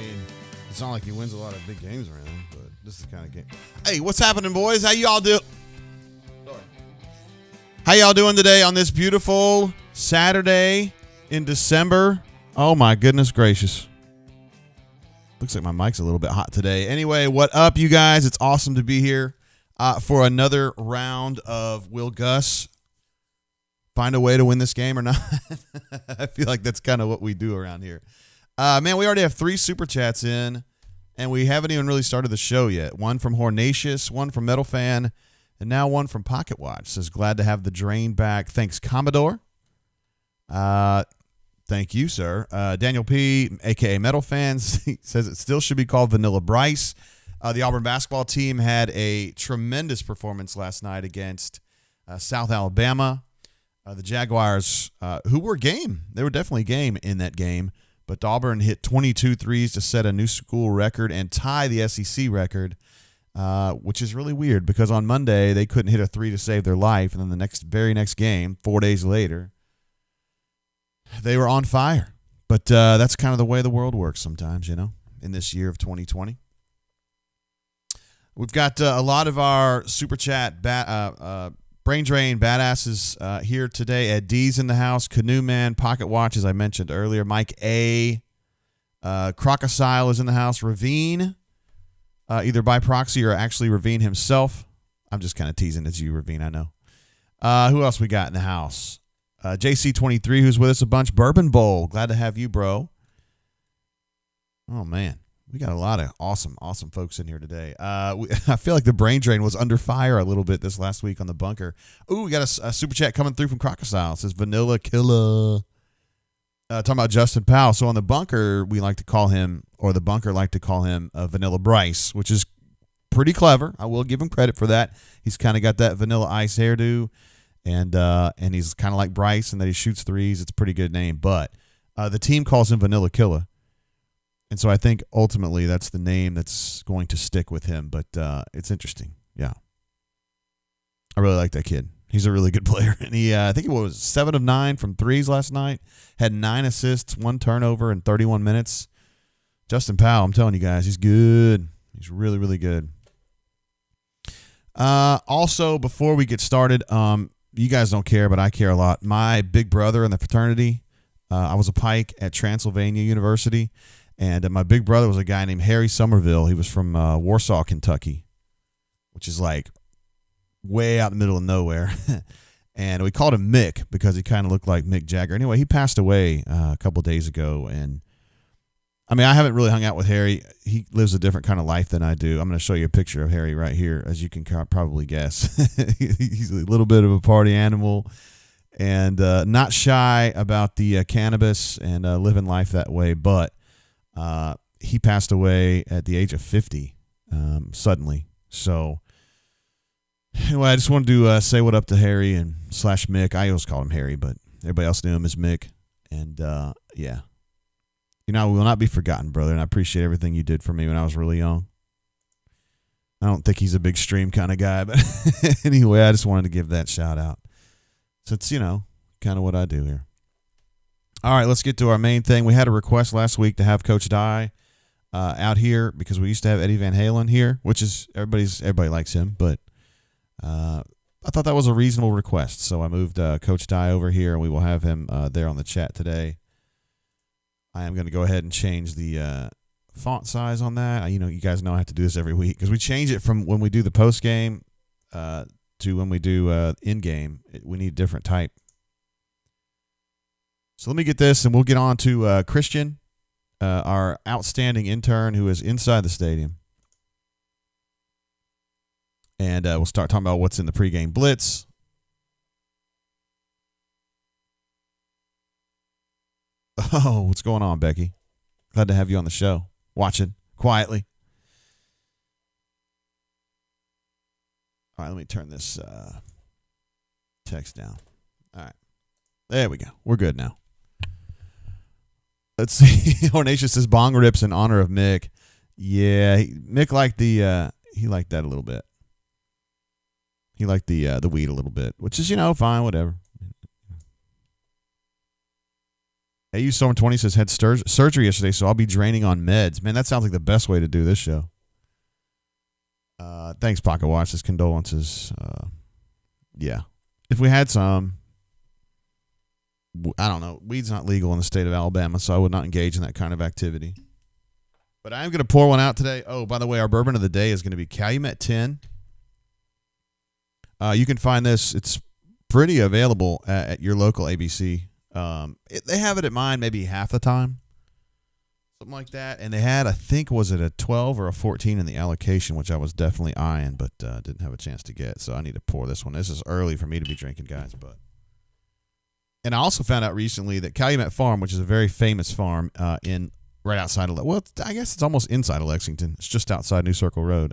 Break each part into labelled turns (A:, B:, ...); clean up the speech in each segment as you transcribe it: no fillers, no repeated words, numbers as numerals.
A: mean, it's not like he wins a lot of big games or anything, but this is the kind of game. Hey, what's happening, boys? How y'all do? How y'all doing today on this beautiful Saturday in December? Oh, my goodness gracious. Looks like my mic's a little bit hot today. Anyway, what up, you guys? It's awesome to be here for another round of Will Gus find a way to win this game or not? I feel like that's kind of what we do around here. Man, we already have 3 super chats in, and we haven't even really started the show yet. One from Hornatius, one from Metal Fan, and now one from Pocket Watch. Says, glad to have the drain back. Thanks, Commodore. Thank you, sir. Daniel P., a.k.a. Metal Fans, says it still should be called Vanilla Bryce. The Auburn basketball team had a tremendous performance last night against South Alabama. The Jaguars, who were game. They were definitely game in that game. But Auburn hit 22 threes to set a new school record and tie the SEC record, which is really weird because on Monday they couldn't hit a 3 to save their life. And then the very next game, 4 days later, they were on fire. But that's kind of the way the world works sometimes, you know, in this year of 2020. We've got a lot of our Super Chat Brain Drain badasses here today. Ed D's in the house. Canoe Man, Pocket Watch, as I mentioned earlier. Mike A. Crocosile is in the house. Ravine, either by proxy or actually Ravine himself. I'm just kind of teasing. It's you, Ravine, I know. Who else we got in the house? JC23, who's with us a bunch. Bourbon Bowl, glad to have you, bro. Oh, man. We got a lot of awesome folks in here today. I feel like the brain drain was under fire a little bit this last week on the bunker. Ooh, we got a super chat coming through from Crocosile. It says Vanilla Killer. Talking about Justin Powell. So on the bunker, we like to call him, or the bunker like to call him Vanilla Bryce, which is pretty clever. I will give him credit for that. He's kind of got that Vanilla Ice hairdo, and he's kind of like Bryce in that he shoots threes. It's a pretty good name, but the team calls him Vanilla Killer. And so I think ultimately that's the name that's going to stick with him. But it's interesting. Yeah. I really like that kid. He's a really good player. And he, I think he was 7 of 9 from threes last night. Had 9 assists, 1 turnover in 31 minutes. Justin Powell, I'm telling you guys, he's good. He's really, really good. Also, before we get started, you guys don't care, but I care a lot. My big brother in the fraternity, I was a Pike at Transylvania University. And my big brother was a guy named Harry Somerville. He was from Warsaw, Kentucky, which is like way out in the middle of nowhere. And we called him Mick because he kind of looked like Mick Jagger. Anyway, he passed away a couple days ago. And, I mean, I haven't really hung out with Harry. He lives a different kind of life than I do. I'm going to show you a picture of Harry right here, as you can probably guess. He's a little bit of a party animal and not shy about the cannabis and living life that way, but he passed away at the age of 50 suddenly. So anyway, I just wanted to say what up to Harry and / Mick. I always called him Harry, but everybody else knew him as Mick. And yeah, you know, I will not be forgotten, brother. And I appreciate everything you did for me when I was really young. I don't think he's a big stream kind of guy, but anyway, I just wanted to give that shout out. So it's, you know, kind of what I do here. All right, let's get to our main thing. We had a request last week to have Coach Dye out here because we used to have Eddie Van Halen here, which is everybody likes him, but I thought that was a reasonable request, so I moved Coach Dye over here, and we will have him there on the chat today. I am going to go ahead and change the font size on that. You know, you guys know I have to do this every week because we change it from when we do the post game to when we do in game. We need a different type. So let me get this, and we'll get on to Christian, our outstanding intern who is inside the stadium. And we'll start talking about what's in the pregame blitz. Oh, what's going on, Becky? Glad to have you on the show, watching quietly. All right, let me turn this text down. All right. There we go. We're good now. Let's see. Hornatius says bong rips in honor of Mick. Yeah, Mick liked he liked that a little bit. He liked the weed a little bit, which is, you know, fine, whatever. AU Storm 20 says had surgery yesterday, so I'll be draining on meds. Man, that sounds like the best way to do this show. Thanks, Pocket Watch. His condolences. Yeah. If we had some, I don't know. Weed's not legal in the state of Alabama, so I would not engage in that kind of activity. But I am going to pour one out today. Oh, by the way, our bourbon of the day is going to be Calumet 10. You can find this. It's pretty available at your local ABC. They have it at mine maybe half the time. Something like that. And they had, I think, was it a 12 or a 14 in the allocation, which I was definitely eyeing, but didn't have a chance to get. So I need to pour this one. This is early for me to be drinking, guys. And I also found out recently that Calumet Farm, which is a very famous farm in right outside of, well, I guess it's almost inside of Lexington. It's just outside New Circle Road.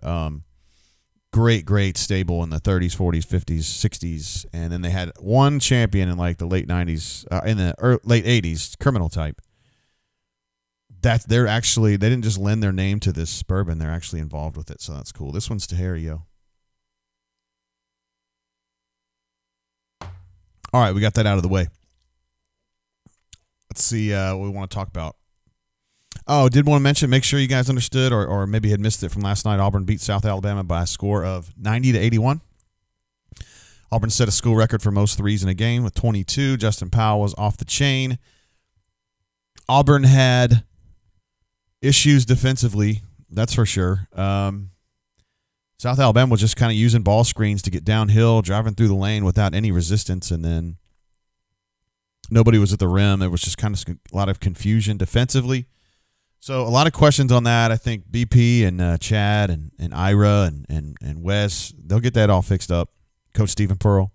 A: Great stable in the 30s, 40s, 50s, 60s. And then they had one champion in like the late 90s, in the late 80s, criminal type. They didn't just lend their name to this bourbon. They're actually involved with it. So that's cool. This one's to Harry, yo. All right, we got that out of the way. Let's see what we want to talk about. Oh, did want to mention, make sure you guys understood or maybe had missed it from last night. Auburn beat South Alabama by a score of 90-81. Auburn set a school record for most threes in a game with 22. Justin Powell was off the chain. Auburn had issues defensively, that's for sure. South Alabama was just kind of using ball screens to get downhill, driving through the lane without any resistance, and then nobody was at the rim. There was just kind of a lot of confusion defensively. So a lot of questions on that. I think BP and Chad and Ira and Wes, they'll get that all fixed up. Coach Stephen Pearl,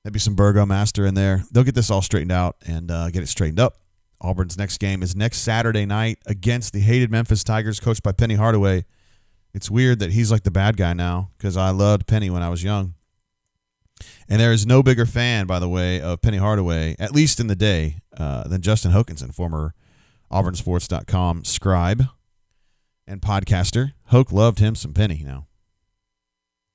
A: maybe some Burgomaster in there. They'll get this all straightened out and get it straightened up. Auburn's next game is next Saturday night against the hated Memphis Tigers, coached by Penny Hardaway. It's weird that he's like the bad guy now because I loved Penny when I was young. And there is no bigger fan, by the way, of Penny Hardaway, at least in the day, than Justin Hokanson, former AuburnSports.com scribe and podcaster. Hoke loved him some Penny now.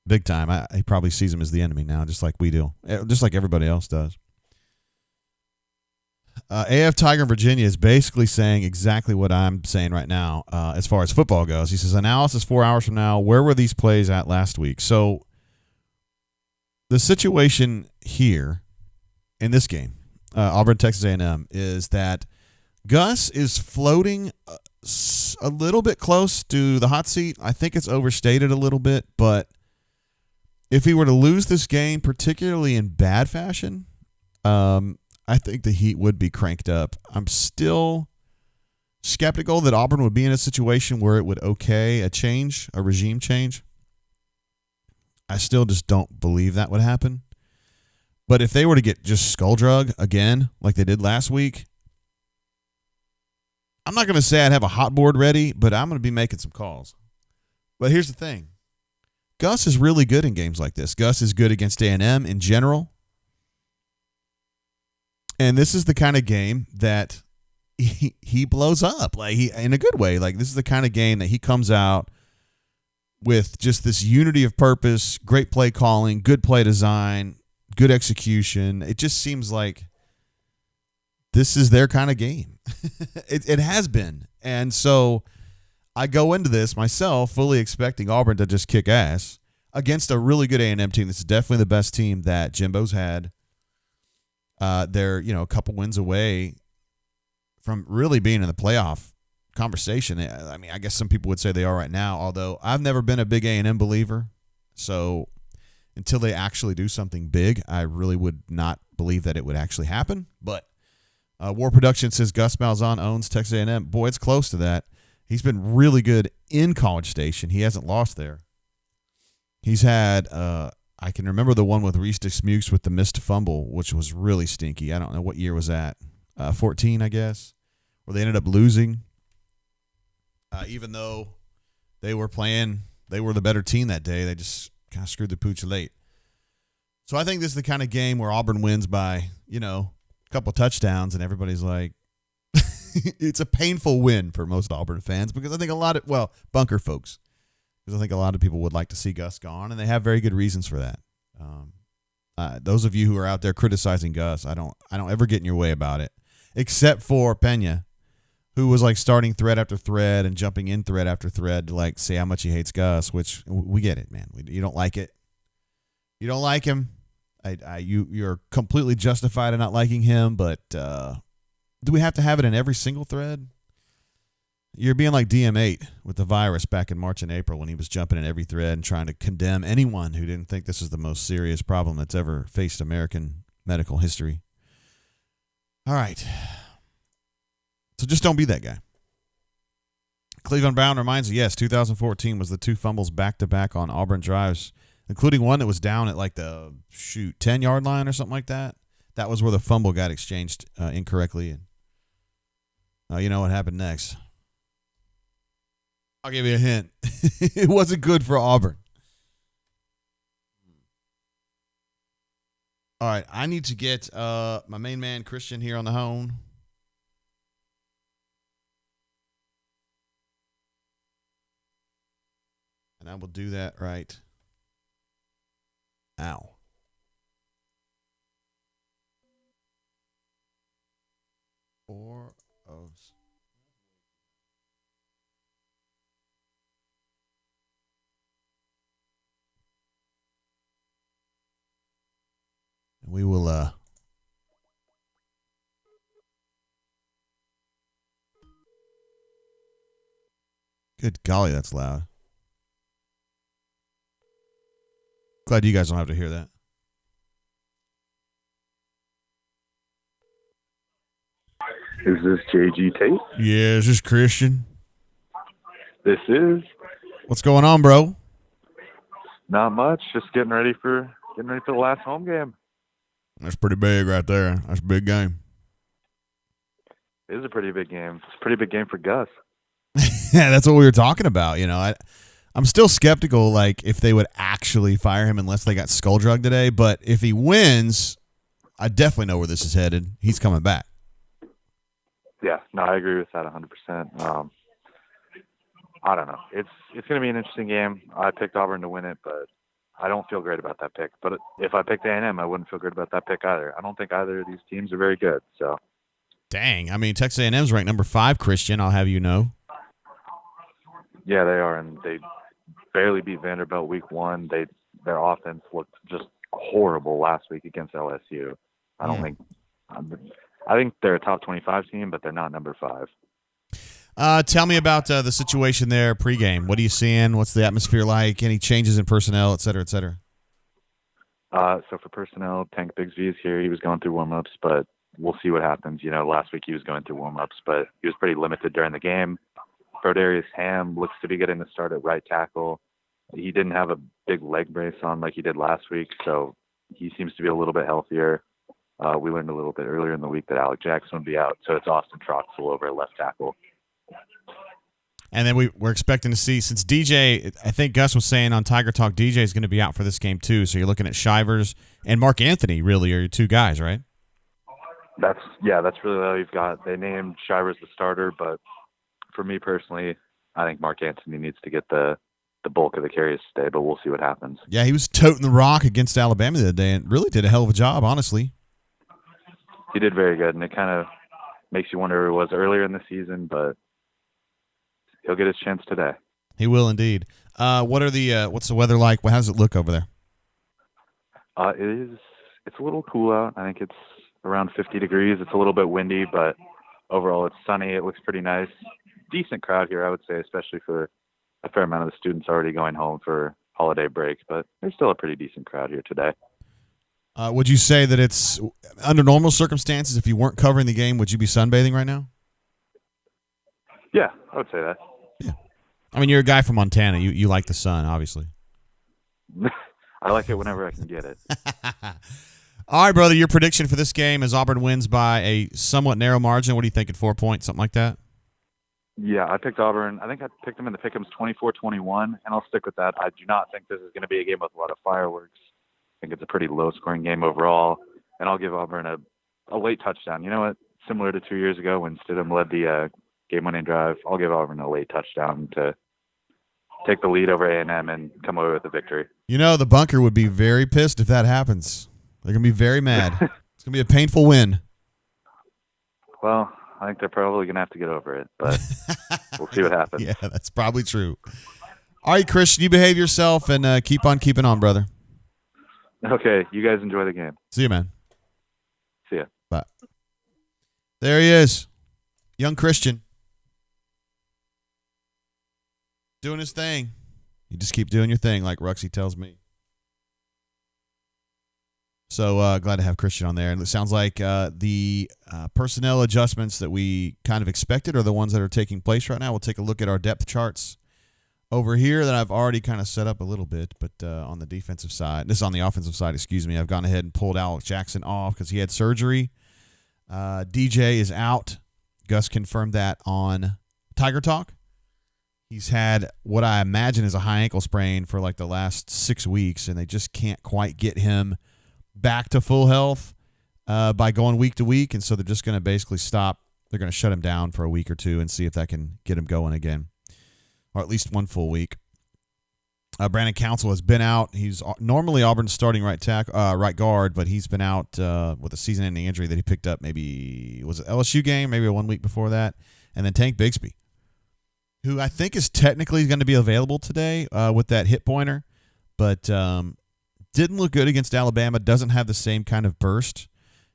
A: Big time. He probably sees him as the enemy now, just like we do, just like everybody else does. AF Tiger in Virginia is basically saying exactly what I'm saying right now as far as football goes. He says, analysis 4 hours from now, where were these plays at last week? So the situation here in this game, Auburn, Texas A&M, is that Gus is floating a little bit close to the hot seat. I think it's overstated a little bit, but if he were to lose this game, particularly in bad fashion, I think the heat would be cranked up. I'm still skeptical that Auburn would be in a situation where it would okay a regime change. I still just don't believe that would happen. But if they were to get just skull drug again, like they did last week, I'm not going to say I'd have a hot board ready, but I'm going to be making some calls. But here's the thing. Gus is really good in games like this. Gus is good against A&M in general. And this is the kind of game that he blows up, like in a good way. Like this is the kind of game that he comes out with just this unity of purpose, great play calling, good play design, good execution. It just seems like this is their kind of game. It has been. And so I go into this myself fully expecting Auburn to just kick ass against a really good A&M team. This is definitely the best team that Jimbo's had. They're, a couple wins away from really being in the playoff conversation. I mean, I guess some people would say they are right now, although I've never been a big A&M believer. So until they actually do something big, I really would not believe that it would actually happen. But War Production says Gus Malzahn owns Texas A&M. Boy, it's close to that. He's been really good in College Station. He hasn't lost there. He's had I can remember the one with Reese Dismukes with the missed fumble, which was really stinky. I don't know what year was that. 14, I guess, where they ended up losing. Even though they were the better team that day. They just kind of screwed the pooch late. So I think this is the kind of game where Auburn wins by, a couple touchdowns, and everybody's like, it's a painful win for most Auburn fans because I think bunker folks. Because I think a lot of people would like to see Gus gone, and they have very good reasons for that. Those of you who are out there criticizing Gus, I don't ever get in your way about it. except for Pena, who was like starting thread after thread and jumping in thread after thread to like say how much he hates Gus, which we get it, man. You don't like it. You don't like him. You're completely justified in not liking him, but do we have to have it in every single thread? You're being like DM8 with the virus back in March and April when he was jumping in every thread and trying to condemn anyone who didn't think this is the most serious problem that's ever faced American medical history. All right. So just don't be that guy. Cleveland Brown reminds you, yes, 2014 was the 2 fumbles back-to-back on Auburn drives, including one that was down at like the 10-yard line or something like that. That was where the fumble got exchanged incorrectly. And you know what happened next. I'll give you a hint. It wasn't good for Auburn. All right, I need to get my main man, Christian, here on the hone. And I will do that right. Ow. Four of... We will good golly, that's loud. Glad you guys don't have to hear that.
B: Is this JG Tate?
A: Yeah, is this Christian?
B: This is.
A: What's going on, bro?
B: Not much. Just getting ready for the last home game.
A: That's pretty big right there. That's a big game.
B: It is a pretty big game. It's a pretty big game for Gus.
A: Yeah, that's what we were talking about. You know, I'm still skeptical, like, if they would actually fire him unless they got skull drug today. But if he wins, I definitely know where this is headed. He's coming back.
B: Yeah, no, I agree with that 100%. I don't know. It's going to be an interesting game. I picked Auburn to win it, but I don't feel great about that pick. But if I picked A&M, I wouldn't feel good about that pick either. I don't think either of these teams are very good. So,
A: dang. I mean, Texas A&M's ranked number 5, Christian, I'll have you know.
B: Yeah, they are, and they barely beat Vanderbilt week 1. Their offense looked just horrible last week against LSU. I think they're a top 25 team, but they're not number 5.
A: Tell me about the situation there pregame. What are you seeing? What's the atmosphere like? Any changes in personnel, et cetera, et cetera?
B: So for personnel, Tank Bigsby is here. He was going through warm-ups, but we'll see what happens. You know, last week he was going through warm-ups, but he was pretty limited during the game. Brodarius Ham looks to be getting the start at right tackle. He didn't have a big leg brace on like he did last week, so he seems to be a little bit healthier. We learned a little bit earlier in the week that Alec Jackson would be out, so it's Austin Troxel over at left tackle.
A: And then we're expecting to see, since DJ, I think Gus was saying on Tiger Talk, DJ is going to be out for this game too. So you're looking at Shivers and Mark Anthony really are your 2 guys, right?
B: That's really all you've got. They named Shivers the starter, but for me personally, I think Mark Anthony needs to get the bulk of the carries today, but we'll see what happens.
A: Yeah, he was toting the rock against Alabama the other day and really did a hell of a job, honestly.
B: He did very good, and it kind of makes you wonder who it was earlier in the season, but he'll get his chance today.
A: He will indeed. What's the weather like? How does it look over there?
B: It's a little cool out. I think it's around 50 degrees. It's a little bit windy, but overall it's sunny. It looks pretty nice. Decent crowd here, I would say, especially for a fair amount of the students already going home for holiday break, but there's still a pretty decent crowd here today.
A: Would you say that it's, under normal circumstances, if you weren't covering the game, would you be sunbathing right now?
B: Yeah, I would say that.
A: Yeah. I mean, you're a guy from Montana. You like the sun, obviously.
B: I like it whenever I can get it.
A: All right, brother, your prediction for this game is Auburn wins by a somewhat narrow margin. What do you think, at 4 points, something like that?
B: Yeah, I picked Auburn. I think I picked them in the pick'ems 24-21, and I'll stick with that. I do not think this is going to be a game with a lot of fireworks. I think it's a pretty low-scoring game overall, and I'll give Auburn a late touchdown. You know what? Similar to 2 years ago when Stidham led the game-winning drive, I'll give Auburn a late touchdown to take the lead over A&M and come away with a victory.
A: You know, the bunker would be very pissed if that happens. They're going to be very mad. It's going to be a painful win.
B: Well, I think they're probably going to have to get over it, but we'll see what happens.
A: Yeah, that's probably true. All right, Christian, you behave yourself and keep on keeping on, brother.
B: Okay, you guys enjoy the game.
A: See you, man.
B: See ya.
A: Bye. There he is, young Christian, doing his thing. You just keep doing your thing, like Ruxy tells me. So glad to have Christian on there. And it sounds like the personnel adjustments that we kind of expected are the ones that are taking place right now. We'll take a look at our depth charts over here that I've already kind of set up a little bit, but on the defensive side, this is on the offensive side, excuse me, I've gone ahead and pulled Alex Jackson off because he had surgery. DJ is out. Gus confirmed that on Tiger Talk. He's had what I imagine is a high ankle sprain for like the last 6 weeks, and they just can't quite get him back to full health by going week to week, and so they're just going to basically stop. They're going to shut him down for a week or two and see if that can get him going again, or at least one full week. Brandon Council has been out. He's normally Auburn's starting right guard, but he's been out with a season-ending injury that he picked up. Maybe was it LSU game, maybe 1 week before that, and then Tank Bigsby, who I think is technically going to be available today with that hit pointer, but didn't look good against Alabama, doesn't have the same kind of burst,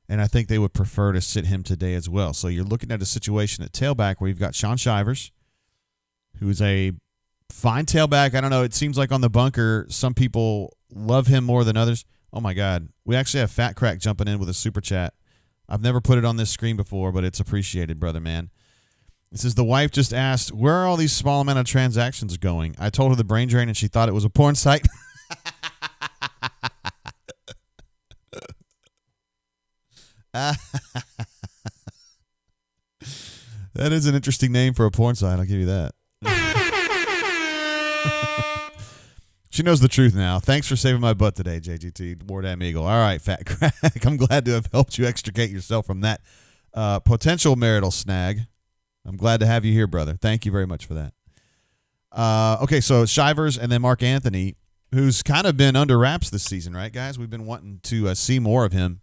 A: and I think they would prefer to sit him today as well. So you're looking at a situation at tailback where you've got Sean Shivers, who's a fine tailback. I don't know, it seems like on the bunker, some people love him more than others. Oh, my God. We actually have Fat Crack jumping in with a super chat. I've never put it on this screen before, but it's appreciated, brother, man. It says, the wife just asked, where are all these small amount of transactions going? I told her the brain drain, and she thought it was a porn site. That is an interesting name for a porn site, I'll give you that. She knows the truth now. Thanks for saving my butt today, JGT, War Damn Eagle. All right, Fat Crack. I'm glad to have helped you extricate yourself from that potential marital snag. I'm glad to have you here, brother. Thank you very much for that. Okay, so Shivers and then Mark Anthony, who's kind of been under wraps this season, right, guys? We've been wanting to see more of him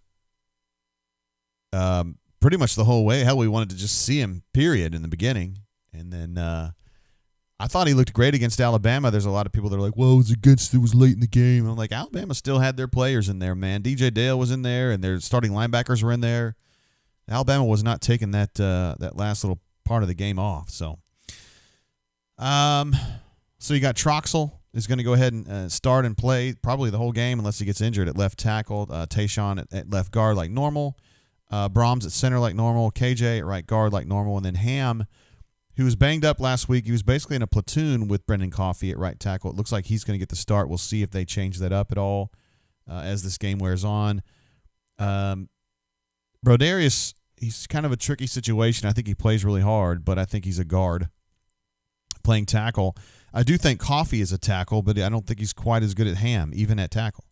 A: pretty much the whole way. Hell, we wanted to just see him, period, in the beginning. And then I thought he looked great against Alabama. There's a lot of people that are like, well, it was late in the game. I'm like, Alabama still had their players in there, man. DJ Dale was in there, and their starting linebackers were in there. Alabama was not taking that last little part of the game off. So you got Troxel is going to go ahead and start and play probably the whole game unless he gets injured at left tackle. Tayshawn at left guard like normal. Brahms at center like normal. KJ at right guard like normal. And then Ham, who was banged up last week. He was basically in a platoon with Brendan Coffey at right tackle. It looks like he's going to get the start. We'll see if they change that up at all as this game wears on. Brodarius, he's kind of a tricky situation. I think he plays really hard, but I think he's a guard playing tackle. I do think Coffey is a tackle, but I don't think he's quite as good at Ham, even at tackle,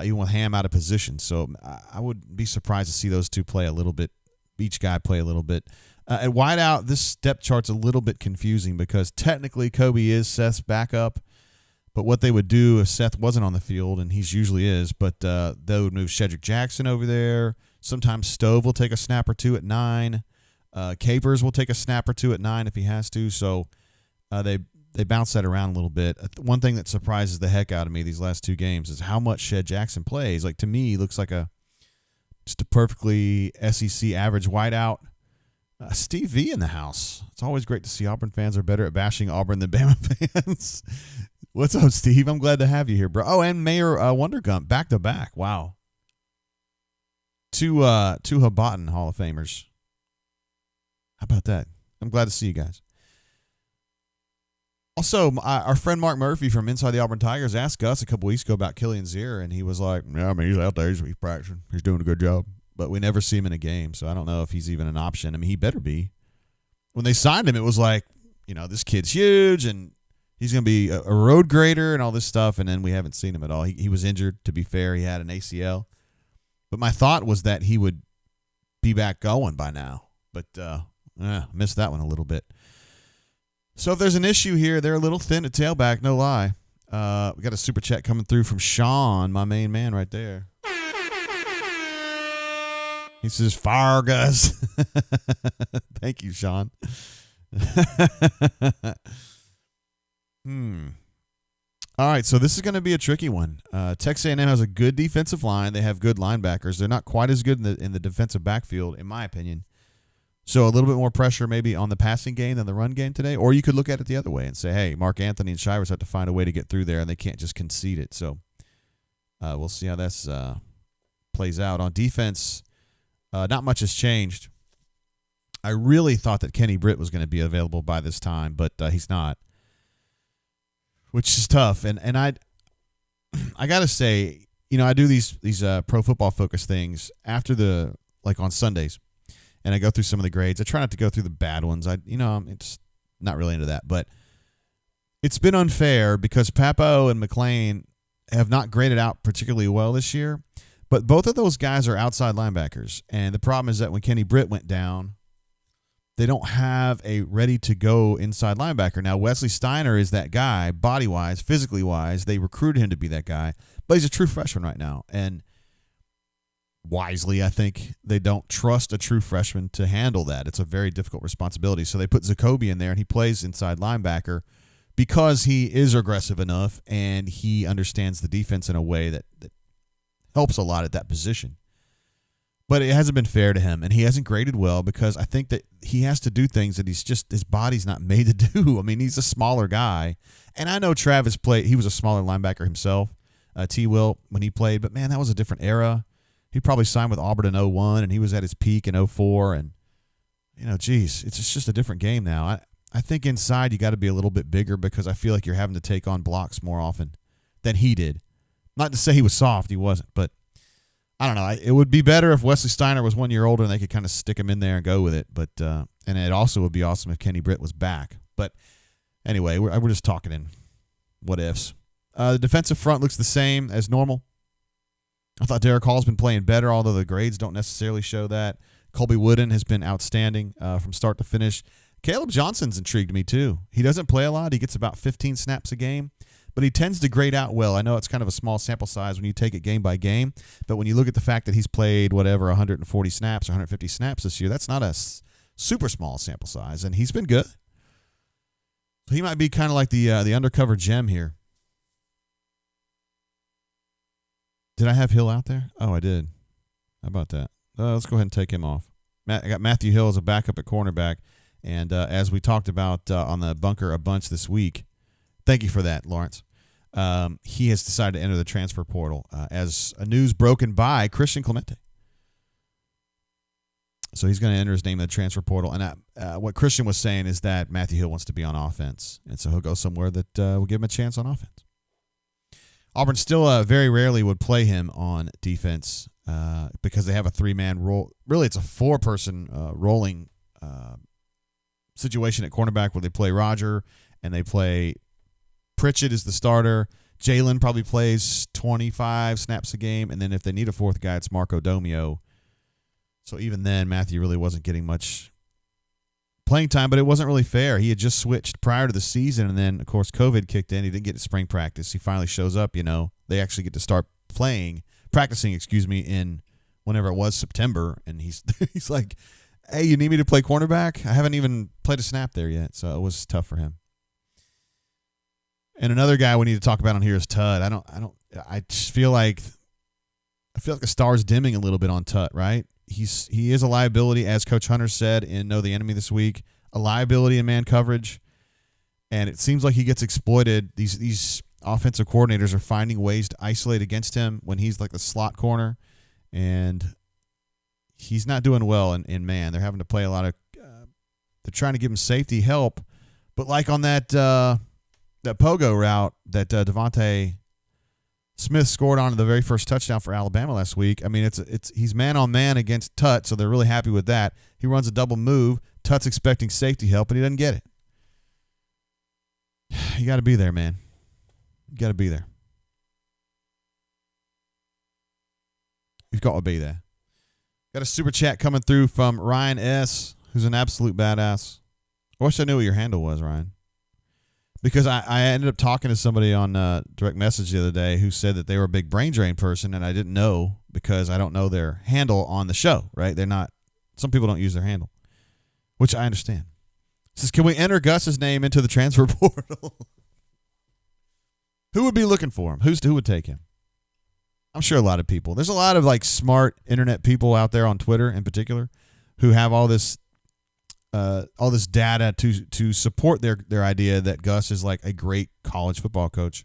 A: even with Ham out of position. So I would be surprised to see those two play a little bit, each guy play a little bit. At wideout, this depth chart's a little bit confusing because technically Kobe is Seth's backup, but what they would do if Seth wasn't on the field, and he's usually is, but they would move Shedrick Jackson over there. Sometimes Stove will take a snap or two at 9. Capers will take a snap or two at 9 if he has to. So they bounce that around a little bit. One thing that surprises the heck out of me these last two games is how much Shed Jackson plays. Like, to me, he looks like just a perfectly SEC average wideout. Steve V in the house. It's always great to see Auburn fans are better at bashing Auburn than Bama fans. What's up, Steve? I'm glad to have you here, bro. Oh, and Mayor Wondergump back to back. Wow. Two Habatten Hall of Famers. How about that? I'm glad to see you guys. Also, our friend Mark Murphy from Inside the Auburn Tigers asked Gus a couple weeks ago about Killian Zier, and he was like, yeah, I mean, he's out there. He's practicing. He's doing a good job. But we never see him in a game, so I don't know if he's even an option. I mean, he better be. When they signed him, it was like, this kid's huge, and he's going to be a road grader and all this stuff, and then we haven't seen him at all. He was injured, to be fair. He had an ACL. But my thought was that he would be back going by now. But missed that one a little bit. So if there's an issue here, they're a little thin at tailback, no lie. We got a super chat coming through from Sean, my main man right there. He says, fire, Gus. Thank you, Sean. All right, so this is going to be a tricky one. Texas A&M has a good defensive line. They have good linebackers. They're not quite as good in the defensive backfield, in my opinion. So a little bit more pressure maybe on the passing game than the run game today. Or you could look at it the other way and say, hey, Mark Anthony and Shivers have to find a way to get through there, and they can't just concede it. So we'll see how this plays out. On defense, not much has changed. I really thought that Kenny Britt was going to be available by this time, but he's not, which is tough. And I got to say, I do these Pro Football Focus things after on Sundays. And I go through some of the grades. I try not to go through the bad ones. It's not really into that. But it's been unfair because Papo and McLean have not graded out particularly well this year. But both of those guys are outside linebackers. And the problem is that when Kenny Britt went down, they don't have a ready-to-go inside linebacker. Now, Wesley Steiner is that guy, body-wise, physically-wise. They recruited him to be that guy. But he's a true freshman right now. And wisely, I think they don't trust a true freshman to handle that. It's a very difficult responsibility. So they put Zacoby in there, and he plays inside linebacker because he is aggressive enough and he understands the defense in a way that helps a lot at that position. But it hasn't been fair to him, and he hasn't graded well because I think that he has to do things that his body's not made to do. I mean, he's a smaller guy. And I know Travis played, he was a smaller linebacker himself, T. Will, when he played, but man, that was a different era. He probably signed with Auburn in 01, and he was at his peak in 04. And, it's just a different game now. I think inside you got to be a little bit bigger because I feel like you're having to take on blocks more often than he did. Not to say he was soft. He wasn't. But, I don't know. It would be better if Wesley Steiner was 1 year older and they could kind of stick him in there and go with it. But and it also would be awesome if Kenny Britt was back. But, anyway, we're just talking in what ifs. The defensive front looks the same as normal. I thought Derek Hall's been playing better, although the grades don't necessarily show that. Colby Wooden has been outstanding from start to finish. Caleb Johnson's intrigued me, too. He doesn't play a lot. He gets about 15 snaps a game, but he tends to grade out well. I know it's kind of a small sample size when you take it game by game, but when you look at the fact that he's played, 140 snaps or 150 snaps this year, that's not a super small sample size, and he's been good. So he might be kind of like the undercover gem here. Did I have Hill out there? Oh, I did. How about that? Let's go ahead and take him off. I got Matthew Hill as a backup at cornerback. And as we talked about on the bunker a bunch this week, thank you for that, Lawrence. He has decided to enter the transfer portal as a news broken by Christian Clemente. So he's going to enter his name in the transfer portal. And what Christian was saying is that Matthew Hill wants to be on offense. And so he'll go somewhere that will give him a chance on offense. Auburn still very rarely would play him on defense because they have a three-man roll. Really, it's a four-person rolling situation at cornerback where they play Roger and they play Pritchett as the starter. Jalen probably plays 25 snaps a game, and then if they need a fourth guy, it's Marco Domio. So even then, Matthew really wasn't getting much playing time, but it wasn't really fair. He had just switched prior to the season, and then, of course, COVID kicked in. He didn't get to spring practice. He finally shows up, They actually get to start practicing, in whenever it was, September, and he's like, hey, you need me to play cornerback? I haven't even played a snap there yet, so it was tough for him. And another guy we need to talk about on here is Tudd. I just feel like the star's dimming a little bit on Tudd, right? He is a liability, as Coach Hunter said in Know the Enemy this week, a liability in man coverage, and it seems like he gets exploited. These offensive coordinators are finding ways to isolate against him when he's like the slot corner, and he's not doing well in man. They're having to play a lot of they're trying to give him safety help, but like on that pogo route that Devontae Smith scored on the very first touchdown for Alabama last week. I mean, he's man on man against Tut, so they're really happy with that. He runs a double move. Tut's expecting safety help, and he doesn't get it. You got to be there, man. You got to be there. You've got to be there. Got a super chat coming through from Ryan S., who's an absolute badass. I wish I knew what your handle was, Ryan. Because I ended up talking to somebody on direct message the other day who said that they were a big brain drain person, and I didn't know because I don't know their handle on the show, right? They're not, some people don't use their handle, which I understand. It says, can we enter Gus's name into the transfer portal? Who would be looking for him? Who would take him? I'm sure a lot of people. There's a lot of like smart internet people out there on Twitter in particular who have all this data to support their idea that Gus is like a great college football coach.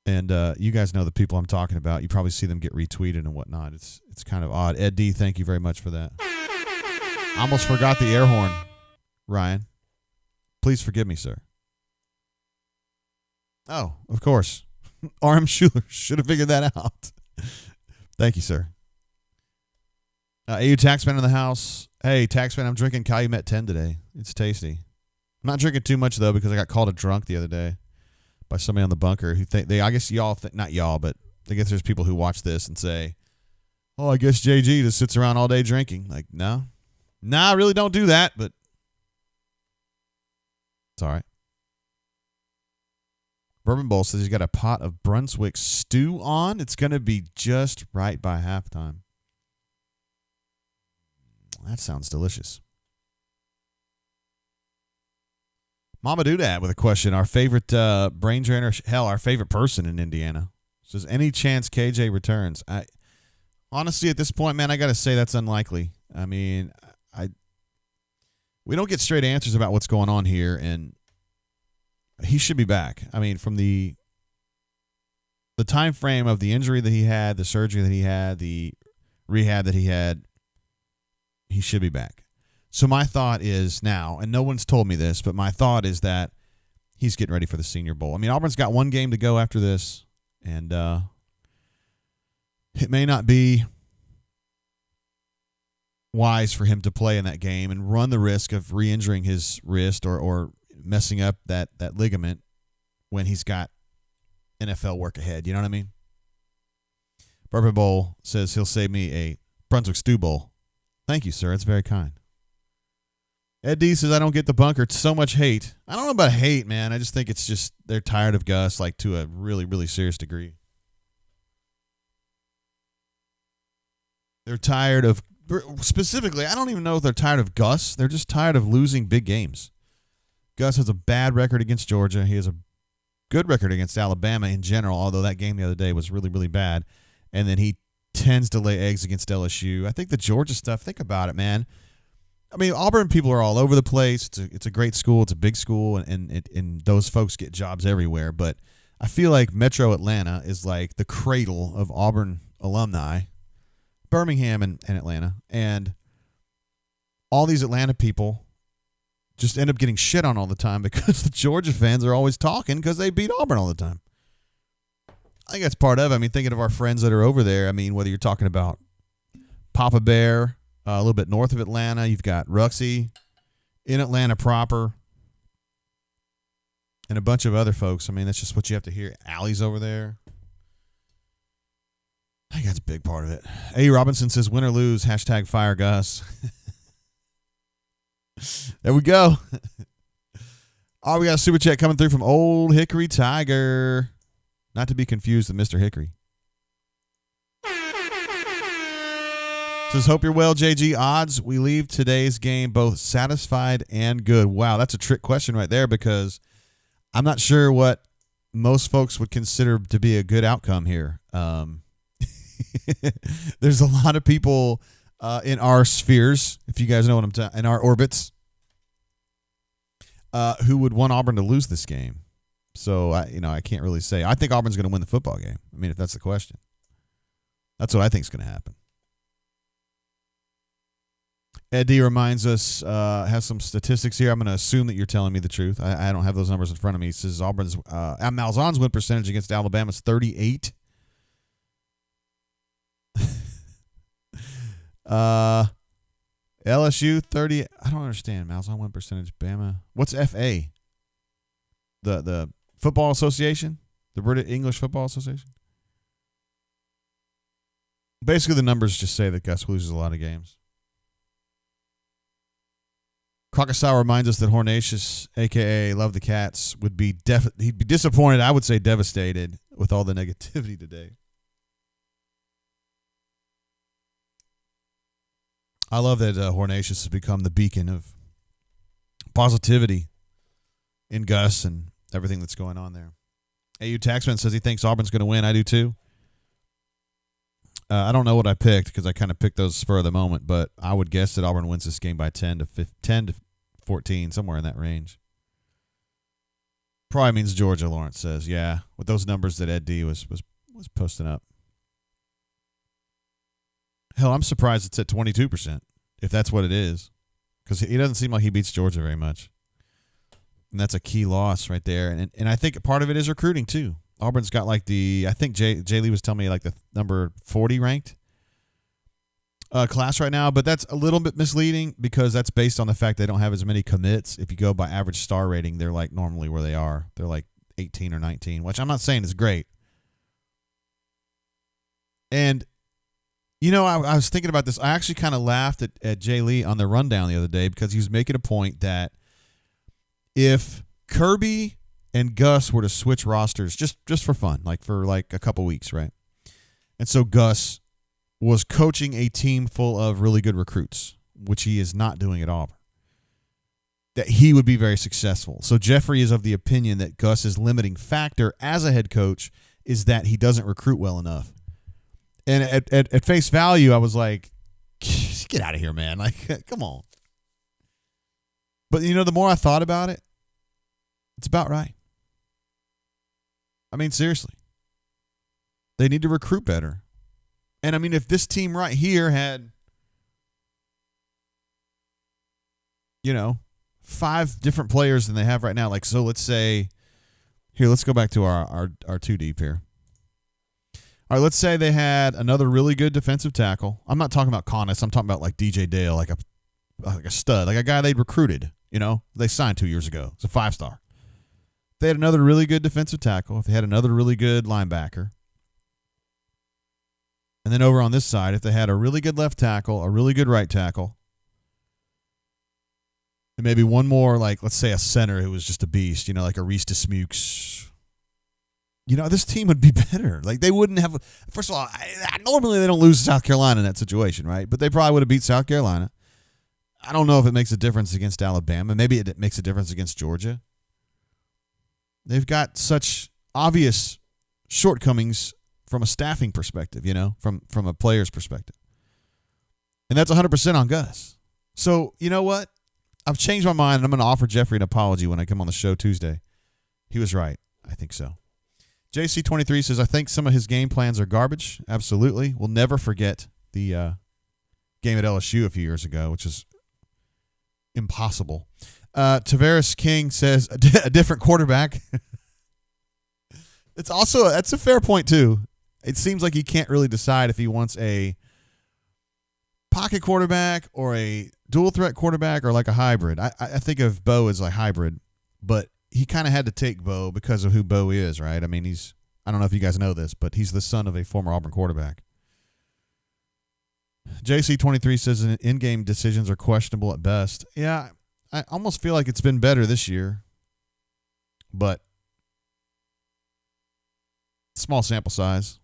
A: And you guys know the people I'm talking about. You probably see them get retweeted and whatnot. It's kind of odd. Ed D, thank you very much for that. I almost forgot the air horn, Ryan. Please forgive me, sir. Oh, of course. R.M. Schuler should have figured that out. Thank you, sir. AU Taxman in the house. Hey, Taxman, I'm drinking Calumet 10 today. It's tasty. I'm not drinking too much, though, because I got called a drunk the other day by somebody on the bunker who think I guess y'all think, not y'all, but I guess there's people who watch this and say, oh, I guess JG just sits around all day drinking. Like, no. I really don't do that, but it's all right. Bourbon Bowl says he's got a pot of Brunswick stew on. It's going to be just right by halftime. That sounds delicious. Mama Doodad with a question. Our favorite brain drainer, our favorite person in Indiana. Says, any chance KJ returns? Honestly, at this point, man, I got to say that's unlikely. I mean, we don't get straight answers about what's going on here, and he should be back. I mean, from the time frame of the injury that he had, the surgery that he had, the rehab that he had, he should be back. So my thought is now, and no one's told me this, but my thought is that he's getting ready for the Senior Bowl. I mean, Auburn's got one game to go after this, and it may not be wise for him to play in that game and run the risk of re-injuring his wrist or messing up that ligament when he's got NFL work ahead. You know what I mean? Bourbon Bowl says he'll save me a Brunswick Stew Bowl. Thank you, sir. That's very kind. Ed D says, I don't get the bunker. It's so much hate. I don't know about hate, man. I just think it's just they're tired of Gus, like, to a really, really serious degree. They're tired of, specifically, I don't even know if they're tired of Gus. They're just tired of losing big games. Gus has a bad record against Georgia. He has a good record against Alabama in general, although that game the other day was really, really bad. And then he tends to lay eggs against LSU. I think the Georgia stuff, think about it, man. I mean, Auburn people are all over the place. It's a great school. It's a big school, and those folks get jobs everywhere. But I feel like Metro Atlanta is like the cradle of Auburn alumni, Birmingham and Atlanta. And all these Atlanta people just end up getting shit on all the time because the Georgia fans are always talking because they beat Auburn all the time. I think that's part of it. I mean, thinking of our friends that are over there, I mean, whether you're talking about Papa Bear, a little bit north of Atlanta, you've got Ruxy in Atlanta proper, and a bunch of other folks. I mean, that's just what you have to hear. Allie's over there. I think that's a big part of it. A. Robinson says, win or lose, hashtag fire Gus. There we go. Oh, we got a super chat coming through from Old Hickory Tiger. Not to be confused with Mr. Hickory. Says, hope you're well, JG. Odds we leave today's game both satisfied and good. Wow, that's a trick question right there because I'm not sure what most folks would consider to be a good outcome here. There's a lot of people in our spheres, if you guys know what I'm talking, in our orbits, who would want Auburn to lose this game. So I can't really say. I think Auburn's going to win the football game. I mean, if that's the question, that's what I think is going to happen. Ed D reminds us, has some statistics here. I'm going to assume that you're telling me the truth. I don't have those numbers in front of me. He says Auburn's Malzahn's win percentage against Alabama is 38. LSU 30. I don't understand. Malzahn win percentage. Bama. What's FA? The Football Association? The British English Football Association? Basically, the numbers just say that Gus loses a lot of games. Crocosau reminds us that Hornatius, a.k.a. Love the Cats, would be he'd be disappointed, I would say devastated, with all the negativity today. I love that Hornatius has become the beacon of positivity in Gus and everything that's going on there. AU Taxman says he thinks Auburn's going to win. I do too. I don't know what I picked because I kind of picked those spur of the moment, but I would guess that Auburn wins this game by 10 to 14, somewhere in that range. Probably means Georgia, Lawrence says. Yeah, with those numbers that Ed D was posting up. Hell, I'm surprised it's at 22%, if that's what it is, because he doesn't seem like he beats Georgia very much. And that's a key loss right there. And I think part of it is recruiting, too. Auburn's got like I think Jay Lee was telling me like the number 40 ranked class right now, but that's a little bit misleading because that's based on the fact they don't have as many commits. If you go by average star rating, they're like normally where they are. They're like 18 or 19, which I'm not saying is great. And, you know, I was thinking about this. I actually kind of laughed at Jay Lee on the rundown the other day because he was making a point that if Kirby and Gus were to switch rosters just for fun, like for like a couple weeks, right? And so Gus was coaching a team full of really good recruits, which he is not doing at Auburn, that he would be very successful. So Jeffrey is of the opinion that Gus's limiting factor as a head coach is that he doesn't recruit well enough. And at face value, I was like, get out of here, man. Like, come on. But, you know, the more I thought about it, it's about right. I mean, seriously. They need to recruit better. And, I mean, if this team right here had, you know, 5 different players than they have right now, like, so let's say, here, let's go back to our 2 deep here. All right, let's say they had another really good defensive tackle. I'm not talking about Connis. I'm talking about like DJ Dale, like a stud, like a guy they'd recruited, you know, they signed 2 years ago. It's a 5-star. They had another really good defensive tackle. If they had another really good linebacker. And then over on this side, if they had a really good left tackle, a really good right tackle, and maybe one more, like, let's say a center who was just a beast, you know, like a Reese DeSmukes. You know, this team would be better. Like, they wouldn't have – first of all, normally they don't lose to South Carolina in that situation, right? But they probably would have beat South Carolina. I don't know if it makes a difference against Alabama. Maybe it makes a difference against Georgia. They've got such obvious shortcomings from a staffing perspective, you know, from a player's perspective. And that's 100% on Gus. So, you know what? I've changed my mind, and I'm going to offer Jeffrey an apology when I come on the show Tuesday. He was right. I think so. JC23 says, I think some of his game plans are garbage. Absolutely. We'll never forget the game at LSU a few years ago, which is impossible. Tavares King says, a different quarterback. That's a fair point, too. It seems like he can't really decide if he wants a pocket quarterback or a dual threat quarterback or like a hybrid. I think of Bo as like hybrid, but he kind of had to take Bo because of who Bo is, right? I mean, I don't know if you guys know this, but he's the son of a former Auburn quarterback. JC23 says in-game decisions are questionable at best. Yeah, I almost feel like it's been better this year, but small sample size.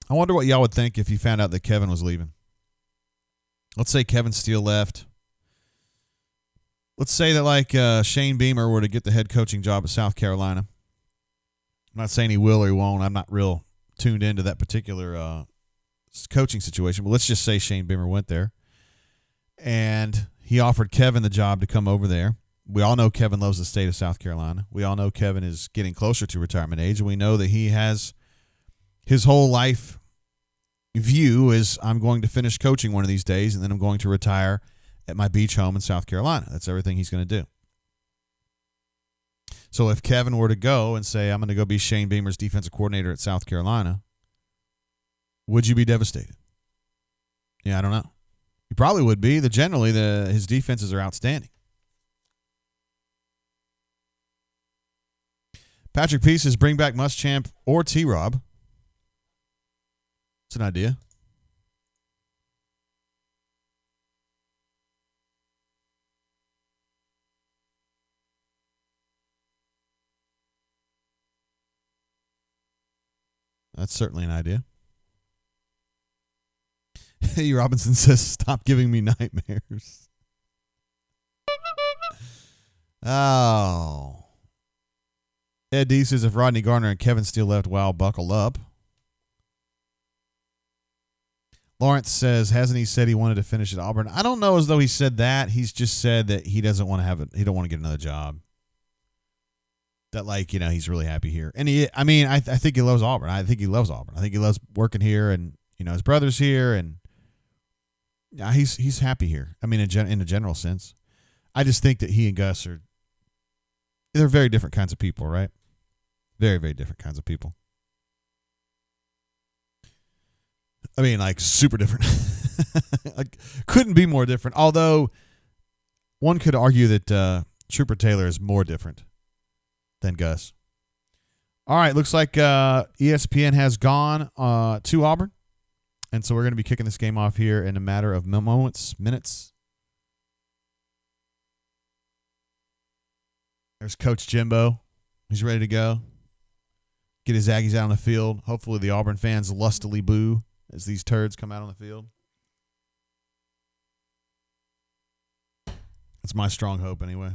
A: I wonder what y'all would think if you found out that Kevin was leaving. Let's say Kevin Steele left. Let's say that like Shane Beamer were to get the head coaching job at South Carolina. I'm not saying he will or he won't. I'm not real tuned into that particular coaching situation, but let's just say Shane Beamer went there. And he offered Kevin the job to come over there. We all know Kevin loves the state of South Carolina. We all know Kevin is getting closer to retirement age, and we know that he has his whole life view is I'm going to finish coaching one of these days, and then I'm going to retire at my beach home in South Carolina. That's everything he's going to do. So if Kevin were to go and say, I'm going to go be Shane Beamer's defensive coordinator at South Carolina, would you be devastated? Yeah, I don't know. You probably would be. Generally, his defenses are outstanding. Patrick Peace says, bring back Muschamp or T-Rob. It's an idea. That's certainly an idea. Hey, Robinson says, stop giving me nightmares. Oh. Ed D says, if Rodney Garner and Kevin Steele left, wow, buckle up. Lawrence says, hasn't he said he wanted to finish at Auburn? I don't know as though he said that. He's just said that he doesn't want to have it. He don't want to get another job. That, like, you know, he's really happy here. And I think he loves Auburn. I think he loves Auburn. I think he loves working here, and, you know, his brother's here, and yeah, he's happy here. I mean, in a general sense. I just think that he and Gus they're very different kinds of people, right? Very, very different kinds of people. I mean, like, super different. Like, couldn't be more different. Although, one could argue that Trooper Taylor is more different than Gus. All right, looks like ESPN has gone to Auburn. And so we're going to be kicking this game off here in a matter of minutes. There's Coach Jimbo. He's ready to go. Get his Aggies out on the field. Hopefully the Auburn fans lustily boo as these turds come out on the field. That's my strong hope anyway.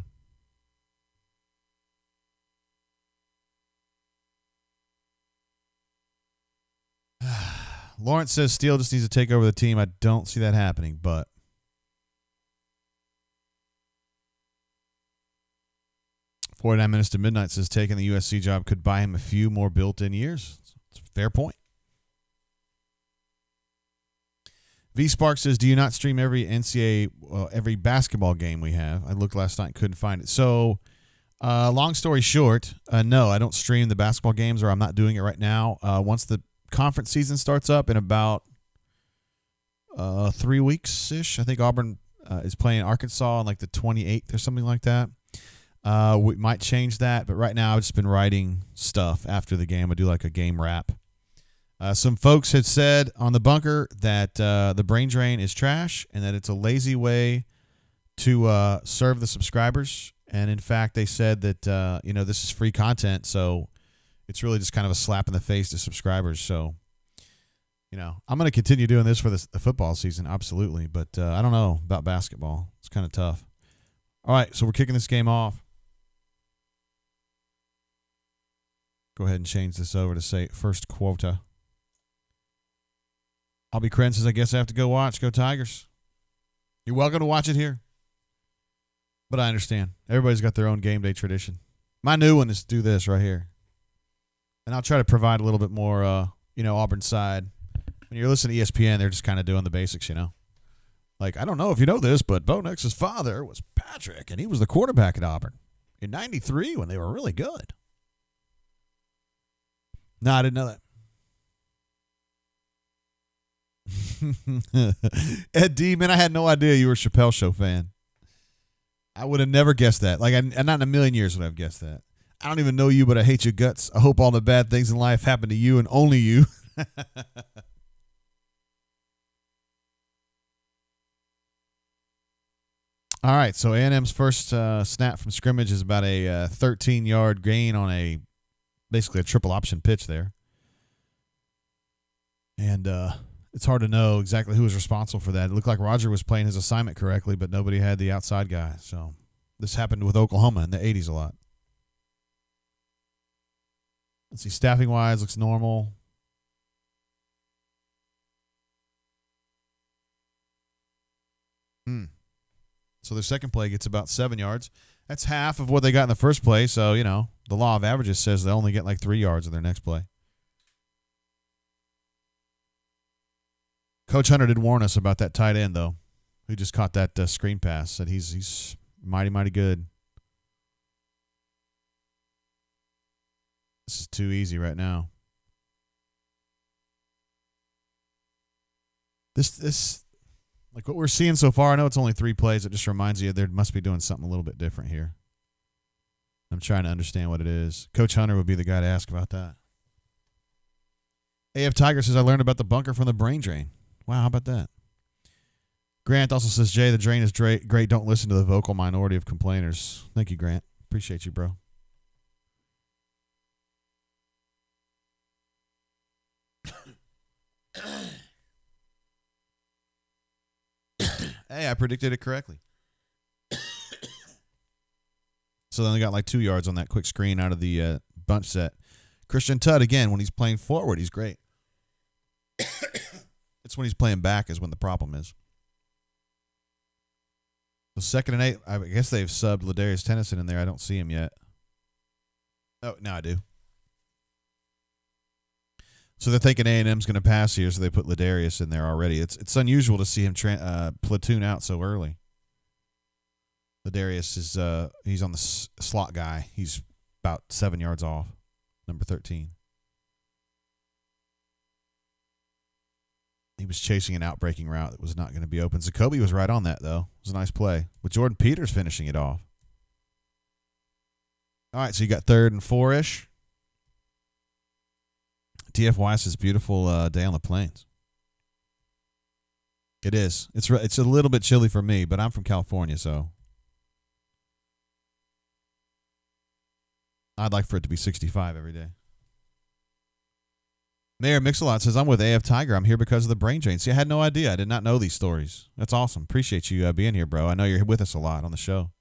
A: Lawrence says Steele just needs to take over the team. I don't see that happening, but 49 minutes to midnight says taking the USC job could buy him a few more built-in years. It's a fair point. V Spark says, do you not stream every every basketball game we have? I looked last night and couldn't find it. So, long story short, no, I don't stream the basketball games, or I'm not doing it right now. Once the conference season starts up in about 3 weeks-ish. I think Auburn is playing Arkansas on like the 28th or something like that. We might change that, but right now I've just been writing stuff after the game. I do like a game wrap. Some folks had said on the bunker that the brain drain is trash and that it's a lazy way to serve the subscribers. And in fact, they said that this is free content, so it's really just kind of a slap in the face to subscribers. So, I'm going to continue doing this for the football season, absolutely. But I don't know about basketball. It's kind of tough. All right, so we're kicking this game off. Go ahead and change this over to say first quota. I'll be Kren says, I guess I have to go watch. Go Tigers. You're welcome to watch it here. But I understand. Everybody's got their own game day tradition. My new one is to do this right here. And I'll try to provide a little bit more, Auburn side. When you're listening to ESPN, they're just kind of doing the basics, Like, I don't know if you know this, but Bo Nix's father was Patrick, and he was the quarterback at Auburn in '93 when they were really good. No, I didn't know that. Ed D, man, I had no idea you were a Chappelle Show fan. I would have never guessed that. Like, not in a million years would I have guessed that. I don't even know you, but I hate your guts. I hope all the bad things in life happen to you and only you. All right, so A&M's first snap from scrimmage is about a 13-yard gain on basically a triple option pitch there. And it's hard to know exactly who was responsible for that. It looked like Roger was playing his assignment correctly, but nobody had the outside guy. So this happened with Oklahoma in the 80s a lot. Let's see, staffing-wise, looks normal. So their second play gets about 7 yards. That's half of what they got in the first play. So, the law of averages says they only get like 3 yards in their next play. Coach Hunter did warn us about that tight end, though, who just caught that screen pass. Said he's mighty, mighty good. This is too easy right now. This like what we're seeing so far, I know it's only 3 plays. It just reminds you they must be doing something a little bit different here. I'm trying to understand what it is. Coach Hunter would be the guy to ask about that. AF Tiger says, I learned about the bunker from the brain drain. Wow, how about that? Grant also says, Jay, the drain is great. Don't listen to the vocal minority of complainers. Thank you, Grant. Appreciate you, bro. Hey, I predicted it correctly. So then they got like 2 yards on that quick screen out of the bunch set. Christian Tutt, again, when he's playing forward, he's great. It's when he's playing back is when the problem is. So 2nd and 8, I guess they've subbed Ladarius Tennyson in there. I don't see him yet. Oh, now I do. So they're thinking A&M's going to pass here, so they put Ladarius in there already. It's unusual to see him platoon out so early. Ladarius is he's on the slot guy. He's about 7 yards off, number 13. He was chasing an out-breaking route that was not going to be open. Zacoby was right on that, though. It was a nice play, with Jordan Peters finishing it off. All right, so you got 3rd and 4-ish. TF Weiss's beautiful day on the plains. It is. It's a little bit chilly for me, but I'm from California, so I'd like for it to be 65 every day. Mayor Mix-a-Lot says, I'm with AF Tiger. I'm here because of the brain drain. See, I had no idea. I did not know these stories. That's awesome. Appreciate you being here, bro. I know you're with us a lot on the show.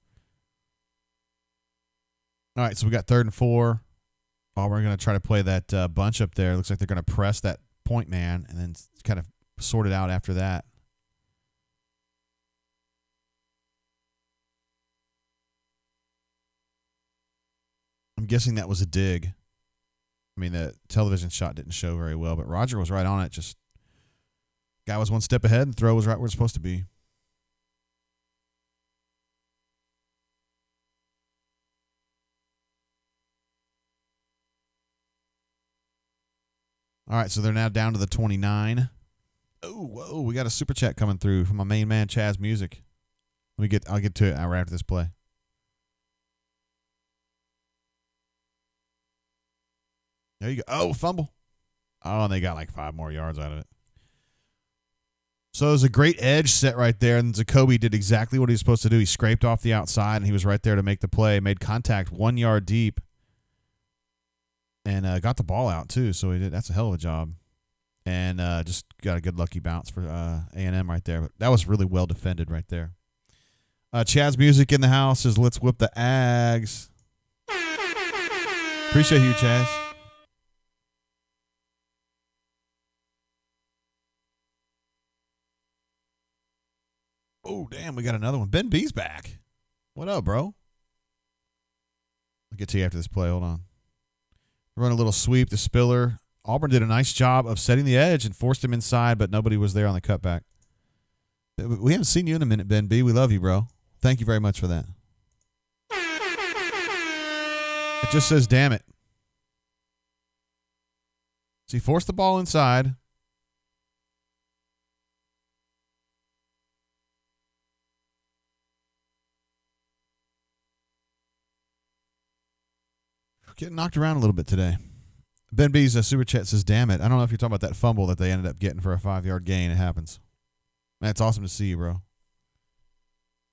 A: All right, so we got 3rd and 4. We're going to try to play that bunch up there. Looks like they're going to press that point man and then kind of sort it out after that. I'm guessing that was a dig. I mean, the television shot didn't show very well, but Roger was right on it. Just guy was one step ahead and throw was right where it's supposed to be. All right, so they're now down to the 29. Oh, whoa, we got a super chat coming through from my main man, Chaz Music. I'll get to it right after this play. There you go. Oh, fumble. Oh, and they got like 5 more yards out of it. So it was a great edge set right there, and Zacoby did exactly what he was supposed to do. He scraped off the outside, and he was right there to make the play. Made contact 1 yard deep, and got the ball out too. So that's a hell of a job, and just got a good lucky bounce for A&M right there. But that was really well defended right there. Chaz Music in the house says, "Let's whip the Ags." Appreciate you, Chaz. Oh, damn, we got another one. Ben B's back. What up, bro? I'll get to you after this play. Hold on. Run a little sweep to Spiller. Auburn did a nice job of setting the edge and forced him inside, but nobody was there on the cutback. We haven't seen you in a minute, Ben B. We love you, bro. Thank you very much for that. It just says, damn it. So he forced the ball inside. Getting knocked around a little bit today. Ben B's super chat says, damn it. I don't know if you're talking about that fumble that they ended up getting for a 5-yard gain. It happens. Man, it's awesome to see you, bro.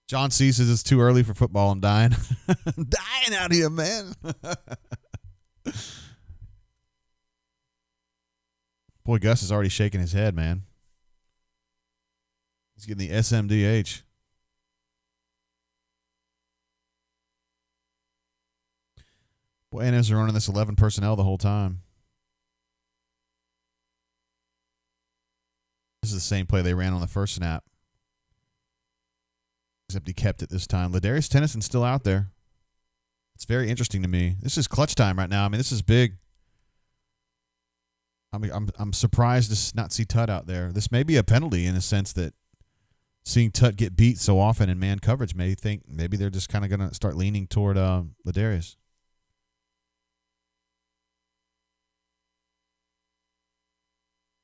A: John C says it's too early for football. I'm dying. I'm dying out here, man. Boy, Gus is already shaking his head, man. He's getting the SMDH. Boy, A&M's are running this 11 personnel the whole time. This is the same play they ran on the first snap. Except he kept it this time. Ladarius Tennyson's still out there. It's very interesting to me. This is clutch time right now. I mean, this is big. I'm surprised to not see Tutt out there. This may be a penalty in a sense that seeing Tutt get beat so often in man coverage maybe they're just kind of going to start leaning toward Ladarius.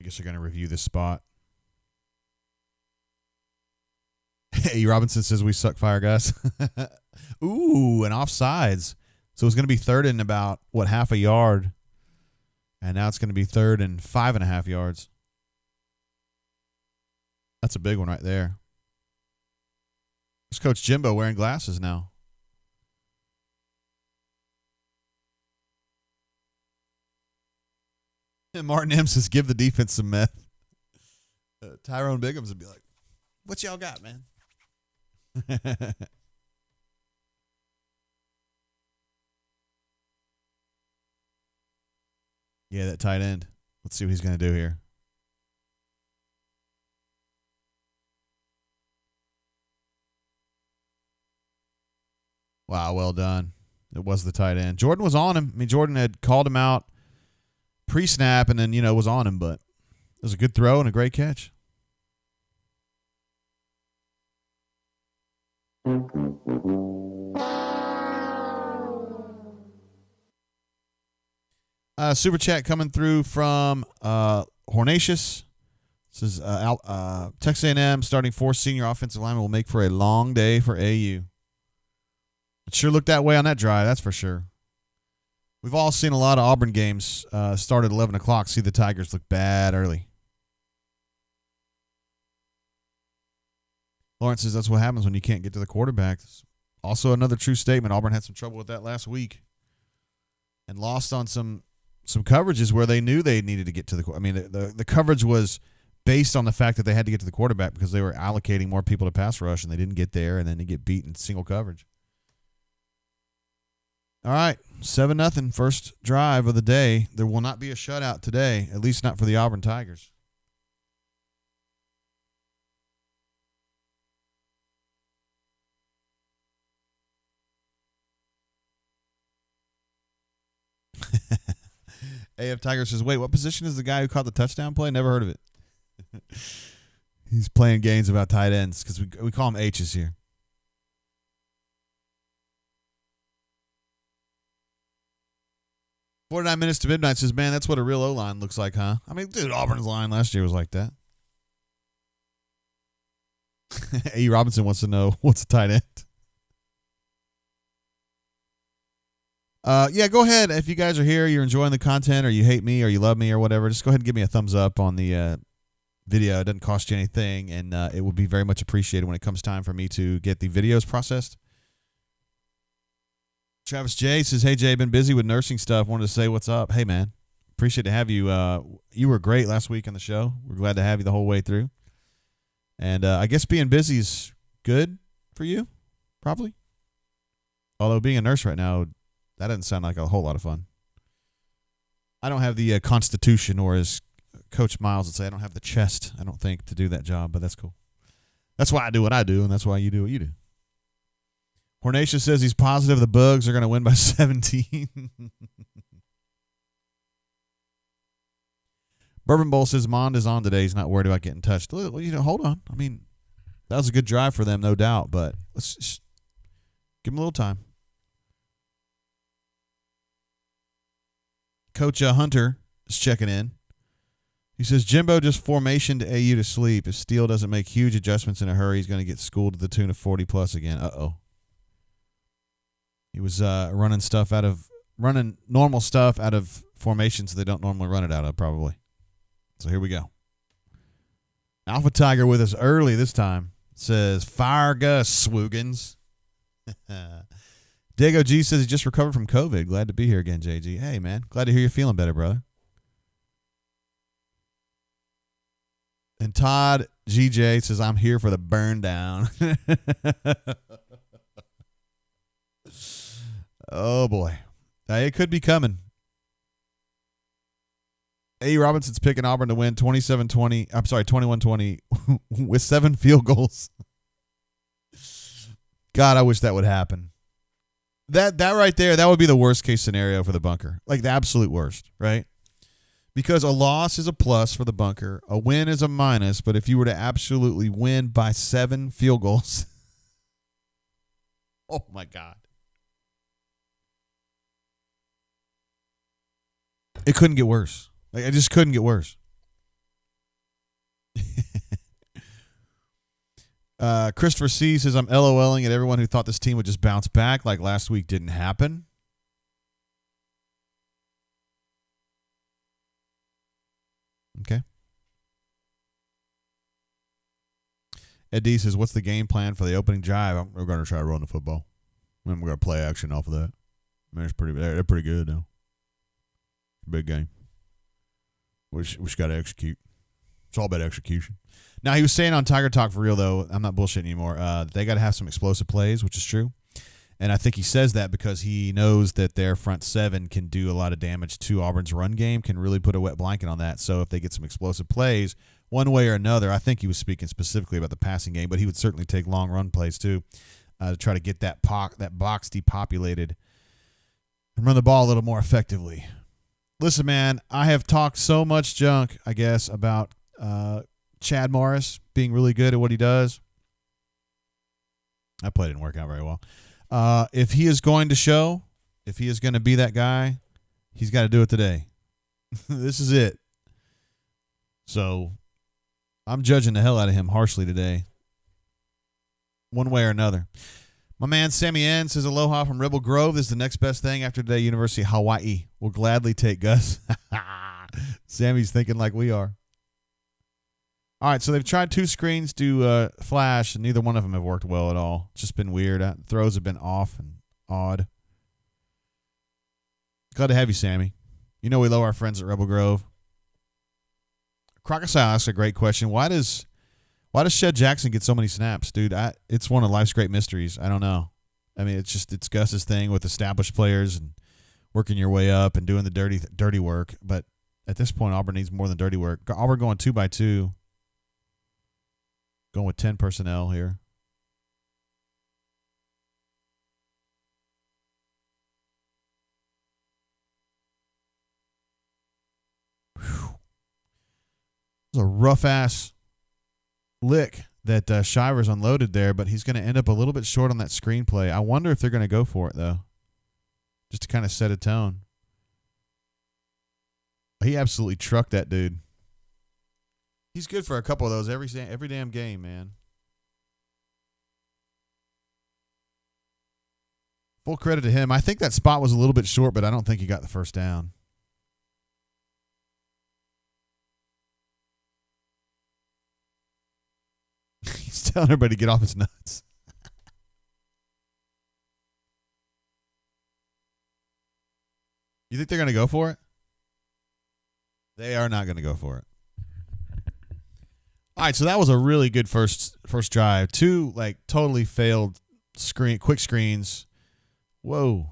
A: I guess they're going to review this spot. Hey, Robinson says we suck, fire guys. Ooh, and offsides. So it's going to be 3rd and about, half a yard. And now it's going to be 3rd and 5.5 yards. That's a big one right there. There's Coach Jimbo wearing glasses now. And Martin M says, give the defense some meth. Tyrone Biggums would be like, what y'all got, man? Yeah, that tight end. Let's see what he's going to do here. Wow, well done. It was the tight end. Jordan was on him. I mean, Jordan had called him out pre-snap and then, was on him, but it was a good throw and a great catch. Super chat coming through from Hornatius. Says Texas A&M starting 4 senior offensive linemen will make for a long day for AU. It sure looked that way on that drive, that's for sure. We've all seen a lot of Auburn games start at 11 o'clock. See the Tigers look bad early. Lawrence says that's what happens when you can't get to the quarterback. Also another true statement. Auburn had some trouble with that last week and lost on some coverages where they knew they needed to get to the – I mean, the coverage was based on the fact that they had to get to the quarterback because they were allocating more people to pass rush and they didn't get there, and then they get beat in single coverage. All right, 7-0, first drive of the day. There will not be a shutout today, at least not for the Auburn Tigers. AF Tiger says, wait, what position is the guy who caught the touchdown play? Never heard of it. He's playing games about tight ends because we call them H's here. 49 minutes to midnight says, man, that's what a real O-line looks like, huh? I mean, dude, Auburn's line last year was like that. A. Robinson wants to know, what's a tight end? Yeah, go ahead. If you guys are here, you're enjoying the content, or you hate me, or you love me, or whatever, just go ahead and give me a thumbs up on the video. It doesn't cost you anything, and it would be very much appreciated when it comes time for me to get the videos processed. Travis J says, hey, Jay, been busy with nursing stuff. Wanted to say what's up. Hey, man, appreciate to have you. You were great last week on the show. We're glad to have you the whole way through. And I guess being busy is good for you, probably. Although being a nurse right now, that doesn't sound like a whole lot of fun. I don't have the constitution, or as Coach Miles would say, I don't have the chest, I don't think, to do that job, but that's cool. That's why I do what I do, and that's why you do what you do. Hornatius says he's positive the Bugs are going to win by 17. Bourbon Bowl says Mond is on today. He's not worried about getting touched. Well, hold on. I mean, that was a good drive for them, no doubt, but let's just give him a little time. Coach Hunter is checking in. He says, Jimbo just formationed AU to sleep. If Steele doesn't make huge adjustments in a hurry, he's going to get schooled to the tune of 40-plus again. Uh-oh. He was running normal stuff out of formations they don't normally run it out of, probably. So here we go. Alpha Tiger with us early this time. Says, fire Gus, Swoogans. Diego G says he just recovered from COVID. Glad to be here again, JG. Hey, man. Glad to hear you're feeling better, brother. And Todd GJ says, I'm here for the burn down. Oh, boy. It could be coming. A. Robinson's picking Auburn to win 21-20 with 7 field goals. God, I wish that would happen. That right there, that would be the worst case scenario for the bunker. Like the absolute worst, right? Because a loss is a plus for the bunker. A win is a minus. But if you were to absolutely win by 7 field goals, oh, my God. It couldn't get worse. Like, it just couldn't get worse. Christopher C. says, I'm LOLing at everyone who thought this team would just bounce back like last week didn't happen. Okay. Ed D says, what's the game plan for the opening drive? We're going to try to run the football. And we're going to play action off of that. I mean, they're pretty good, though. Big game. We just got to execute. It's all about execution. Now, he was saying on Tiger Talk for real, though, I'm not bullshitting anymore, they got to have some explosive plays, which is true. And I think he says that because he knows that their front seven can do a lot of damage to Auburn's run game, can really put a wet blanket on that. So if they get some explosive plays, one way or another, I think he was speaking specifically about the passing game, but he would certainly take long run plays too to try to get that box depopulated and run the ball a little more effectively. Listen, man, I have talked so much junk, I guess, about Chad Morris being really good at what he does. That play didn't work out very well. If he is going to show, if he is going to be that guy, he's got to do it today. This is it. So I'm judging the hell out of him harshly today, one way or another. My man Sammy N says, aloha from Rebel Grove. This is the next best thing after today. University of Hawaii will gladly take Gus. Sammy's thinking like we are. All right, so they've tried two screens to flash, and neither one of them have worked well at all. It's just been weird. Throws have been off and odd. Glad to have you, Sammy. You know we love our friends at Rebel Grove. Crocodile asks a great question. Why does Shed Jackson get so many snaps, dude? It's one of life's great mysteries. I don't know. I mean, it's Gus's thing with established players and working your way up and doing the dirty work. But at this point, Auburn needs more than dirty work. Auburn going 2-by-2. Going with 10 personnel here. Whew. It was a rough-ass lick that Shivers unloaded there, but he's going to end up a little bit short on that screenplay. I wonder if they're going to go for it, though, just to kind of set a tone. He absolutely trucked that dude. He's good for a couple of those every damn game, man. Full credit to him. I think that spot was a little bit short, but I don't think he got the first down. He's telling everybody to get off his nuts. You think they're going to go for it? They are not going to go for it. All right, so that was a really good first drive. Two totally failed quick screens. Whoa.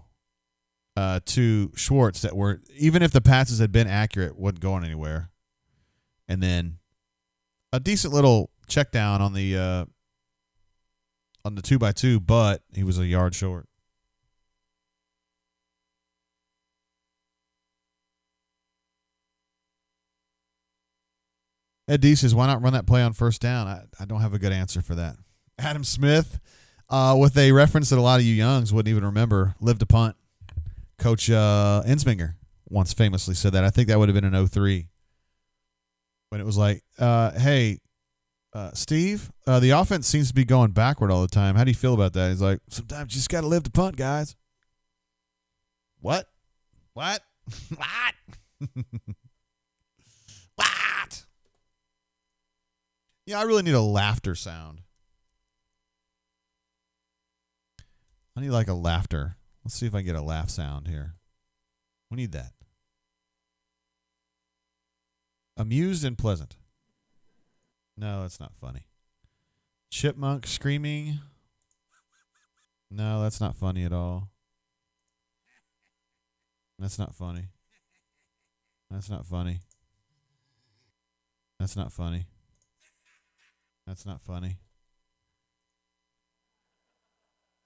A: To Schwartz that were, even if the passes had been accurate, wasn't going anywhere. And then a decent little check down on the 2-by-2, but he was a yard short. Ed D says, why not run that play on first down? I don't have a good answer for that. Adam Smith, with a reference that a lot of you youngs wouldn't even remember, lived to punt. Coach Ensminger once famously said that. I think that would have been in 2003 when it was like, hey, Steve, the offense seems to be going backward all the time. How do you feel about that? He's like, sometimes you just got to live to punt, guys. What? What? What? What? Yeah, I really need a laughter sound. I need a laughter. Let's see if I can get a laugh sound here. We need that. Amused and pleasant. No, that's not funny. Chipmunk screaming. No, that's not funny at all. That's not funny. That's not funny. That's not funny. That's not funny.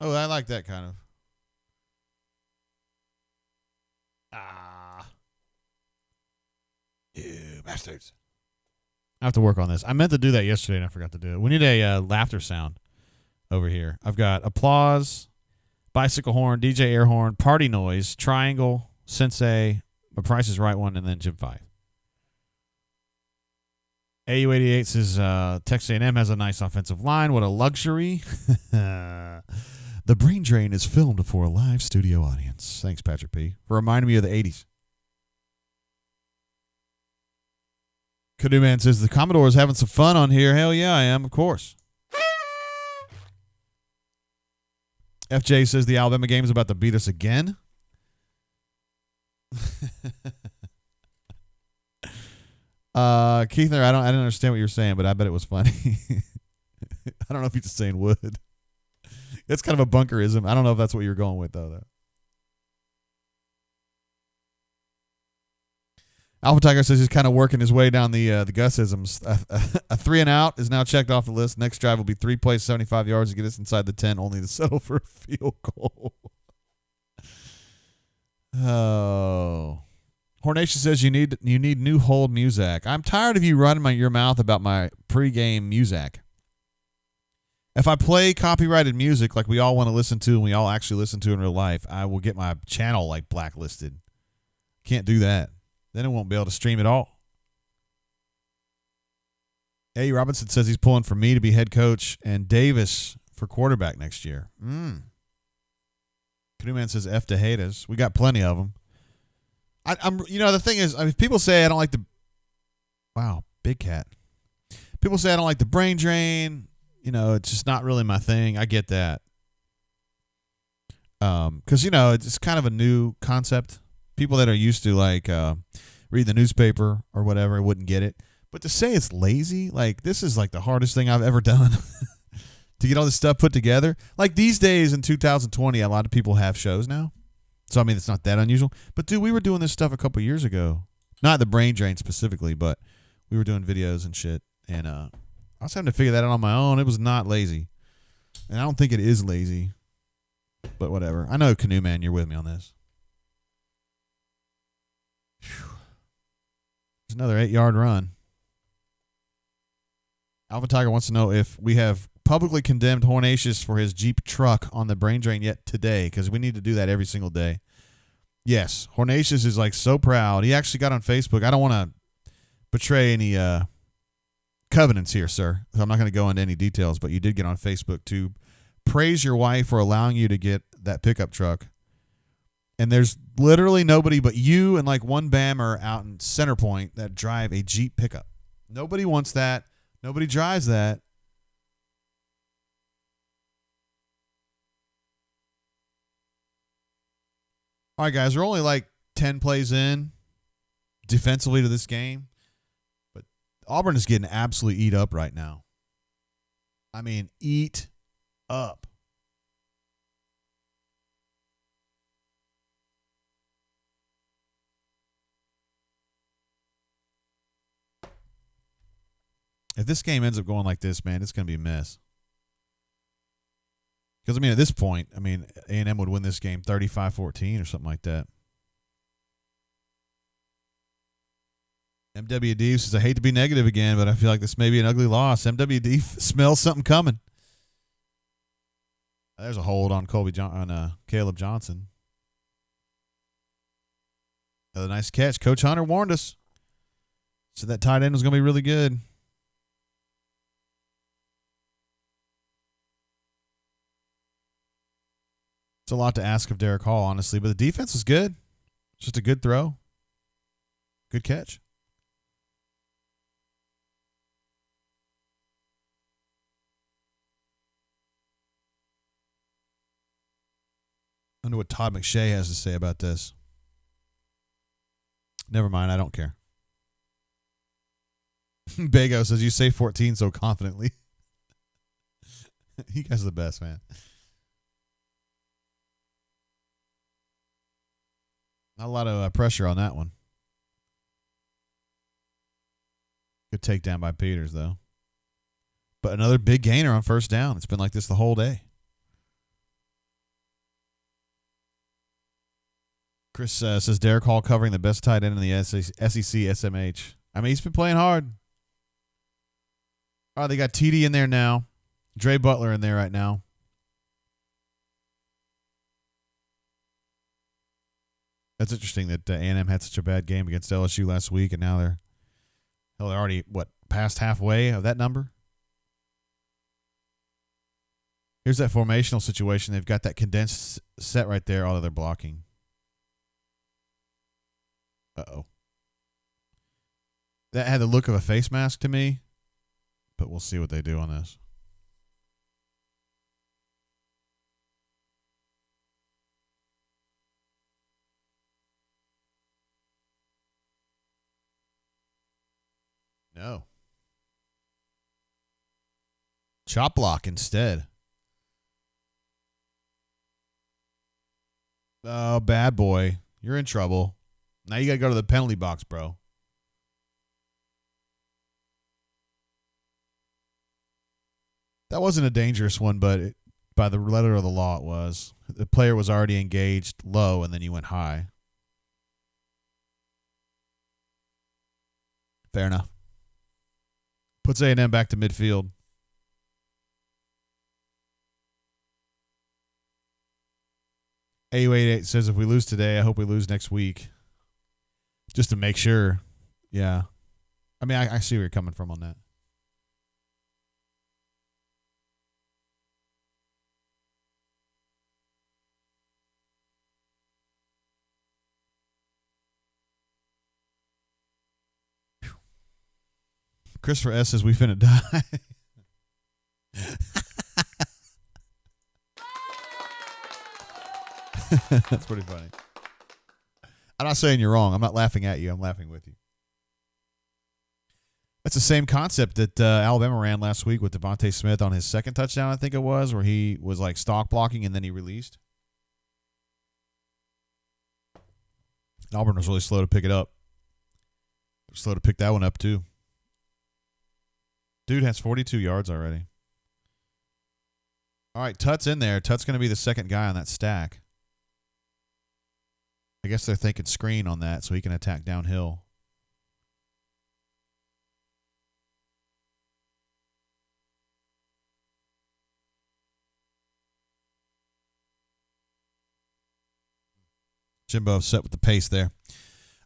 A: Oh, I like that kind of. You bastards. I have to work on this. I meant to do that yesterday and I forgot to do it. We need a laughter sound over here. I've got applause, bicycle horn, DJ air horn, party noise, triangle, sensei, a Price is Right one, and then Jim 5. AU88 says Texas A&M has a nice offensive line. What a luxury. The brain drain is filmed for a live studio audience. Thanks, Patrick P. For reminding me of the 80s. Canoe Man says the Commodore is having some fun on here. Hell yeah, I am, of course. FJ says the Alabama game is about to beat us again. Keithner, I didn't understand what you were saying, but I bet it was funny. I don't know if you're just saying would. It's kind of a bunkerism. I don't know if that's what you're going with though. Alpha Tiger says he's kind of working his way down the Gusisms. A 3 and out is now checked off the list. Next drive will be 3 plays, 75 yards to get us inside the 10, only to settle for a field goal. Oh. Hornation says you need new hold music. I'm tired of you running your mouth about my pregame music. If I play copyrighted music like we all want to listen to and we all actually listen to in real life, I will get my channel like blacklisted. Can't do that. Then it won't be able to stream at all. A. Robinson says he's pulling for me to be head coach and Davis for quarterback next year. Canoe Man says F to haters. We got plenty of them. I'm the thing is, people say I don't like the. Wow, big cat. People say I don't like the brain drain. It's just not really my thing. I get that. Because it's kind of a new concept. People that are used to read the newspaper or whatever wouldn't get it. But to say it's lazy, this is the hardest thing I've ever done to get all this stuff put together. These days in 2020, a lot of people have shows now. So, it's not that unusual. But, dude, we were doing this stuff a couple years ago. Not the brain drain specifically, but we were doing videos and shit. And I was having to figure that out on my own. It was not lazy. And I don't think it is lazy. But whatever. I know, Canoe Man, you're with me on this. Whew. There's another 8-yard run. Alpha Tiger wants to know if we have publicly condemned Hornatius for his Jeep truck on the brain drain yet today, because we need to do that every single day. Yes, Hornatius is so proud. He actually got on Facebook. I don't want to betray any covenants here, sir. So I'm not going to go into any details, but you did get on Facebook to praise your wife for allowing you to get that pickup truck. And there's literally nobody but you and one Bammer out in Center Point that drive a Jeep pickup. Nobody wants that. Nobody drives that. All right, guys, we're only 10 plays in defensively to this game. But Auburn is getting absolutely eat up right now. Eat up. If this game ends up going like this, man, it's going to be a mess. Because, at this point, A&M would win this game 35-14 or something like that. MWD says, I hate to be negative again, but I feel like this may be an ugly loss. MWD smells something coming. There's a hold on Caleb Johnson. Another nice catch. Coach Hunter warned us. Said that tight end was going to be really good. It's a lot to ask of Derek Hall, honestly, but the defense was good. Just a good throw. Good catch. I wonder what Todd McShay has to say about this. Never mind, I don't care. Bago says, you say 14 so confidently. You guys are the best, man. Not a lot of pressure on that one. Good takedown by Peters, though. But another big gainer on first down. It's been like this the whole day. Chris says Derek Hall covering the best tight end in the SEC SMH. He's been playing hard. All right, they got TD in there now. Dre Butler in there right now. That's interesting that A&M had such a bad game against LSU last week, and now they're already, past halfway of that number? Here's that formational situation. They've got that condensed set right there, although they're blocking. Uh-oh. That had the look of a face mask to me, but we'll see what they do on this. No. Chop block instead. Oh, bad boy. You're in trouble. Now you got to go to the penalty box, bro. That wasn't a dangerous one, but by the letter of the law, it was. The player was already engaged low, and then you went high. Fair enough. Puts A&M back to midfield. AU88 says, if we lose today, I hope we lose next week. Just to make sure. Yeah. I mean, I see where you're coming from on that. Christopher S. says, we finna die. That's pretty funny. I'm not saying you're wrong. I'm not laughing at you. I'm laughing with you. That's the same concept that Alabama ran last week with Devontae Smith on his second touchdown, I think it was, where he was like stock blocking and then he released. Auburn was really slow to pick it up. Slow to pick that one up, too. Dude has 42 yards already. All right, Tut's in there. Tut's going to be the second guy on that stack. I guess they're thinking screen on that so he can attack downhill. Jimbo set with the pace there.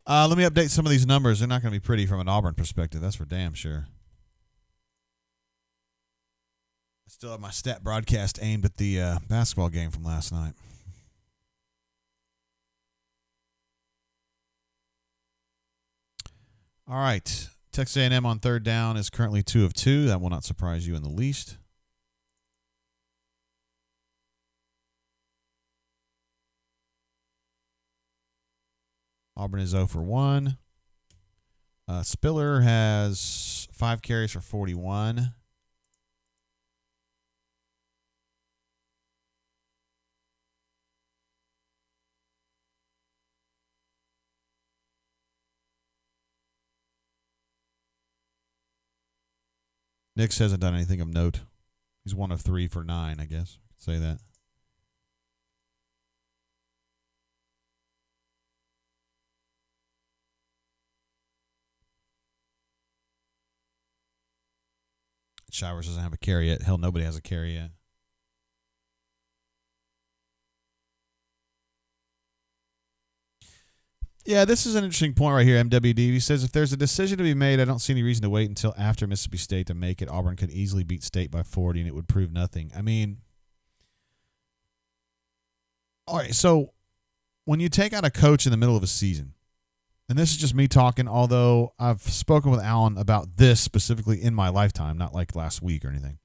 A: Let me update some of these numbers. They're not going to be pretty from an Auburn perspective. That's for damn sure. I still have my stat broadcast aimed at the basketball game from last night. All right. Texas A&M on third down is currently 2 of 2. That will not surprise you in the least. Auburn is 0 for 1. Spiller has 5 carries for 41. Nix hasn't done anything of note. He's 1 of 3 for 9, I guess. Say that. Showers doesn't have a carry yet. Hell, nobody has a carry yet. Yeah, this is an interesting point right here. MWD, he says, if there's a decision to be made, I don't see any reason to wait until after Mississippi State to make it. Auburn could easily beat State by 40, and it would prove nothing. I mean, all right, so when you take out a coach in the middle of a season, and this is just me talking, although I've spoken with Alan about this specifically in my lifetime, not like last week or anything.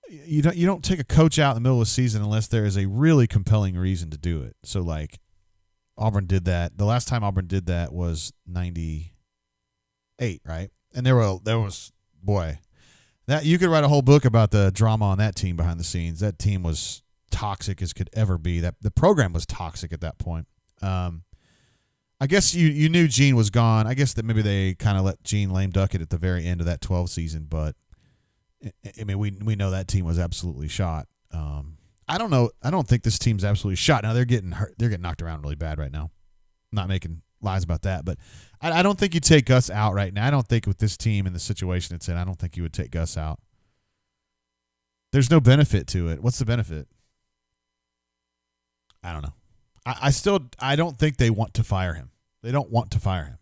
A: You don't take a coach out in the middle of the season unless there is a really compelling reason to do it. So, like, Auburn did that. The last time Auburn did that was 98, right? And there was that you could write a whole book about the drama on that team behind the scenes. That team was toxic as could ever be. That the program was toxic at that point. I guess you knew Gene was gone. I guess that maybe they kind of let Gene lame duck it at the very end of that 12 season, but I mean we know that team was absolutely shot. I don't know. I don't think this team's absolutely shot. Now they're getting hurt. They're getting knocked around really bad right now. I'm not making lies about that, but I don't think you take Gus out right now. I don't think with this team and the situation it's in, I don't think you would take Gus out. There's no benefit to it. What's the benefit? I don't know. I don't think they want to fire him. They don't want to fire him.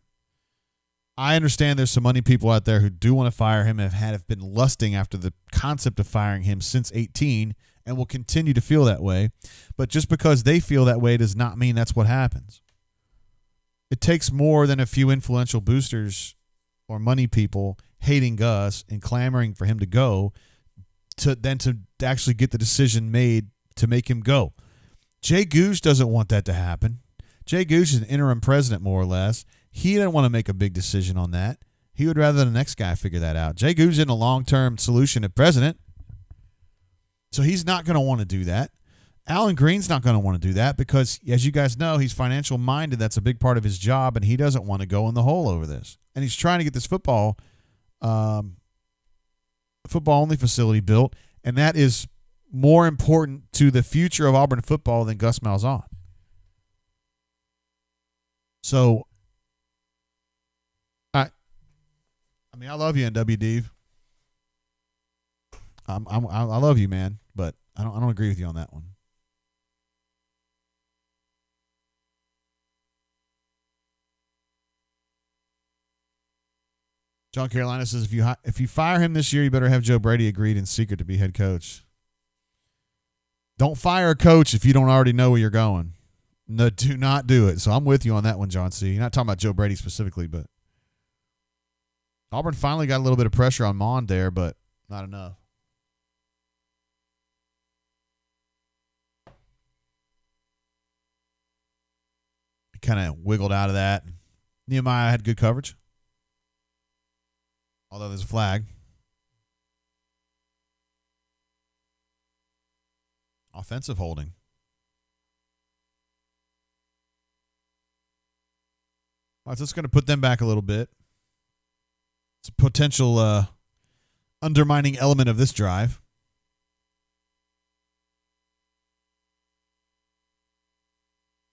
A: I understand there's some money people out there who do want to fire him and have been lusting after the concept of firing him since 18 and will continue to feel that way. But just because they feel that way does not mean that's what happens. It takes more than a few influential boosters or money people hating Gus and clamoring for him to go to actually get the decision made to make him go. Jay Goose doesn't want that to happen. Jay Goose is an interim president, more or less. He didn't want to make a big decision on that. He would rather the next guy figure that out. Jay Goo's in a long-term solution at president, so he's not going to want to do that. Alan Green's not going to want to do that because, as you guys know, he's financial minded. That's a big part of his job, and he doesn't want to go in the hole over this. And he's trying to get this football-only facility built, and that is more important to the future of Auburn football than Gus Malzahn. So, I love you, NW I love you, man, but I don't agree with you on that one. John Carolina says if you fire him this year, you better have Joe Brady agreed in secret to be head coach. Don't fire a coach if you don't already know where you're going. No, do not do it. So I'm with you on that one, John C. You're not talking about Joe Brady specifically, but Auburn finally got a little bit of pressure on Mond there, but not enough. He kind of wiggled out of that. Nehemiah had good coverage, although there's a flag. Offensive holding. All right, so it's going to put them back a little bit. It's a potential undermining element of this drive.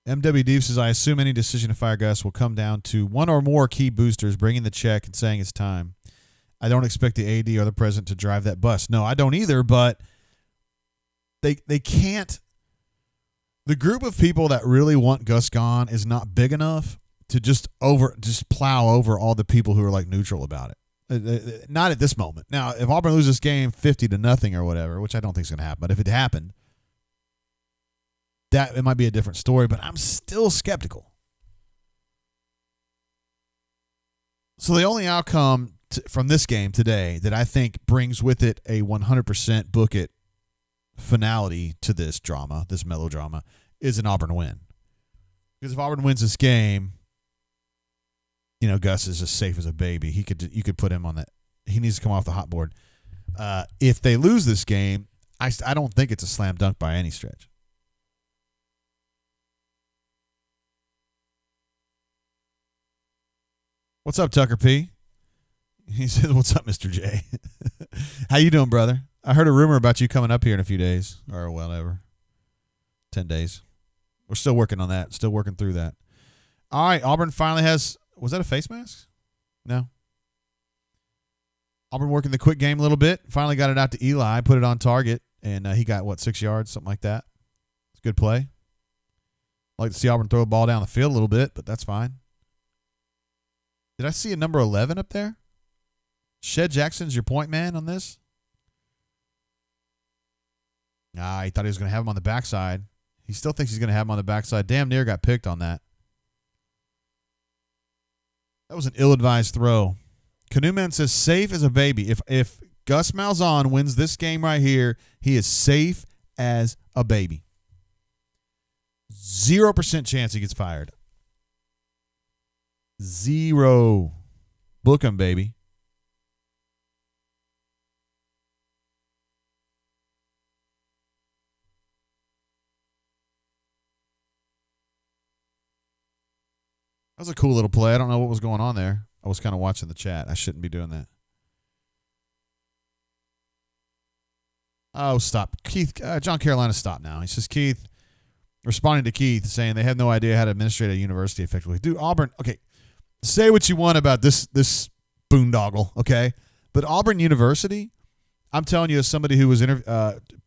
A: MWD says, I assume any decision to fire Gus will come down to one or more key boosters bringing the check and saying it's time. I don't expect the AD or the president to drive that bus. No, I don't either, but they can't. The group of people that really want Gus gone is not big enough to just plow over all the people who are like neutral about it. Not at this moment. Now, if Auburn loses this game 50-0 or whatever, which I don't think is going to happen, but if it happened, that it might be a different story, but I'm still skeptical. So the only outcome from this game today that I think brings with it a 100% book it finality to this drama, this melodrama, is an Auburn win. Because if Auburn wins this game, you know, Gus is as safe as a baby. You could put him on that. He needs to come off the hot board. If they lose this game, I don't think it's a slam dunk by any stretch. What's up, Tucker P? He says, what's up, Mr. J? How you doing, brother? I heard a rumor about you coming up here in a few days, or whatever, 10 days. We're still working on that, still working through that. All right, Auburn finally has, was that a face mask? No. Auburn working the quick game a little bit. Finally got it out to Eli, put it on target, and he got, 6 yards, something like that. It's a good play. I'd like to see Auburn throw a ball down the field a little bit, but that's fine. Did I see a number 11 up there? Shed Jackson's your point man on this? Nah, he thought he was going to have him on the backside. He still thinks he's going to have him on the backside. Damn near got picked on that. That was an ill-advised throw. Canoeman says safe as a baby. If Gus Malzahn wins this game right here, he is safe as a baby. 0% chance he gets fired. 0. Book him, baby. That was a cool little play. I don't know what was going on there. I was kind of watching the chat. I shouldn't be doing that. Oh, stop. Keith, John Carolina, stop now. He says, Keith, responding to Keith, saying they have no idea how to administrate a university effectively. Dude, Auburn, okay, say what you want about this boondoggle, okay? But Auburn University, I'm telling you, as somebody who was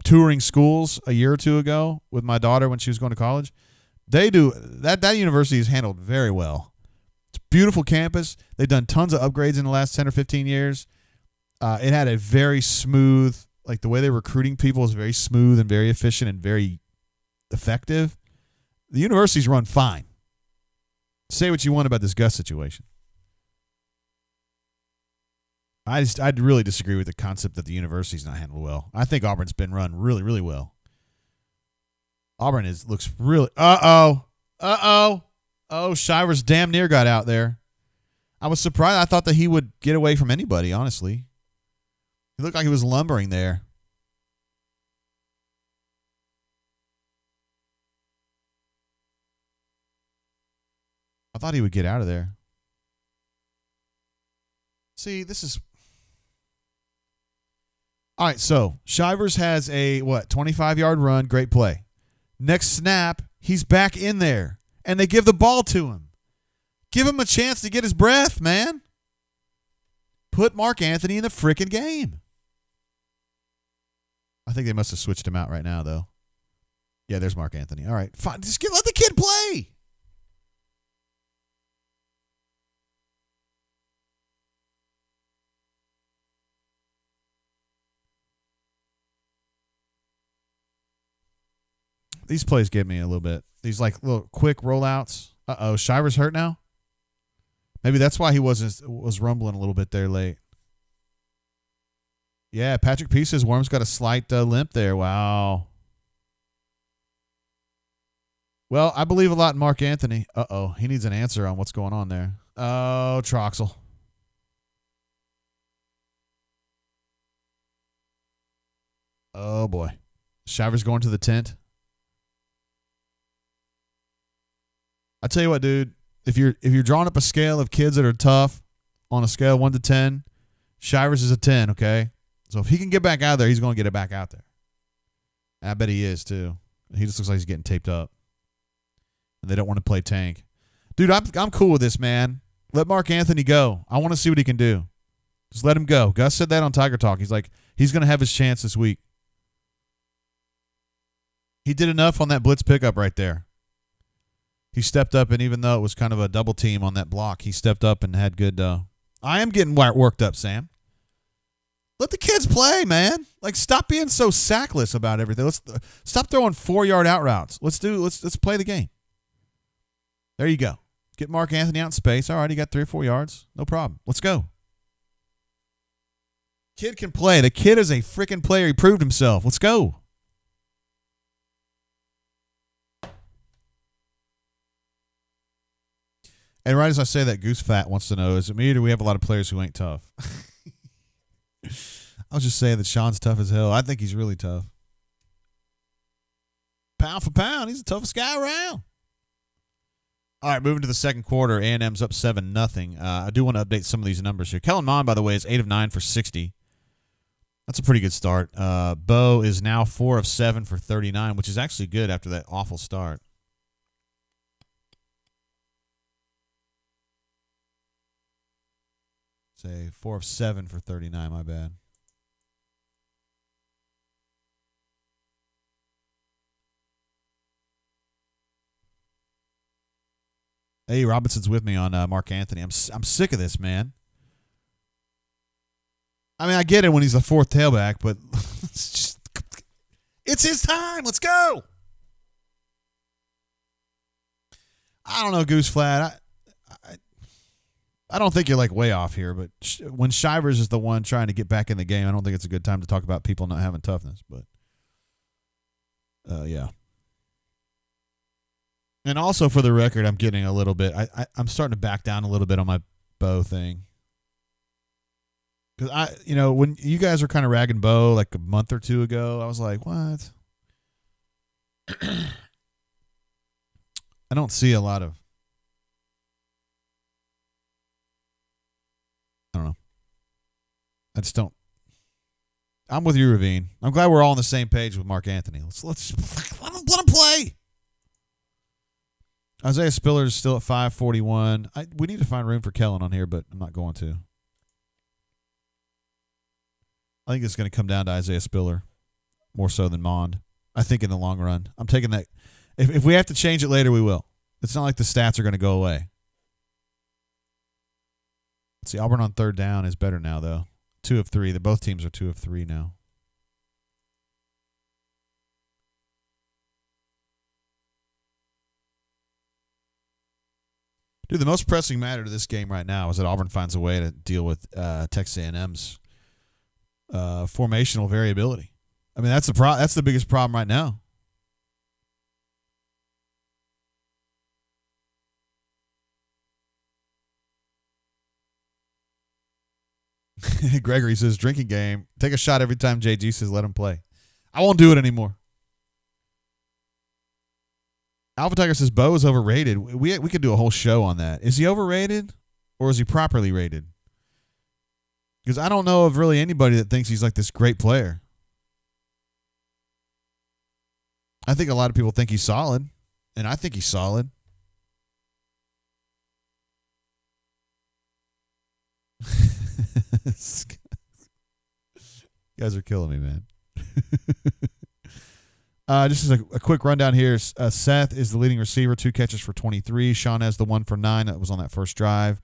A: touring schools a year or two ago with my daughter when she was going to college, they do that university is handled very well. It's a beautiful campus. They've done tons of upgrades in the last 10 or 15 years. It had a very smooth, like the way they're recruiting people is very smooth and very efficient and very effective. The university's run fine. Say what you want about this Gus situation. I'd really disagree with the concept that the university's not handled well. I think Auburn's been run really, really well. Auburn looks really. Oh, Shivers damn near got out there. I was surprised. I thought that he would get away from anybody, honestly. He looked like he was lumbering there. I thought he would get out of there. See, this is... All right, so Shivers has a, 25-yard run, great play. Next snap, he's back in there, and they give the ball to him. Give him a chance to get his breath, man. Put Mark Anthony in the freaking game. I think they must have switched him out right now, though. Yeah, there's Mark Anthony. All right, fine. Just let the kid play. These plays get me a little bit. These like little quick rollouts. Uh-oh, Shivers hurt now? Maybe that's why he was rumbling a little bit there late. Yeah, Patrick Peace says Worm's got a slight limp there. Wow. Well, I believe a lot in Mark Anthony. Uh-oh, he needs an answer on what's going on there. Oh, Troxel. Oh, boy. Shivers going to the tent. I tell you what, dude. If you're drawing up a scale of kids that are tough on a scale of 1 to 10, Shivers is a 10, okay? So if he can get back out there, he's going to get it back out there. I bet he is, too. He just looks like he's getting taped up. And they don't want to play tank. Dude, I'm cool with this, man. Let Mark Anthony go. I want to see what he can do. Just let him go. Gus said that on Tiger Talk. He's like, he's going to have his chance this week. He did enough on that blitz pickup right there. He stepped up, and even though it was kind of a double team on that block, he stepped up and had good. I am getting worked up, Sam. Let the kids play, man. Like, stop being so sackless about everything. Let's stop throwing 4-yard out routes. Let's play the game. There you go. Get Mark Anthony out in space. All right, he got 3 or 4 yards. No problem. Let's go. Kid can play. The kid is a freaking player. He proved himself. Let's go. And right as I say that, Goose Fat wants to know, is it me or do we have a lot of players who ain't tough? I was just saying that Sean's tough as hell. I think he's really tough. Pound for pound, he's the toughest guy around. All right, moving to the second quarter. A&M's up 7-0. I do want to update some of these numbers here. Kellen Mond, by the way, is 8 of 9 for 60. That's a pretty good start. Bo is now 4 of 7 for 39, which is actually good after that awful start. Say 4 of 7 for 39, my bad. Hey, Robinson's with me on Mark Anthony. I'm sick of this, man. I mean, I get it when he's the fourth tailback, but it's his time. Let's go. I don't know, Goose Flat. I don't think you're like way off here, but when Shivers is the one trying to get back in the game, I don't think it's a good time to talk about people not having toughness. But yeah. And also for the record, I'm getting a little bit. I'm starting to back down a little bit on my Bo thing. Because when you guys were kind of ragging Bo like a month or two ago, I was like, what? I don't see a lot of. I don't know. I just don't. I'm with you, Ravine. I'm glad we're all on the same page with Mark Anthony. Let's let him play. Isaiah Spiller's still at 541. We need to find room for Kellen on here, but I'm not going to. I think it's going to come down to Isaiah Spiller more so than Mond. I think in the long run. I'm taking that. If we have to change it later, we will. It's not like the stats are going to go away. Let's see, Auburn on third down is better now, though. 2 of 3. Both teams are 2 of 3 now. Dude, the most pressing matter to this game right now is that Auburn finds a way to deal with Texas A&M's formational variability. I mean, that's the biggest problem right now. Gregory says, drinking game. Take a shot every time JG says let him play. I won't do it anymore. Alpha Tiger says Bo is overrated. We could do a whole show on that. Is he overrated or is he properly rated? Because I don't know of really anybody that thinks he's like this great player. I think a lot of people think he's solid, and I think he's solid. You guys are killing me, man. Just as a quick rundown here. Seth is the leading receiver, 2 catches for 23. Sean has the 1 for 9 that was on that first drive.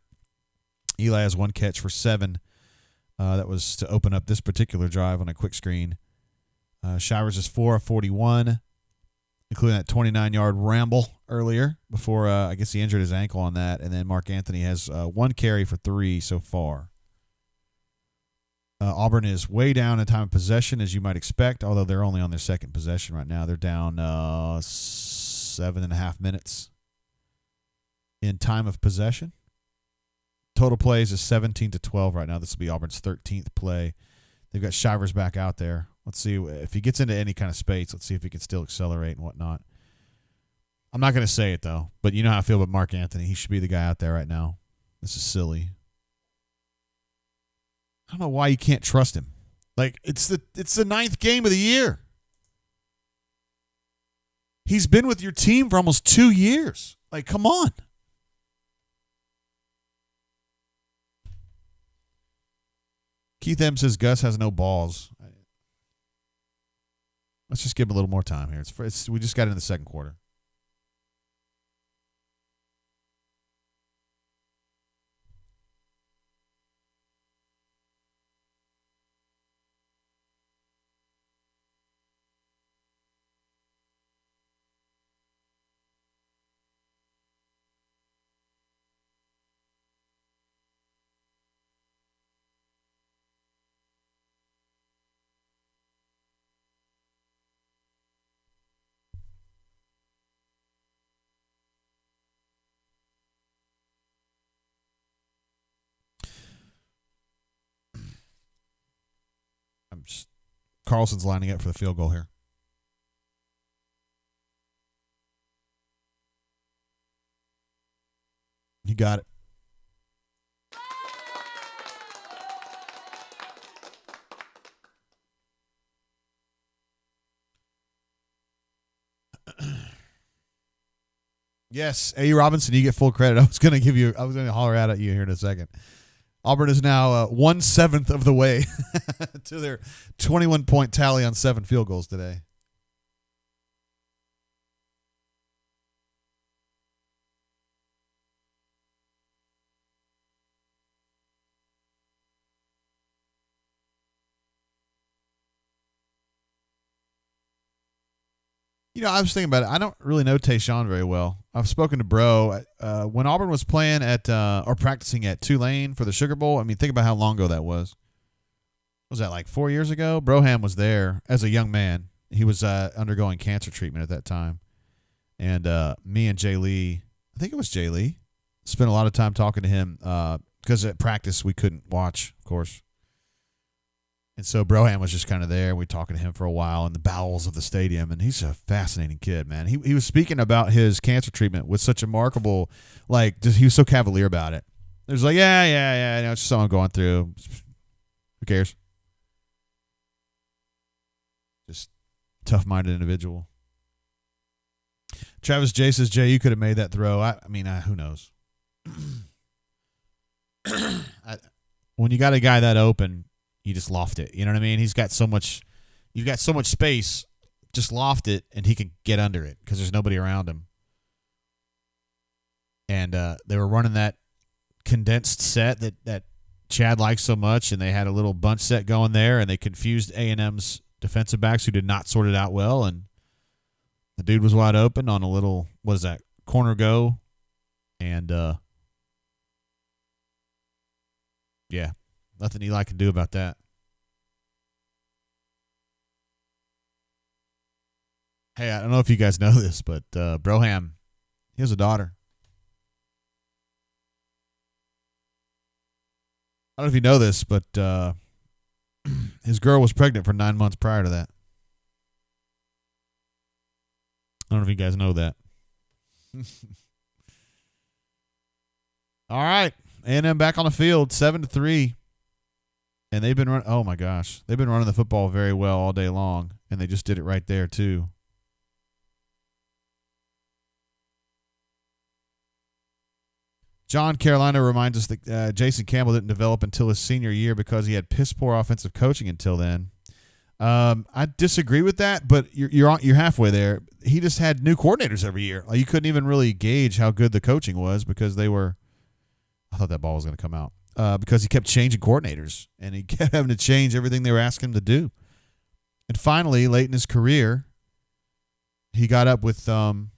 A: Eli has 1 catch for 7. That was to open up this particular drive on a quick screen. Shivers is 4 of 41, including that 29-yard ramble earlier before I guess he injured his ankle on that. And then Mark Anthony has 1 carry for 3 so far. Auburn is way down in time of possession, as you might expect, although they're only on their second possession right now. They're down 7.5 minutes in time of possession. Total plays is 17-12 right now. This will be Auburn's 13th play. They've got Shivers back out there. Let's see if he gets into any kind of space. Let's see if he can still accelerate and whatnot. I'm not going to say it, though, but you know how I feel about Mark Anthony. He should be the guy out there right now. This is silly. I don't know why you can't trust him. Like, it's the 9th game of the year. He's been with your team for almost 2 years. Like, come on. Keith M says Gus has no balls. Let's just give him a little more time here. We just got into the second quarter. Carlson's lining up for the field goal here. You got it. Yes, A. Robinson, you get full credit. I was going to holler out at you here in a second. Auburn is now 1/7 of the way to their 21-point tally on 7 field goals today. You know, I was thinking about it. I don't really know Tayshaun very well. I've spoken to Bro. When Auburn was playing at or practicing at Tulane for the Sugar Bowl, I mean, think about how long ago that was. Was that like 4 years ago? Broham was there as a young man. He was undergoing cancer treatment at that time. And me and Jay Lee, I think it was Jay Lee, spent a lot of time talking to him because at practice we couldn't watch, of course. And so Broham was just kind of there. We were talking to him for a while in the bowels of the stadium, and he's a fascinating kid, man. He was speaking about his cancer treatment with such a remarkable, like, just, he was so cavalier about it. It was like, yeah, you know, it's just something I'm going through. Who cares? Just tough-minded individual. Travis J says, Jay, you could have made that throw. I mean, who knows? When you got a guy that open, you just loft it. You know what I mean? You've got so much space. Just loft it, and he can get under it because there's nobody around him. And they were running that condensed set that Chad likes so much, and they had a little bunch set going there, and they confused A&M's defensive backs who did not sort it out well, and the dude was wide open on a little, what is that, corner go, and yeah. Nothing Eli can do about that. Hey, I don't know if you guys know this, but Broham, he has a daughter. I don't know if you know this, but his girl was pregnant for 9 months prior to that. I don't know if you guys know that. All right. A&M back on the field, 7-3. And they've been running, oh my gosh, they've been running the football very well all day long, and they just did it right there too. John Carolina reminds us that Jason Campbell didn't develop until his senior year because he had piss poor offensive coaching until then. I disagree with that, but you're halfway there. He just had new coordinators every year. You couldn't even really gauge how good the coaching was because they were. I thought that ball was going to come out. Because he kept changing coordinators, and he kept having to change everything they were asking him to do. And finally, late in his career, he got up with Al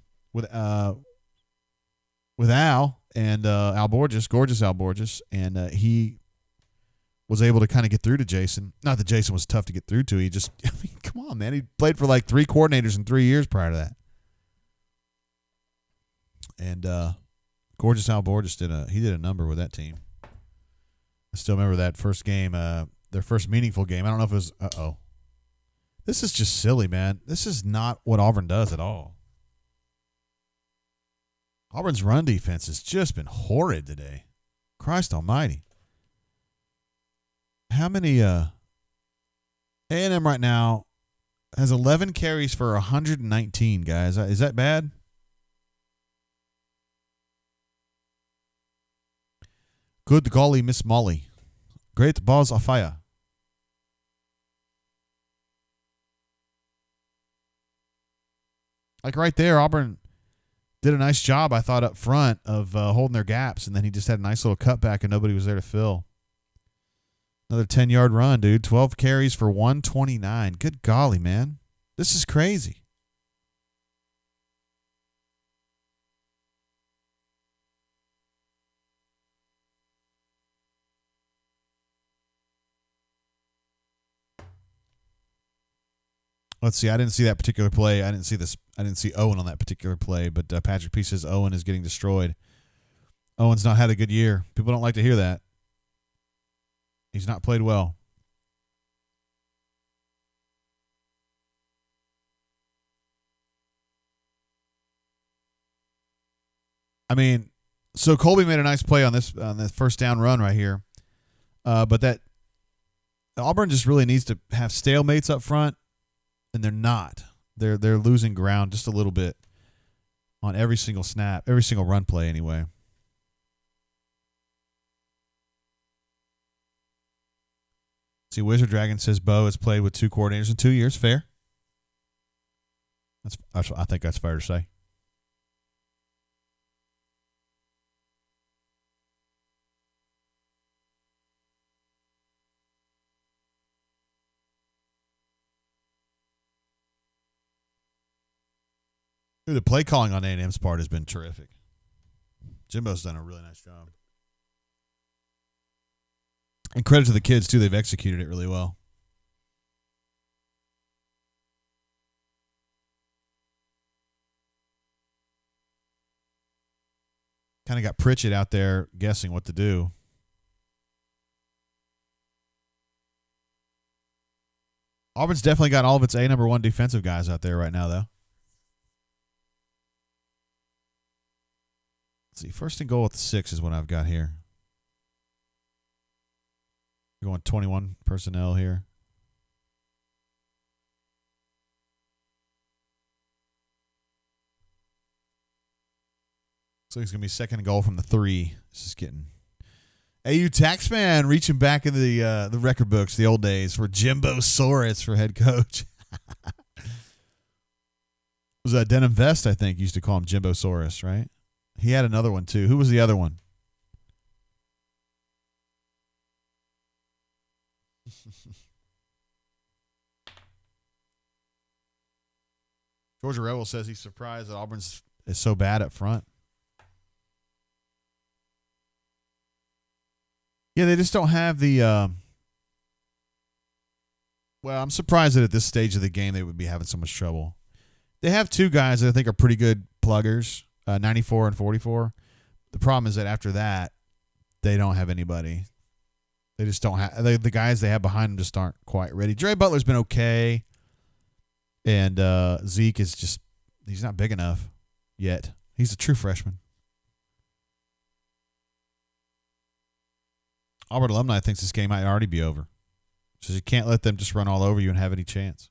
A: and Al Borges, gorgeous Al Borges, and he was able to kind of get through to Jason. Not that Jason was tough to get through to. He just, I mean, come on, man. He played for like 3 coordinators in 3 years prior to that. And gorgeous Al Borges did a number with that team. I still remember that first game, their first meaningful game. I don't know if it was, This is just silly, man. This is not what Auburn does at all. Auburn's run defense has just been horrid today. Christ almighty. How many, A&M right now has 11 carries for 119, guys. Is that bad? Good golly, Miss Molly. Great balls of fire. Like right there, Auburn did a nice job, I thought, up front of holding their gaps, and then he just had a nice little cutback, and nobody was there to fill. Another 10-yard run, dude. 12 carries for 129. Good golly, man. This is crazy. Let's see. I didn't see that particular play. I didn't see Owen on that particular play, but Patrick P says Owen is getting destroyed. Owen's not had a good year. People don't like to hear that. He's not played well. I mean, so Colby made a nice play on this first down run right here, but that Auburn just really needs to have stalemates up front. And they're not. They're losing ground just a little bit on every single snap, every single run play anyway. See, Wizard Dragon says Bo has played with 2 coordinators in 2 years. Fair. I think that's fair to say. The play calling on A&M's part has been terrific. Jimbo's done a really nice job. And credit to the kids, too. They've executed it really well. Kind of got Pritchett out there guessing what to do. Auburn's definitely got all of its number 1 defensive guys out there right now, though. Let's see, 1st and goal with the 6 is what I've got here. We're going 21 personnel here. So it's going to be 2nd and goal from the 3. This is getting AU Taxman reaching back into the record books, the old days, for Jimbo Soros for head coach. It was Denim Vest, I think, used to call him Jimbo Soros, right? He had another one, too. Who was the other one? Georgia Rowell says he's surprised that Auburn's is so bad up front. Yeah, they just don't have the well, I'm surprised that at this stage of the game they would be having so much trouble. They have 2 guys that I think are pretty good pluggers. 94 and 44. The problem is that after that, they don't have anybody. They just don't have the guys they have behind them just aren't quite ready. Dre Butler's been okay, and Zeke is just he's not big enough yet. He's a true freshman. Auburn alumni thinks this game might already be over. So you can't let them just run all over you and have any chance.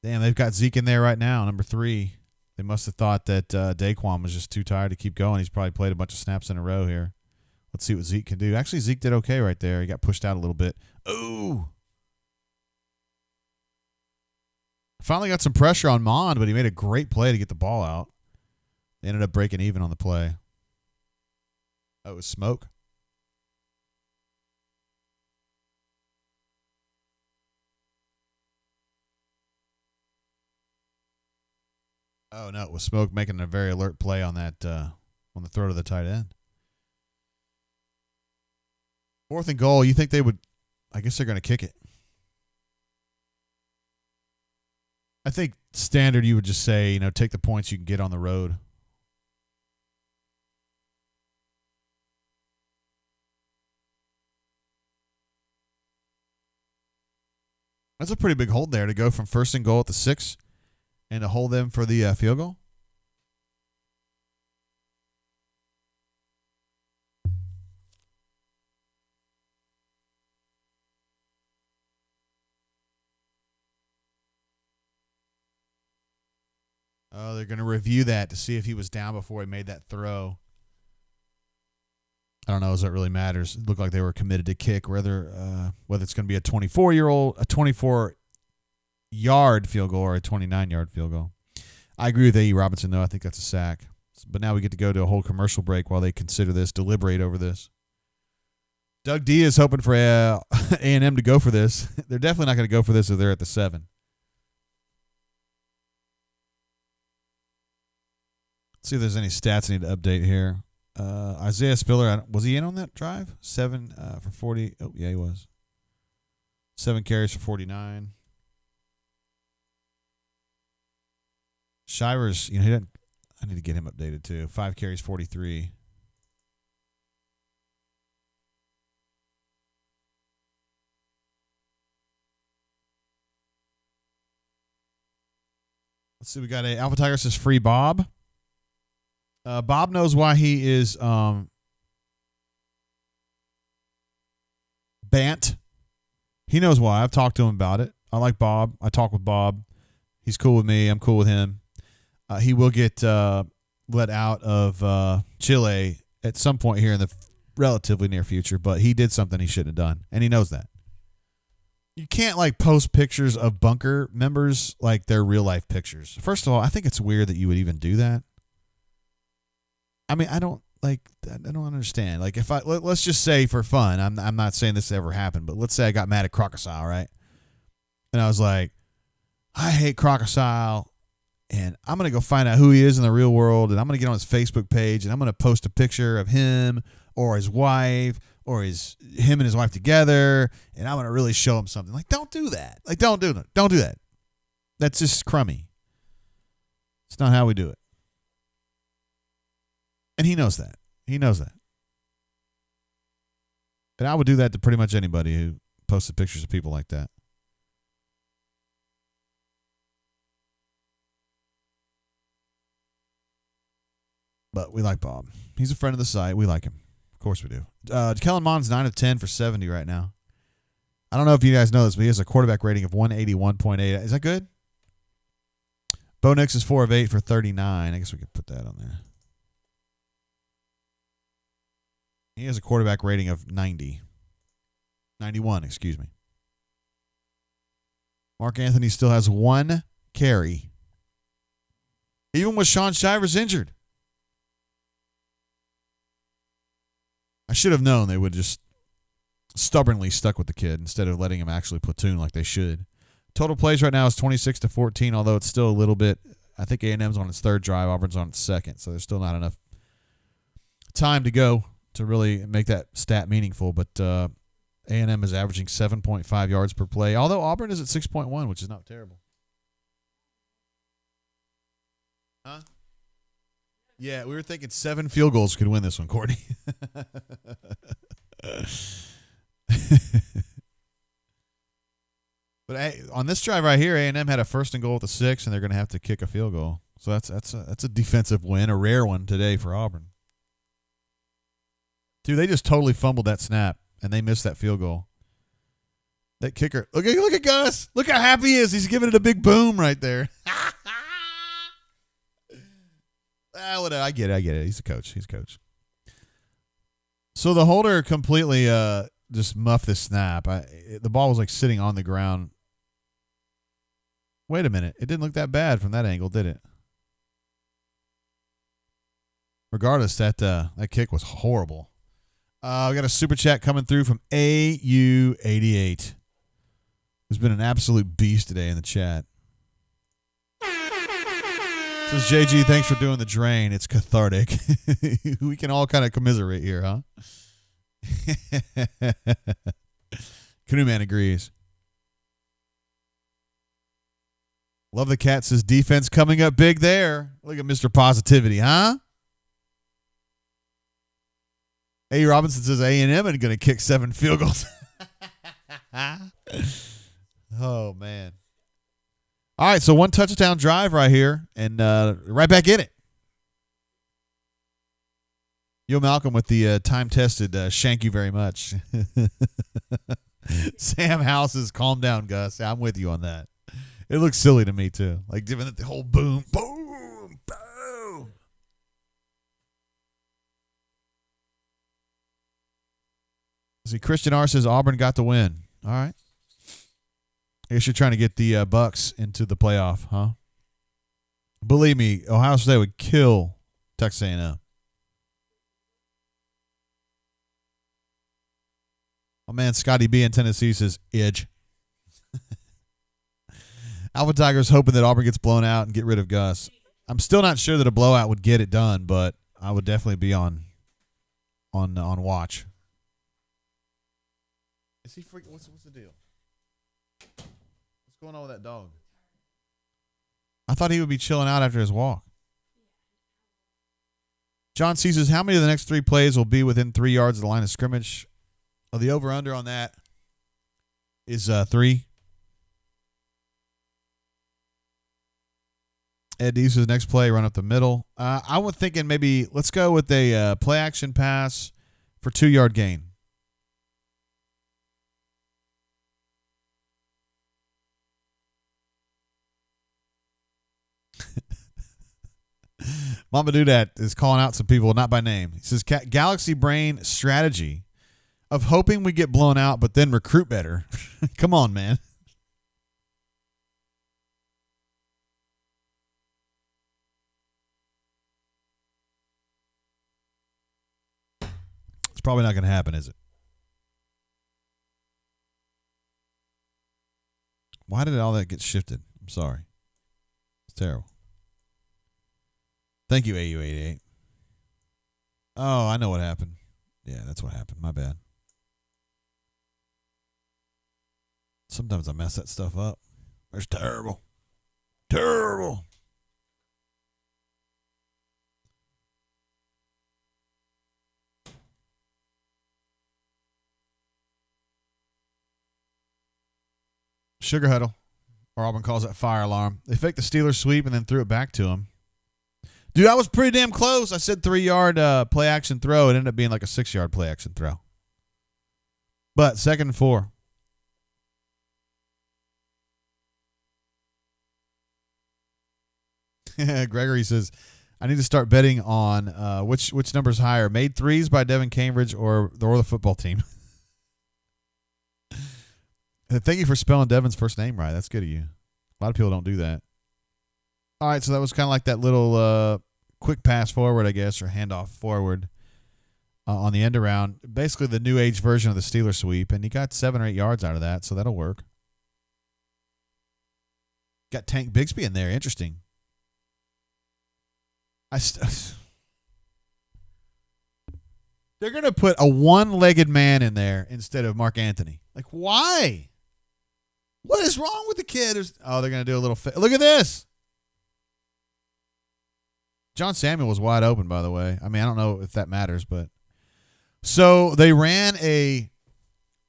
A: Damn, they've got Zeke in there right now, number 3. They must have thought that Daquan was just too tired to keep going. He's probably played a bunch of snaps in a row here. Let's see what Zeke can do. Actually, Zeke did okay right there. He got pushed out a little bit. Ooh. Finally got some pressure on Mond, but he made a great play to get the ball out. They ended up breaking even on the play. Oh, it was smoke. Oh, no, it was smoke making a very alert play on that on the throw to the tight end. 4th and goal, you think they would – I guess they're going to kick it. I think standard you would just say, take the points you can get on the road. That's a pretty big hold there to go from 1st and goal at the 6 and to hold them for the field goal. Oh, they're going to review that to see if he was down before he made that throw. I don't know as that really matters. It looked like they were committed to kick, whether it's going to be a 24-yard field goal or a 29-yard field goal. I agree with A.E. Robinson, though. I think that's a sack. But now we get to go to a whole commercial break while they consider this, deliberate over this. Doug D is hoping for A&M to go for this. They're definitely not going to go for this if they're at the 7. Let's see if there's any stats I need to update here. Isaiah Spiller, was he in on that drive? 7 for 40. Oh, yeah, he was. 7 carries for 49. Shivers, he didn't. I need to get him updated too. 5 carries, 43. Let's see. We got a Alpha Tiger says free Bob. Bob knows why he is bant. He knows why. I've talked to him about it. I like Bob. I talk with Bob. He's cool with me. I'm cool with him. He will get let out of Chile at some point here in the relatively near future, but he did something he shouldn't have done, and he knows that. You can't post pictures of bunker members like they're real life pictures. First of all, I think it's weird that you would even do that. I mean, I don't understand. If let's just say for fun, I'm not saying this ever happened, but let's say I got mad at Crocodile, right? And I was like, I hate Crocodile, and I'm going to go find out who he is in the real world, and I'm going to get on his Facebook page, and I'm going to post a picture of him or his wife or him and his wife together, and I'm going to really show him something. Don't do that. Don't do that. Don't do that. That's just crummy. It's not how we do it. And he knows that. He knows that. And I would do that to pretty much anybody who posted pictures of people like that. But we like Bob. He's a friend of the site. We like him. Of course we do. Kellen Mond's 9 of 10 for 70 right now. I don't know if you guys know this, but he has a quarterback rating of 181.8. Is that good? Bo Nix is 4 of 8 for 39. I guess we could put that on there. He has a quarterback rating of 90. 91, excuse me. Mark Anthony still has 1 carry. Even with Sean Shivers injured. I should have known they would just stubbornly stuck with the kid instead of letting him actually platoon like they should. Total plays right now is 26-14, although it's still a little bit. I think A&M's on its 3rd drive. Auburn's on its 2nd, so there's still not enough time to go to really make that stat meaningful. But A&M is averaging 7.5 yards per play, although Auburn is at 6.1, which is not terrible. Huh? Yeah, we were thinking 7 field goals could win this one, Courtney. But hey, on this drive right here, A&M had a 1st and goal at the 6, and they're going to have to kick a field goal. So that's a defensive win, a rare one today for Auburn. Dude, they just totally fumbled that snap, and they missed that field goal. That kicker, look at Gus. Look how happy he is. He's giving it a big boom right there. I get it. He's a coach. So the holder completely just muffed this snap. The ball was like sitting on the ground. Wait a minute. It didn't look that bad from that angle, did it? Regardless, that kick was horrible. We got a super chat coming through from AU88, who's been an absolute beast today in the chat. Says JG, thanks for doing the drain. It's cathartic. We can all kind of commiserate here, huh? Canoe Man agrees. Love the cat says defense coming up big there. Look at Mr. Positivity, huh? A. Robinson says A&M are going to kick 7 field goals. Oh, man. All right, so 1 touchdown drive right here, and right back in it. Yo, Malcolm with the time-tested shank you very much. Sam House is calm down, Gus. I'm with you on that. It looks silly to me, too. Like giving it the whole boom, boom, boom. See, Christian R says Auburn got the win. All right. I guess you're trying to get the Bucks into the playoff, huh? Believe me, Ohio State would kill Texas A&M. Oh, man, Scotty B in Tennessee says, Edge. Alpha Tiger's hoping that Auburn gets blown out and get rid of Gus. I'm still not sure that a blowout would get it done, but I would definitely be on watch. Is he freaking? What's the deal? What's going on with that dog? I thought he would be chilling out after his walk. John C says, how many of the next 3 plays will be within 3 yards of the line of scrimmage? Oh, the over-under on that is 3. Ed D says, next play, run up the middle. I was thinking maybe let's go with a play-action pass for 2-yard gain. Mama Doodat is calling out some people, not by name. He says, Galaxy Brain strategy of hoping we get blown out but then recruit better. Come on, man. It's probably not going to happen, is it? Why did all that get shifted? I'm sorry. It's terrible. Thank you, AU88. Oh, I know what happened. Yeah, that's what happened. My bad. Sometimes I mess that stuff up. It's terrible. Terrible. Sugar huddle, or Auburn calls that fire alarm. They faked the Steelers sweep and then threw it back to him. Dude, I was pretty damn close. I said 3-yard play action throw. It ended up being like a 6-yard play action throw. But 2nd and 4. Gregory says, I need to start betting on which number's higher, made threes by Devin Cambridge or the football team. Thank you for spelling Devin's first name right. That's good of you. A lot of people don't do that. All right, so that was kind of like that little quick pass forward, I guess, or handoff forward on the end around. Basically the new age version of the Steelers sweep, and he got 7 or 8 yards out of that, so that'll work. Got Tank Bigsby in there. Interesting. They're going to put a one-legged man in there instead of Mark Anthony. Like, why? What is wrong with the kid? They're going to do a little look at this. John Samuel was wide open, by the way. I mean, I don't know if that matters, but so they ran a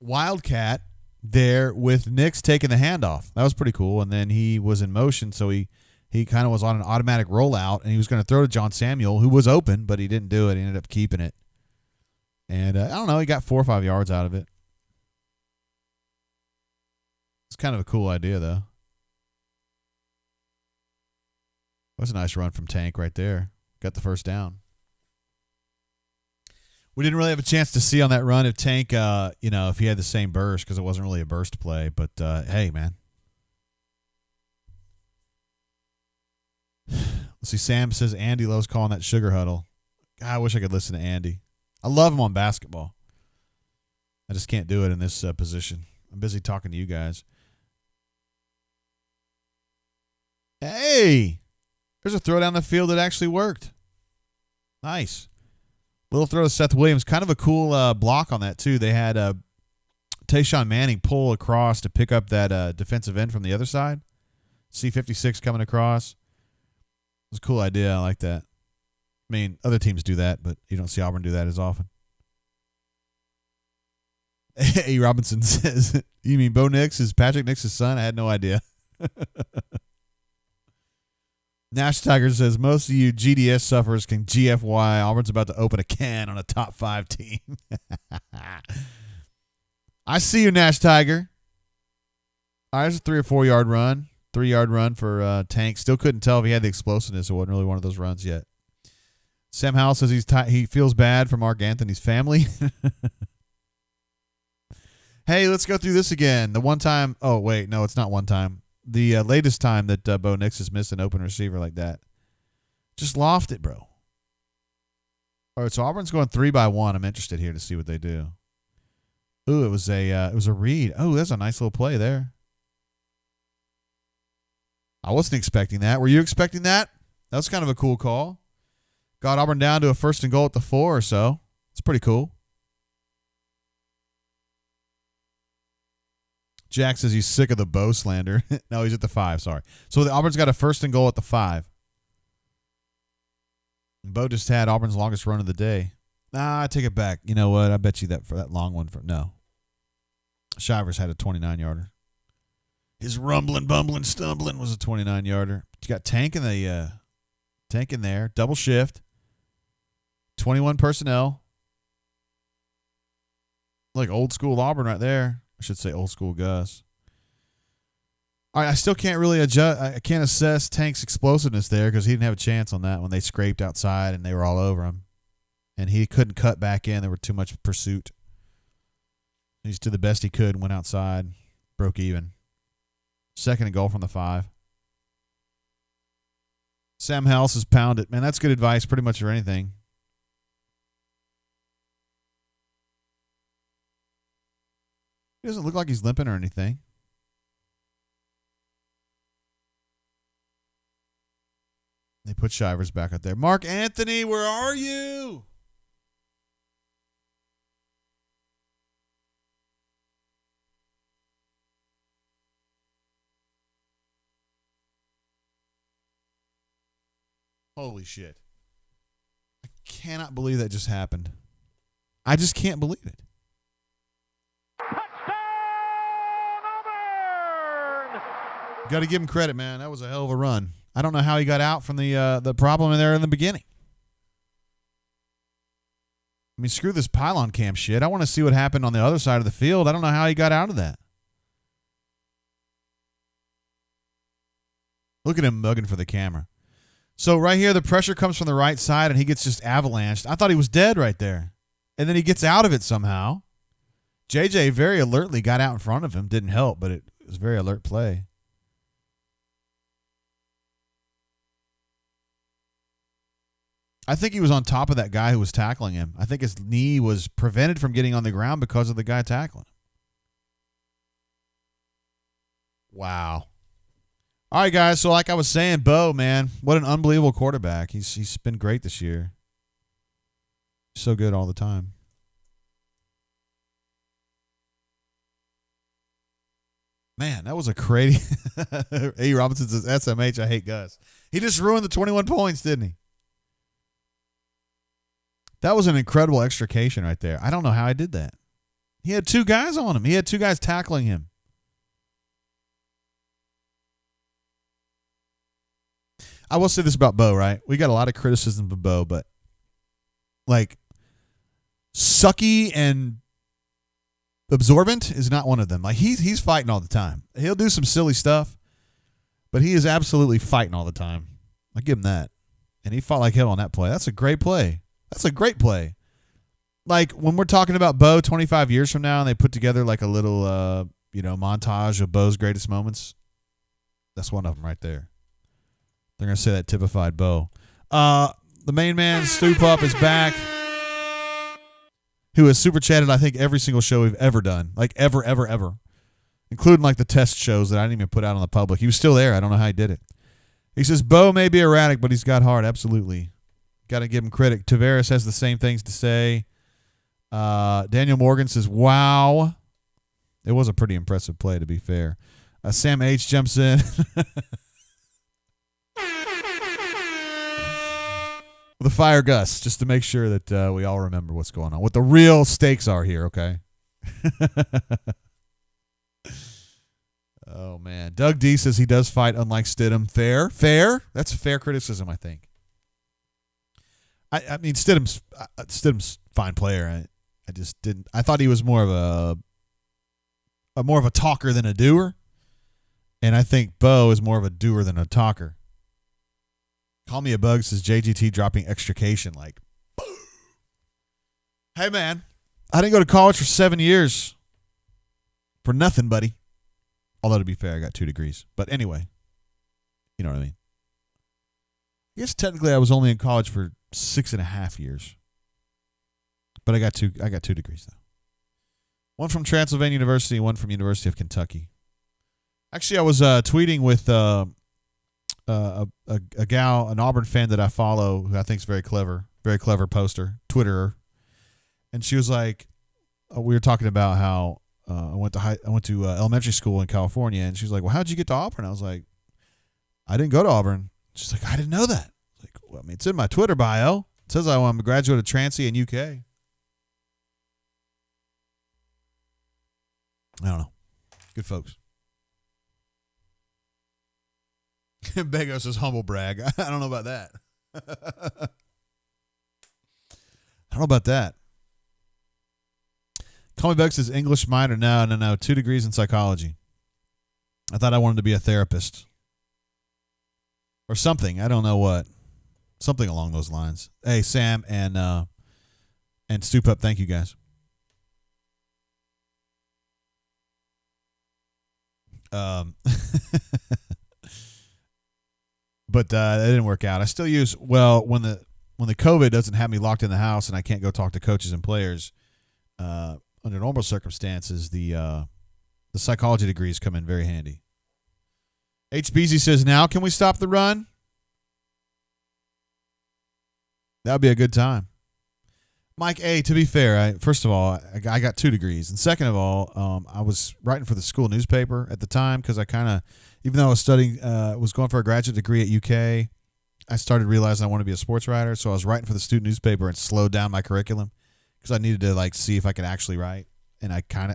A: wildcat there with Nix taking the handoff. That was pretty cool. And then he was in motion, so he kind of was on an automatic rollout, and he was going to throw to John Samuel, who was open, but he didn't do it. He ended up keeping it. And I don't know, he got 4 or 5 yards out of it. It's kind of a cool idea, though. That's a nice run from Tank right there. Got the first down. We didn't really have a chance to see on that run if Tank, if he had the same burst, because it wasn't really a burst play. But, hey, man. Let's see, Sam says Andy loves calling that sugar huddle. God, I wish I could listen to Andy. I love him on basketball. I just can't do it in this position. I'm busy talking to you guys. Hey, there's a throw down the field that actually worked. Nice. Little throw to Seth Williams. Kind of a cool block on that, too. They had Tayshawn Manning pull across to pick up that defensive end from the other side. C56 coming across. It was a cool idea. I like that. I mean, other teams do that, but you don't see Auburn do that as often. A. Robinson says, you mean Bo Nix is Patrick Nix's son? I had no idea. Nash Tiger says, most of you GDS sufferers can GFY. Auburn's about to open a can on a top 5 team. I see you, Nash Tiger. All right, there's a 3 or 4 yard run. 3-yard run for Tank. Still couldn't tell if he had the explosiveness. It wasn't really one of those runs yet. Sam Howell says he feels bad for Mark Anthony's family. Hey, let's go through this again. The one time. Oh, wait. No, it's not one time. The latest time that Bo Nix has missed an open receiver like that. Just loft it, bro. All right, so Auburn's going 3-by-1. I'm interested here to see what they do. Ooh, it was a read. Oh, that's a nice little play there. I wasn't expecting that. Were you expecting that? That was kind of a cool call. Got Auburn down to a 1st and goal at the 4 or so. It's pretty cool. Jack says he's sick of the Bo slander. No, he's at the 5, sorry. So the Auburn's got a 1st and goal at the 5. Bo just had Auburn's longest run of the day. Nah, I take it back. You know what? I bet you that for that long one. No. Shivers had a 29-yarder. His rumbling, bumbling, stumbling was a 29-yarder. You got Tank in there. Double shift. 21 personnel. Like old school Auburn right there. I should say old school Gus. All right, I still can't really adjust. I can't assess Tank's explosiveness there because he didn't have a chance on that when they scraped outside and they were all over him. And he couldn't cut back in. There were too much pursuit. He's did the best he could and went outside. Broke even. 2nd and goal from the 5. Sam Howell says pound it. Man, that's good advice pretty much for anything. He doesn't look like he's limping or anything. They put Shivers back out there. Mark Anthony, where are you? Holy shit. I cannot believe that just happened. I just can't believe it. Got to give him credit, man. That was a hell of a run. I don't know how he got out from the problem in there in the beginning. I mean, screw this pylon cam shit. I want to see what happened on the other side of the field. I don't know how he got out of that. Look at him mugging for the camera. So right here, the pressure comes from the right side, and he gets just avalanched. I thought he was dead right there. And then he gets out of it somehow. JJ very alertly got out in front of him. Didn't help, but it was a very alert play. I think he was on top of that guy who was tackling him. I think his knee was prevented from getting on the ground because of the guy tackling him. Wow. All right, guys. So like I was saying, Bo, man, what an unbelievable quarterback. He's been great this year. So good all the time. Man, that was a crazy. A. Robinson says, SMH, I hate Gus. He just ruined the 21 points, didn't he? That was an incredible extrication right there. I don't know how I did that. He had 2 guys on him. He had 2 guys tackling him. I will say this about Bo, right? We got a lot of criticism of Bo, but like sucky and absorbent is not one of them. Like he's fighting all the time. He'll do some silly stuff, but he is absolutely fighting all the time. I give him that. And he fought like hell on that play. That's a great play. That's a great play. Like when we're talking about Bo 25 years from now and they put together like a little montage of Bo's greatest moments, that's one of them right there. They're going to say that typified Bo. The main man, Stoop Up, is back. Who has super chatted, I think, every single show we've ever done. Like, ever. Including, like, the test shows that I didn't even put out on the public. He was still there. I don't know how he did it. He says, Bo may be erratic, but he's got heart. Absolutely. Got to give him credit. Tavares has the same things to say. Daniel Morgan says, wow. It was a pretty impressive play, to be fair. Sam H. jumps in. The fire Gus, just to make sure that we all remember what's going on, what the real stakes are here, okay? Oh, man. Doug D says he does fight unlike Stidham. Fair. That's a fair criticism, I think. I mean, Stidham's a fine player. I just didn't. I thought he was more of a talker than a doer, and I think Bo is more of a doer than a talker. Call me a bug, says JGT dropping extrication like, boom. Hey, man, I didn't go to college for 7 years for nothing, buddy. Although, to be fair, I got 2 degrees. But anyway, you know what I mean. I guess technically I was only in college for 6.5 years. But I got 2 degrees, though. One from Transylvania University, one from University of Kentucky. Actually, I was tweeting with a gal, an Auburn fan that I follow, who I think is very clever poster, Twitterer, and she was like, we were talking about how I went to elementary school in California, and she was like, well, how'd you get to Auburn? I was like, I didn't go to Auburn. She's like, I didn't know that. I was like, well, I mean, it's in my Twitter bio. It says I'm a graduate of Transy in UK. I don't know. Good folks. Bego says humble brag. I don't know about that. I don't know about that. Call me Beck says English minor. No. 2 degrees in psychology. I thought I wanted to be a therapist. Or something. I don't know what. Something along those lines. Hey, Sam and Stoop Up, thank you guys. But that didn't work out. I still use when the COVID doesn't have me locked in the house and I can't go talk to coaches and players. Under normal circumstances, the psychology degrees come in very handy. HBZ says, now can we stop the run? That would be a good time. Mike A., to be fair, first of all, I got 2 degrees. And second of all, I was writing for the school newspaper at the time because I kind of, even though I was studying, was going for a graduate degree at UK, I started realizing I want to be a sports writer. So I was writing for the student newspaper and slowed down my curriculum because I needed to see if I could actually write. And I can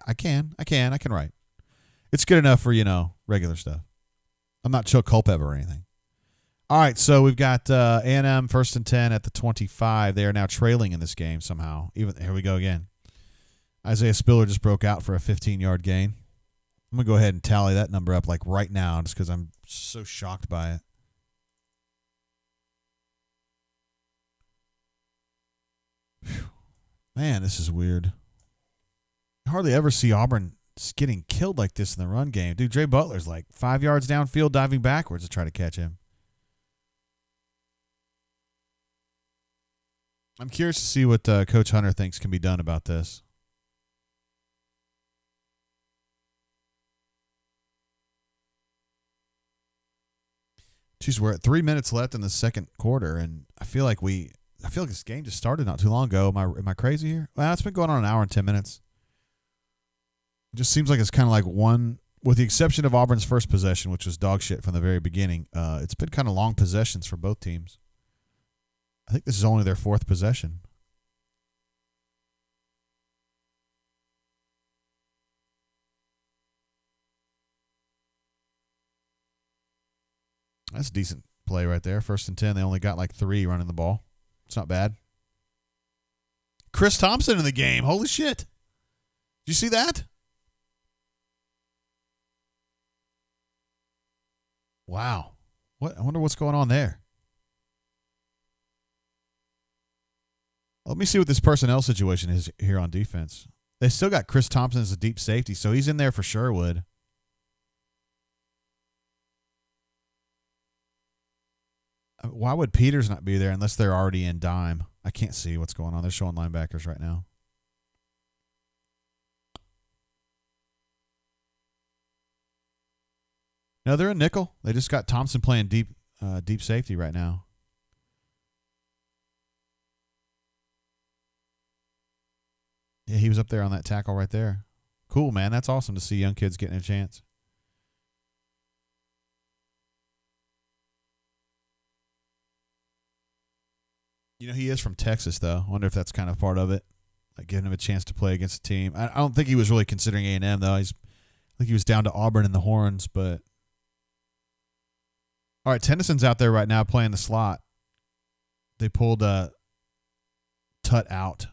A: write. It's good enough for, regular stuff. I'm not Chuck Culpepper or anything. All right, so we've got A&M 1st and 10 at the 25. They are now trailing in this game somehow. Here we go again. Isaiah Spiller just broke out for a 15-yard gain. I'm going to go ahead and tally that number up right now just because I'm so shocked by it. Whew. Man, this is weird. I hardly ever see Auburn getting killed like this in the run game. Dude, Dre Butler's 5 yards downfield diving backwards to try to catch him. I'm curious to see what Coach Hunter thinks can be done about this. Jeez, we're at 3 minutes left in the second quarter, and I feel like this game just started not too long ago. Am I crazy here? Well, it's been going on an hour and 10 minutes. It just seems like it's kind of like one, with the exception of Auburn's first possession, which was dog shit from the very beginning. It's been kind of long possessions for both teams. I think this is only their 4th possession. That's a decent play right there. 1st and 10. They only got like 3 running the ball. It's not bad. Chris Thompson in the game. Holy shit. Did you see that? Wow. I wonder what's going on there. Let me see what this personnel situation is here on defense. They still got Chris Thompson as a deep safety, so he's in there for Sherwood. Why would Peters not be there unless they're already in dime? I can't see what's going on. They're showing linebackers right now. No, they're a nickel. They just got Thompson playing deep safety right now. Yeah, he was up there on that tackle right there. Cool, man. That's awesome to see young kids getting a chance. You know, he is from Texas, though. I wonder if that's kind of part of it, like giving him a chance to play against a team. I don't think he was really considering A&M, though. I think he was down to Auburn in the Horns, but... All right, Tennyson's out there right now playing the slot. They pulled Tut out.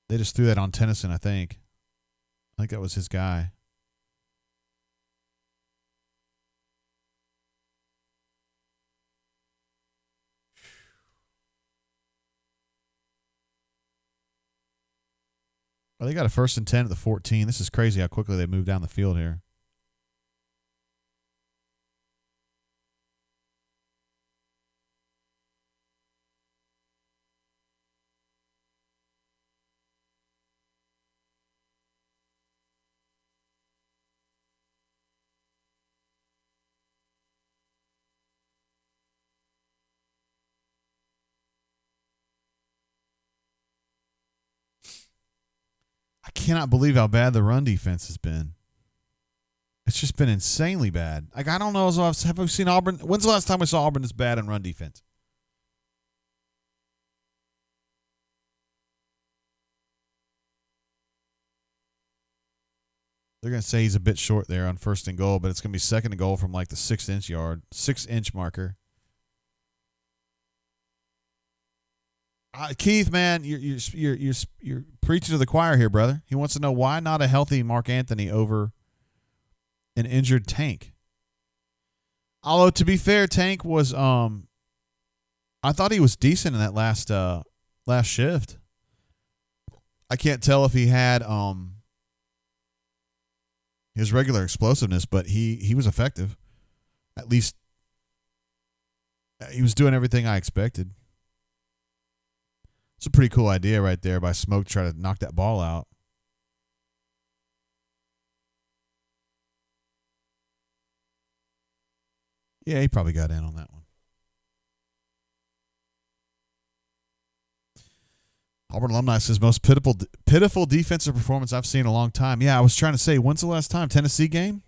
A: They just threw that on Tennyson, I think. I think that was his guy. Well, they got a 1st and 10 at the 14. This is crazy how quickly they moved down the field here. I cannot believe how bad the run defense has been. It's just been insanely bad. Like, I don't know. Have we seen Auburn? When's the last time we saw Auburn this bad in run defense? They're going to say he's a bit short there on 1st and goal, but it's going to be 2nd and goal from like the 6-inch marker. Keith, man, you're preaching to the choir here, brother. He wants to know why not a healthy Mark Anthony over an injured Tank. Although, to be fair, Tank was I thought he was decent in that last shift. I can't tell if he had his regular explosiveness, but he was effective. At least he was doing everything I expected. It's a pretty cool idea right there by Smoke to try to knock that ball out. Yeah, he probably got in on that one. Auburn alumni says most pitiful defensive performance I've seen in a long time. Yeah, I was trying to say, when's the last time? Tennessee game?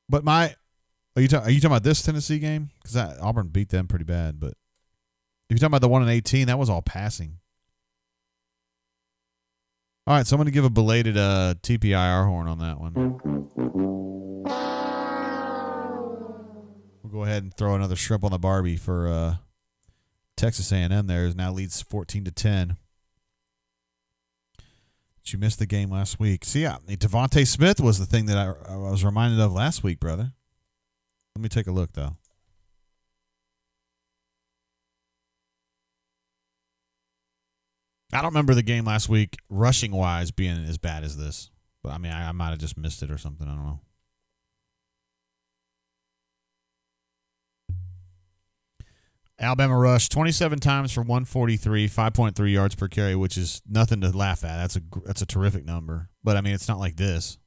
A: But are you talking about this Tennessee game? Because Auburn beat them pretty bad. But if you're talking about the 1 in 18, that was all passing. All right, so I'm going to give a belated TPIR horn on that one. We'll go ahead and throw another shrimp on the Barbie for Texas A&M. There now leads 14-10. But you missed the game last week. See, Devontae Smith was the thing that I was reminded of last week, brother. Let me take a look, though. I don't remember the game last week, rushing-wise, being as bad as this. But, I mean, I might have just missed it or something. I don't know. Alabama rushed 27 times for 143, 5.3 yards per carry, which is nothing to laugh at. That's a terrific number. But, I mean, it's not like this.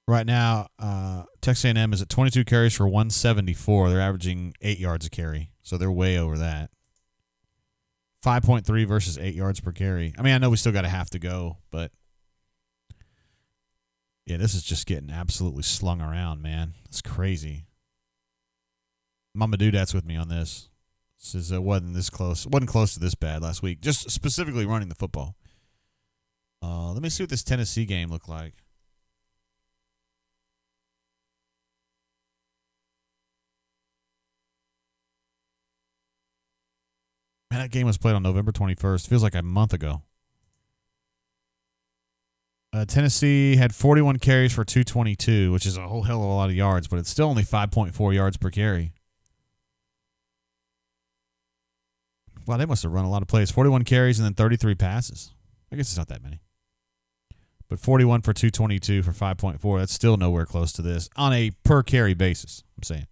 A: Right now, Texas A&M is at 22 carries for 174. They're averaging 8 yards a carry, so they're way over that. 5.3 versus 8 yards per carry. I mean, I know we still got a half to go, but yeah, this is just getting absolutely slung around, man. It's crazy. Mama Doodad's with me on this. Says it wasn't this close. It wasn't close to this bad last week. Just specifically running the football. Let me see what this Tennessee game looked like. Man, that game was played on November 21st. Feels like a month ago. Tennessee had 41 carries for 222, which is a whole hell of a lot of yards, but it's still only 5.4 yards per carry. Wow, they must have run a lot of plays. 41 carries and then 33 passes. I guess it's not that many. But 41 for 222 for 5.4, that's still nowhere close to this on a per carry basis, I'm saying.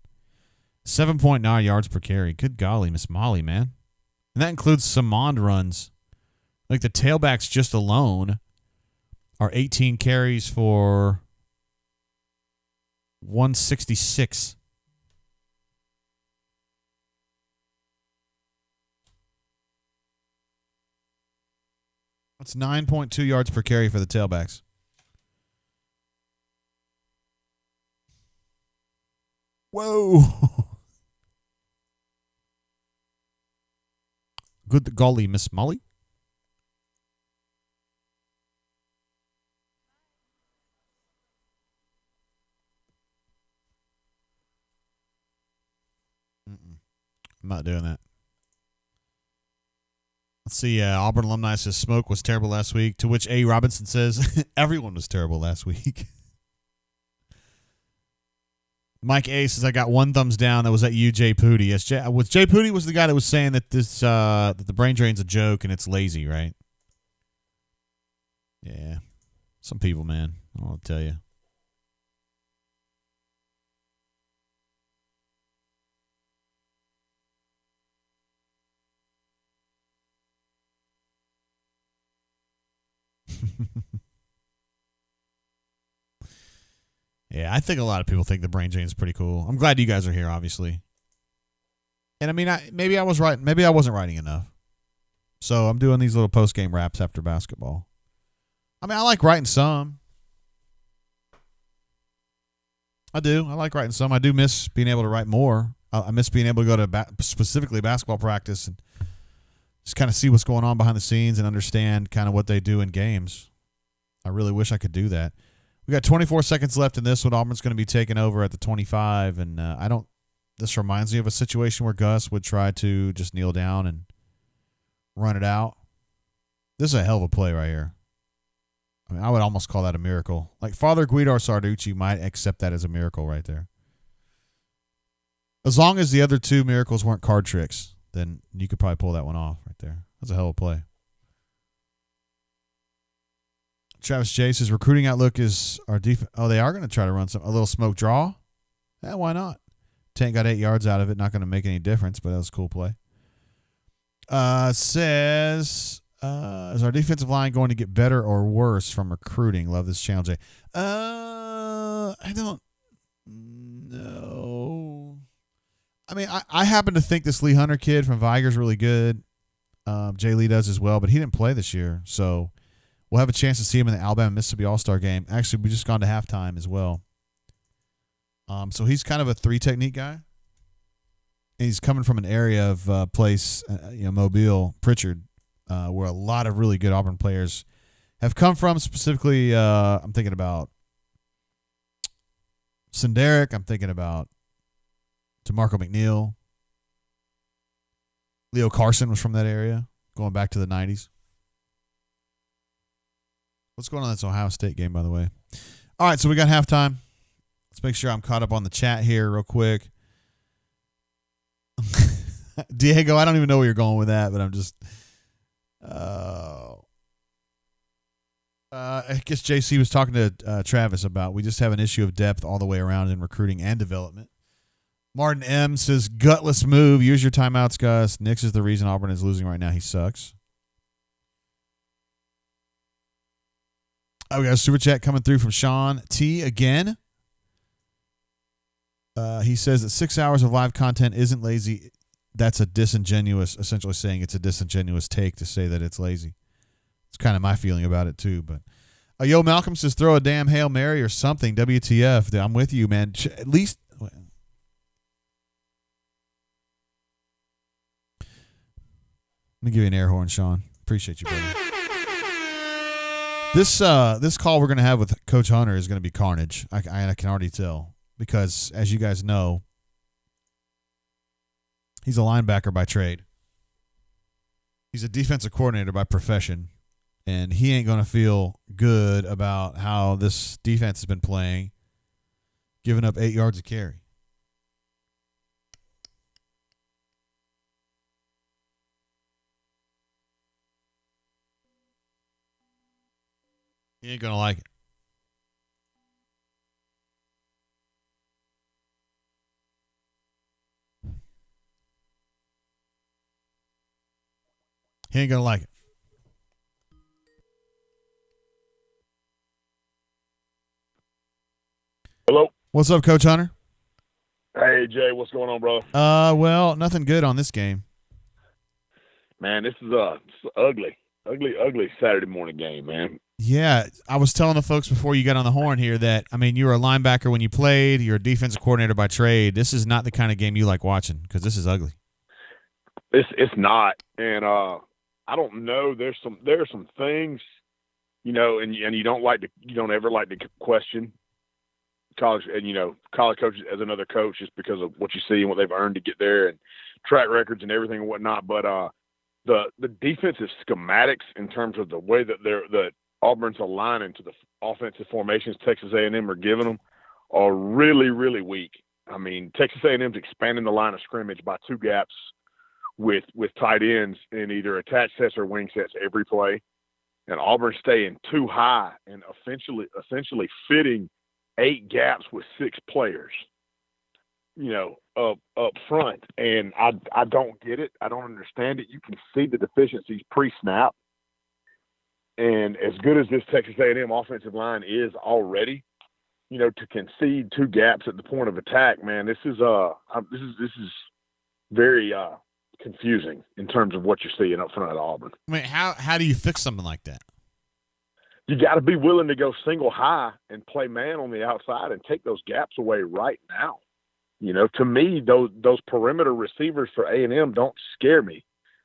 A: 7.9 yards per carry. Good golly, Miss Molly, man. And that includes some Mond runs. Like the tailbacks just alone are 18 carries for 166. That's 9.2 yards per carry for the tailbacks. Whoa. Good golly, Miss Molly. I'm not doing that. Let's see. Auburn alumni says Smoke was terrible last week, to which A. Robinson says everyone was terrible last week. Mike A. says I got one thumbs down. That was at you, Jay Pooty. Yes, Jay Pooty was the guy that was saying that this that the brain drain's a joke and it's lazy, right? Yeah. Some people, man. I'll tell you. Yeah, I think a lot of people think the brain drain is pretty cool. I'm glad you guys are here, obviously. And I mean, maybe I was right. Maybe I wasn't writing enough. So I'm doing these little post-game raps after basketball. I mean, I like writing some. I do. I like writing some. I do miss being able to write more. I miss being able to go to specifically basketball practice and just kind of see what's going on behind the scenes and understand kind of what they do in games. I really wish I could do that. We got 24 seconds left in this one. Auburn's going to be taking over at the 25, and this reminds me of a situation where Gus would try to just kneel down and run it out. This is a hell of a play right here. I mean, I would almost call that a miracle. Like Father Guido Sarducci might accept that as a miracle right there. As long as the other two miracles weren't card tricks, then you could probably pull that one off right there. That's a hell of a play. Travis J says recruiting outlook is our defense. Oh, they are going to try to run a little smoke draw. Yeah, why not? Tank got 8 yards out of it. Not going to make any difference, but that was a cool play. Says, is our defensive line going to get better or worse from recruiting? Love this channel, Jay. I don't know. I mean, I happen to think this Lee Hunter kid from Viger's really good. Jay Lee does as well, but he didn't play this year, so we'll have a chance to see him in the Alabama-Mississippi All-Star game. Actually, we just gone to halftime as well. So he's kind of a three-technique guy. And he's coming from an area of place, Mobile, Pritchard, where a lot of really good Auburn players have come from. Specifically, I'm thinking about Senderic. I'm thinking about DeMarco McNeil. Leo Carson was from that area, going back to the 90s. What's going on in this Ohio State game, by the way? All right, so we got halftime. Let's make sure I'm caught up on the chat here real quick. Diego, I don't even know where you're going with that, but I'm just I guess JC was talking to Travis about we just have an issue of depth all the way around in recruiting and development. Martin M says, gutless move. Use your timeouts, Gus. Nix is the reason Auburn is losing right now. He sucks. Oh, we got a super chat coming through from Sean T again. He says that 6 hours of live content isn't lazy. That's essentially saying it's a disingenuous take to say that it's lazy. It's kind of my feeling about it too. But Yo Malcolm says throw a damn Hail Mary or something. WTF. I'm with you, man. At least. Let me give you an air horn, Sean. Appreciate you, brother. This call we're going to have with Coach Hunter is going to be carnage. I can already tell. Because, as you guys know, he's a linebacker by trade. He's a defensive coordinator by profession, and he ain't going to feel good about how this defense has been playing, giving up 8 yards a carry. He ain't going to like it. He ain't going to like it.
C: Hello.
A: What's up, Coach Hunter?
C: Hey, Jay. What's going on, brother?
A: Well, nothing good on this game.
C: Man, this is ugly Saturday morning game, man.
A: Yeah, I was telling the folks before you got on the horn here that, I mean, you were a linebacker when you played. You're a defensive coordinator by trade. This is not the kind of game you like watching because this is ugly.
C: It's not, and I don't know. There are some things, you know, and you don't ever like to question college coaches as another coach just because of what you see and what they've earned to get there and track records and everything and whatnot. But the defensive schematics in terms of the way that Auburn's aligning to the offensive formations Texas A&M are giving them are really, really weak. I mean, Texas A&M's expanding the line of scrimmage by 2 gaps with tight ends in either attached sets or wing sets every play, and Auburn staying too high and essentially fitting 8 gaps with 6 players, you know, up front. And I don't get it. I don't understand it. You can see the deficiencies pre-snap. And as good as this Texas A&M offensive line is already, you know, to concede 2 gaps at the point of attack, man, this is very confusing in terms of what you're seeing up front at Auburn.
A: I mean, how do you fix something like that?
C: You got to be willing to go single high and play man on the outside and take those gaps away right now. You know, to me, those perimeter receivers for A&M don't scare me.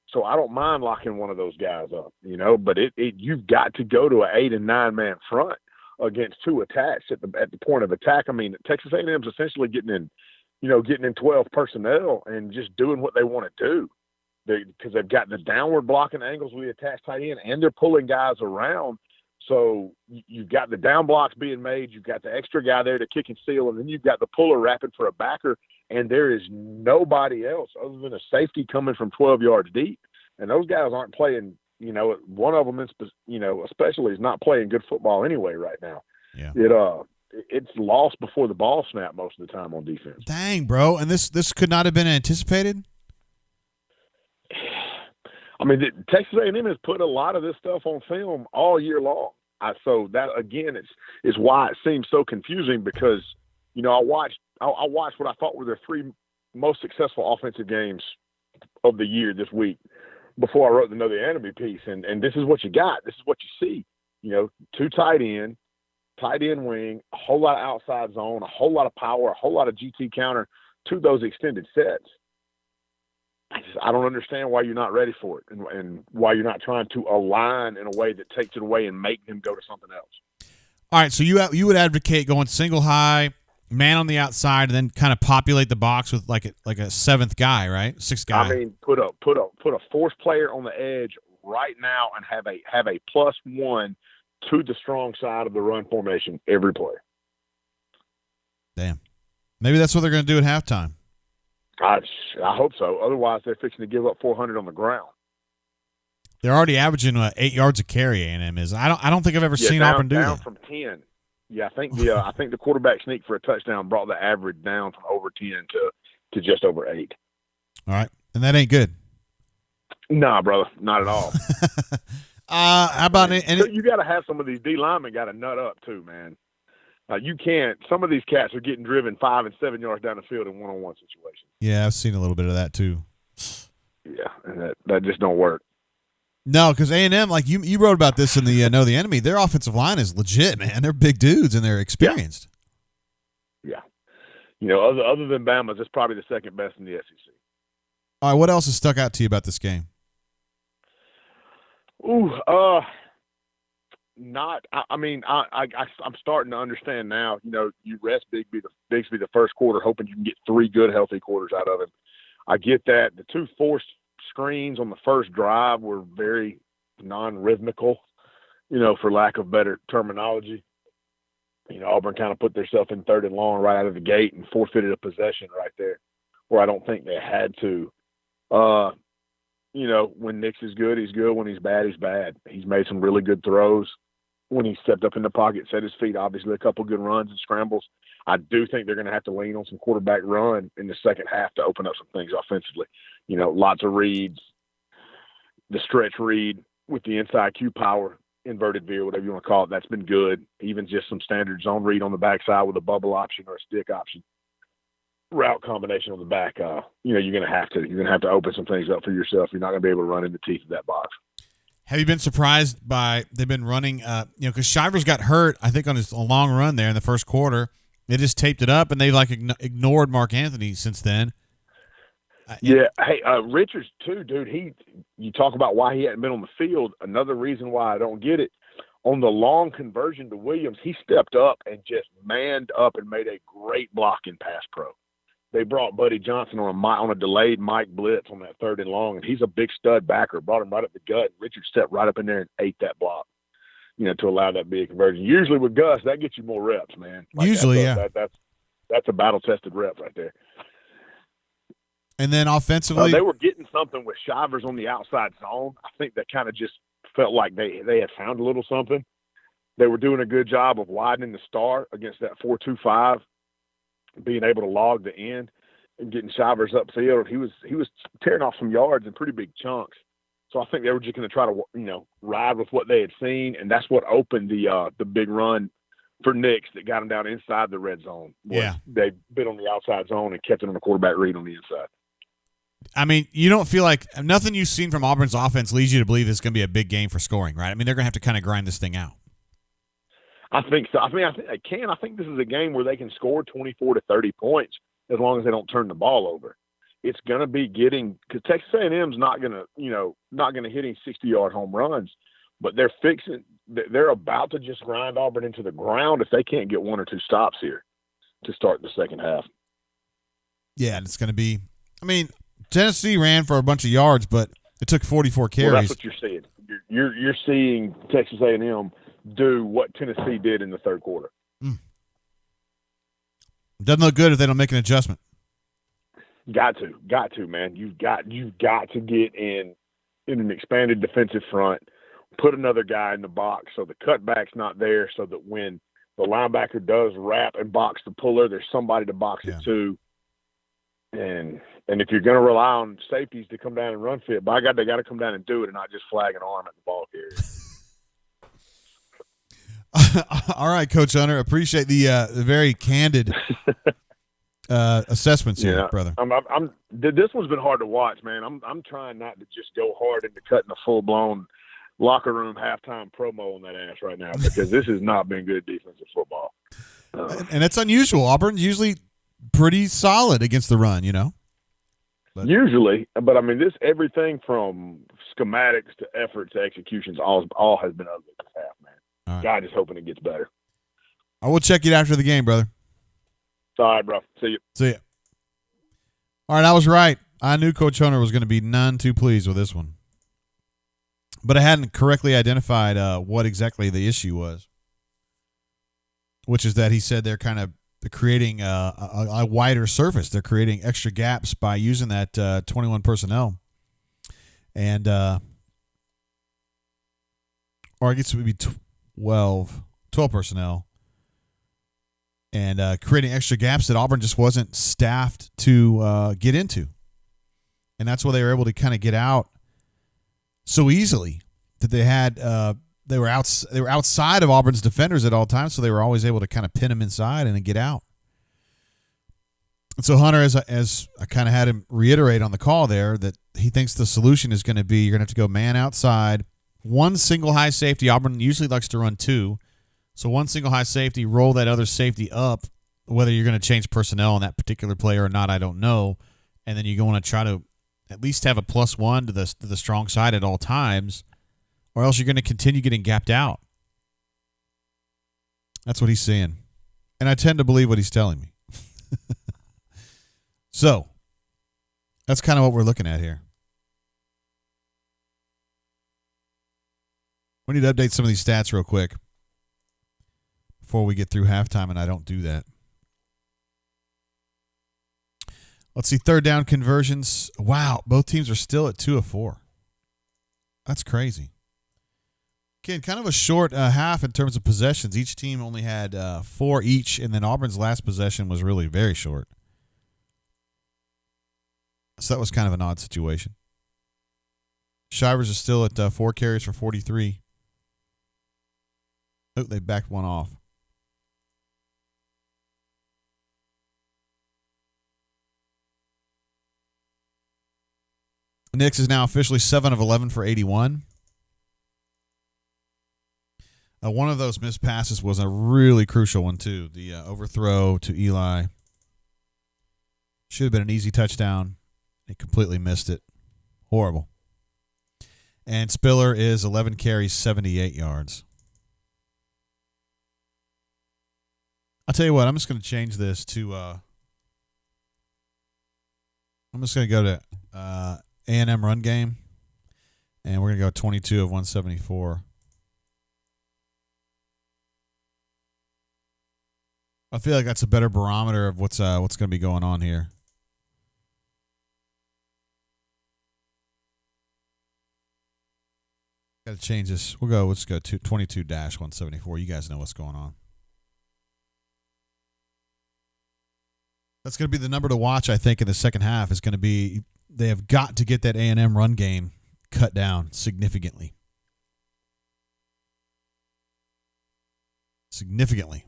C: So I don't mind locking one of those guys up, you know, but you've got to go to an 8 and 9 man front against 2 attached at the point of attack. I mean, Texas A&M's essentially getting in 12 personnel and just doing what they want to do because they've got the downward blocking angles with the attached tight end and they're pulling guys around. So you've got the down blocks being made, you've got the extra guy there to kick and seal, and then you've got the puller wrapping for a backer, and there is nobody else other than a safety coming from 12 yards deep. And those guys aren't playing, you know, one of them, especially is not playing good football anyway right now.
A: Yeah.
C: It's lost before the ball snap most of the time on defense.
A: Dang, bro. And this could not have been anticipated?
C: I mean, Texas A&M has put a lot of this stuff on film all year long. So that again, is why it seems so confusing because, you know, I watched what I thought were their 3 most successful offensive games of the year this week before I wrote the Know the Enemy piece, and this is what you got. This is what you see. You know, 2 tight end wing, a whole lot of outside zone, a whole lot of power, a whole lot of GT counter to those extended sets. I don't understand why you're not ready for it and why you're not trying to align in a way that takes it away and make them go to something else.
A: All right, so you would advocate going single high, man on the outside, and then kind of populate the box with like a 7th guy, right? 6th guy.
C: I mean, put a force player on the edge right now and have a +1 to the strong side of the run formation every play.
A: Damn. Maybe that's what they're going to do at halftime.
C: I hope so. Otherwise, they're fixing to give up 400 on the ground.
A: They're already averaging 8 yards a carry. A&M is. I don't think I've ever seen Auburn do
C: down
A: that.
C: From 10. Yeah, I think the quarterback sneak for a touchdown brought the average down from over 10 to just over 8.
A: All right, and that ain't good.
C: Nah, brother, not at all.
A: How about
C: so you got to have some of these D linemen got to nut up too, man. You can't. Some of these cats are getting driven 5 and 7 yards down the field in one-on-one situations.
A: Yeah, I've seen a little bit of that too.
C: Yeah, and that just don't work.
A: No, because A&M, like you wrote about this in the Know the Enemy, their offensive line is legit, man. They're big dudes and they're experienced.
C: Yeah. You know, other than Bama's, it's probably the second best in the SEC.
A: All right, what else has stuck out to you about this game?
C: I'm starting to understand now. You know, you rest Bigsby the first quarter, hoping you can get 3 good, healthy quarters out of him. I get that. The 2 forced screens on the first drive were very non-rhythmical, for lack of better terminology. Auburn kind of put themselves in 3rd and long right out of the gate and forfeited a possession right there where I don't think they had to. When Nix is good, he's good. When he's bad, he's bad. He's made some really good throws when he stepped up in the pocket, set his feet, obviously a couple good runs and scrambles. I do think they're going to have to lean on some quarterback run in the second half to open up some things offensively. Lots of reads, the stretch read with the inside Q power, inverted veer, whatever you want to call it. That's been good. Even just some standard zone read on the backside with a bubble option or a stick option. Route combination on the back. You're going to have to open some things up for yourself. You're not going to be able to run in the teeth of that box.
A: Have you been surprised by they've been running? Because Shivers got hurt, I think, on a long run there in the first quarter. They just taped it up, and they've ignored Mark Anthony since then.
C: Yeah. Hey, Richards too, dude. You talk about why he hadn't been on the field. Another reason why I don't get it, on the long conversion to Williams, he stepped up and just manned up and made a great blocking pass pro. They brought Buddy Johnson on a delayed Mike blitz on that 3rd and long, and he's a big stud backer. Brought him right up the gut. Richards stepped right up in there and ate that block, to allow that big conversion. Usually with Gus, that gets you more reps, man.
A: Usually,
C: that's a battle-tested rep right there.
A: And then offensively,
C: they were getting something with Shivers on the outside zone. I think that kind of just felt like they had found a little something. They were doing a good job of widening the star against that 4-2-5. Being able to log the end and getting Shivers upfield. He was tearing off some yards in pretty big chunks. So I think they were just going to try to, ride with what they had seen, and that's what opened the big run for Nix that got him down inside the red zone.
A: Yeah.
C: They bit on the outside zone and kept it on the quarterback read on the inside.
A: I mean, you don't feel like nothing you've seen from Auburn's offense leads you to believe it's going to be a big game for scoring, right? I mean, they're going to have to kind of grind this thing out.
C: I think so. I think they can. I think this is a game where they can score 24 to 30 points as long as they don't turn the ball over. It's going to be because Texas A&M's not going to hit any 60-yard home runs, but they're about to just grind Auburn into the ground if they can't get 1 or 2 stops here to start the second half.
A: Yeah, and it's going to be. I mean, Tennessee ran for a bunch of yards, but it took 44 carries.
C: Well, that's what you're seeing. You're seeing Texas A&M do what Tennessee did in the third quarter.
A: Doesn't look good if they don't make an adjustment.
C: Got to, man. You've got to get in an expanded defensive front, put another guy in the box so the cutback's not there, so that when the linebacker does wrap and box the puller, there's somebody to box it to. And if you're going to rely on safeties to come down and run fit, by God, they got to come down and do it and not just flag an arm at the ball carrier.
A: All right, Coach Hunter. Appreciate the very candid assessments here, brother.
C: This one's been hard to watch, man. I'm trying not to just go hard into cutting a full-blown locker room halftime promo on that ass right now because this has not been good defensive football.
A: And it's unusual. Auburn's usually pretty solid against the run,
C: Usually, but I mean, this everything from schematics to effort to executions all has been ugly this half, man.
A: Right.
C: God is hoping it gets better.
A: I will check you after the game, brother.
C: All right, bro. See you.
A: See ya. All right, I was right. I knew Coach Hunter was going to be none too pleased with this one. But I hadn't correctly identified what exactly the issue was, which is that he said they're creating a wider surface. They're creating extra gaps by using that 21 personnel. And or I guess it would be 12 personnel. And creating extra gaps that Auburn just wasn't staffed to get into. And that's why they were able to kind of get out so easily that they had they were outside of Auburn's defenders at all times, so they were always able to kind of pin them inside and then get out. And so Hunter, as I kind of had him reiterate on the call there, that he thinks the solution is going to be you're going to have to go man outside, one single high safety. Auburn usually likes to run two. So one single high safety, roll that other safety up. Whether you're going to change personnel on that particular player or not, I don't know. And then you want to try to at least have a +1 to the strong side at all times, or else you're going to continue getting gapped out. That's what he's saying. And I tend to believe what he's telling me. So that's kind of what we're looking at here. We need to update some of these stats real quick before we get through halftime, and I don't do that. Let's see, third down conversions. Wow, both teams are still at 2 of 4. That's crazy. Again, kind of a short half in terms of possessions. Each team only had 4 each, and then Auburn's last possession was really very short. So that was kind of an odd situation. Shivers is still at 4 carries for 43. Oh, they backed one off. Nix is now officially 7 of 11 for 81. One of those missed passes was a really crucial one, too. The overthrow to Eli. Should have been an easy touchdown. He completely missed it. Horrible. And Spiller is 11 carries, 78 yards. I'll tell you what, I'm just going to change this to I'm just going to go to A&M run game, and we're going to go 22 of 174. I feel like that's a better barometer of what's going to be going on here. Got to change this. Let's go to 22-174. You guys know what's going on. That's going to be the number to watch, I think, in the second half. Is going to be they have got to get that A&M run game cut down significantly. Significantly.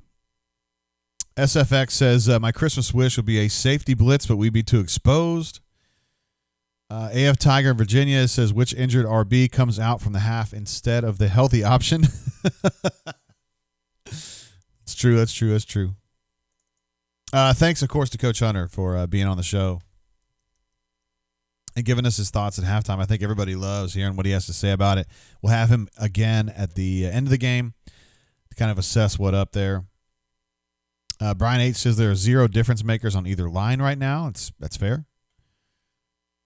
A: SFX says, my Christmas wish would be a safety blitz, but we'd be too exposed. AF Tiger in Virginia says, which injured RB comes out from the half instead of the healthy option? It's true. That's true. That's true. Thanks, of course, to Coach Hunter for being on the show and giving us his thoughts at halftime. I think everybody loves hearing what he has to say about it. We'll have him again at the end of the game to kind of assess what up there. Brian H. says there are 0 difference makers on either line right now. That's fair.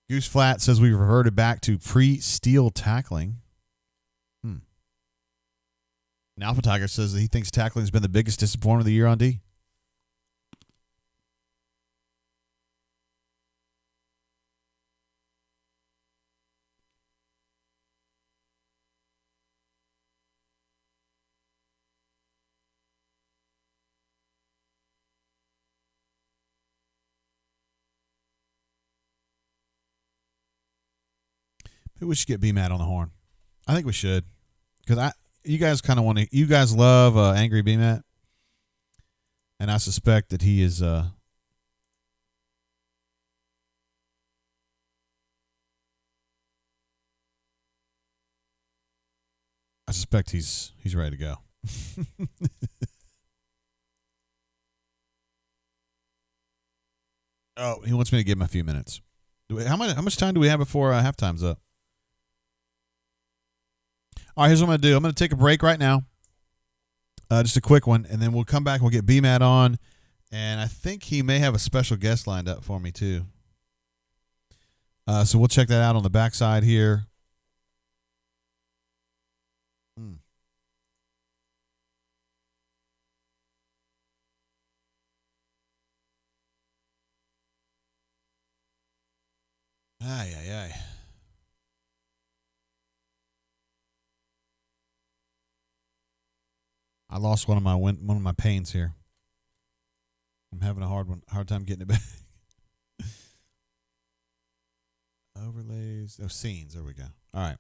A: Goose Flat says we reverted back to pre-steal tackling. And Alpha Tiger says that he thinks tackling has been the biggest disappointment of the year on D. Maybe we should get B-Matt on the horn. I think we should. Because you guys kind of want to, you guys love Angry B-Matt. And I suspect that he is, I suspect he's ready to go. Oh, he wants me to give him a few minutes. How much time do we have before halftime's up? All right, here's what I'm going to do. I'm going to take a break right now. Just a quick one, and then we'll come back and we'll get B-Matt on. And I think he may have a special guest lined up for me, too. So we'll check that out on the backside here. Ay, ay, ay. I lost one of my panes here. I'm having a hard time getting it back. Overlays. Oh, scenes. There we go. All right.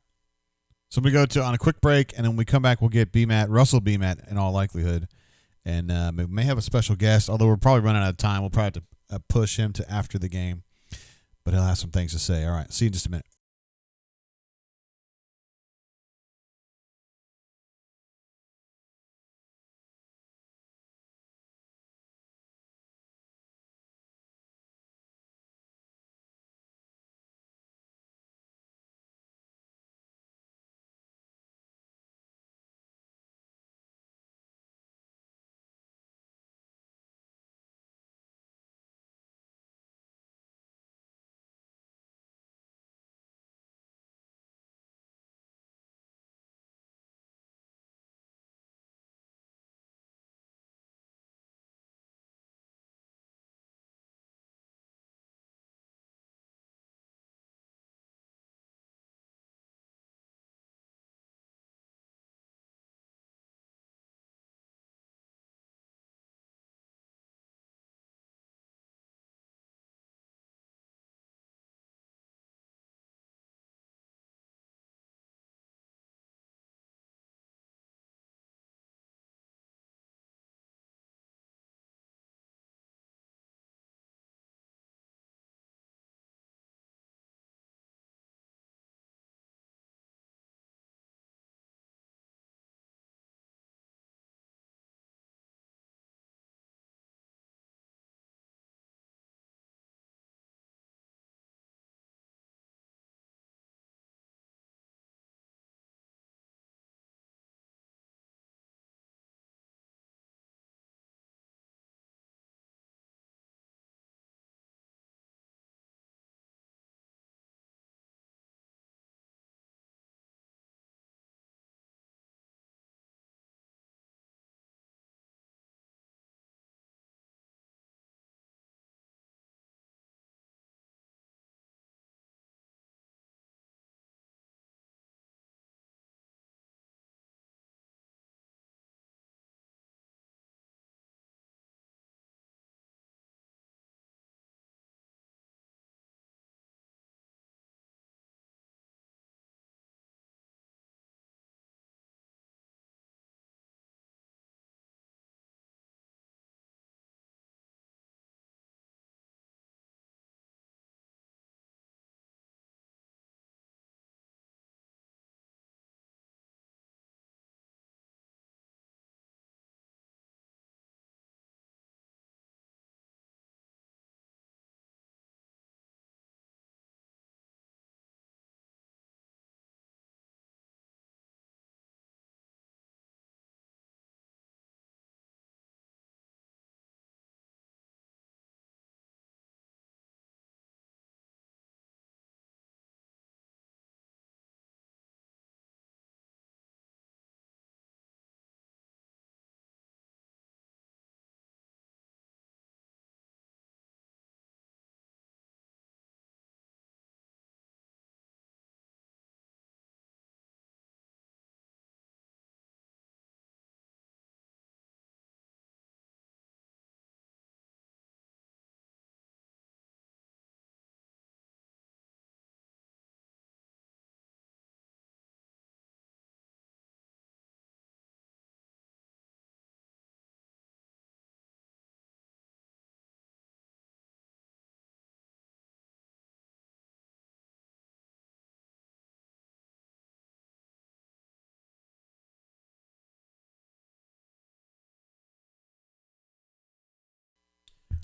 A: So we go on a quick break, and then when we come back, we'll get Russell B-Matt in all likelihood. And we may have a special guest, although we're probably running out of time. We'll probably have to push him to after the game. But he'll have some things to say. All right. See you in just a minute.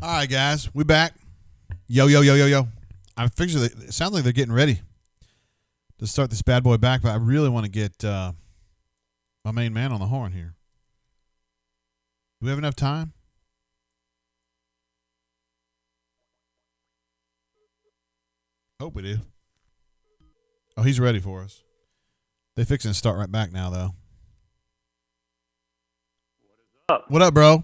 A: All right, guys, we back. Yo, yo, yo, yo, yo. I'm figuring it sounds like they're getting ready to start this bad boy back, but I really want to get my main man on the horn here. Do we have enough time? Hope we do. Oh, he's ready for us. They fixing to start right back now, though. What up, bro?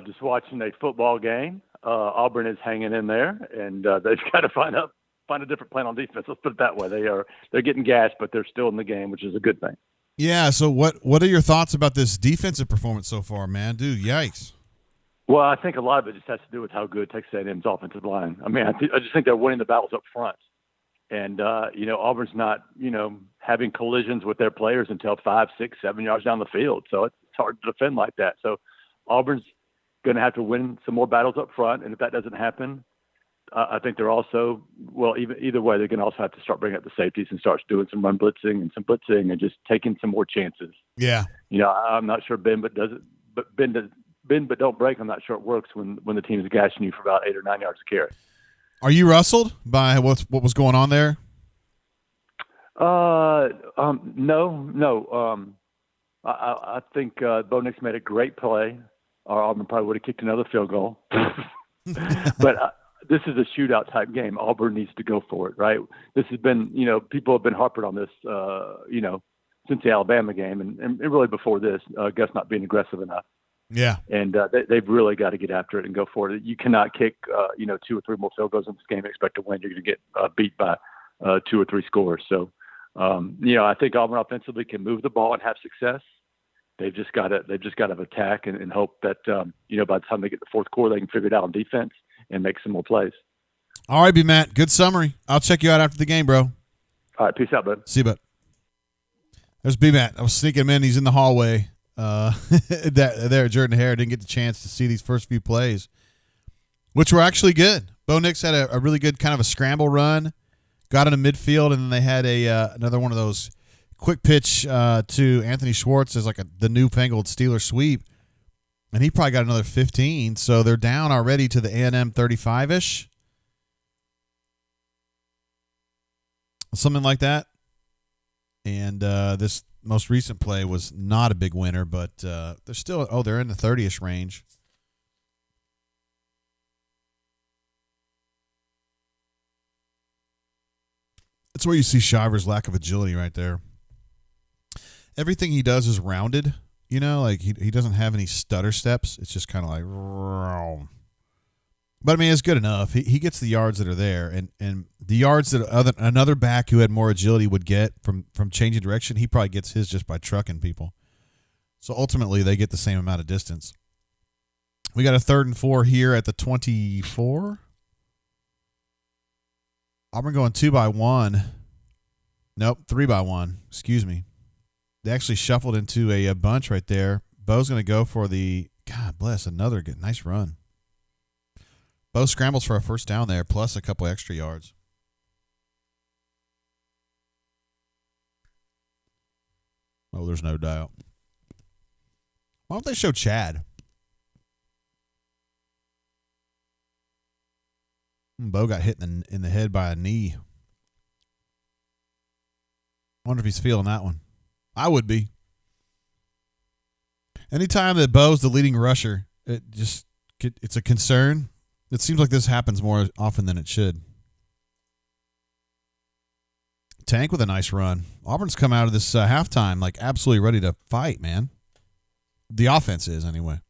D: Just watching a football game. Auburn is hanging in there, and they've got to find a different plan on defense. Let's put it that way. They're getting gassed, but they're still in the game, which is a good thing.
A: Yeah. So what are your thoughts about this defensive performance so far, man? Dude, yikes.
D: Well, I think a lot of it just has to do with how good Texas A&M's offensive line. I mean, I just think they're winning the battles up front, and Auburn's not having collisions with their players until 5, 6, 7 yards down the field. So it's hard to defend like that. So Auburn's going to have to win some more battles up front, and if that doesn't happen, I think they're also either way they're going to also have to start bringing up the safeties and start doing some run blitzing and just taking some more chances.
A: Yeah.
D: I'm not sure bend but don't break. I'm not sure it works when the team is gashing you for about 8 or 9 yards of carry.
A: Are you rustled by what was going on there?
D: No. I think Bo Nix made a great play, or Auburn probably would have kicked another field goal. But this is a shootout type game. Auburn needs to go for it, right? This has been, people have been harping on this, since the Alabama game and really before this, Gus not being aggressive enough.
A: Yeah.
D: And they've really got to get after it and go for it. You cannot kick, 2 or 3 more field goals in this game and expect to win. You're going to get beat by 2 or 3 scores. So, I think Auburn offensively can move the ball and have success. They've just got to attack and hope that, by the time they get to the fourth quarter, they can figure it out on defense and make some more plays.
A: All right, B-Matt. Good summary. I'll check you out after the game, bro.
D: All right. Peace out, bud.
A: See you, bud. There's B-Matt. I was sneaking him in. He's in the hallway. There, Jordan Hare didn't get the chance to see these first few plays, which were actually good. Bo Nix had a really good kind of a scramble run, got into midfield, and then they had another one of those quick pitch to Anthony Schwartz as like the newfangled Steeler sweep, and he probably got another 15. So they're down already to the A&M 35-ish, something like that. And this most recent play was not a big winner, but they're still they're in the 30-ish range. That's where you see Shiver's lack of agility right there. Everything he does is rounded, like he doesn't have any stutter steps. It's just kind of like, but I mean, it's good enough. He gets the yards that are there, and the yards that another back who had more agility would get from changing direction, he probably gets his just by trucking people. So ultimately, they get the same amount of distance. We got a 3rd and 4 here at the 24. Auburn going 2-by-1. Nope, 3-by-1. Excuse me. They actually shuffled into a bunch right there. Bo's going to go for God bless, another good, nice run. Bo scrambles for a first down there, plus a couple extra yards. Oh, there's no doubt. Why don't they show Chad? Bo got hit in the head by a knee. Wonder if he's feeling that one. I would be. Anytime that Bo's the leading rusher, it's a concern. It seems like this happens more often than it should. Tank with a nice run. Auburn's come out of this halftime like absolutely ready to fight, man. The offense is, anyway.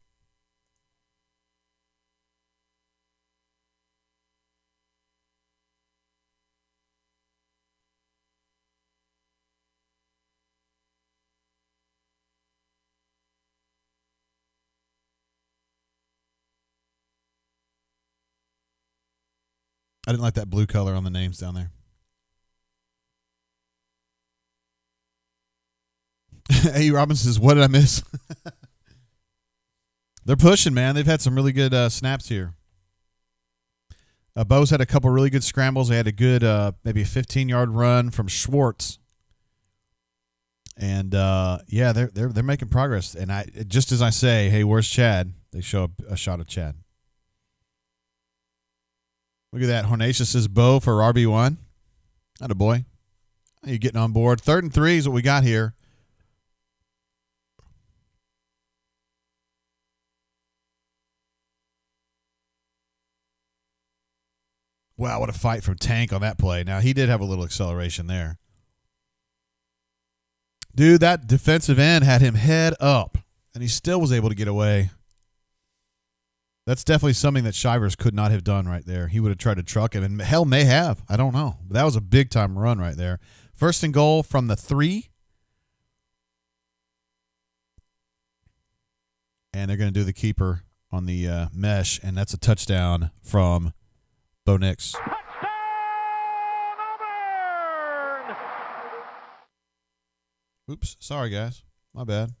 A: I didn't like that blue color on the names down there. Hey, Robinson says, what did I miss? They're pushing, man. They've had some really good snaps here. Bo's had a couple really good scrambles. They had a good maybe a 15-yard run from Schwartz. And, they're making progress. And just as I say, hey, where's Chad? They show a shot of Chad. Look at that. Hornatius says Bo for RB1. Atta boy. You getting on board. 3rd and 3 is what we got here. Wow, what a fight from Tank on that play. Now, he did have a little acceleration there. Dude, that defensive end had him head up, and he still was able to get away. That's definitely something that Shivers could not have done right there. He would have tried to truck him, and hell, may have. I don't know. But that was a big-time run right there. 1st and goal from the 3. And they're going to do the keeper on the mesh, and that's a touchdown from Bo Nix. Oops, sorry, guys. My bad.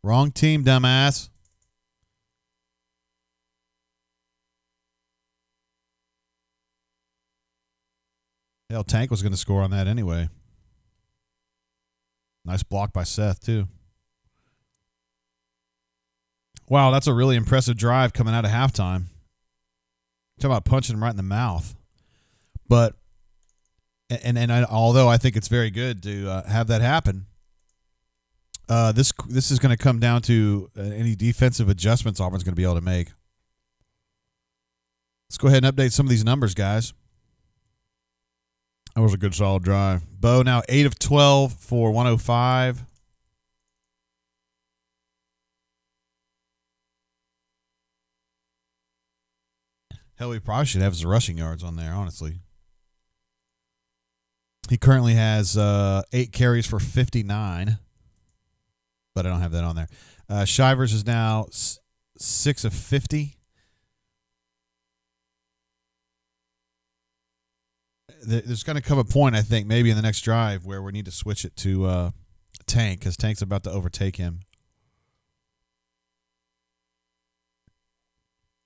A: Wrong team, dumbass. Hell, Tank was going to score on that anyway. Nice block by Seth, too. Wow, that's a really impressive drive coming out of halftime. Talking about punching him right in the mouth. But, although I think it's very good to have that happen, this is going to come down to any defensive adjustments Auburn's going to be able to make. Let's go ahead and update some of these numbers, guys. That was a good, solid drive. Bo now 8 of 12 for 105. Hell, we probably should have his rushing yards on there, honestly. He currently has 8 carries for 59, but I don't have that on there. Shivers is now 6 of 50. There's going to come a point, I think, maybe in the next drive where we need to switch it to Tank, because Tank's about to overtake him.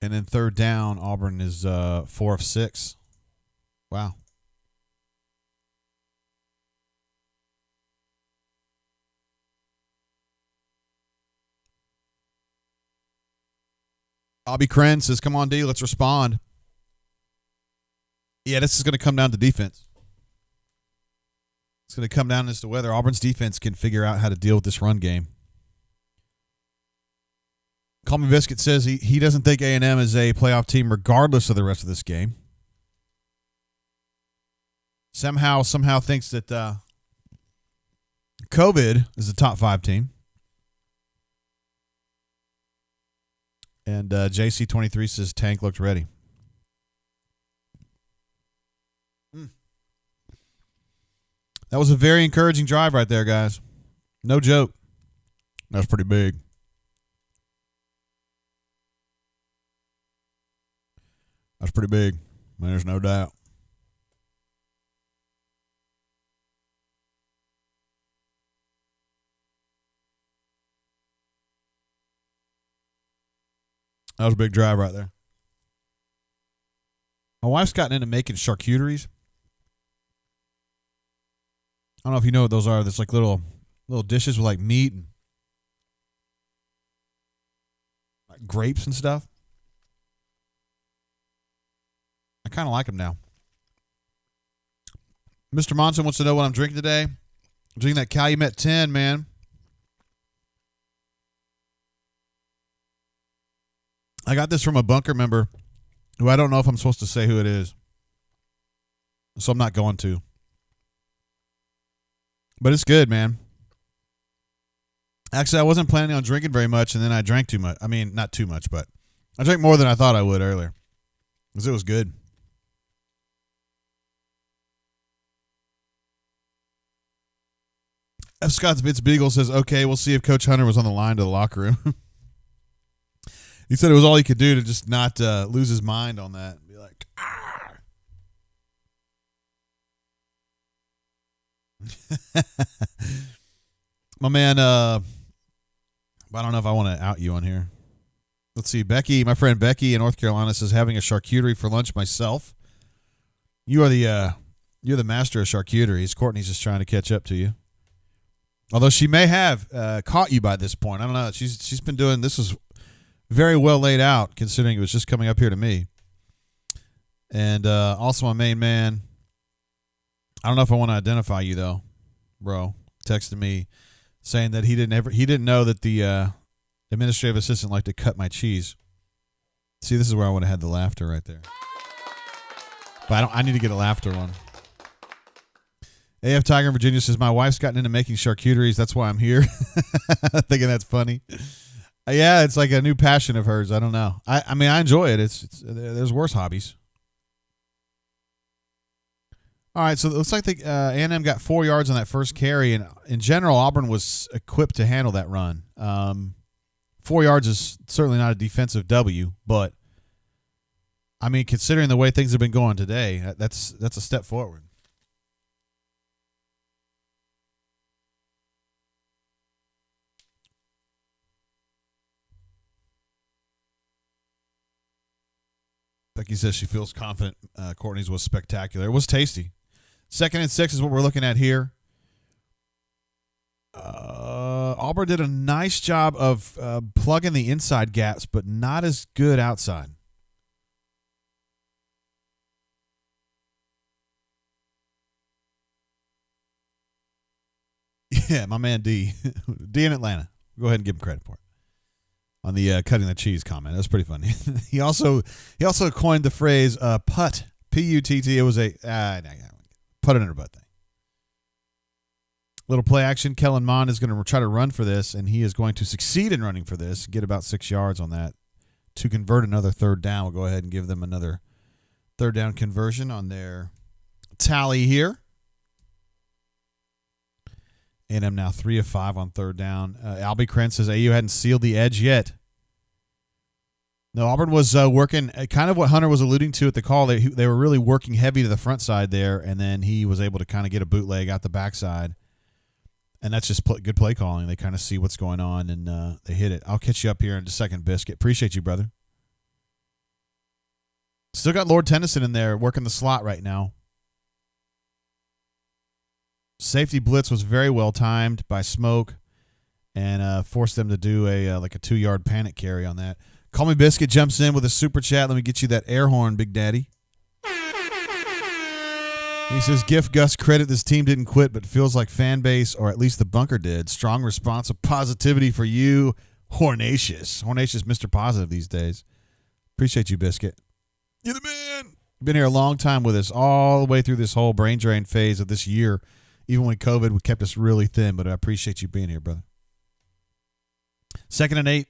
A: And then 3rd down, Auburn is 4 of 6. Wow. Bobby Kren says, come on, D, let's respond. Yeah, this is going to come down to defense. It's going to come down as to whether Auburn's defense can figure out how to deal with this run game. Call Me Biscuit says he doesn't think A&M is a playoff team regardless of the rest of this game. Somehow thinks that COVID is a top 5 team. And JC23 says Tank looked ready. That was a very encouraging drive right there, guys. No joke. That's pretty big. That's pretty big. There's no doubt. That was a big drive right there. My wife's gotten into making charcuteries. I don't know if you know what those are. There's like little dishes with like meat and like grapes and stuff. I kind of like them now. Mr. Monson wants to know what I'm drinking today. I'm drinking that Calumet 10, man. I got this from a bunker member who I don't know if I'm supposed to say who it is. So I'm not going to. But it's good, man. Actually, I wasn't planning on drinking very much, and then I drank too much. I mean, not too much, but I drank more than I thought I would earlier. Because it was good. F. Scott's Bits Beagle says, okay, we'll see if Coach Hunter was on the line to the locker room. He said it was all he could do to just not lose his mind on that. Be like, ah. My man, I don't know if I want to out you on here. Let's see. Becky, my friend Becky in North Carolina says, having a charcuterie for lunch myself. You're the master of charcuteries. Courtney's just trying to catch up to you. Although she may have caught you by this point. I don't know. She's been doing this. Was very well laid out considering it was just coming up here to me. And also my main man, I don't know if I want to identify you though, bro, texted me saying that he didn't know that the administrative assistant liked to cut my cheese. See, this is where I would have had the laughter right there. But I need to get a laughter one. AF Tiger in Virginia says, my wife's gotten into making charcuteries. That's why I'm here. Thinking that's funny. Yeah, it's like a new passion of hers. I don't know. I mean, I enjoy it. It's there's worse hobbies. All right, so it looks like the A&M got 4 yards on that first carry, and in general, Auburn was equipped to handle that run. 4 yards is certainly not a defensive W, but I mean, considering the way things have been going today, that's a step forward. Becky says she feels confident. Courtney's was spectacular. It was tasty. 2nd and 6 is what we're looking at here. Auburn did a nice job of plugging the inside gaps, but not as good outside. Yeah, my man D. D in Atlanta. Go ahead and give him credit for it. On the cutting the cheese comment. That's pretty funny. He also coined the phrase putt, P-U-T-T. It was a put it in her butt thing. Little play action. Kellen Mond is going to try to run for this, and he is going to succeed in running for this, get about 6 yards on that to convert another third down. We'll go ahead and give them another third down conversion on their tally here. And I'm now 3 of 5 on third down. Albie Krentz says AU hadn't sealed the edge yet. No, Auburn was working kind of what Hunter was alluding to at the call. They were really working heavy to the front side there, and then he was able to kind of get a bootleg out the backside. And that's just good play calling. They kind of see what's going on, and they hit it. I'll catch you up here in a second, Biscuit. Appreciate you, brother. Still got Lord Tennyson in there working the slot right now. Safety blitz was very well timed by Smoke and forced them to do a 2-yard panic carry on that. Call Me Biscuit jumps in with a super chat. Let me get you that air horn, Big Daddy. He says, give Gus credit. This team didn't quit, but feels like fan base, or at least the bunker did. Strong response of positivity for you, Hornacious. Hornacious, Mr. Positive these days. Appreciate you, Biscuit. You're the man. Been here a long time with us, all the way through this whole brain drain phase of this year. Even when COVID kept us really thin, but I appreciate you being here, brother. 2nd and 8.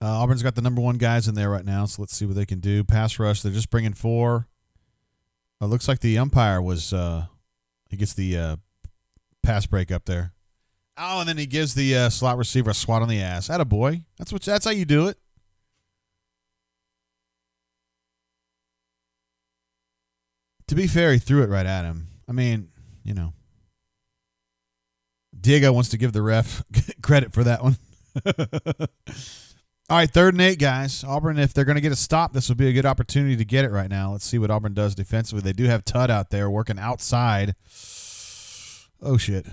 A: Auburn's got the number 1 guys in there right now, so let's see what they can do. Pass rush, they're just bringing 4. Looks like the umpire was he gets the pass break up there. Oh, and then he gives the slot receiver a swat on the ass. Attaboy. That's how you do it. To be fair, he threw it right at him. I mean, you know. Diego wants to give the ref credit for that one. All right, 3rd and 8, guys. Auburn, if they're going to get a stop, this would be a good opportunity to get it right now. Let's see what Auburn does defensively. They do have Tudd out there working outside. Oh, shit.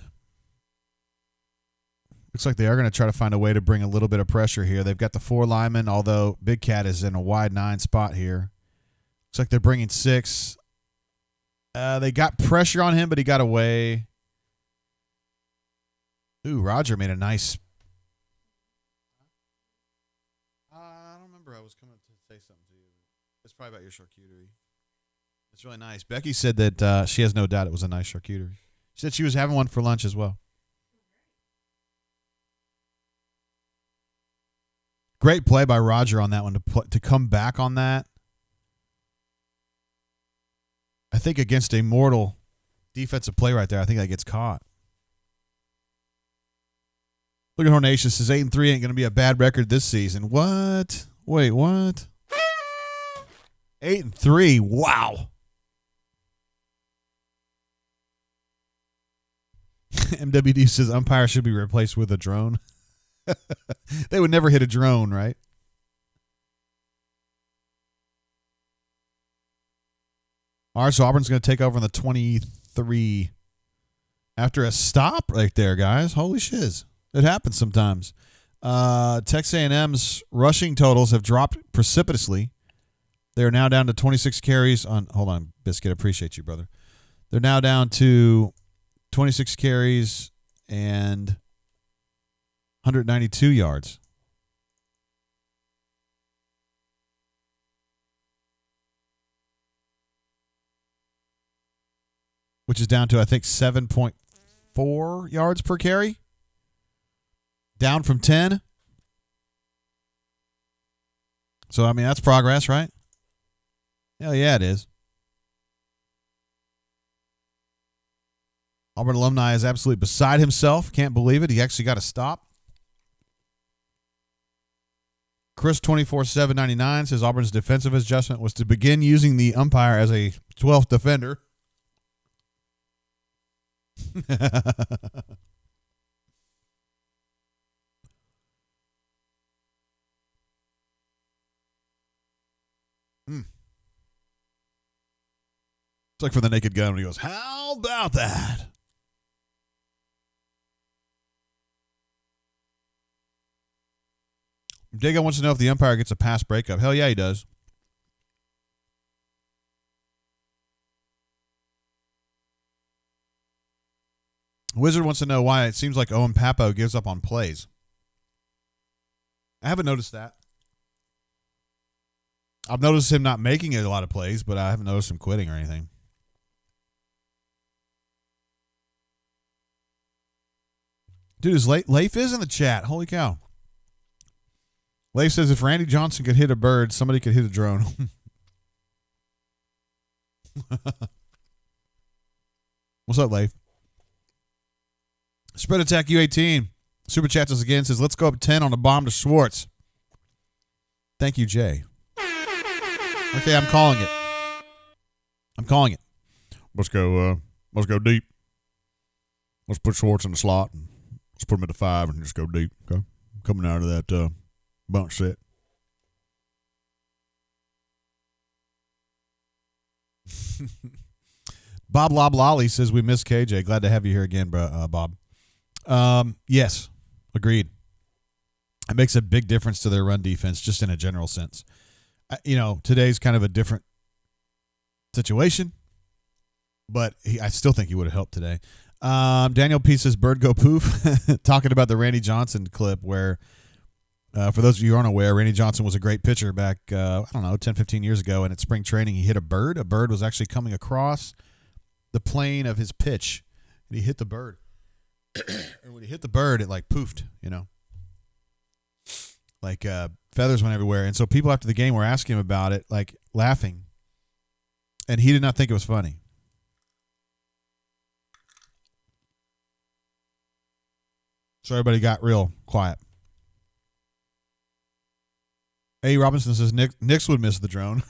A: Looks like they are going to try to find a way to bring a little bit of pressure here. They've got the 4 linemen, although Big Cat is in a wide 9 spot here. Looks like they're bringing 6. They got pressure on him, but he got away. Ooh, Roger made a nice. I don't remember. I was coming to say something to you. It's probably about your charcuterie. It's really nice. Becky said that she has no doubt it was a nice charcuterie. She said she was having one for lunch as well. Great play by Roger on that one to come back on that. I think against a mortal defensive play right there, I think that gets caught. Look at Hornacious says 8-3 ain't going to be a bad record this season. What? Wait, what? 8-3. Wow. MWD says umpire should be replaced with a drone. They would never hit a drone, right? All right, so Auburn's going to take over on the 23 after a stop right there, guys. Holy shiz. It happens sometimes. Texas A&M's rushing totals have dropped precipitously. They're now down to 26 carries on. Hold on, Biscuit. Appreciate you, brother. They're now down to 26 carries and 192 yards. Which is down to, I think, 7.4 yards per carry. Down from 10. So, I mean, that's progress, right? Hell yeah, it is. Auburn alumni is absolutely beside himself. Can't believe it. He actually got a stop. Chris 24/799 says Auburn's defensive adjustment was to begin using the umpire as a 12th defender. It's like for the Naked Gun when he goes, "How about that?" Dago wants to know if the umpire gets a pass breakup. Hell yeah, he does. Wizard wants to know why it seems like Owen Papo gives up on plays. I haven't noticed that. I've noticed him not making a lot of plays, but I haven't noticed him quitting or anything. Dude, Leif is in the chat. Holy cow. Leif says if Randy Johnson could hit a bird, somebody could hit a drone. What's up, Leif? Spread Attack U18. Super chats us again. Says, let's go up 10 on the bomb to Schwartz. Thank you, Jay. Okay, I'm calling it. Let's go deep. Let's put Schwartz in the slot. And let's put him at the 5 and just go deep. Okay, coming out of that bunch set. Bob Loblolly says we miss KJ. Glad to have you here again, Bob. Yes, agreed. It makes a big difference to their run defense, just in a general sense. Today's kind of a different situation, but I still think he would have helped today. Daniel P says, bird go poof. Talking about the Randy Johnson clip where, for those of you who aren't aware, Randy Johnson was a great pitcher back, 10, 15 years ago, and at spring training he hit a bird. A bird was actually coming across the plane of his pitch, and he hit the bird. And when he hit the bird, it like poofed, like feathers went everywhere. And so people after the game were asking him about it, like laughing, and he did not think it was funny. So everybody got real quiet. A. Robinson says Knicks would miss the drone.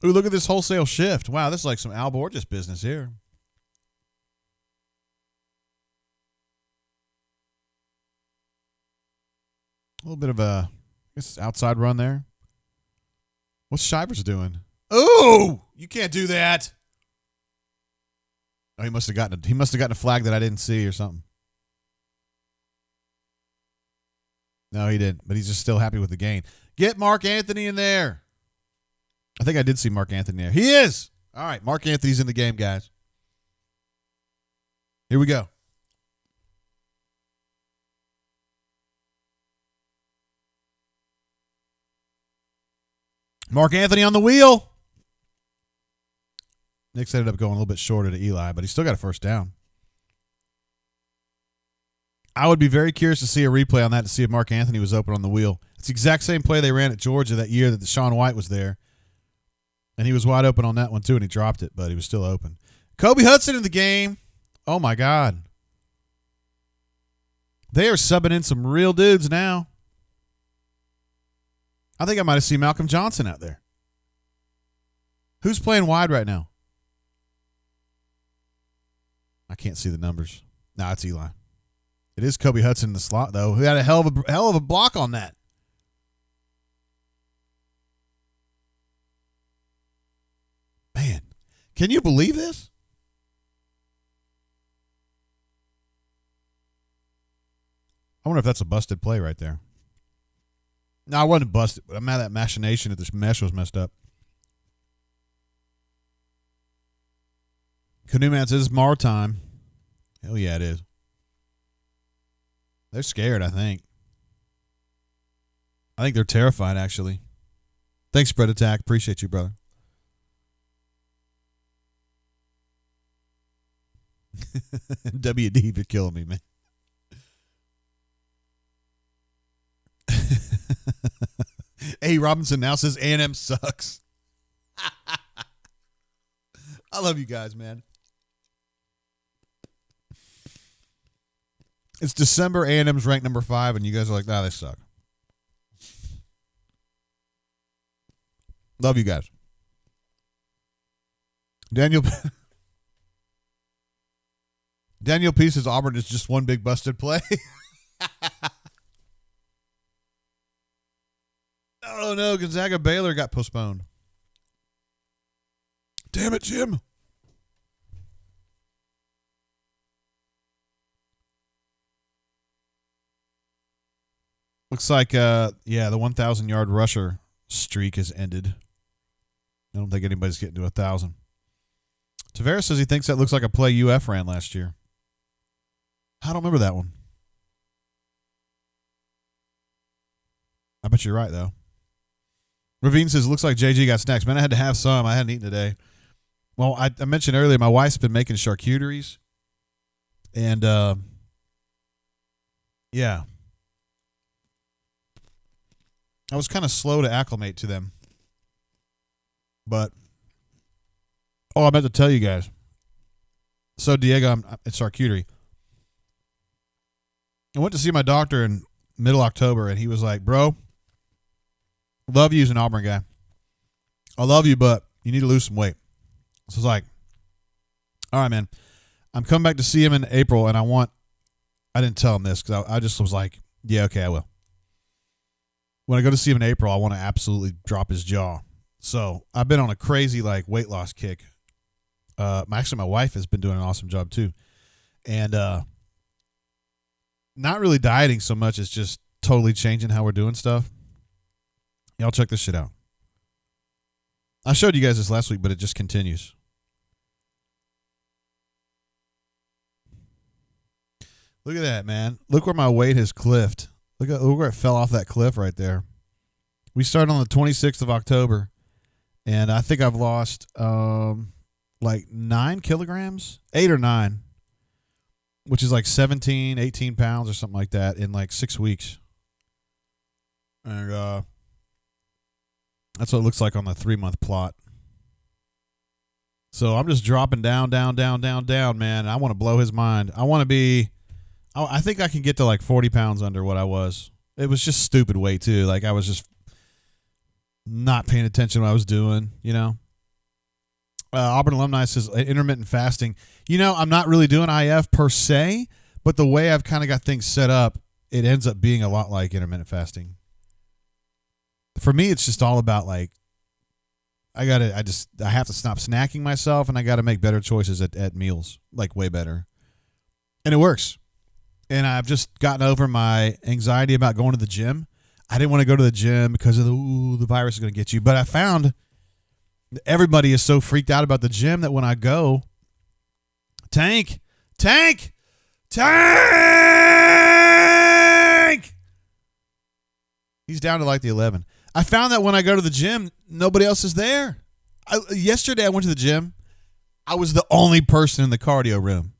A: Ooh, look at this wholesale shift. Wow, this is like some Al Borges business here. A little bit of a outside run there. What's Shivers doing? Oh, you can't do that. Oh, he must have gotten a flag that I didn't see or something. No, he didn't, but he's just still happy with the gain. Get Mark Anthony in there. I think I did see Mark Anthony there. He is. All right, Mark Anthony's in the game, guys. Here we go. Mark Anthony on the wheel. Knicks ended up going a little bit shorter to Eli, but he still got a first down. I would be very curious to see a replay on that to see if Mark Anthony was open on the wheel. It's the exact same play they ran at Georgia that year that Sean White was there. And he was wide open on that one too, and he dropped it, but he was still open. Kobe Hudson in the game. Oh, my God. They are subbing in some real dudes now. I think I might have seen Malcolm Johnson out there. Who's playing wide right now? I can't see the numbers. No, it's Eli. It is Kobe Hudson in the slot, though. Who had a hell of a block on that. Man, can you believe this? I wonder if that's a busted play right there. No, I wasn't busted, but I'm mad at that machination that this mesh was messed up. Canoe Man says it's Mar time. Hell yeah, it is. They're scared, I think. I think they're terrified, actually. Thanks, Spread Attack. Appreciate you, brother. WD, you're killing me, man. A. Robinson now says A&M sucks. I love you guys, man. It's December. A&M's ranked number 5, and you guys are like, nah, they suck. Love you guys. Daniel P says Auburn is just one big busted play. Oh, no. Gonzaga Baylor got postponed. Damn it, Jim. Looks like, the 1,000-yard rusher streak has ended. I don't think anybody's getting to 1,000. Tavares says he thinks that looks like a play UF ran last year. I don't remember that one. I bet you're right, though. Ravine says, looks like JG got snacks. Man, I had to have some. I hadn't eaten today. Well, I mentioned earlier, my wife's been making charcuteries. And, yeah. I was kind of slow to acclimate to them. But, I meant to tell you guys. So, Diego, it's charcuterie. I went to see my doctor in middle October, and he was like, bro, love you as an Auburn guy. I love you, but you need to lose some weight. So I was like, all right, man. I'm coming back to see him in April, and I didn't tell him this because I just was like, yeah, okay, I will. When I go to see him in April, I want to absolutely drop his jaw. So I've been on a crazy weight loss kick. Actually, my wife has been doing an awesome job too. And not really dieting so much as just totally changing how we're doing stuff. Y'all check this shit out. I showed you guys this last week, but it just continues. Look at that, man. Look where my weight has cliffed. Look where it fell off that cliff right there. We started on the 26th of October, and I think I've lost 9 kilograms, 8 or 9, which is 17, 18 pounds or something like that in 6 weeks. And that's what it looks like on the 3-month plot. So I'm just dropping down, man. I want to blow his mind. I think I can get to 40 pounds under what I was. It was just stupid weight too. I was just not paying attention to what I was doing, Auburn alumni says intermittent fasting. I'm not really doing IF per se, but the way I've kind of got things set up, it ends up being a lot like intermittent fasting. For me, it's just all about I have to stop snacking myself, and I got to make better choices at meals, way better. And it works. And I've just gotten over my anxiety about going to the gym. I didn't want to go to the gym because of the virus is going to get you. But I found everybody is so freaked out about the gym that when I go, Tank! He's down to the 11. I found that when I go to the gym, nobody else is there. Yesterday I went to the gym. I was the only person in the cardio room.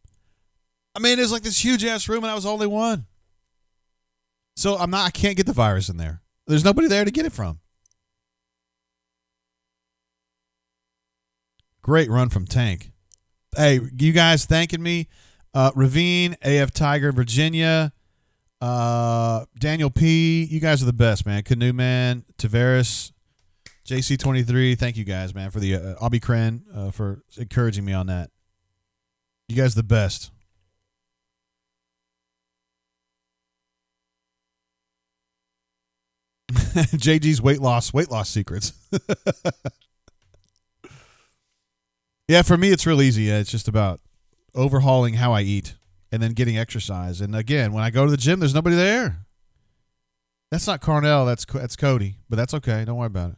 A: I mean, there's this huge ass room, and I was the only one. So I can't get the virus in there. There's nobody there to get it from. Great run from Tank. Hey, you guys thanking me. Ravine, AF Tiger, Virginia, Daniel P. You guys are the best, man. Canoe Man, Tavares, JC23. Thank you guys, man, for the Abby Kren for encouraging me on that. You guys are the best. JG's weight loss secrets. Yeah, for me, it's real easy. It's just about overhauling how I eat and then getting exercise. And again, when I go to the gym, there's nobody there. That's not Carnell. That's Cody. But that's okay. Don't worry about it.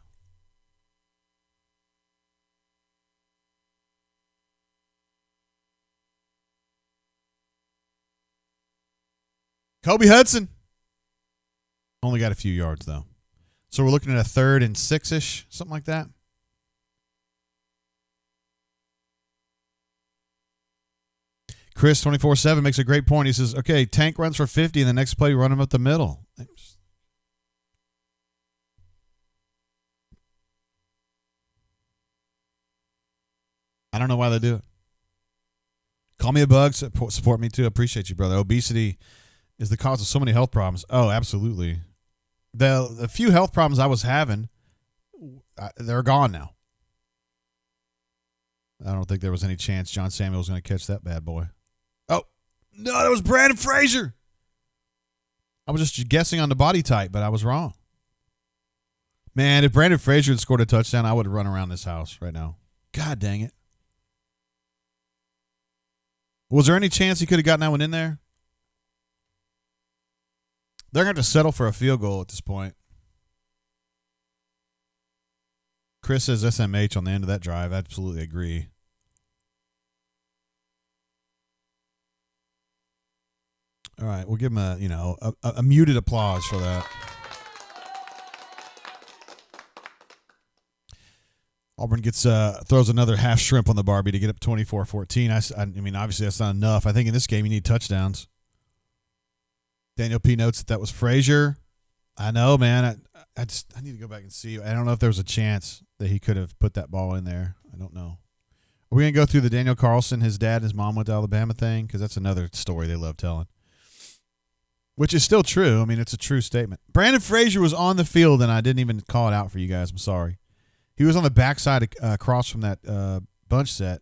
A: Kobe Hudson. Only got a few yards, though. So we're looking at a 3rd and 6-ish, something like that. Chris 24/7 makes a great point. He says, okay, Tank runs for 50, and the next play we run him up the middle. I don't know why they do it. Call me a bug. Support me, too. Appreciate you, brother. Obesity is the cause of so many health problems. Oh, absolutely. The few health problems I was having, they're gone now. I don't think there was any chance John Samuel was going to catch that bad boy. Oh, no, that was Brandon Frazier. I was just guessing on the body type, but I was wrong. Man, if Brandon Frazier had scored a touchdown, I would have run around this house right now. God dang it. Was there any chance he could have gotten that one in there? They're going to have to settle for a field goal at this point. Chris says SMH on the end of that drive. I absolutely agree. All right, we'll give him a muted applause for that. Auburn throws another half shrimp on the Barbie to get up 24-14. I mean, obviously that's not enough. I think in this game you need touchdowns. Daniel P notes that was Frazier. I know, man. I need to go back and see. I don't know if there was a chance that he could have put that ball in there. I don't know. Are we going to go through the Daniel Carlson, his dad and his mom went to Alabama thing? Because that's another story they love telling. Which is still true. I mean, it's a true statement. Brandon Frazier was on the field, and I didn't even call it out for you guys. I'm sorry. He was on the backside across from that bunch set.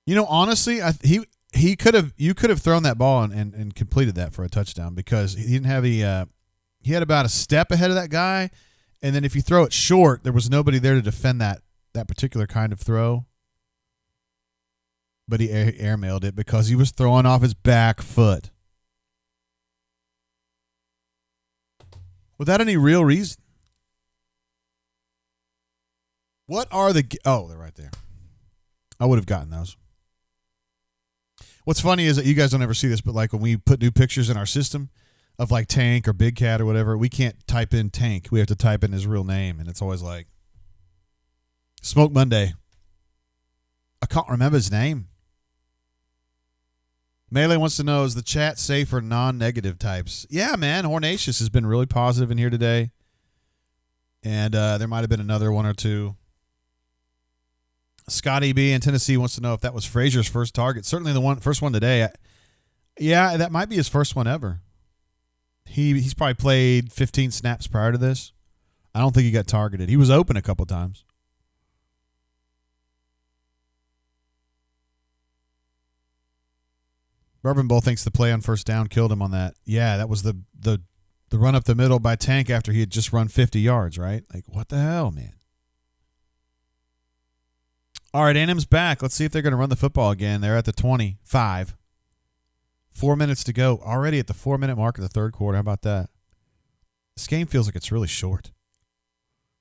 A: You know, honestly, you could have thrown that ball and completed that for a touchdown because he didn't have he had about a step ahead of that guy, and then if you throw it short, there was nobody there to defend that particular kind of throw. But he airmailed it because he was throwing off his back foot. Without any real reason. What are the... Oh, they're right there. I would have gotten those. What's funny is that you guys don't ever see this, but like when we put new pictures in our system of like Tank or Big Cat or whatever, we can't type in Tank. We have to type in his real name, and it's always like Smoke Monday. I can't remember his name. Melee wants to know, is the chat safe for non-negative types? Yeah, man. Hornatius has been really positive in here today. And there might have been another one or two. Scotty B in Tennessee wants to know if that was Frazier's first target. Certainly the first one today. Yeah, that might be his first one ever. He's probably played 15 snaps prior to this. I don't think he got targeted. He was open a couple times. Bourbon Bowl thinks the play on first down killed him on that. Yeah, that was the run up the middle by Tank after he had just run 50 yards, right? Like, what the hell, man? All right, A&M's back. Let's see if they're going to run the football again. They're at the 25. 4 minutes to go. Already at the 4-minute mark of the third quarter. How about that? This game feels like it's really short.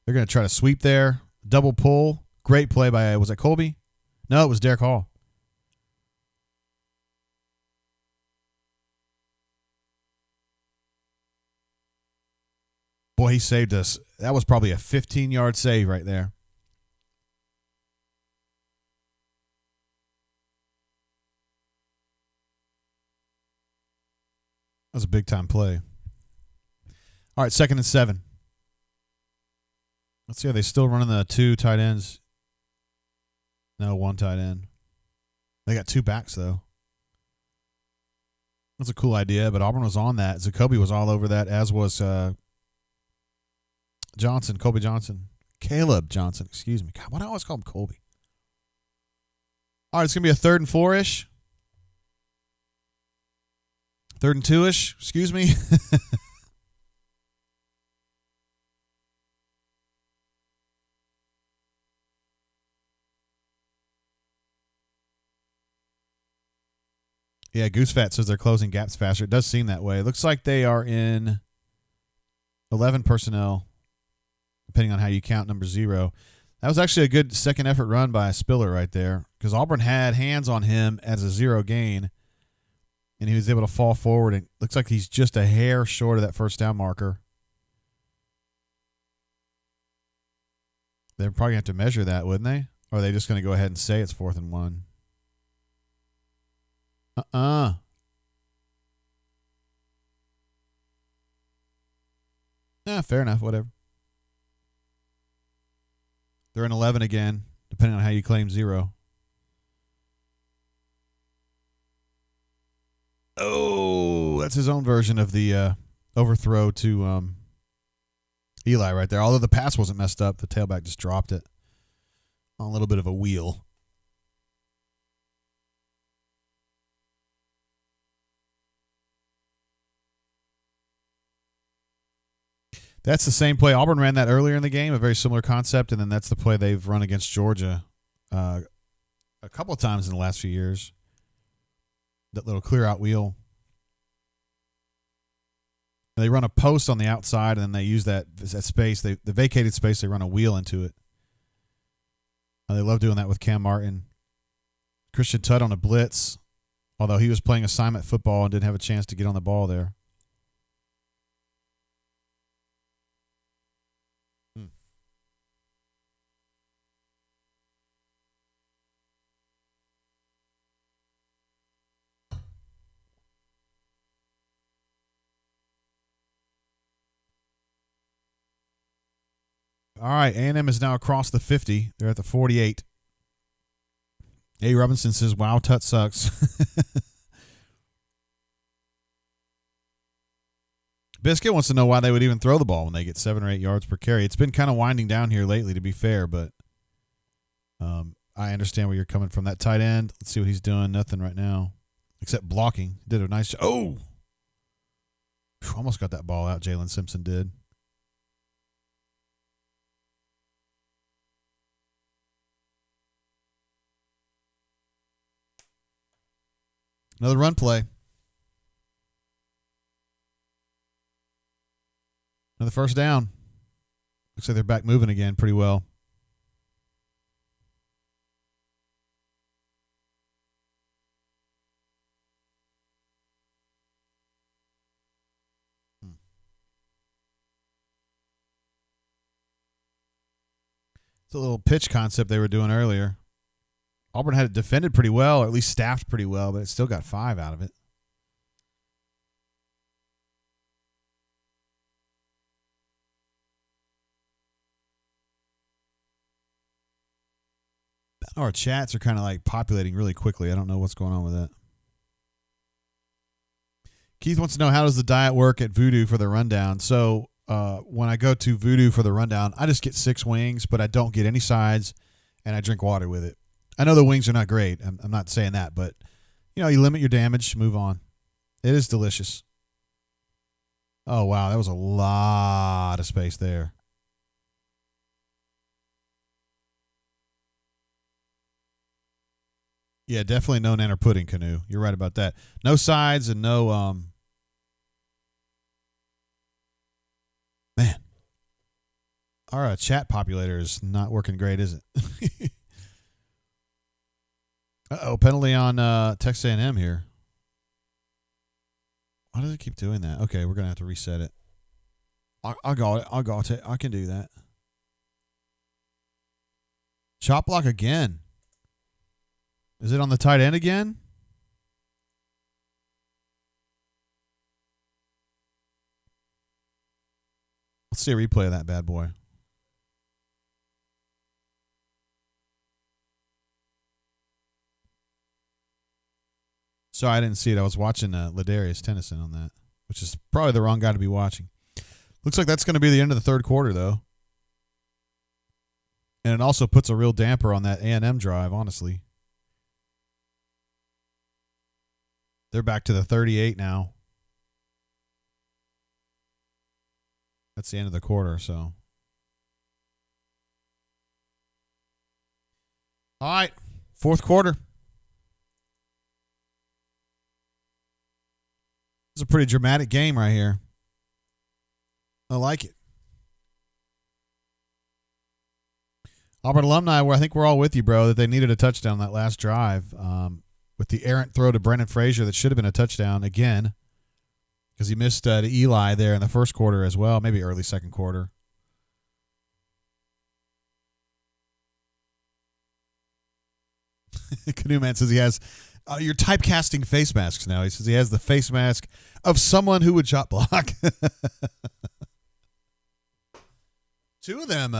A: They're going to try to sweep there. Double pull. Great play by, was it Colby? No, it was Derek Hall. Boy, he saved us. That was probably a 15-yard save right there. That was a big-time play. All right, 2nd and 7. Let's see, are they still running the 2 tight ends? No, 1 tight end. They got 2 backs, though. That's a cool idea, but Auburn was on that. Zacoby was all over that, as was Johnson, Colby Johnson. Caleb Johnson, excuse me. God, why do I always call him Colby? All right, it's going to be a 3rd and 4-ish. 3rd and 2-ish, excuse me. Yeah, Goose Fat says they're closing gaps faster. It does seem that way. It looks like they are in 11 personnel, depending on how you count number 0. That was actually a good second effort run by Spiller right there, because Auburn had hands on him as a 0 gain, and he was able to fall forward. It looks like he's just a hair short of that first down marker. They're probably going to have to measure that, wouldn't they? Or are they just going to go ahead and say it's 4th and 1? Fair enough, whatever. They're in 11 again, depending on how you claim 0. Oh, that's his own version of the overthrow to Eli right there. Although the pass wasn't messed up, the tailback just dropped it on a little bit of a wheel. That's the same play. Auburn ran that earlier in the game, a very similar concept, and then that's the play they've run against Georgia a couple of times in the last few years. That little clear-out wheel. They run a post on the outside, and then they use that space, the vacated space, they run a wheel into it. They love doing that with Cam Martin. Christian Tutt on a blitz, although he was playing assignment football and didn't have a chance to get on the ball there. All right, A&M is now across the 50. They're at the 48. A. Robinson says, wow, Tut sucks. Biscuit wants to know why they would even throw the ball when they get 7 or 8 yards per carry. It's been kind of winding down here lately, to be fair, but I understand where you're coming from. That tight end, let's see what he's doing. Nothing right now except blocking. Did a nice job. Oh! Whew, almost got that ball out, Jalen Simpson did. Another run play. Another first down. Looks like they're back moving again pretty well. It's a little pitch concept they were doing earlier. Auburn had it defended pretty well, or at least staffed pretty well, but it still got 5 out of it. Our chats are kind of like populating really quickly. I don't know what's going on with that. Keith wants to know, how does the diet work at Voodoo for the rundown? So when I go to Voodoo for the rundown, I just get 6 wings, but I don't get any sides, and I drink water with it. I know the wings are not great. I'm not saying that, but you limit your damage, move on. It is delicious. Oh, wow, that was a lot of space there. Yeah, definitely no nanner pudding, Canoe. You're right about that. No sides and no man. Our chat populator is not working great, is it? Uh-oh, penalty on Texas A&M here. Why does it keep doing that? Okay, we're going to have to reset it. I got it. I got it. I can do that. Chop block again. Is it on the tight end again? Let's see a replay of that bad boy. Sorry, I didn't see it. I was watching Ladarius Tennyson on that, which is probably the wrong guy to be watching. Looks like that's going to be the end of the third quarter, though. And it also puts a real damper on that A&M drive, honestly. They're back to the 38 now. That's the end of the quarter, so. All right, fourth quarter. It's a pretty dramatic game right here. I like it. Auburn alumni, where I think we're all with you, bro, that they needed a touchdown that last drive with the errant throw to Brennan Frazier that should have been a touchdown again because he missed to Eli there in the first quarter as well, maybe early second quarter. Canoe Man says he has you're typecasting face masks now. He says he has the face mask of someone who would shot block. Two of them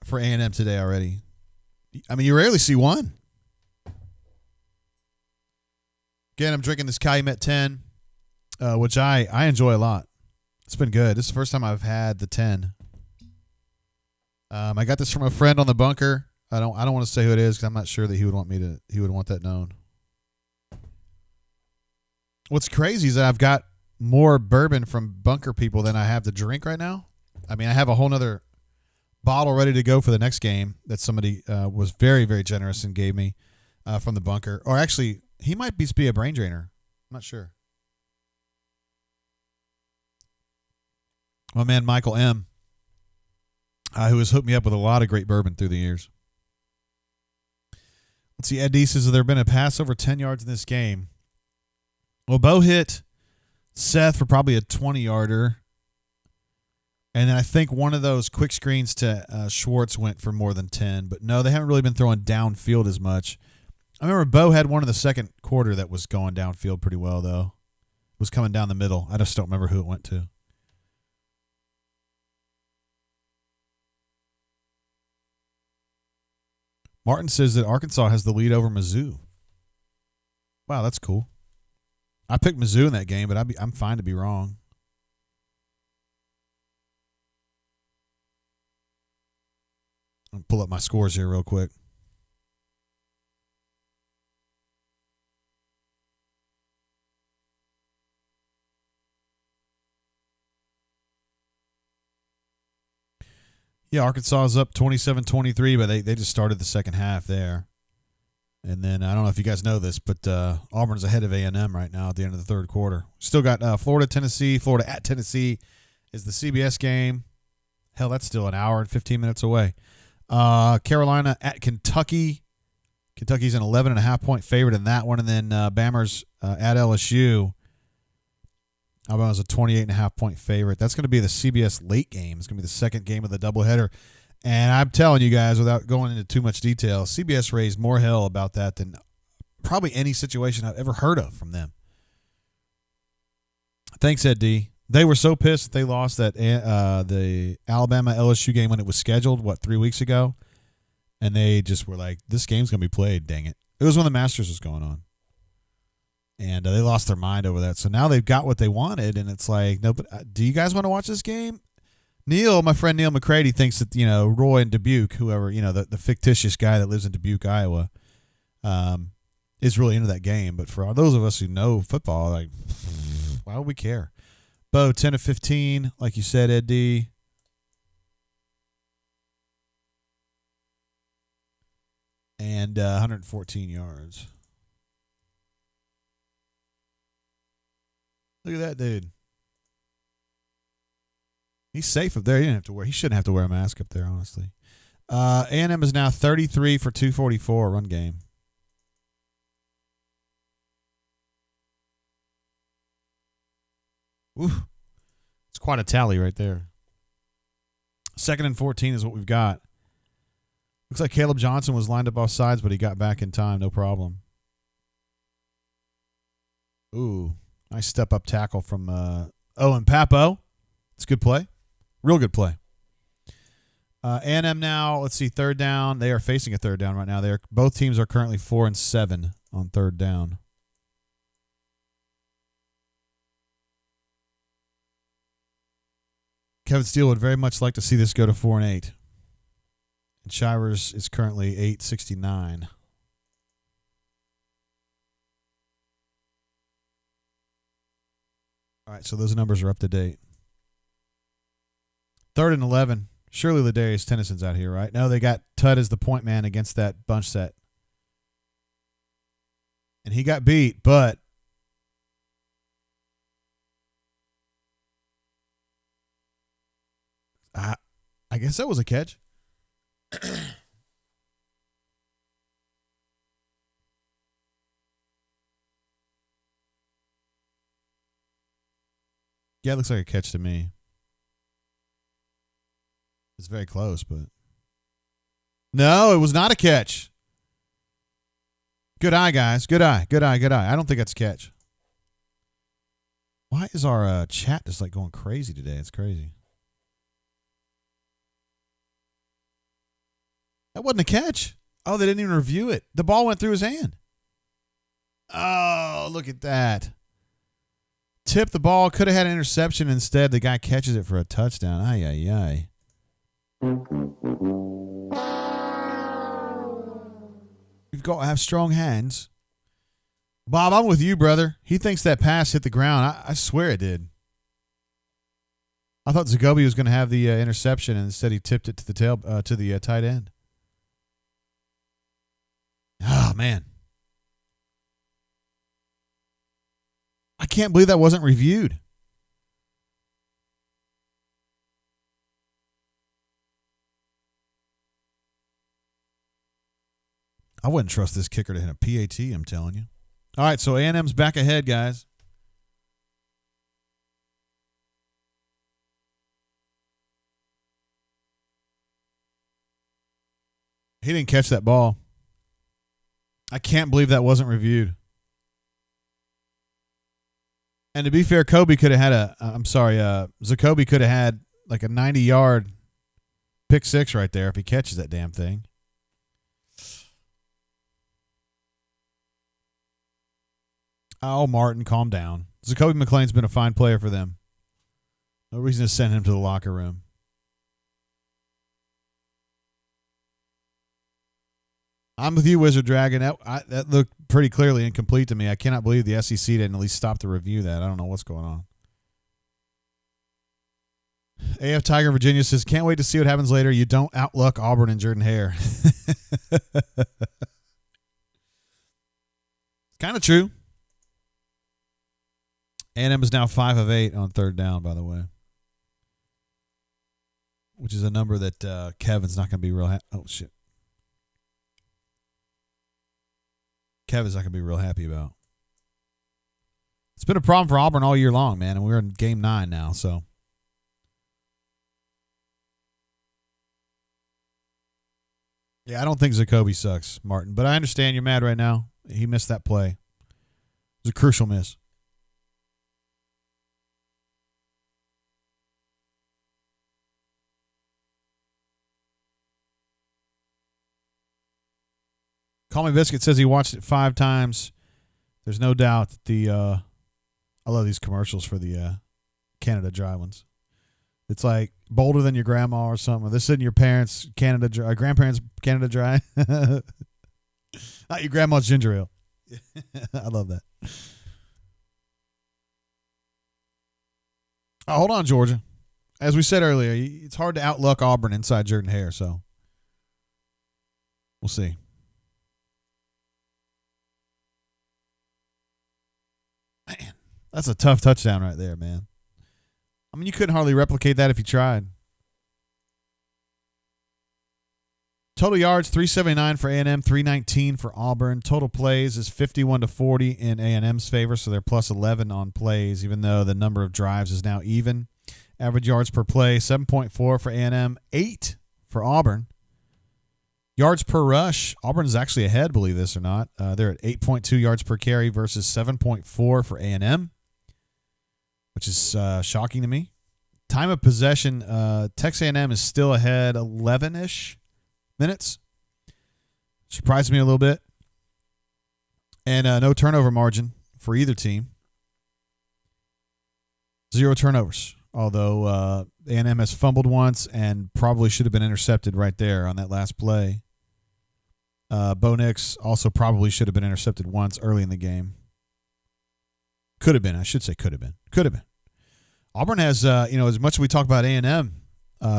A: for A&M today already. I mean, you rarely see one. Again, I'm drinking this Calumet 10, which I enjoy a lot. It's been good. This is the first time I've had the 10. I got this from a friend on the bunker. I don't want to say who it is because I'm not sure that he would want that known. What's crazy is that I've got more bourbon from bunker people than I have to drink right now. I mean, I have a whole nother bottle ready to go for the next game that somebody was very, very generous and gave me from the bunker. Or actually, he might be a brain drainer. I'm not sure. My man, Michael M., who has hooked me up with a lot of great bourbon through the years. Let's see. Ed D says, there been a pass over 10 yards in this game. Well, Bo hit Seth for probably a 20-yarder. And then I think one of those quick screens to Schwartz went for more than 10. But no, they haven't really been throwing downfield as much. I remember Bo had one in the second quarter that was going downfield pretty well, though. It was coming down the middle. I just don't remember who it went to. Martin says that Arkansas has the lead over Mizzou. Wow, that's cool. I picked Mizzou in that game, but I'm fine to be wrong. I'll pull up my scores here real quick. Yeah, Arkansas is up 27-23, but they just started the second half there. And then I don't know if you guys know this, but Auburn's ahead of A&M right now at the end of the third quarter. Still got Florida-Tennessee. Florida at Tennessee is the CBS game. Hell, that's still an hour and 15 minutes away. Carolina at Kentucky. Kentucky's an 11.5-point favorite in that one. And then Bama's at LSU. Alabama's a 28.5-point favorite. That's going to be the CBS late game. It's going to be the second game of the doubleheader. And I'm telling you guys, without going into too much detail, CBS raised more hell about that than probably any situation I've ever heard of from them. Thanks, Ed D. They were so pissed that they lost that the Alabama-LSU game when it was scheduled, 3 weeks ago? And they just were like, this game's going to be played, dang it. It was when the Masters was going on. And they lost their mind over that. So now they've got what they wanted, and it's like, no, but do you guys want to watch this game? Neil, my friend Neil McCready, thinks that, Roy in Dubuque, whoever, the fictitious guy that lives in Dubuque, Iowa, is really into that game. But for all those of us who know football, like, why would we care? Bo, 10-15, like you said, Ed D. And 114 yards. Look at that dude. He's safe up there. He shouldn't have to wear a mask up there, honestly. A&M is now 33 for 244 run game. Woo. It's quite a tally right there. 2nd and 14 is what we've got. Looks like Caleb Johnson was lined up off sides, but he got back in time, no problem. Ooh, nice step-up tackle from Owen Papo. It's a good play. Real good play. A&M now, let's see, third down. They are facing a third down right now. Both teams are currently 4-7 on third down. Kevin Steele would very much like to see this go to 4-8. And Shivers is currently 869. All right, so those numbers are up to date. 3rd and 11. Surely Ladarius Tennyson's out here, right? No, they got Tutt as the point man against that bunch set. And he got beat, but I guess that was a catch. Yeah, it looks like a catch to me. It's very close, but no, it was not a catch. Good eye, guys. Good eye. Good eye. Good eye. I don't think that's a catch. Why is our chat just like going crazy today? It's crazy. That wasn't a catch. Oh, they didn't even review it. The ball went through his hand. Oh, look at that. Tip the ball. Could have had an interception. Instead, the guy catches it for a touchdown. Ay, ay, ay. You've got to have strong hands. Bob, I'm with you, brother. He thinks that pass hit the ground. I swear it did. I thought Zagobi was going to have the interception, and instead he tipped it to the tight end. Oh, man. I can't believe that wasn't reviewed. I wouldn't trust this kicker to hit a PAT, I'm telling you. All right, so A&M's back ahead, guys. He didn't catch that ball. I can't believe that wasn't reviewed. And to be fair, Zacoby could have had like a 90-yard pick six right there if he catches that damn thing. Oh, Martin, calm down. Zacoby McClain's been a fine player for them. No reason to send him to the locker room. I'm with you, Wizard Dragon. That looked pretty clearly incomplete to me. I cannot believe the SEC didn't at least stop to review that. I don't know what's going on. AF Tiger Virginia says, can't wait to see what happens later. You don't outluck Auburn and Jordan Hare. Kind of true. A&M is now 5 of 8 on third down, by the way, which is a number that Kevin's not going to be real happy. Oh, shit. Kevin's not going to be real happy about. It's been a problem for Auburn all year long, man, and we're in game 9 now, so. Yeah, I don't think Zacoby sucks, Martin, but I understand you're mad right now. He missed that play. It was a crucial miss. Call Me Biscuit says he watched it 5 times. There's no doubt that I love these commercials for the Canada Dry ones. It's like bolder than your grandma or something. This isn't your parents' Canada Dry, grandparents' Canada Dry. Not your grandma's ginger ale. I love that. Oh, hold on, Georgia. As we said earlier, it's hard to outluck Auburn inside Jordan Hare, so we'll see. Man, that's a tough touchdown right there, man. I mean, you couldn't hardly replicate that if you tried. Total yards, 379 for A&M, 319 for Auburn. Total plays is 51-40 in A&M's favor, so they're plus 11 on plays, even though the number of drives is now even. Average yards per play, 7.4 for A&M, 8 for Auburn. Yards per rush, Auburn's actually ahead, believe this or not. They're at 8.2 yards per carry versus 7.4 for A&M, which is shocking to me. Time of possession, Texas A&M is still ahead 11-ish minutes. Surprised me a little bit. And no turnover margin for either team. 0 turnovers, although A&M has fumbled once and probably should have been intercepted right there on that last play. Bo Nix also probably should have been intercepted once early in the game. Could have been. I should say could have been. Could have been. Auburn has, as much as we talk about A&M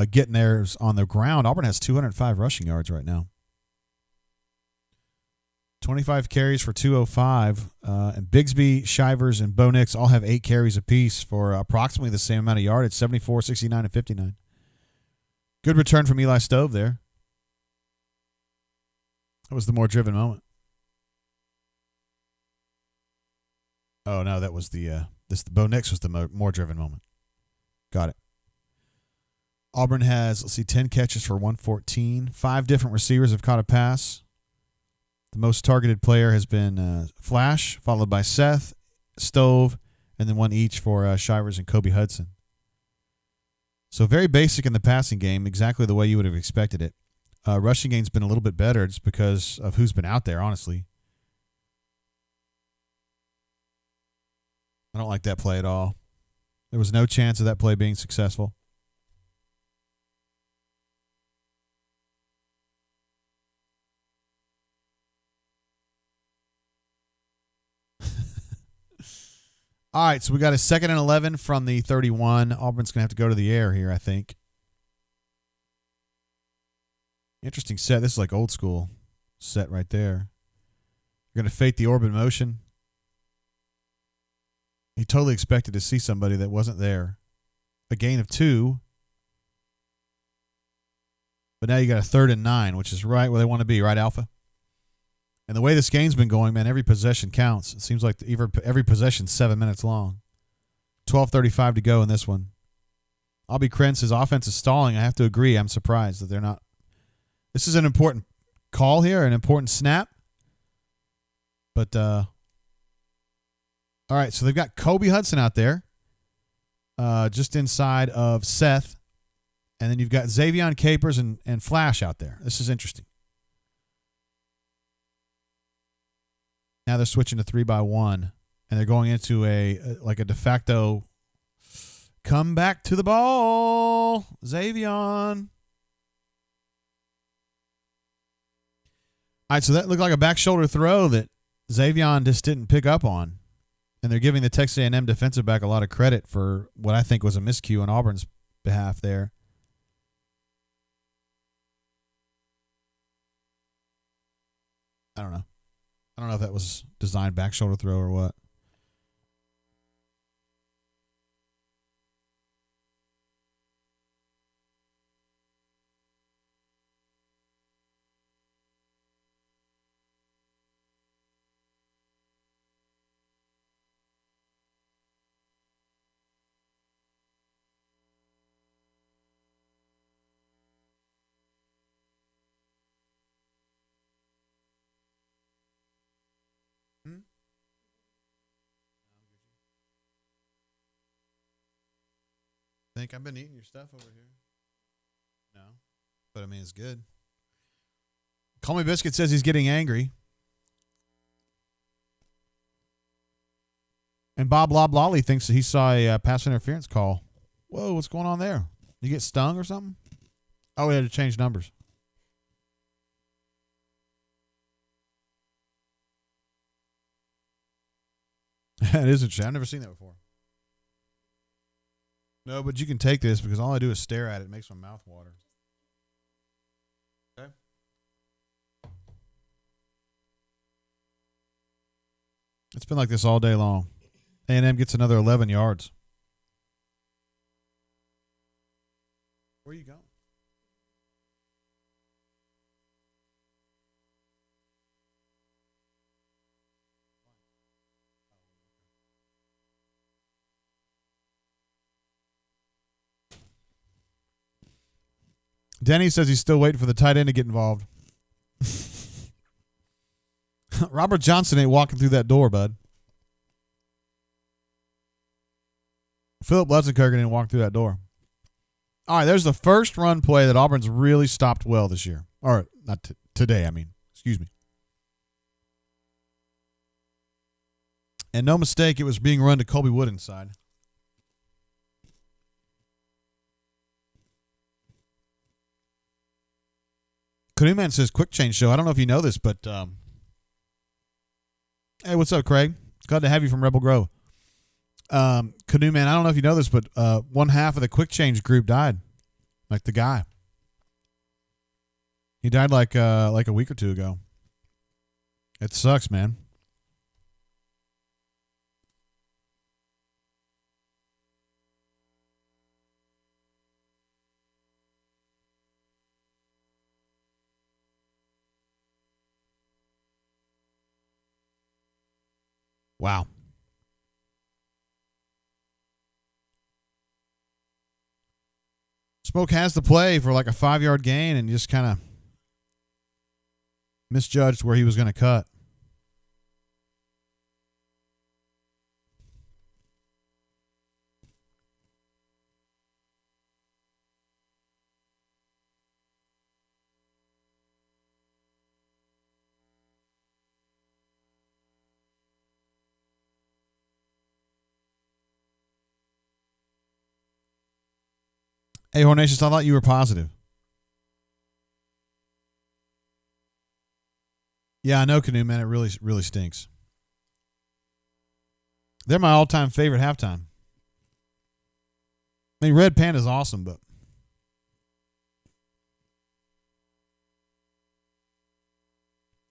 A: getting theirs on the ground, Auburn has 205 rushing yards right now. 25 carries for 205. And Bigsby, Shivers, and Bo Nix all have 8 carries apiece for approximately the same amount of yardage, 74, 69, and 59. Good return from Eli Stove there. That was the more driven moment. Oh, no, that was the Bo Nix was the more driven moment. Got it. Auburn has, 10 catches for 114. 5 different receivers have caught a pass. The most targeted player has been Flash, followed by Seth, Stove, and then one each for Shivers and Kobe Hudson. So very basic in the passing game, exactly the way you would have expected it. Rushing game's been a little bit better just because of who's been out there, honestly. I don't like that play at all. There was no chance of that play being successful. All right, so we got a 2nd and 11 from the 31. Auburn's going to have to go to the air here, I think. Interesting set. This is like old school set right there. You're going to fake the orbit motion. He totally expected to see somebody that wasn't there. A gain of 2. But now you got a 3rd and 9, which is right where they want to be, right, Alpha? And the way this game's been going, man, every possession counts. It seems like every possession's 7 minutes long. 12:35 to go in this one. Albie Krentz, his offense is stalling. I have to agree. I'm surprised that they're not. This is an important call here, an important snap. But, all right, so they've got Kobe Hudson out there just inside of Seth. And then you've got Xavion Capers and Flash out there. This is interesting. Now they're switching to 3-by-1, and they're going into a de facto come back to the ball, Xavion. All right, so that looked like a back shoulder throw that Xavion just didn't pick up on, and they're giving the Texas A&M defensive back a lot of credit for what I think was a miscue on Auburn's behalf there. I don't know. I don't know if that was designed back shoulder throw or what. Think I've been eating your stuff over here? No. But I mean, it's good. Call Me Biscuit says he's getting angry. And Bob Loblolly thinks that he saw a pass interference call. Whoa, what's going on there? You get stung or something? Oh, we had to change numbers. That is interesting. I've never seen that before. No, but you can take this because all I do is stare at it. It makes my mouth water. Okay. It's been like this all day long. A&M gets another 11 yards. Where are you going? Denny says he's still waiting for the tight end to get involved. Robert Johnson ain't walking through that door, bud. Philip Lutzenkirchen ain't walking through that door. All right, there's the first run play that Auburn's really stopped well this year. Or not today, I mean. Excuse me. And no mistake, it was being run to Colby Wood inside. Canoeman says, quick change show. I don't know if you know this, but hey, what's up, Craig? Glad to have you from Rebel Grove. Canoeman, I don't know if you know this, but one half of the quick change group died. Like the guy. He died like a week or two ago. It sucks, man. Wow. Smoke has the play for like a 5-yard gain and just kind of misjudged where he was going to cut. Hey, Hornatius, I thought you were positive. Yeah, I know, Canoe, man. It really, really stinks. They're my all-time favorite halftime. I mean, Red Panda's awesome, but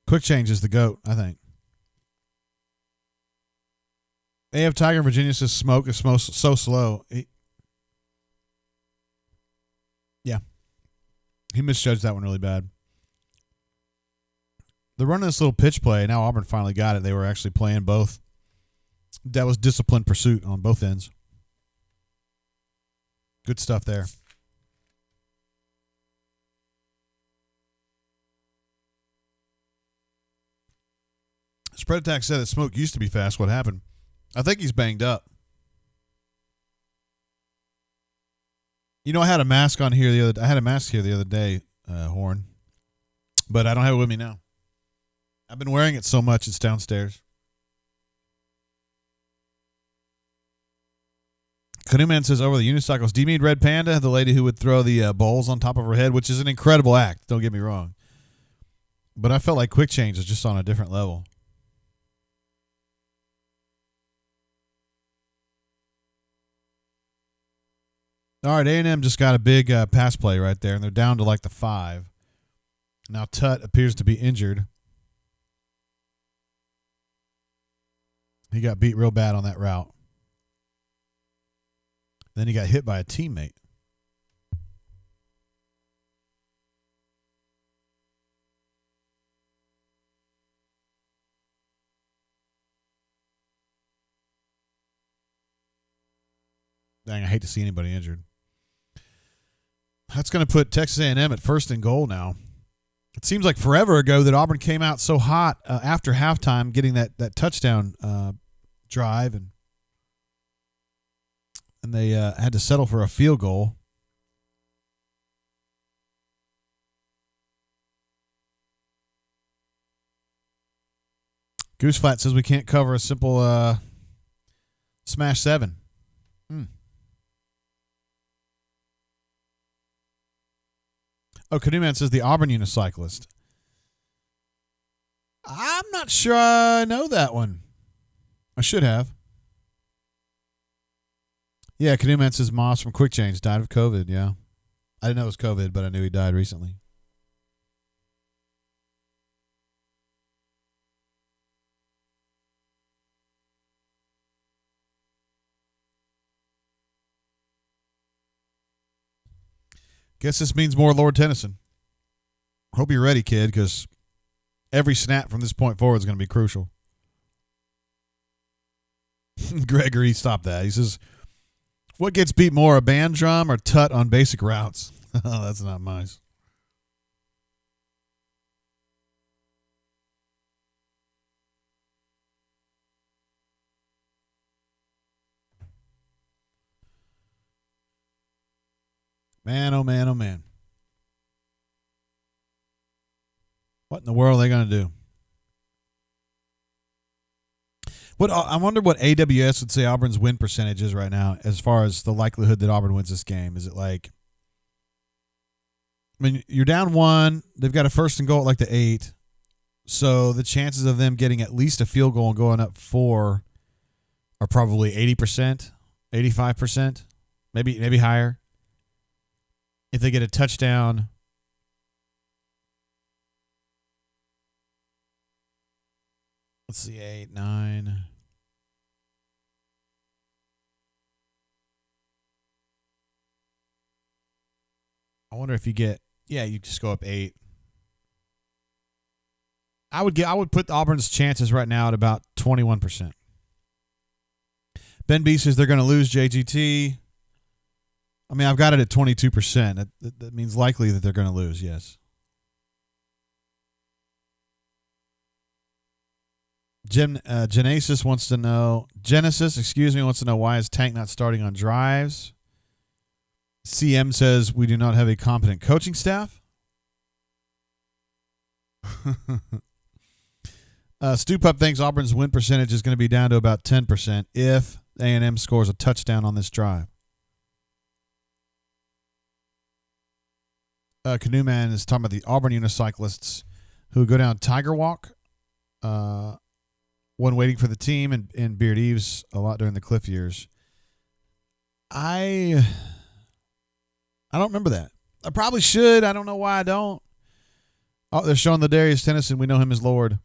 A: Quick Change is the GOAT, I think. They have Tiger in Virginia says Smoke is so slow. He misjudged that one really bad. They're running this little pitch play. Now Auburn finally got it. They were actually playing both. That was disciplined pursuit on both ends. Good stuff there. Spread Attack said that Smoke used to be fast. What happened? I think he's banged up. You know, I had a mask on here the other day, Horn, but I don't have it with me now. I've been wearing it so much it's downstairs. Canoeman says over the unicycles. Do you mean Red Panda, the lady who would throw the bowls on top of her head, which is an incredible act? Don't get me wrong, but I felt like Quick Change is just on a different level. All right, A&M just got a big pass play right there, and they're down to like the 5. Now Tut appears to be injured. He got beat real bad on that route. Then he got hit by a teammate. Dang, I hate to see anybody injured. That's going to put Texas A&M at 1st and goal now. It seems like forever ago that Auburn came out so hot after halftime, getting that touchdown drive, and they had to settle for a field goal. Goose Flat says we can't cover a simple smash 7. Oh, Canoeman says the Auburn unicyclist. I'm not sure I know that one. I should have. Yeah, Canoeman says Moss from Quick Change died of COVID. Yeah. I didn't know it was COVID, but I knew he died recently. Guess this means more Lord Tennyson. Hope you're ready, kid, because every snap from this point forward is going to be crucial. Gregory, stop that. He says, what gets beat more, a band drum or Tut on basic routes? Oh, that's not nice. Man, oh man, oh man. What in the world are they going to do? I wonder what AWS would say Auburn's win percentage is right now as far as the likelihood that Auburn wins this game. Is it like, I mean, you're down 1. They've got a 1st and goal at like the 8. So the chances of them getting at least a field goal and going up 4 are probably 80%, 85%, maybe higher. If they get a touchdown, let's see, 8, 9. I wonder if you get, you just go up 8. I would put Auburn's chances right now at about 21%. Ben B says they're going to lose JGT. I mean, I've got it at 22%. That means likely that they're going to lose, yes. Genesis wants to know why is Tank not starting on drives? CM says we do not have a competent coaching staff. Stu Pup thinks Auburn's win percentage is going to be down to about 10% if A&M scores a touchdown on this drive. Canoe Man is talking about the Auburn unicyclists who go down Tiger Walk when waiting for the team, and Beard Eves a lot during the Cliff years. I don't remember that. I probably should. I don't know why I don't. Oh, they're showing the Darius Tennyson. We know him as Lord.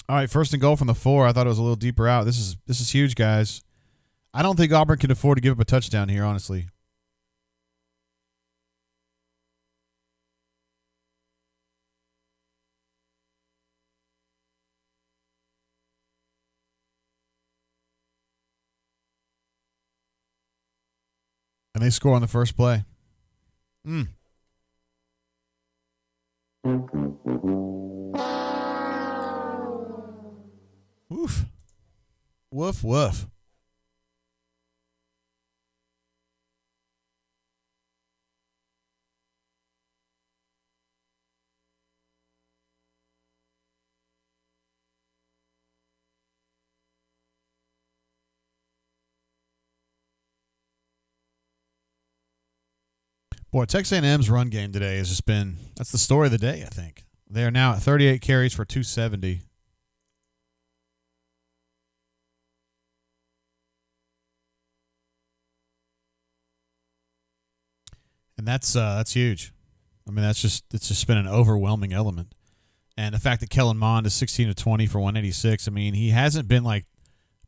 A: All right, 1st and goal from the 4. I thought it was a little deeper out. This is huge, guys. I don't think Auburn can afford to give up a touchdown here, honestly. And they score on the first play. Woof. Woof, woof. Boy, Texas A&M's run game today has just been, that's the story of the day, I think. They are now at 38 carries for 270. And that's huge. I mean, it's just been an overwhelming element. And the fact that Kellen Mond is 16 of 20 for 186, I mean, he hasn't been like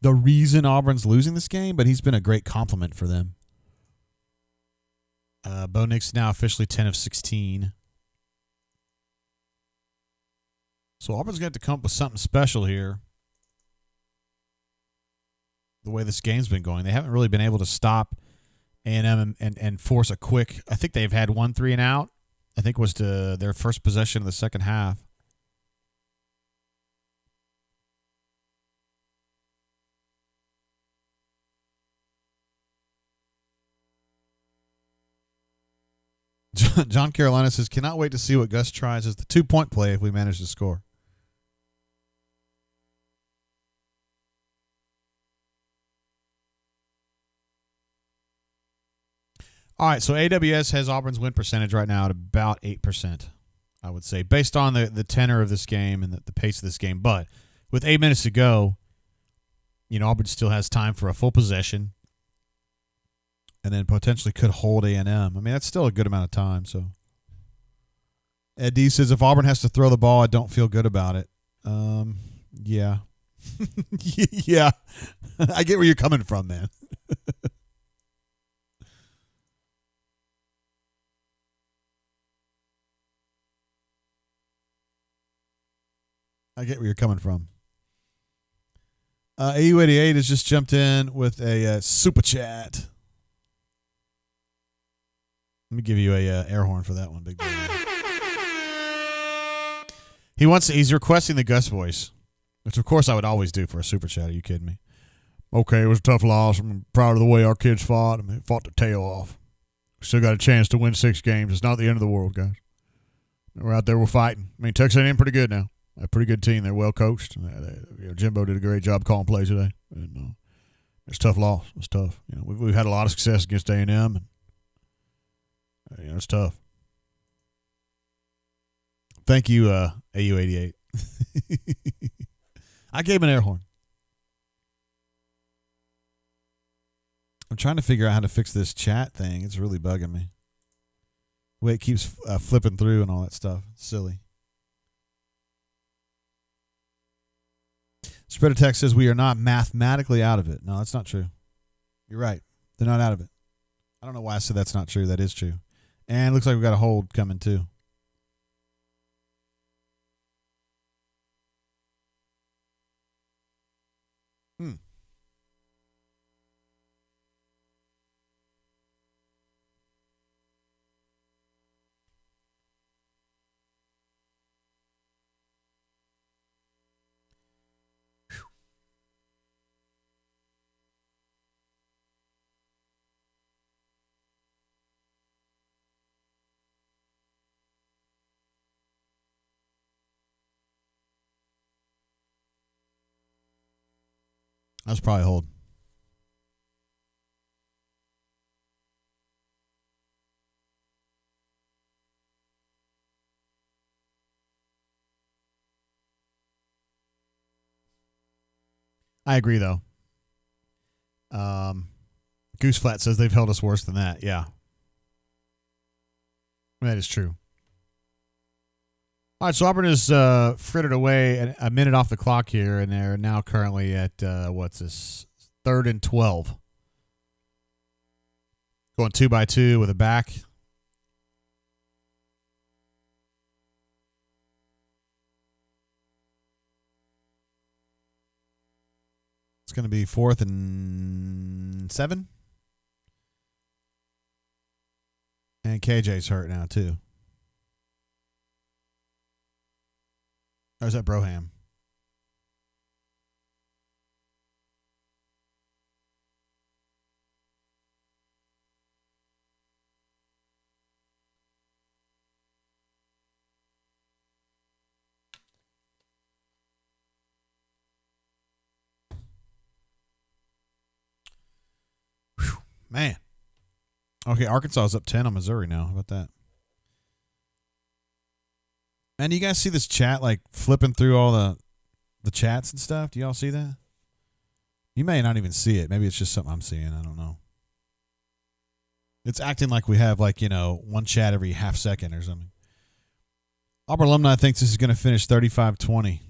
A: the reason Auburn's losing this game, but he's been a great compliment for them. Bo Nix now officially 10 of 16. So Auburn's going to have to come up with something special here. The way this game's been going, they haven't really been able to stop A&M and force a quick. I think they've had 1 3 and out. I think was to their first possession of the second half. John Carolina says, cannot wait to see what Gus tries as the 2-point play if we manage to score. All right, so AWS has Auburn's win percentage right now at about 8%, I would say, based on the tenor of this game and the pace of this game. But with 8 minutes to go, Auburn still has time for a full possession and then potentially could hold A&M. I mean, that's still a good amount of time. So Ed D says, if Auburn has to throw the ball, I don't feel good about it. Yeah. Yeah. I get where you're coming from, man. I get where you're coming from. AU88 has just jumped in with a super chat. Let me give you a air horn for that one, big boy. He's requesting the Gus voice, which of course I would always do for a super chat. Are you kidding me? Okay, it was a tough loss. I'm proud of the way our kids fought. I mean, fought their tail off. We still got a chance to win 6 games. It's not the end of the world, guys. We're out there. We're fighting. I mean, Texas A&M pretty good now. A pretty good team. They're well coached. Jimbo did a great job calling plays today. And it's a tough loss. It's tough. We've had a lot of success against A&M, and it's tough. Thank you, AU88. I gave him an air horn. I'm trying to figure out how to fix this chat thing. It's really bugging me. The way it keeps flipping through and all that stuff. It's silly. Spreader Text says we are not mathematically out of it. No, that's not true. You're right. They're not out of it. I don't know why I said that's not true. That is true. And it looks like we've got a hold coming too. That's probably a hold. I agree, though. Goose Flat says they've held us worse than that. Yeah. That is true. All right, so Auburn is frittered away a minute off the clock here, and they're now currently at, what's this, 3rd and 12. Going 2-by-2 with a back. It's going to be 4th and 7. And KJ's hurt now, too. Or is that Broham? Whew, man. Okay, Arkansas is up 10 on Missouri now. How about that? Man, do you guys see this chat, like, flipping through all the chats and stuff? Do y'all see that? You may not even see it. Maybe it's just something I'm seeing. I don't know. It's acting like we have, like, one chat every half second or something. Auburn alumni thinks this is going to finish 35-20.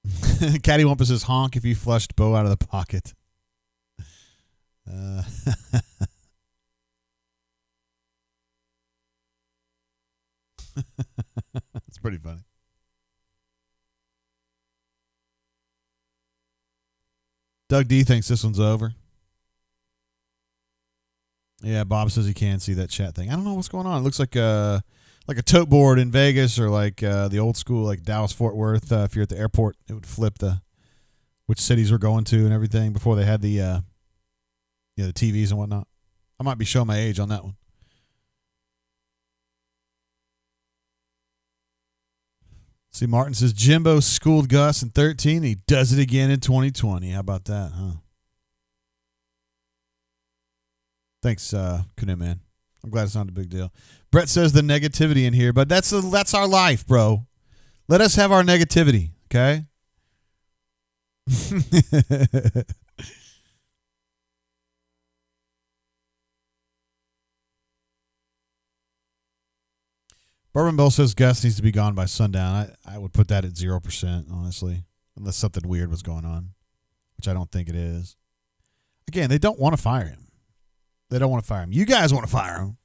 A: Cattywampus says honk if you flushed Bo out of the pocket. That's pretty funny. Doug D thinks this one's over. Yeah, Bob says he can see that chat thing. I don't know what's going on. It looks like a tote board in Vegas, or like the old school, like Dallas Fort Worth. If you're at the airport, it would flip which cities we're going to and everything before they had the TVs and whatnot. I might be showing my age on that one. See, Martin says Jimbo schooled Gus in 13. He does it again in 2020. How about that, huh? Thanks, Canoe Man. I'm glad it's not a big deal. Brett says the negativity in here, but that's our life, bro. Let us have our negativity, okay? Bourbon Bill says Gus needs to be gone by sundown. I would put that at 0%, honestly, unless something weird was going on, which I don't think it is. Again, they don't want to fire him. They don't want to fire him. You guys want to fire him,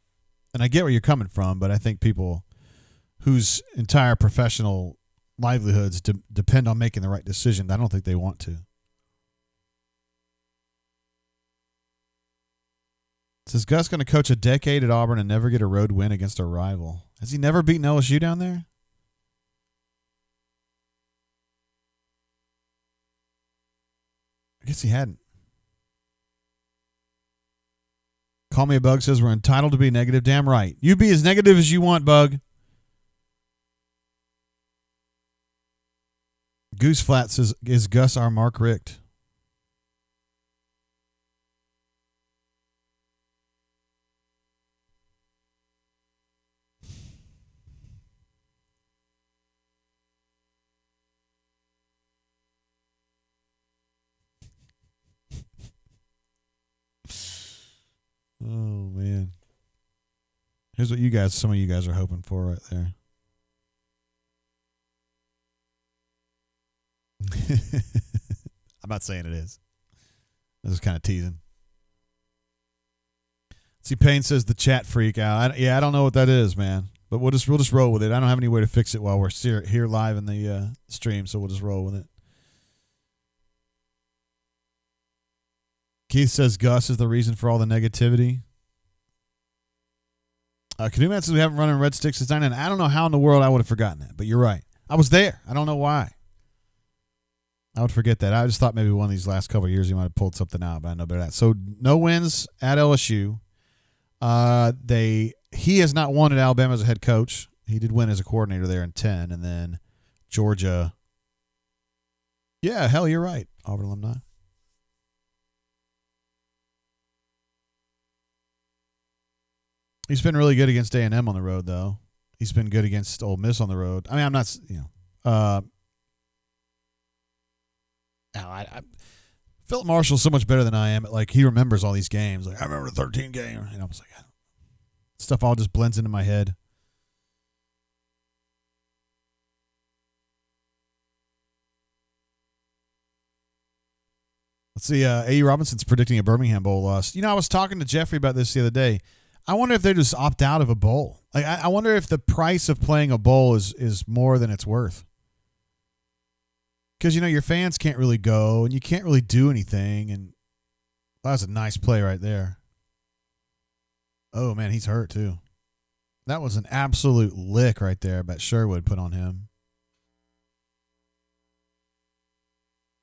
A: and I get where you're coming from, but I think people whose entire professional livelihoods depend on making the right decision, I don't think they want to. Says Gus going to coach a decade at Auburn and never get a road win against a rival. Has he never beaten LSU down there? I guess he hadn't. Call Me a Bug says we're entitled to be negative. Damn right. You be as negative as you want, Bug. Goose Flat says, is Gus our Mark Richt? Oh, man. Here's what some of you guys are hoping for right there. I'm not saying it is. This is kind of teasing. See, Payne says the chat freak out. I don't know what that is, man. But we'll just roll with it. I don't have any way to fix it while we're here live in the stream, so we'll just roll with it. Keith says Gus is the reason for all the negativity. Canoe Man says we haven't run in Red Sticks since 99. I don't know how in the world I would have forgotten that, but you're right. I was there. I don't know why. I would forget that. I just thought maybe one of these last couple of years he might have pulled something out, but I know better than that. So no wins at LSU. He has not won at Alabama as a head coach He did win as a coordinator there in 10, and then Georgia. Yeah, hell, you're right, Auburn alumni. He's been really good against A&M on the road, though. He's been good against Ole Miss on the road. I mean, I'm not, Philip Marshall's so much better than I am. Like, he remembers all these games. Like, I remember the 13 game. And I was like, stuff all just blends into my head. Let's see. A.E. Robinson's predicting a Birmingham Bowl loss. I was talking to Jeffrey about this the other day. I wonder if they just opt out of a bowl. Like, I wonder if the price of playing a bowl is more than it's worth. Because, your fans can't really go, and you can't really do anything. And that was a nice play right there. Oh, man, he's hurt, too. That was an absolute lick right there. I bet Sherwood put on him.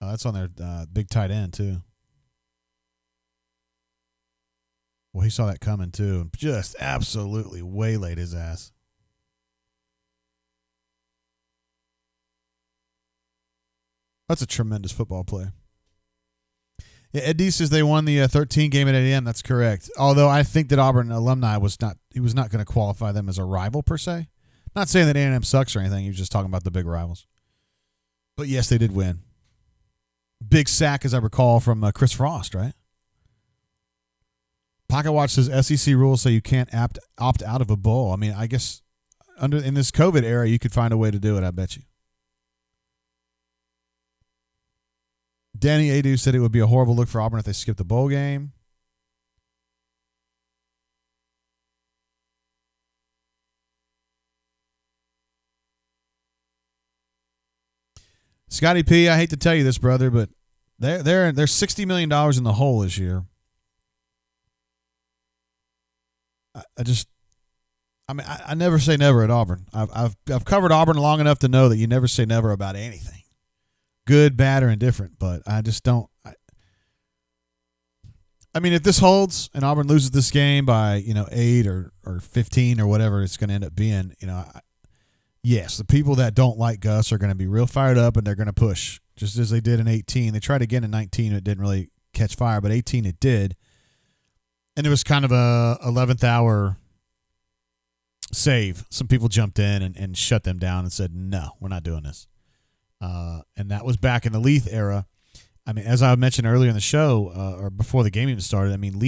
A: Oh, that's on their big tight end, too. Well, he saw that coming, too, and just absolutely waylaid his ass. That's a tremendous football play. Yeah, Ed D says they won the 13 game at A&M. That's correct. Although I think that Auburn alumni was not going to qualify them as a rival per se. Not saying that A&M sucks or anything. He was just talking about the big rivals. But yes, they did win. Big sack, as I recall, from Chris Frost, right? Pocket Watch says SEC rules say you can't opt out of a bowl. I mean, I guess in this COVID era, you could find a way to do it, I bet you. Danny Adu said it would be a horrible look for Auburn if they skipped the bowl game. Scotty P, I hate to tell you this, brother, but they're $60 million in the hole this year. I never say never at Auburn. I've covered Auburn long enough to know that you never say never about anything. Good, bad, or indifferent, but I just don't. I mean, if this holds and Auburn loses this game by 8 or 15 or whatever it's going to end up being, yes, the people that don't like Gus are going to be real fired up and they're going to push just as they did in 18. They tried again in 19, it didn't really catch fire, but 18 it did, and it was kind of a 11th hour save. Some people jumped in and shut them down and said, "No, we're not doing this." And that was back in the Leith era. I mean, as I mentioned earlier in the show, or before the game even started, I mean,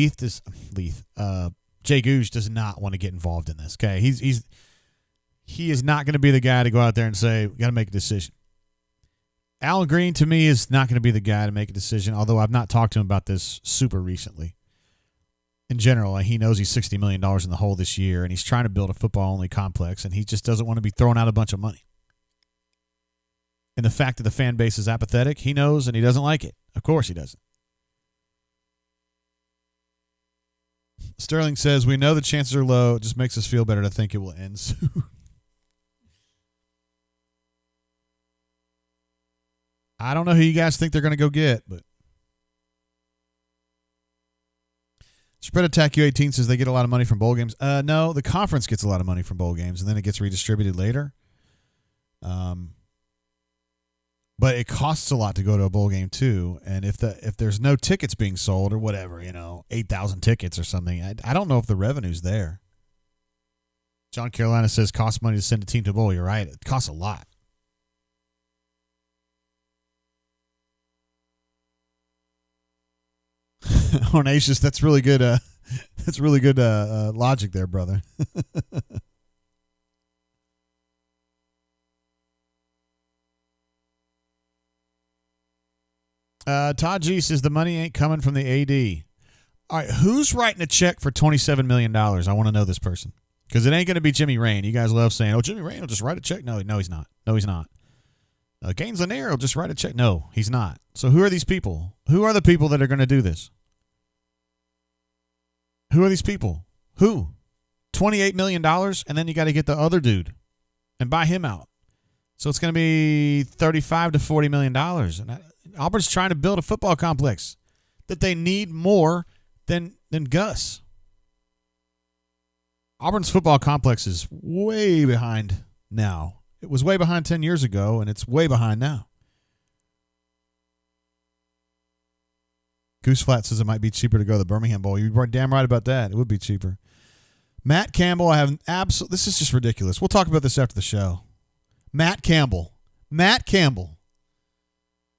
A: Jay Gouge does not want to get involved in this. Okay, he is not going to be the guy to go out there and say, "We got to make a decision." Alan Green, to me, is not going to be the guy to make a decision. Although I've not talked to him about this super recently. In general, he knows he's $60 million in the hole this year, and he's trying to build a football-only complex, and he just doesn't want to be throwing out a bunch of money. And the fact that the fan base is apathetic, he knows, and he doesn't like it. Of course he doesn't. Sterling says, "We know the chances are low. It just makes us feel better to think it will end soon." I don't know who you guys think they're going to go get, but Spread Attack U18 says they get a lot of money from bowl games. No, the conference gets a lot of money from bowl games, and then it gets redistributed later. But it costs a lot to go to a bowl game too, and if there's no tickets being sold or whatever, 8,000 tickets or something, I don't know if the revenue's there. John Carolina says costs money to send a team to a bowl. You're right, it costs a lot. Hornatius, that's really good. That's really good logic there, brother. Todd G says the money ain't coming from the AD. All right, who's writing a check for $27 million? I want to know this person. Because it ain't going to be Jimmy Rain. You guys love saying, Jimmy Rain will just write a check. No, he's not. No, he's not. Gaines Lanier will just write a check. No, he's not. So who are these people? Who are the people that are going to do this? Who are these people? Who? $28 million, and then you got to get the other dude and buy him out. So it's going to be $35 to $40 million. And Auburn's trying to build a football complex that they need more than Gus. Auburn's football complex is way behind now. It was way behind 10 years ago, and it's way behind now. Goose Flat says it might be cheaper to go to the Birmingham Bowl. You're damn right about that. It would be cheaper. Matt Campbell, I have absolute. This is just ridiculous. We'll talk about this after the show. Matt Campbell.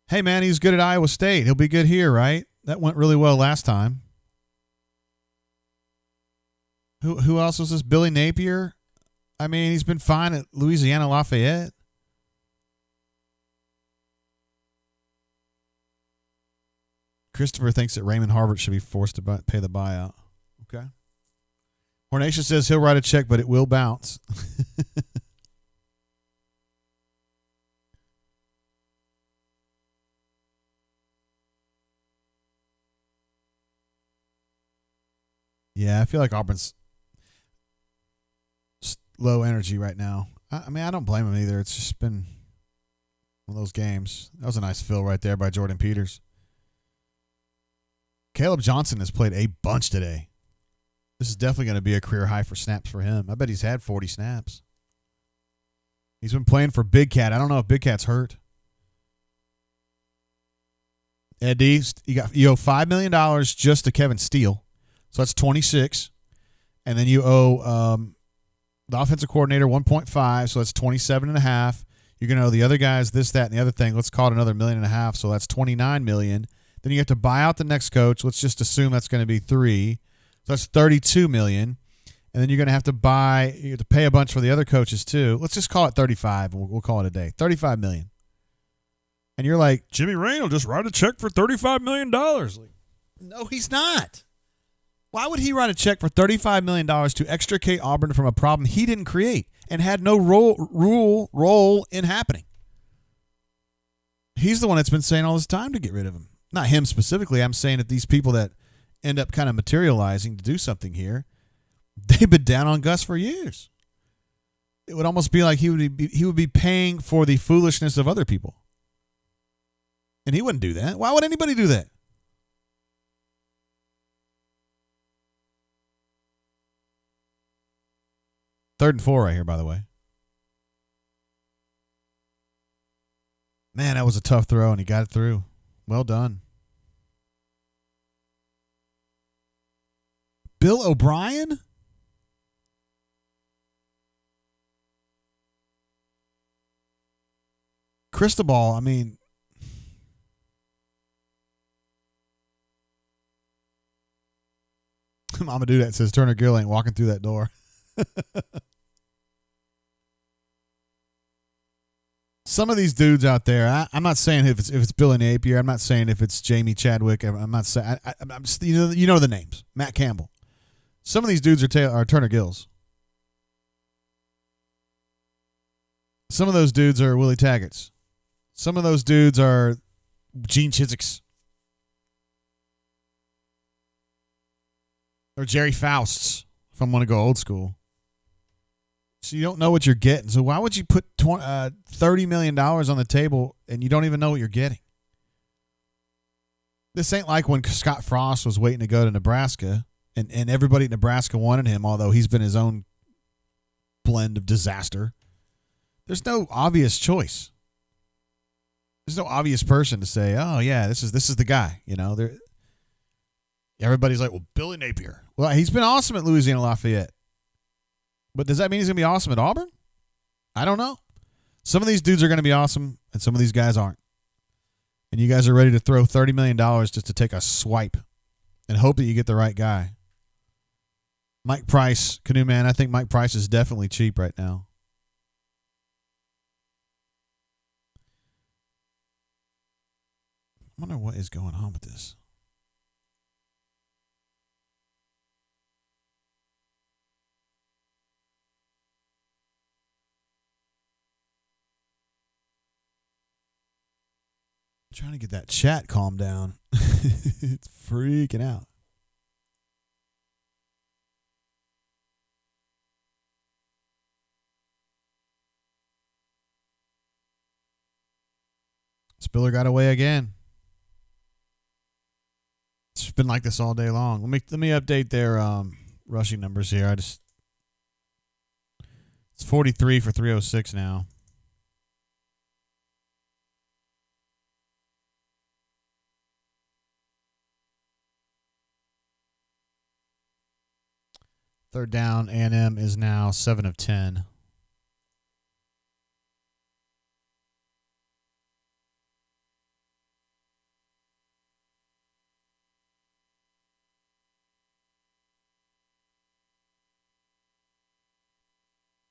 A: Hey, man, he's good at Iowa State. He'll be good here, right? That went really well last time. Who else was this? Billy Napier? I mean, he's been fine at Louisiana Lafayette. Christopher thinks that Raymond Harbert should be forced to pay the buyout. Okay. Hornation says he'll write a check, but it will bounce. Yeah, I feel like Auburn's low energy right now. I mean, I don't blame him either. It's just been one of those games. That was a nice fill right there by Jordan Peters. Caleb Johnson has played a bunch today. This is definitely going to be a career high for snaps for him. I bet he's had 40 snaps. He's been playing for Big Cat. I don't know if Big Cat's hurt. Eddie, you owe $5 million just to Kevin Steele. So that's 26. And then you owe the offensive coordinator 1.5, so that's 27.5. You're going to owe the other guys this, that, and the other thing. Let's call it another $1.5 million, so that's $29 million. Then you have to buy out the next coach. Let's just assume that's going to be 3. So that's $32 million. And then you're going to have to pay a bunch for the other coaches too. Let's just call it 35, and we'll call it a day. $35 million. And you're like, Jimmy Rain will just write a check for $35 million. Like, no, he's not. Why would he write a check for $35 million to extricate Auburn from a problem he didn't create and had no role in happening? He's the one that's been saying all this time to get rid of him. Not him specifically. I'm saying that these people that end up kind of materializing to do something here, they've been down on Gus for years. It would almost be like he would be paying for the foolishness of other people. And he wouldn't do that. Why would anybody do that? Third and 4 right here, by the way. Man, that was a tough throw, and he got it through. Well done. Bill O'Brien? Cristobal, I mean, Mama do that says Turner Gill ain't walking through that door. Some of these dudes out there, I'm not saying if it's Billy Napier, I'm not saying if it's Jamie Chadwick, I'm not saying I'm just, you know the names. Matt Campbell. Some of these dudes are Turner Gills. Some of those dudes are Willie Taggarts. Some of those dudes are Gene Chiswick's. Or Jerry Faust's, if I'm going to go old school. So you don't know what you're getting. So why would you put $30 million on the table and you don't even know what you're getting? This ain't like when Scott Frost was waiting to go to Nebraska and everybody at Nebraska wanted him, although he's been his own blend of disaster. There's no obvious choice. There's no obvious person to say, oh, yeah, this is the guy. You know, everybody's like, well, Billy Napier. Well, he's been awesome at Louisiana Lafayette. But does that mean he's going to be awesome at Auburn? I don't know. Some of these dudes are going to be awesome, and some of these guys aren't. And you guys are ready to throw $30 million just to take a swipe and hope that you get the right guy. Mike Price, Canoe Man, I think Mike Price is definitely cheap right now. I wonder what is going on with this. I'm trying to get that chat calmed down. It's freaking out. Spiller got away again. It's been like this all day long. Let me update their rushing numbers here. It's 43 for 306 now. Third down, A&M is now 7 of 10.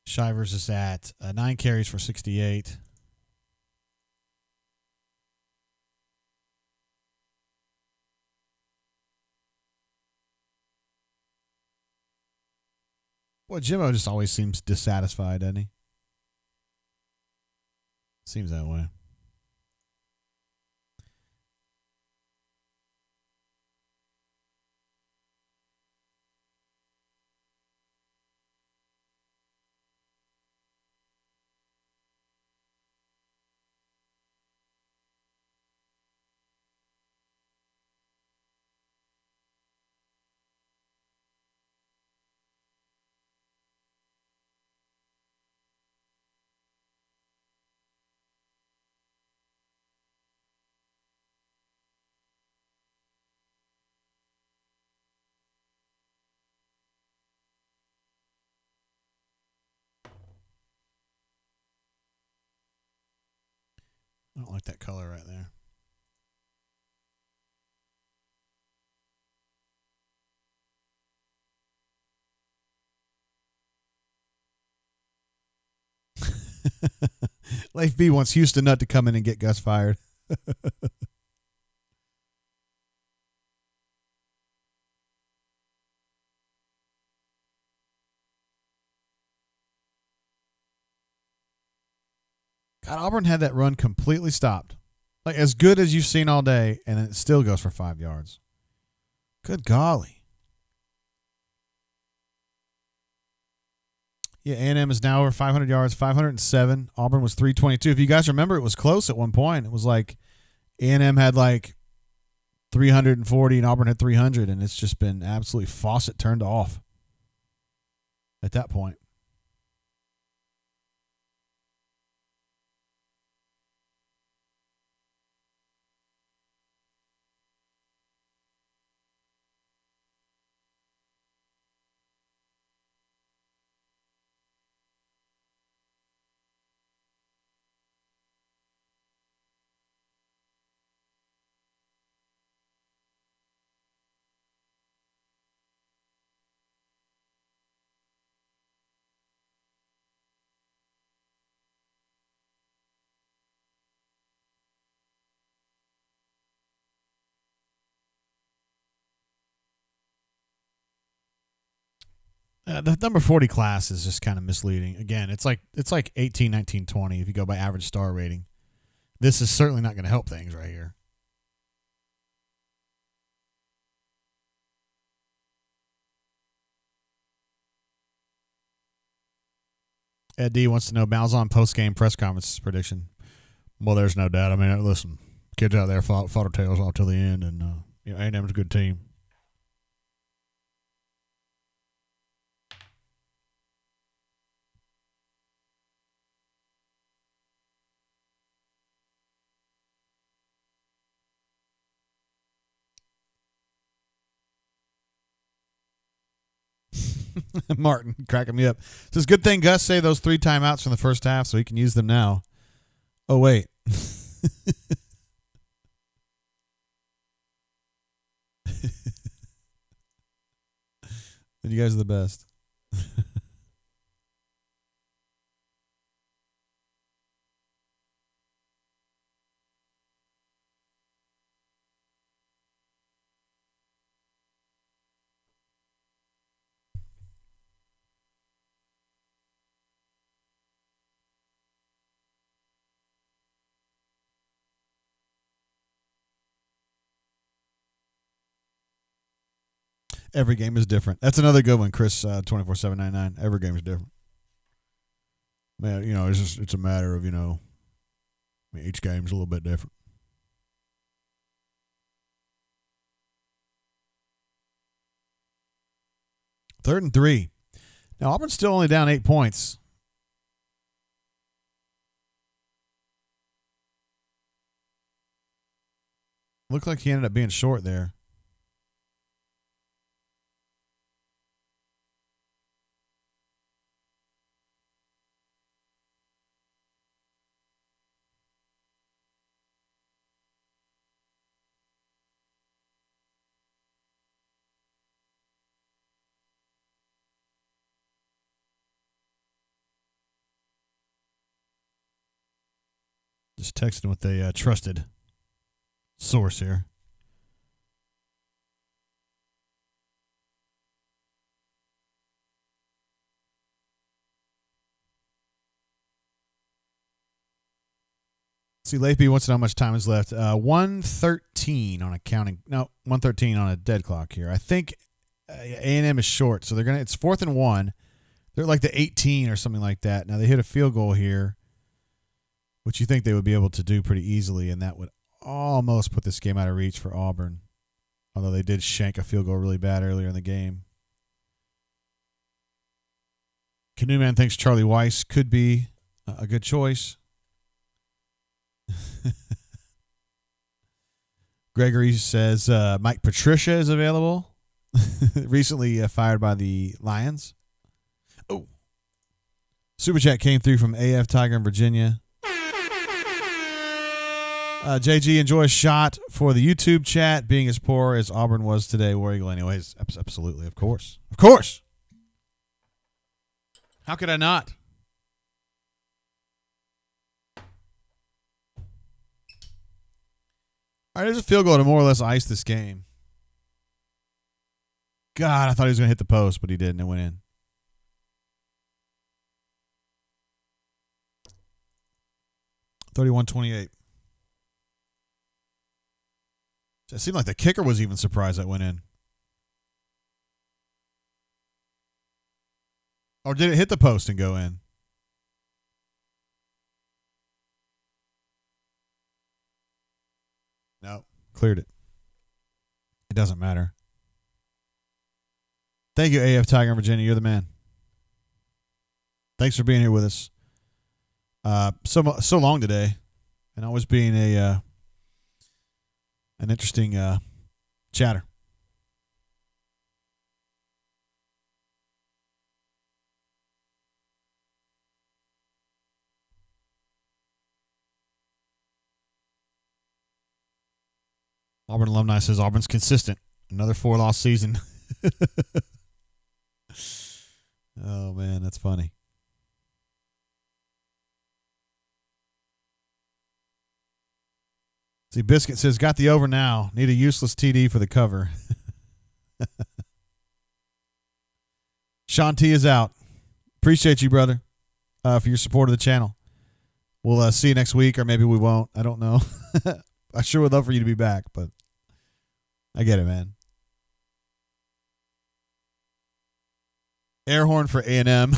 A: Shivers is at 9 carries for 68. Boy, Jimmo just always seems dissatisfied, doesn't he? Seems that way. I don't like that color right there. Leif B wants Houston Nutt to come in and get Gus fired. God, Auburn had that run completely stopped. Like as good as you've seen all day, and it still goes for 5 yards. Good golly. Yeah, A&M is now over 500 yards, 507. Auburn was 322. If you guys remember, it was close at one point. It was like A&M had like 340 and Auburn had 300, and it's just been absolutely faucet turned off at that point. The number 40 class is just kind of misleading. Again, it's like 18, 19, 20 if you go by average star rating. This is certainly not going to help things right here. Ed D wants to know Malzahn post-game press conference prediction. Well, there's no doubt. I mean, listen, kids out there fought their tails off till the end, and A&M's a good team. Martin cracking me up. Says, good thing Gus saved those 3 timeouts from the first half so he can use them now. Oh, wait. You guys are the best. Every game is different. That's another good one, Chris. 24/799. Every game is different. Man, it's a matter of each game's a little bit different. Third and 3. Now Auburn's still only down 8 points. Looked like he ended up being short there. Just texting with a trusted source here. See, Leifby wants to know how much time is left. 1:13 on a counting. No, 1:13 on a dead clock here. I think A&M is short, so they're gonna. It's 4th and 1. They're like the 18 or something like that. Now they hit a field goal here, which you think they would be able to do pretty easily, and that would almost put this game out of reach for Auburn. Although they did shank a field goal really bad earlier in the game. Canoeman thinks Charlie Weiss could be a good choice. Gregory says Mike Patricia is available. Recently fired by the Lions. Oh. Super Chat came through from AF Tiger in Virginia. JG, enjoy a shot for the YouTube chat. Being as poor as Auburn was today, War Eagle anyways. Absolutely, of course. Of course. How could I not? All right, there's a field goal to more or less ice this game. God, I thought he was going to hit the post, but he didn't. It went in. (31-28). It seemed like the kicker was even surprised that went in. Or did it hit the post and go in? No, cleared it. It doesn't matter. Thank you, AF Tiger in Virginia. You're the man. Thanks for being here with us. So long today, and always being an interesting chatter. Auburn alumni says Auburn's consistent. Another 4-loss season. Oh, man, that's funny. See, Biscuit says, got the over now. Need a useless TD for the cover. Sean T is out. Appreciate you, brother, for your support of the channel. We'll see you next week, or maybe we won't. I don't know. I sure would love for you to be back, but I get it, man. Air horn for A&M.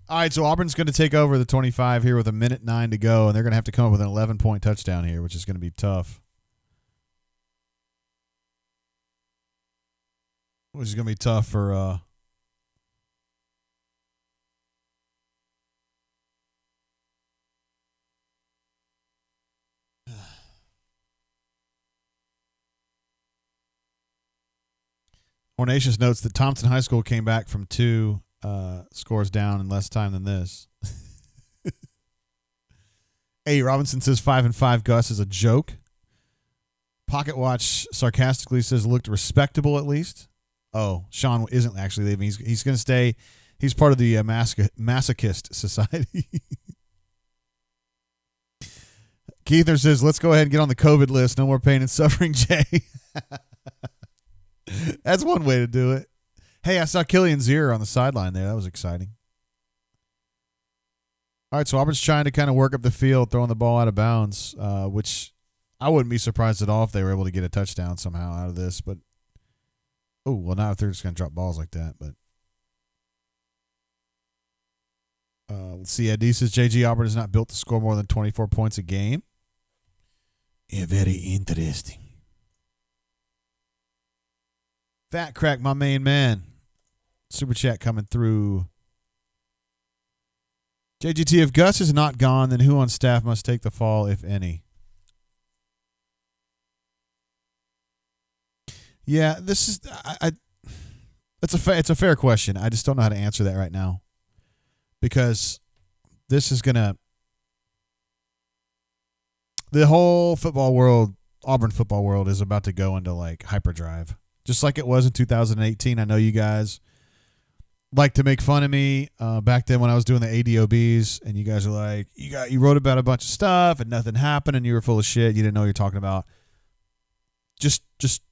A: All right, so Auburn's going to take over the 25 here with 1:09 to go, and they're going to have to come up with an 11-point touchdown here, which is going to be tough. Which is going to be tough for Hornatius notes that Thompson High School came back from 2 scores down in less time than this. Hey, Robinson says 5-5 Gus is a joke. Pocket Watch sarcastically says looked respectable at least. Oh, Sean isn't actually leaving. He's going to stay. He's part of the masochist society. Keither says, let's go ahead and get on the COVID list. No more pain and suffering, Jay. That's one way to do it. Hey, I saw Killian Zier on the sideline there. That was exciting. All right, so Auburn's trying to kind of work up the field, throwing the ball out of bounds, which I wouldn't be surprised at all if they were able to get a touchdown somehow out of this. But, oh, well, now if they're just going to drop balls like that. But let's see. Ed says JG Auburn is not built to score more than 24 points a game. Yeah, very interesting. Fat Crack, my main man. Super chat coming through. JGT, if Gus is not gone, then who on staff must take the fall, if any? Yeah, this is it's a fair question. I just don't know how to answer that right now because this is gonna the whole football world, Auburn football world, is about to go into like hyperdrive, just like it was in 2018. I know you guys like to make fun of me back then when I was doing the ADOBs, and you guys are like, you wrote about a bunch of stuff and nothing happened, and you were full of shit. You didn't know what you're talking about. Just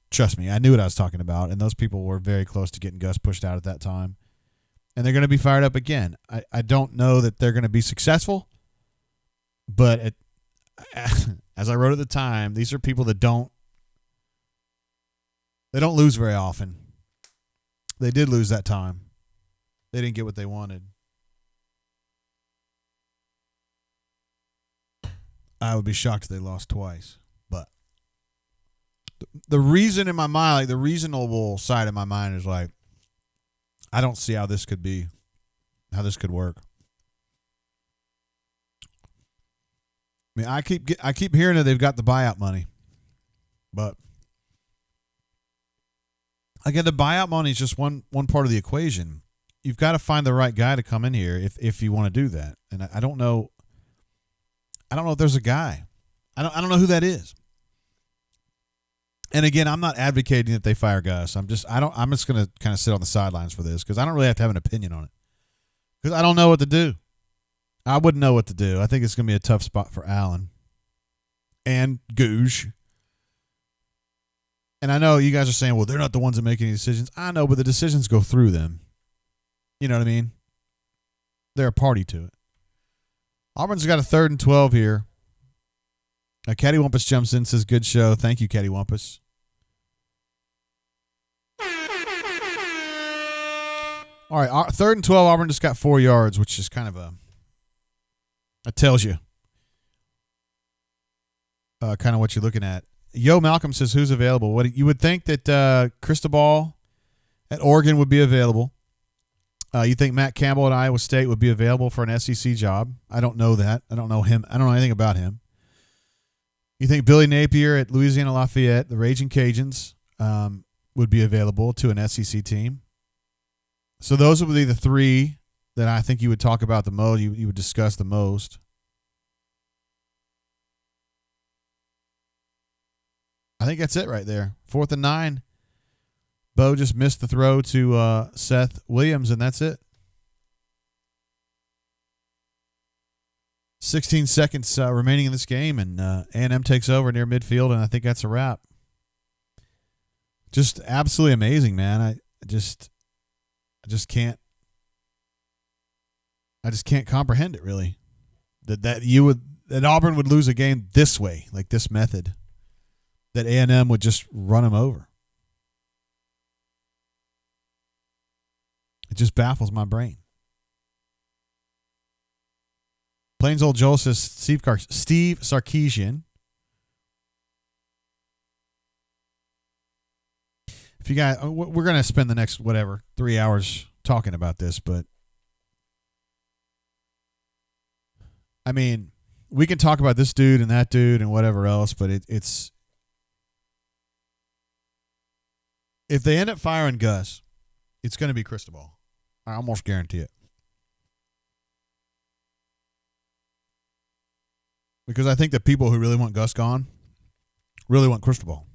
A: trust me, I knew what I was talking about, and those people were very close to getting Gus pushed out at that time. And they're going to be fired up again. I don't know that they're going to be successful, but as I wrote at the time, these are people that don't lose very often. They did lose that time. They didn't get what they wanted. I would be shocked if they lost twice. But the reason in my mind, like the reasonable side of my mind is like, I don't see how this could work. I mean, I keep hearing that they've got the buyout money, but again, the buyout money is just one part of the equation. You've got to find the right guy to come in here if you want to do that, and I don't know. I don't know if there's a guy. I don't know who that is. And again, I'm not advocating that they fire Gus. I'm just going to kind of sit on the sidelines for this because I don't really have to have an opinion on it because I don't know what to do. I wouldn't know what to do. I think it's going to be a tough spot for Allen and Googe. And I know you guys are saying, well, they're not the ones that make any decisions. I know, but the decisions go through them. You know what I mean? They're a party to it. Auburn's got a 3rd and 12 here. Cattywampus jumps in, says, good show. Thank you, Cattywampus. All right, 3rd and 12, Auburn just got 4 yards, which is kind of that tells you kind of what you're looking at. Yo, Malcolm says, who's available? You would think that Cristobal at Oregon would be available. You think Matt Campbell at Iowa State would be available for an SEC job? I don't know that. I don't know him. I don't know anything about him. You think Billy Napier at Louisiana Lafayette, the Raging Cajuns, would be available to an SEC team? So those would be the 3 that I think you would talk about the most, you would discuss the most. I think that's it right there. 4th and 9. Bo just missed the throw to Seth Williams, and that's it. 16 seconds remaining in this game, and A&M takes over near midfield, and I think that's a wrap. Just absolutely amazing, man. I just can't comprehend it really. That Auburn would lose a game this way, like this method. That A&M would just run them over. It just baffles my brain. Plains Old Joel says Steve Sarkisian. If you guys, we're going to spend the next 3 hours talking about this, but I mean, we can talk about this dude and that dude and whatever else, but it's if they end up firing Gus, it's going to be Cristobal. I almost guarantee it. Because I think that people who really want Gus gone really want Cristobal.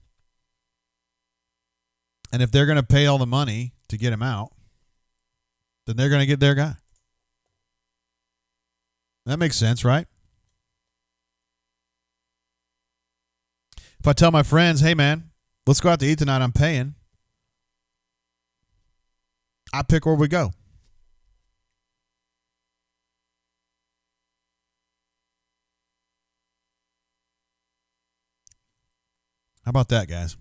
A: And if they're going to pay all the money to get him out, then they're going to get their guy. That makes sense, right? If I tell my friends, hey, man, let's go out to eat tonight, I'm paying, I pick where we go. How about that, guys?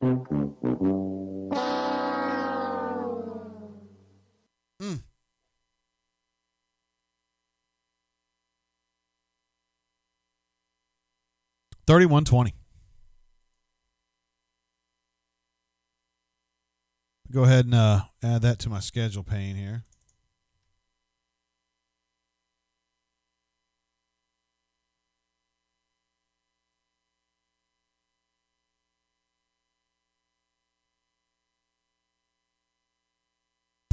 A: Mm. 31-20. Go ahead and add that to my schedule pane here.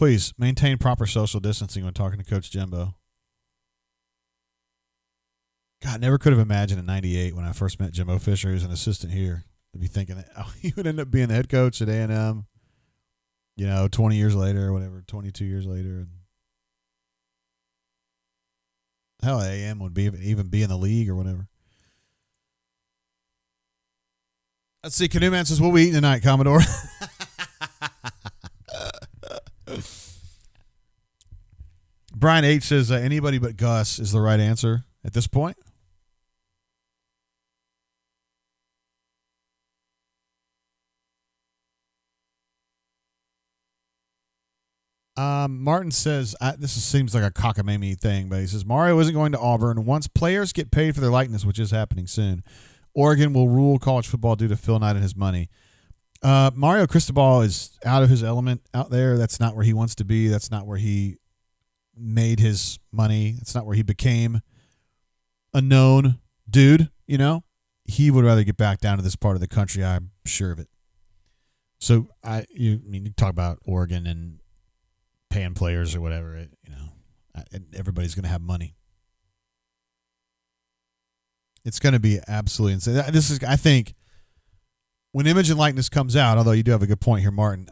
A: Please maintain proper social distancing when talking to Coach Jimbo. God, never could have imagined in '98 when I first met Jimbo Fisher, who's an assistant here, to be thinking that he would end up being the head coach at A&M. 20 years later or whatever, 22 years later. And hell, A&M would even be in the league or whatever. Let's see. Canoe Man says, what we eating tonight, Commodore? Brian H. says, anybody but Gus is the right answer at this point. Martin says, this seems like a cockamamie thing, but he says, Mario isn't going to Auburn. Once players get paid for their likeness, which is happening soon, Oregon will rule college football due to Phil Knight and his money. Mario Cristobal is out of his element out there. That's not where he wants to be. That's not where he made his money. That's not where he became a known dude, He would rather get back down to this part of the country. I'm sure of it. So, you talk about Oregon and paying players or whatever, everybody's going to have money. It's going to be absolutely insane. I think, when image and likeness comes out, although you do have a good point here, Martin,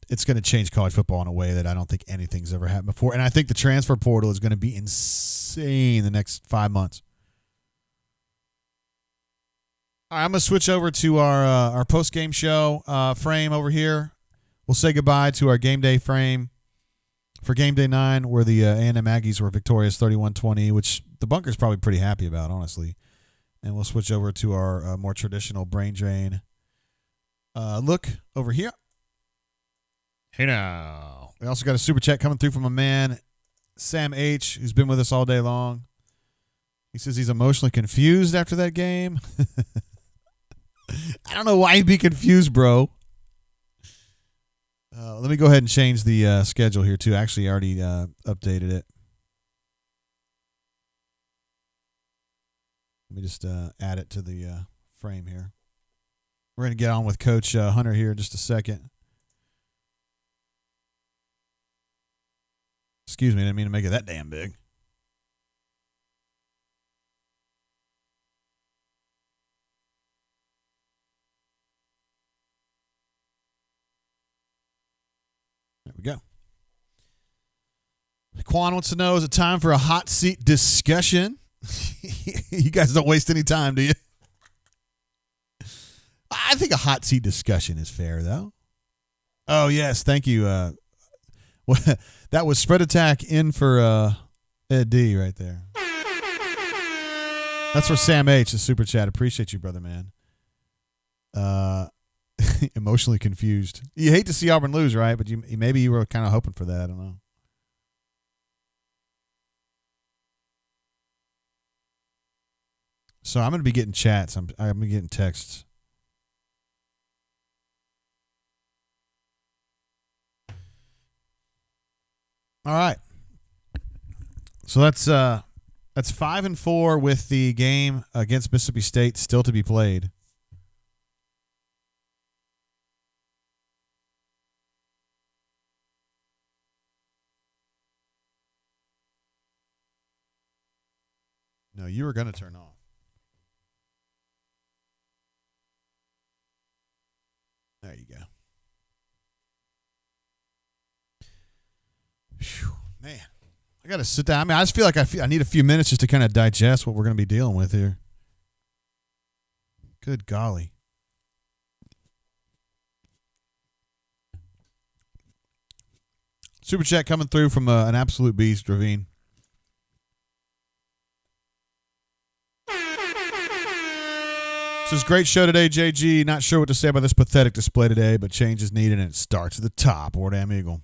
A: it's going to change college football in a way that I don't think anything's ever happened before. And I think the transfer portal is going to be insane the next 5 months. All right, I'm going to switch over to our post-game show frame over here. We'll say goodbye to our game day frame for game day 9, where the A&M Aggies were victorious 31-20, which the bunker's probably pretty happy about, honestly. And we'll switch over to our more traditional brain drain look over here. Hey now. We also got a super chat coming through from a man, Sam H., who's been with us all day long. He says he's emotionally confused after that game. I don't know why he'd be confused, bro. Let me go ahead and change the schedule here, too. Actually, I already updated it. Let me just add it to the frame here. We're going to get on with Coach Hunter here in just a second. Excuse me, I didn't mean to make it that damn big. There we go. Quan wants to know, is it time for a hot seat discussion? You guys don't waste any time, do you? I think a hot seat discussion is fair, though. Oh, yes. Thank you. That was Spread Attack in for Ed D right there. That's for Sam H., the super chat. Appreciate you, brother, man. Emotionally confused. You hate to see Auburn lose, right? But maybe you were kind of hoping for that. I don't know. So I'm going to be getting chats. I'm going to be getting texts. All right. So that's 5-4 with the game against Mississippi State still to be played. No, you were going to turn off. There you go. Whew, man, I got to sit down. I mean, I just feel like I need a few minutes just to kind of digest what we're going to be dealing with here. Good golly. Super chat coming through from an absolute beast, Ravine. Says, great show today, JG. Not sure what to say about this pathetic display today, but change is needed, and it starts at the top. Or damn Eagle.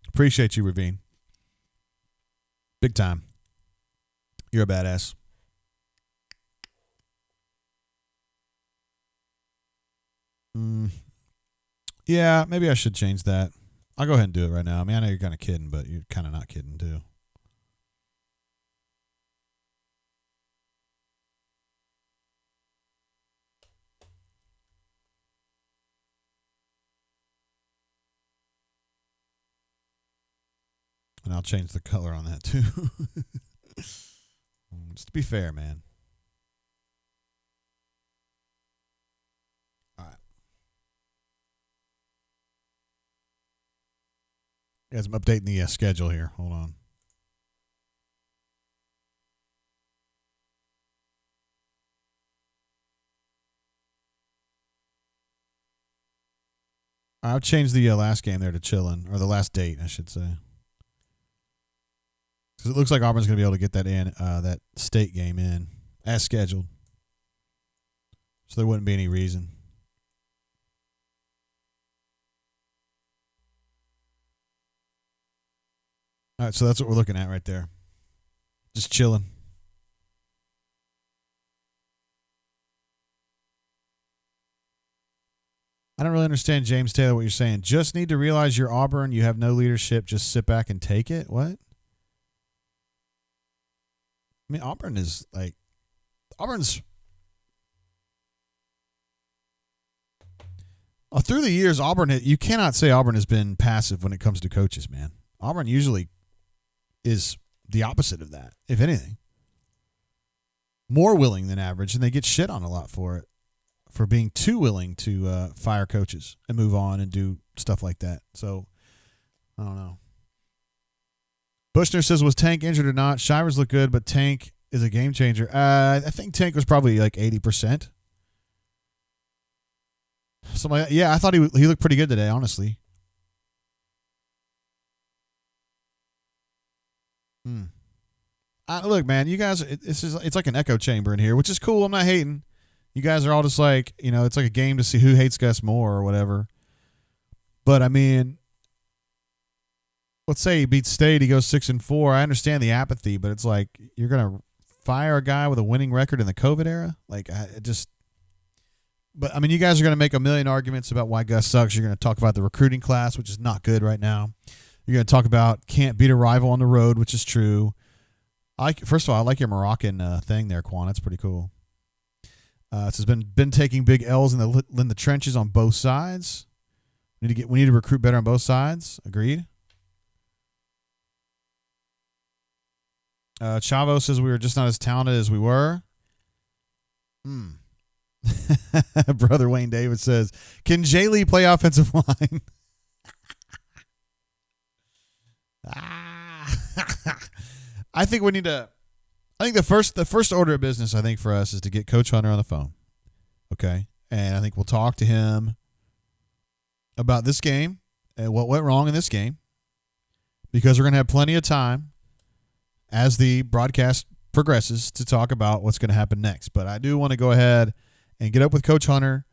A: Appreciate you, Ravine. Big time. You're a badass. Yeah, maybe I should change that. I'll go ahead and do it right now. I mean, I know you're kind of kidding, but you're kind of not kidding, too. And I'll change the color on that too. Just to be fair, man. All right. Guys, I'm updating the schedule here. Hold on. I've changed the last game there to chillin', or the last date, I should say. Because it looks like Auburn's going to be able to get that in, that state game in, as scheduled. So there wouldn't be any reason. All right, so that's what we're looking at right there. Just chilling. I don't really understand, James Taylor, what you're saying. Just need to realize you're Auburn. You have no leadership. Just sit back and take it. What? I mean, Auburn's through the years, you cannot say Auburn has been passive when it comes to coaches, man. Auburn usually is the opposite of that, if anything. More willing than average, and they get shit on a lot for it, for being too willing to fire coaches and move on and do stuff like that. So, I don't know. Bushner says, was Tank injured or not? Shivers look good, but Tank is a game changer. I think Tank was probably like 80%. Yeah, I thought he looked pretty good today, honestly. Look, man, you guys, it's like an echo chamber in here, which is cool. I'm not hating. You guys are all just like, it's like a game to see who hates Gus more or whatever. But, I mean, let's say he beats State, he goes 6-4. I understand the apathy, but it's like you're going to fire a guy with a winning record in the COVID era? Like, But, I mean, you guys are going to make a million arguments about why Gus sucks. You're going to talk about the recruiting class, which is not good right now. You're going to talk about can't beat a rival on the road, which is true. First of all, I like your Moroccan thing there, Quan. That's pretty cool. It says been taking big L's in the trenches on both sides. We need to recruit better on both sides. Agreed. Chavo says we were just not as talented as we were. Brother Wayne David says, can Jay Lee play offensive line? I think we need to. I think the first order of business, I think, for us is to get Coach Hunter on the phone. Okay, and I think we'll talk to him about this game and what went wrong in this game, because we're going to have plenty of time as the broadcast progresses to talk about what's going to happen next. But I do want to go ahead and get up with Coach Hunter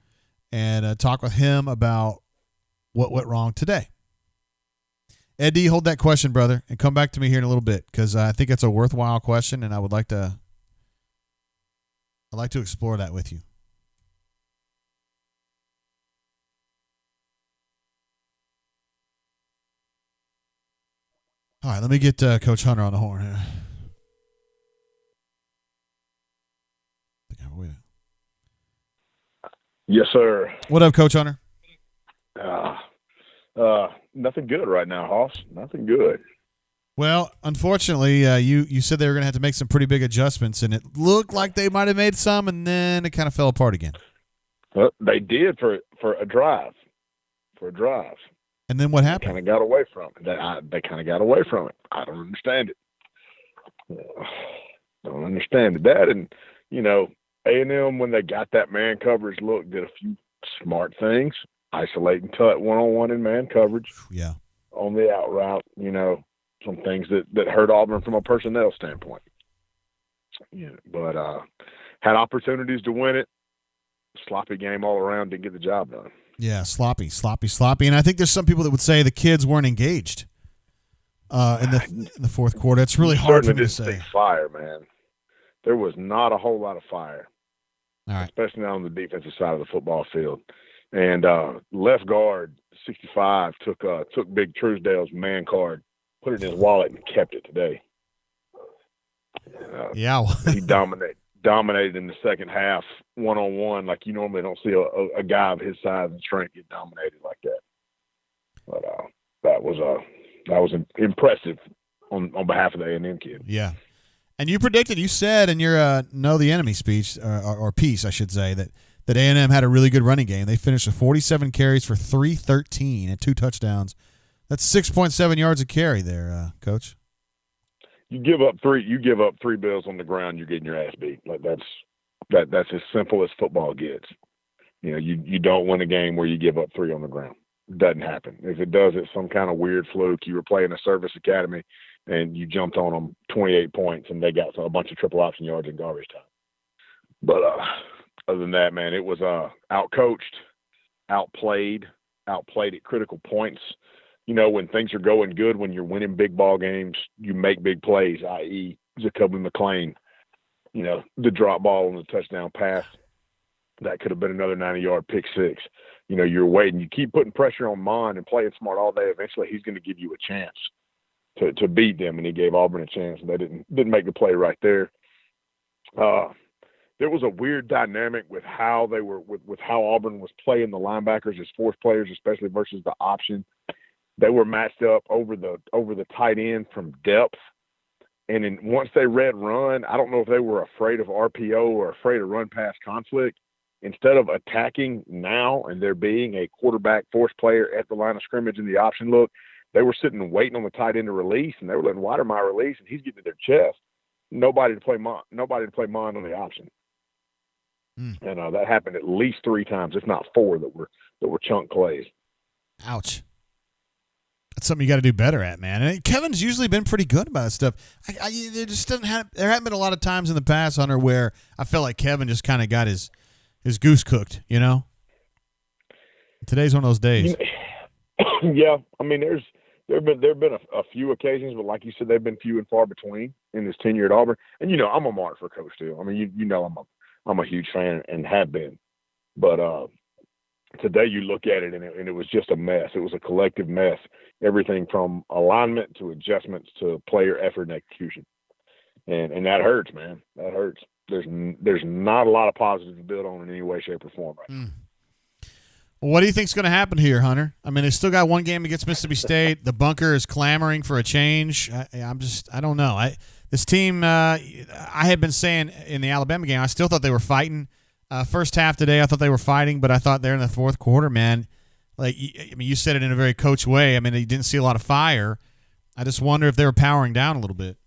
A: and talk with him about what went wrong today. Eddie, hold that question, brother, and come back to me here in a little bit, because I think it's a worthwhile question, and I'd like to explore that with you. All right, let me get Coach Hunter on the horn here.
C: Yes, sir.
A: What up, Coach Hunter?
C: Nothing good right now, Hoss. Nothing good.
A: Well, unfortunately, you said they were going to have to make some pretty big adjustments, and it looked like they might have made some, and then it kind of fell apart again.
C: Well, they did for a drive.
A: And then what happened?
C: Kind of got away from it. They kind of got away from it. I don't understand it. Don't understand it. That, and, A&M, when they got that man coverage look, did a few smart things. Isolating Tut one-on-one in man coverage.
A: Yeah.
C: On the out route, some things that hurt Auburn from a personnel standpoint. Yeah, but had opportunities to win it. Sloppy game all around, didn't get the job done.
A: Yeah, sloppy. And I think there's some people that would say the kids weren't engaged in the fourth quarter. It's really hard for me to say.
C: Fire, man. There was not a whole lot of fire.
A: All right.
C: Especially not on the defensive side of the football field. And left guard 65 took Big Truesdale's man card, put it in his wallet, and kept it today. He dominated in the second half, one-on-one, like you normally don't see a guy of his size and strength get dominated like that. But that was impressive on behalf of the A&M kid.
A: Yeah. And you predicted, you said in your Know the Enemy speech, or piece, I should say, that A&M had a really good running game. They finished with 47 carries for 313 and 2 touchdowns. That's 6.7 yards a carry there, Coach.
C: You give up three bills on the ground, you're getting your ass beat. Like that's as simple as football gets. You know, you don't win a game where you give up 3 on the ground. It doesn't happen. If it does, it's some kind of weird fluke. You were playing a service academy and you jumped on them 28 points and they got a bunch of triple option yards in garbage time. But other than that, man, it was outcoached, outplayed at critical points. You know, when things are going good, when you're winning big ball games, you make big plays, i.e. Jacoby McClain, you know, the drop ball on the touchdown pass. That could have been another 90-yard pick six. You know, you're waiting. You keep putting pressure on Mon and playing smart all day. Eventually, he's going to give you a chance to beat them, and he gave Auburn a chance, and they didn't make the play right there. There was a weird dynamic with how they were with how Auburn was playing the linebackers as fourth players, especially versus the option. They were matched up over the tight end from depth. And then once they read run, I don't know if they were afraid of RPO or afraid of run pass conflict. Instead of attacking now and there being a quarterback force player at the line of scrimmage in the option look, they were sitting and waiting on the tight end to release, and they were letting Weidermeyer release, and he's getting to their chest. Nobody to play Mon on the option. And that happened at least 3 times, if not 4, that were chunk plays.
A: Ouch. That's something you got to do better at, man. And Kevin's usually been pretty good about that stuff. There haven't been a lot of times in the past, Hunter, where I felt like Kevin just kind of got his goose cooked, you know? Today's one of those days.
C: Yeah, I mean, there have been a few occasions, but like you said, they've been few and far between in his tenure at Auburn. And you know, I'm a mark for Coach too. I mean, you know, I'm a huge fan and have been. But today you look at it and it was just a mess. It was a collective mess. Everything from alignment to adjustments to player effort and execution. And that hurts, man. That hurts. There's not a lot of positives to build on in any way, shape, or form right now.
A: Well, what do you think's going to happen here, Hunter? I mean, they still got one game against Mississippi State. The bunker is clamoring for a change. I don't know. This team, I had been saying in the Alabama game, I still thought they were fighting. First half today, I thought they were fighting, but I thought there in the fourth quarter, man, like, I mean, you said it in a very coach way. I mean, they didn't see a lot of fire. I just wonder if they were powering down a little bit.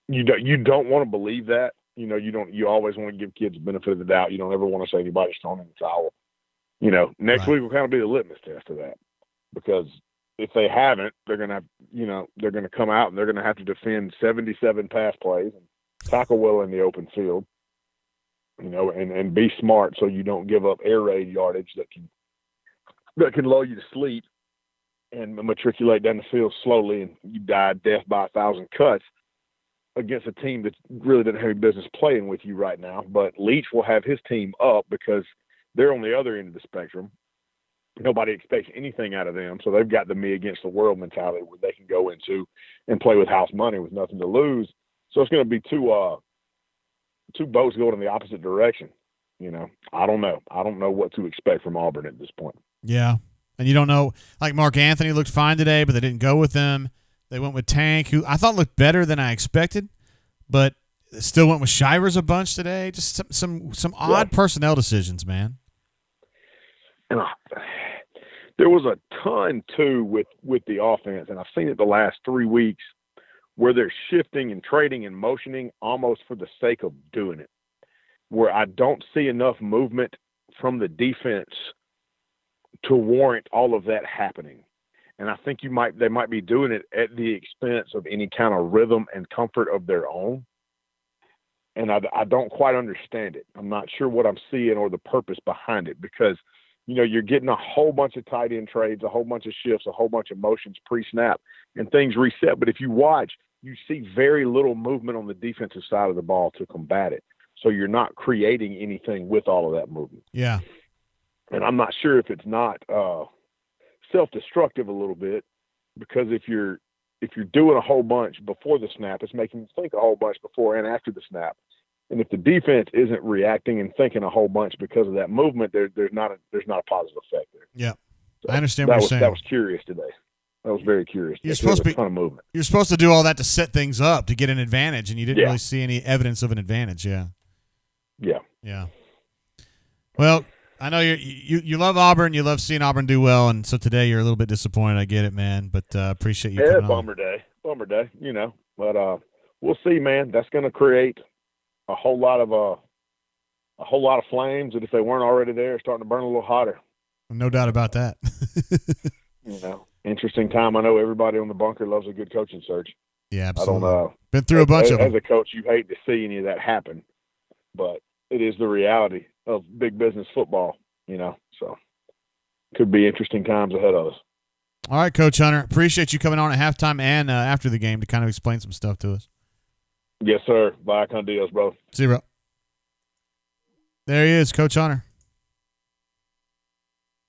C: You don't want to believe that. You know, you always want to give kids the benefit of the doubt. You don't ever want to say anybody's thrown in the towel. You know, next week will kind of be the litmus test of that, because if they haven't, they're going to come out and they're going to have to defend 77 pass plays and tackle well in the open field, you know, and be smart so you don't give up air raid yardage that can lull you to sleep and matriculate down the field slowly, and you die death by 1,000 cuts against a team that really doesn't have any business playing with you right now. But Leach will have his team up because they're on the other end of the spectrum. Nobody expects anything out of them, so they've got the me against the world mentality where they can go into and play with house money with nothing to lose. So it's going to be two boats going in the opposite direction. You know, I don't know. I don't know what to expect from Auburn at this point.
A: Yeah, and you don't know. Like Mark Anthony looked fine today, but they didn't go with him. They went with Tank, who I thought looked better than I expected, but still went with Shivers a bunch today. Just some odd personnel decisions, man.
C: There was a ton too with the offense, and I've seen it the last 3 weeks, where they're shifting and trading and motioning almost for the sake of doing it, where I don't see enough movement from the defense to warrant all of that happening. And I think they might be doing it at the expense of any kind of rhythm and comfort of their own. And I don't quite understand it. I'm not sure what I'm seeing or the purpose behind it, because, you know, you're getting a whole bunch of tight end trades, a whole bunch of shifts, a whole bunch of motions pre-snap, and things reset. But if you watch, you see very little movement on the defensive side of the ball to combat it. So you're not creating anything with all of that movement.
A: Yeah.
C: And I'm not sure if it's not self-destructive a little bit, because if you're doing a whole bunch before the snap, it's making you think a whole bunch before and after the snap. And if the defense isn't reacting and thinking a whole bunch because of that movement, there's not a positive effect there.
A: Yeah,
C: So
A: I understand what you're saying.
C: That was curious today. That was very curious.
A: You're supposed to be
C: a ton of movement.
A: You're supposed to do all that to set things up to get an advantage, and you didn't
C: Yeah.
A: really see any evidence of an advantage. Yeah.
C: Yeah.
A: Yeah. Well, I know you love Auburn. You love seeing Auburn do well, and so today you're a little bit disappointed. I get it, man, but appreciate you coming
C: bummer day, you know. But we'll see, man. That's going to create a whole lot of flames, and if they weren't already there, starting to burn a little hotter.
A: No doubt about that.
C: You know, interesting time. I know everybody on the bunker loves a good coaching search.
A: Yeah, absolutely.
C: I don't
A: been through a bunch of them.
C: As a coach, you hate to see any of that happen, but it is the reality of big business football, you know. So could be interesting times ahead of us.
A: All right, Coach Hunter. Appreciate you coming on at halftime and after the game to kind of explain some stuff to us.
C: Yes, sir. Bye, con Dios, bro.
A: See you, bro. There he is, Coach Hunter.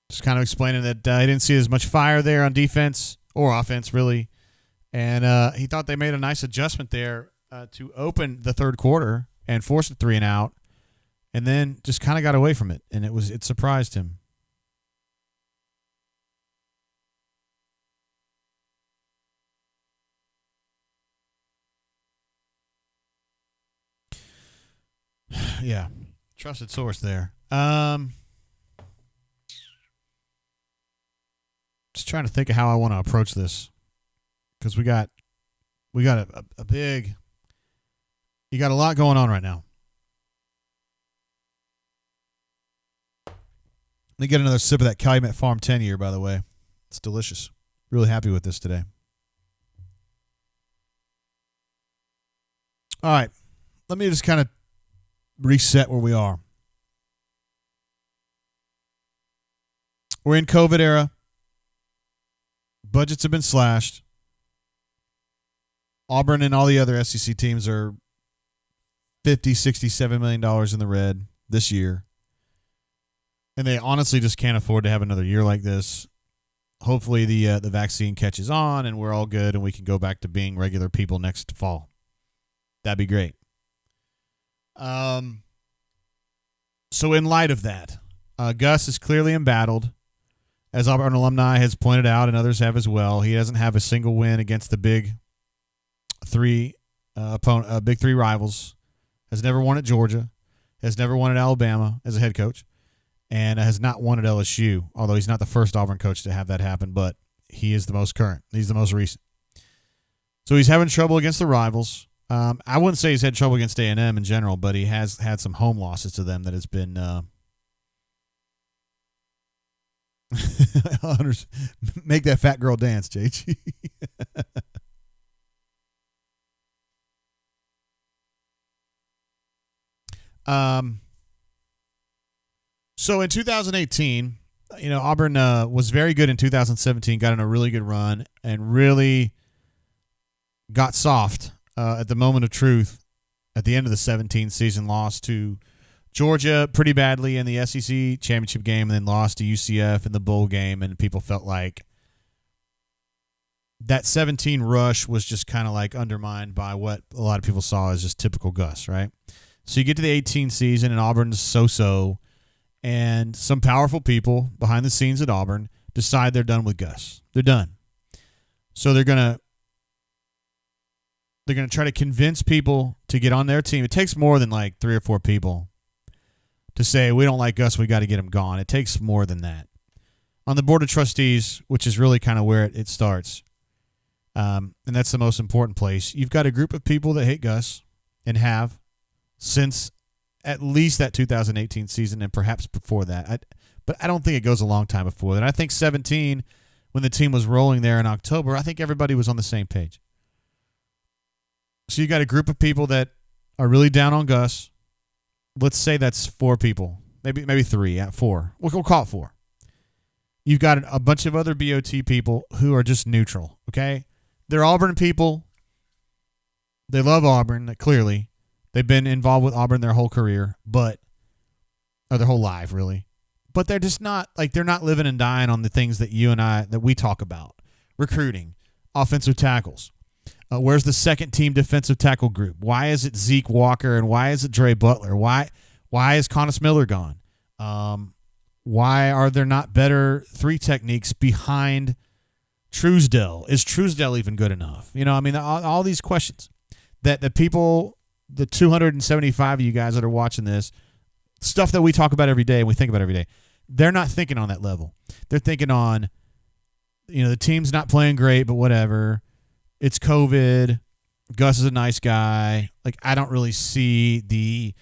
A: Just kind of explaining that he didn't see as much fire there on defense or offense, really. And he thought they made a nice adjustment there to open the third quarter and force a 3-and-out, and then just kind of got away from it, and it surprised him. Yeah, trusted source there. Just trying to think of how I want to approach this, because we got a big. You got a lot going on right now. Let me get another sip of that Calumet Farm tenure, by the way. It's delicious. Really happy with this today. All right, let me just kind of reset where we are. We're in COVID era. Budgets have been slashed. Auburn and all the other SEC teams are $50, $60, $7 million in the red this year. And they honestly just can't afford to have another year like this. Hopefully the vaccine catches on and we're all good and we can go back to being regular people next fall. That'd be great. So in light of that, Gus is clearly embattled. As Auburn alumni has pointed out, and others have as well, he doesn't have a single win against the big three rivals. Has never won at Georgia, has never won at Alabama as a head coach, and has not won at LSU, although he's not the first Auburn coach to have that happen, but he is the most current. He's the most recent. So he's having trouble against the rivals. I wouldn't say he's had trouble against A&M in general, but he has had some home losses to them that has been make that fat girl dance, JG. So in 2018, Auburn was very good in 2017, got in a really good run, and really got soft at the moment of truth at the end of the 17 season, lost to Georgia pretty badly in the SEC championship game, and then lost to UCF in the bowl game, and people felt like that 17 rush was just kind of like undermined by what a lot of people saw as just typical Gus, right? So you get to the 18 season, and Auburn's so-so, and some powerful people behind the scenes at Auburn decide they're done with Gus. They're done. So they're gonna try to convince people to get on their team. It takes more than like 3 or 4 people to say, we don't like Gus, we got to get him gone. It takes more than that. On the board of trustees, which is really kind of where it starts, and that's the most important place, you've got a group of people that hate Gus and have since at least that 2018 season and perhaps before that. But I don't think it goes a long time before that. I think 17, when the team was rolling there in October, I think everybody was on the same page. So you got a group of people that are really down on Gus. Let's say that's 4 people, maybe 3, 4. We'll call it 4. You've got a bunch of other BOT people who are just neutral, okay? They're Auburn people. They love Auburn, clearly. They've been involved with Auburn their whole career, or their whole life, really. But they're just not, they're not living and dying on the things that you and I, that we talk about. Recruiting, offensive tackles. Where's the second team defensive tackle group? Why is it Zeke Walker and why is it Dre Butler? Why is Connis Miller gone? Why are there not better 3 techniques behind Truesdell. Is Truesdell even good enough? You know, I mean, all these questions that the people, the 275 of you guys that are watching this, stuff that we talk about every day and we think about every day, they're not thinking on that level. They're thinking on, you know, the team's not playing great, but whatever. It's COVID. Gus is a nice guy. Like, I don't really see the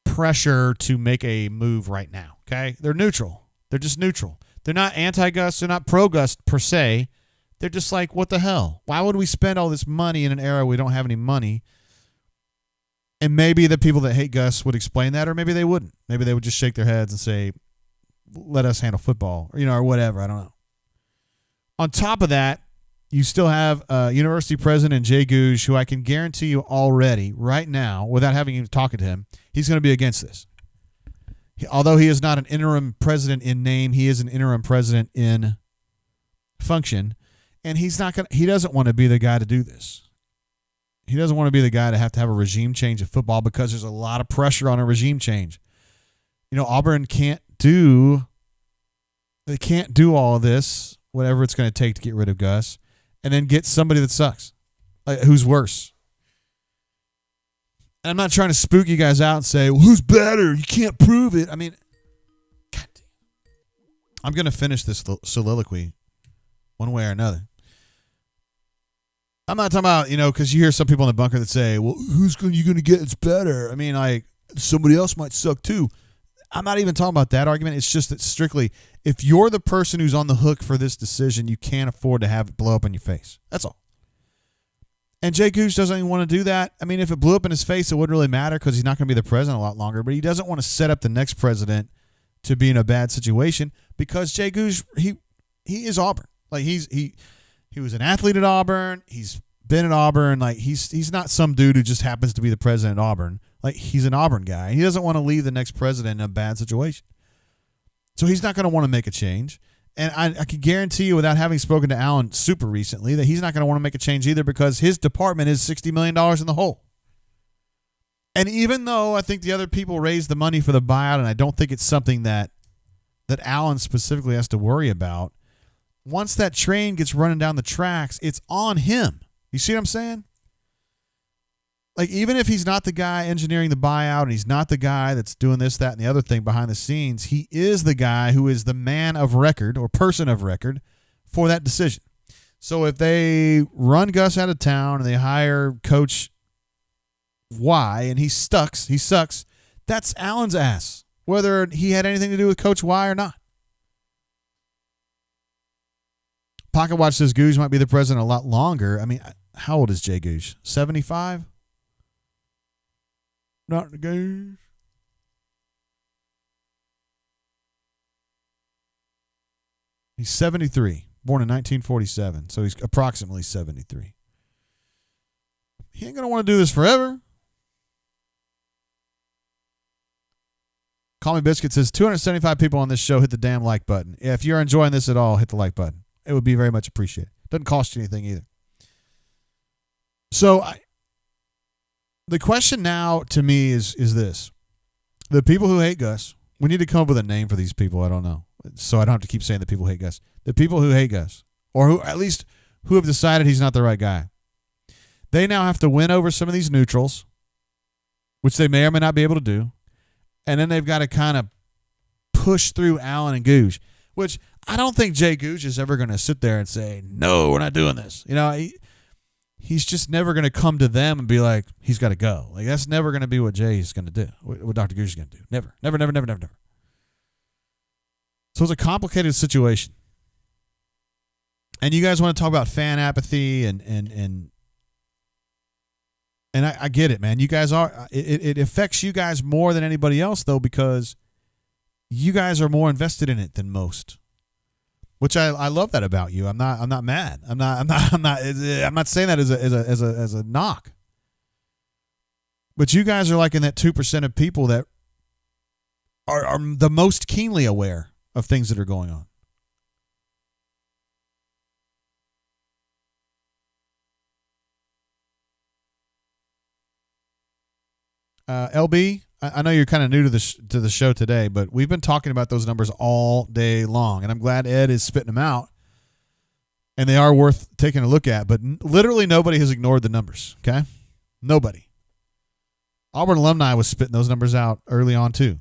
A: pressure to make a move right now, okay? They're neutral. They're just neutral. They're not anti-Gus. They're not pro-Gus per se. They're just like, what the hell? Why would we spend all this money in an era we don't have any money? And maybe the people that hate Gus would explain that, or maybe they wouldn't. Maybe they would just shake their heads and say, let us handle football, or, you know, or whatever. I don't know. On top of that, you still have University President Jay Gouge, who I can guarantee you already, right now, without having even talked to him, he's going to be against this. Although he is not an interim president in name, he is an interim president in function, and he doesn't want to be the guy to do this. He doesn't want to be the guy to have a regime change in football because there's a lot of pressure on a regime change. You know, Auburn can't do all of this, whatever it's going to take to get rid of Gus, and then get somebody that sucks, who's worse. And I'm not trying to spook you guys out and say, well, who's better? You can't prove it. I mean, God damn. I'm going to finish this soliloquy one way or another. I'm not talking about, you know, because you hear some people in the bunker that say, well, who's you going to get that's better? I mean, like, somebody else might suck too. I'm not even talking about that argument. It's just that strictly, if you're the person who's on the hook for this decision, you can't afford to have it blow up in your face. That's all. And Jay Gouge doesn't even want to do that. I mean, if it blew up in his face, it wouldn't really matter because he's not going to be the president a lot longer. But he doesn't want to set up the next president to be in a bad situation because Jay Gouge, he is Auburn. Like, he was an athlete at Auburn. He's been at Auburn. Like, he's not some dude who just happens to be the president at Auburn. Like, he's an Auburn guy. He doesn't want to leave the next president in a bad situation. So he's not going to want to make a change. And I can guarantee you, without having spoken to Allen super recently, that he's not going to want to make a change either because his department is $60 million in the hole. And even though I think the other people raised the money for the buyout, and I don't think it's something that Allen specifically has to worry about, once that train gets running down the tracks, it's on him. You see what I'm saying? Like, even if he's not the guy engineering the buyout and he's not the guy that's doing this, that, and the other thing behind the scenes, he is the guy who is the man of record or person of record for that decision. So if they run Gus out of town and they hire Coach Y and he sucks, that's Allen's ass, whether he had anything to do with Coach Y or not. Pocket Watch says Gouge might be the president a lot longer. I mean, how old is Jay Gouge? 75? Not the Gouge. He's 73, born in 1947, so he's approximately 73. He ain't going to want to do this forever. Call Me Biscuit says 275 people on this show hit the damn like button. If you're enjoying this at all, hit the like button. It would be very much appreciated. Doesn't cost you anything either. So the question now to me is this. The people who hate Gus, we need to come up with a name for these people. I don't know. So I don't have to keep saying the people who hate Gus. The people who hate Gus, or who at least who have decided he's not the right guy, they now have to win over some of these neutrals, which they may or may not be able to do. And then they've got to kind of push through Allen and Gouge, which I don't think Jay Gouge is ever going to sit there and say, no, we're not doing this. You know, he's just never going to come to them and be like, he's got to go. Like, that's never going to be what Jay's going to do, what Dr. Gouge is going to do. Never. So it's a complicated situation. And you guys want to talk about fan apathy and I get it, man. You guys are, it affects you guys more than anybody else, though, because you guys are more invested in it than most. Which I love that about you. I'm not mad. I'm not saying that as a knock. But you guys are like in that 2% of people that are the most keenly aware of things that are going on. LB, I know you're kind of new to the show today, but we've been talking about those numbers all day long, and I'm glad Ed is spitting them out and they are worth taking a look at, but literally nobody has ignored the numbers, okay? Nobody. Auburn alumni was spitting those numbers out early on too.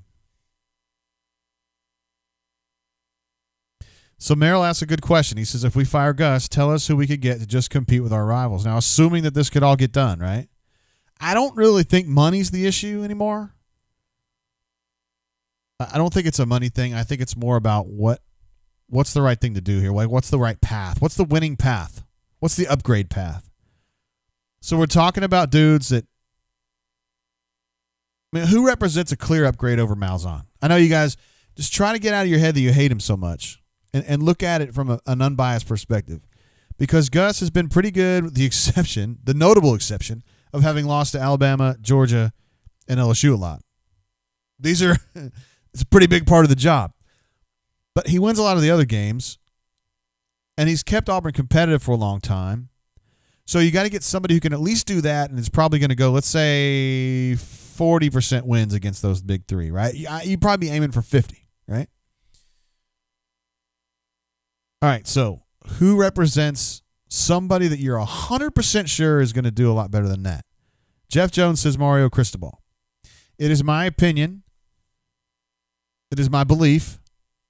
A: So Merrill asks a good question. He says, if we fire Gus, tell us who we could get to just compete with our rivals. Now, assuming that this could all get done, right? I don't really think money's the issue anymore. I don't think it's a money thing. I think it's more about what's the right thing to do here. Like, what's the right path? What's the winning path? What's the upgrade path? So we're talking about dudes that, I mean, who represents a clear upgrade over Malzahn? I know you guys just try to get out of your head that you hate him so much and look at it from an unbiased perspective, because Gus has been pretty good with the notable exception of having lost to Alabama, Georgia, and LSU a lot. It's a pretty big part of the job. But he wins a lot of the other games, and he's kept Auburn competitive for a long time. So you got to get somebody who can at least do that, and is probably going to go, let's say, 40% wins against those big three, right? You'd probably be aiming for 50, right? All right, so who represents somebody that you're 100% sure is going to do a lot better than that? Jeff Jones says Mario Cristobal. It is my opinion, it is my belief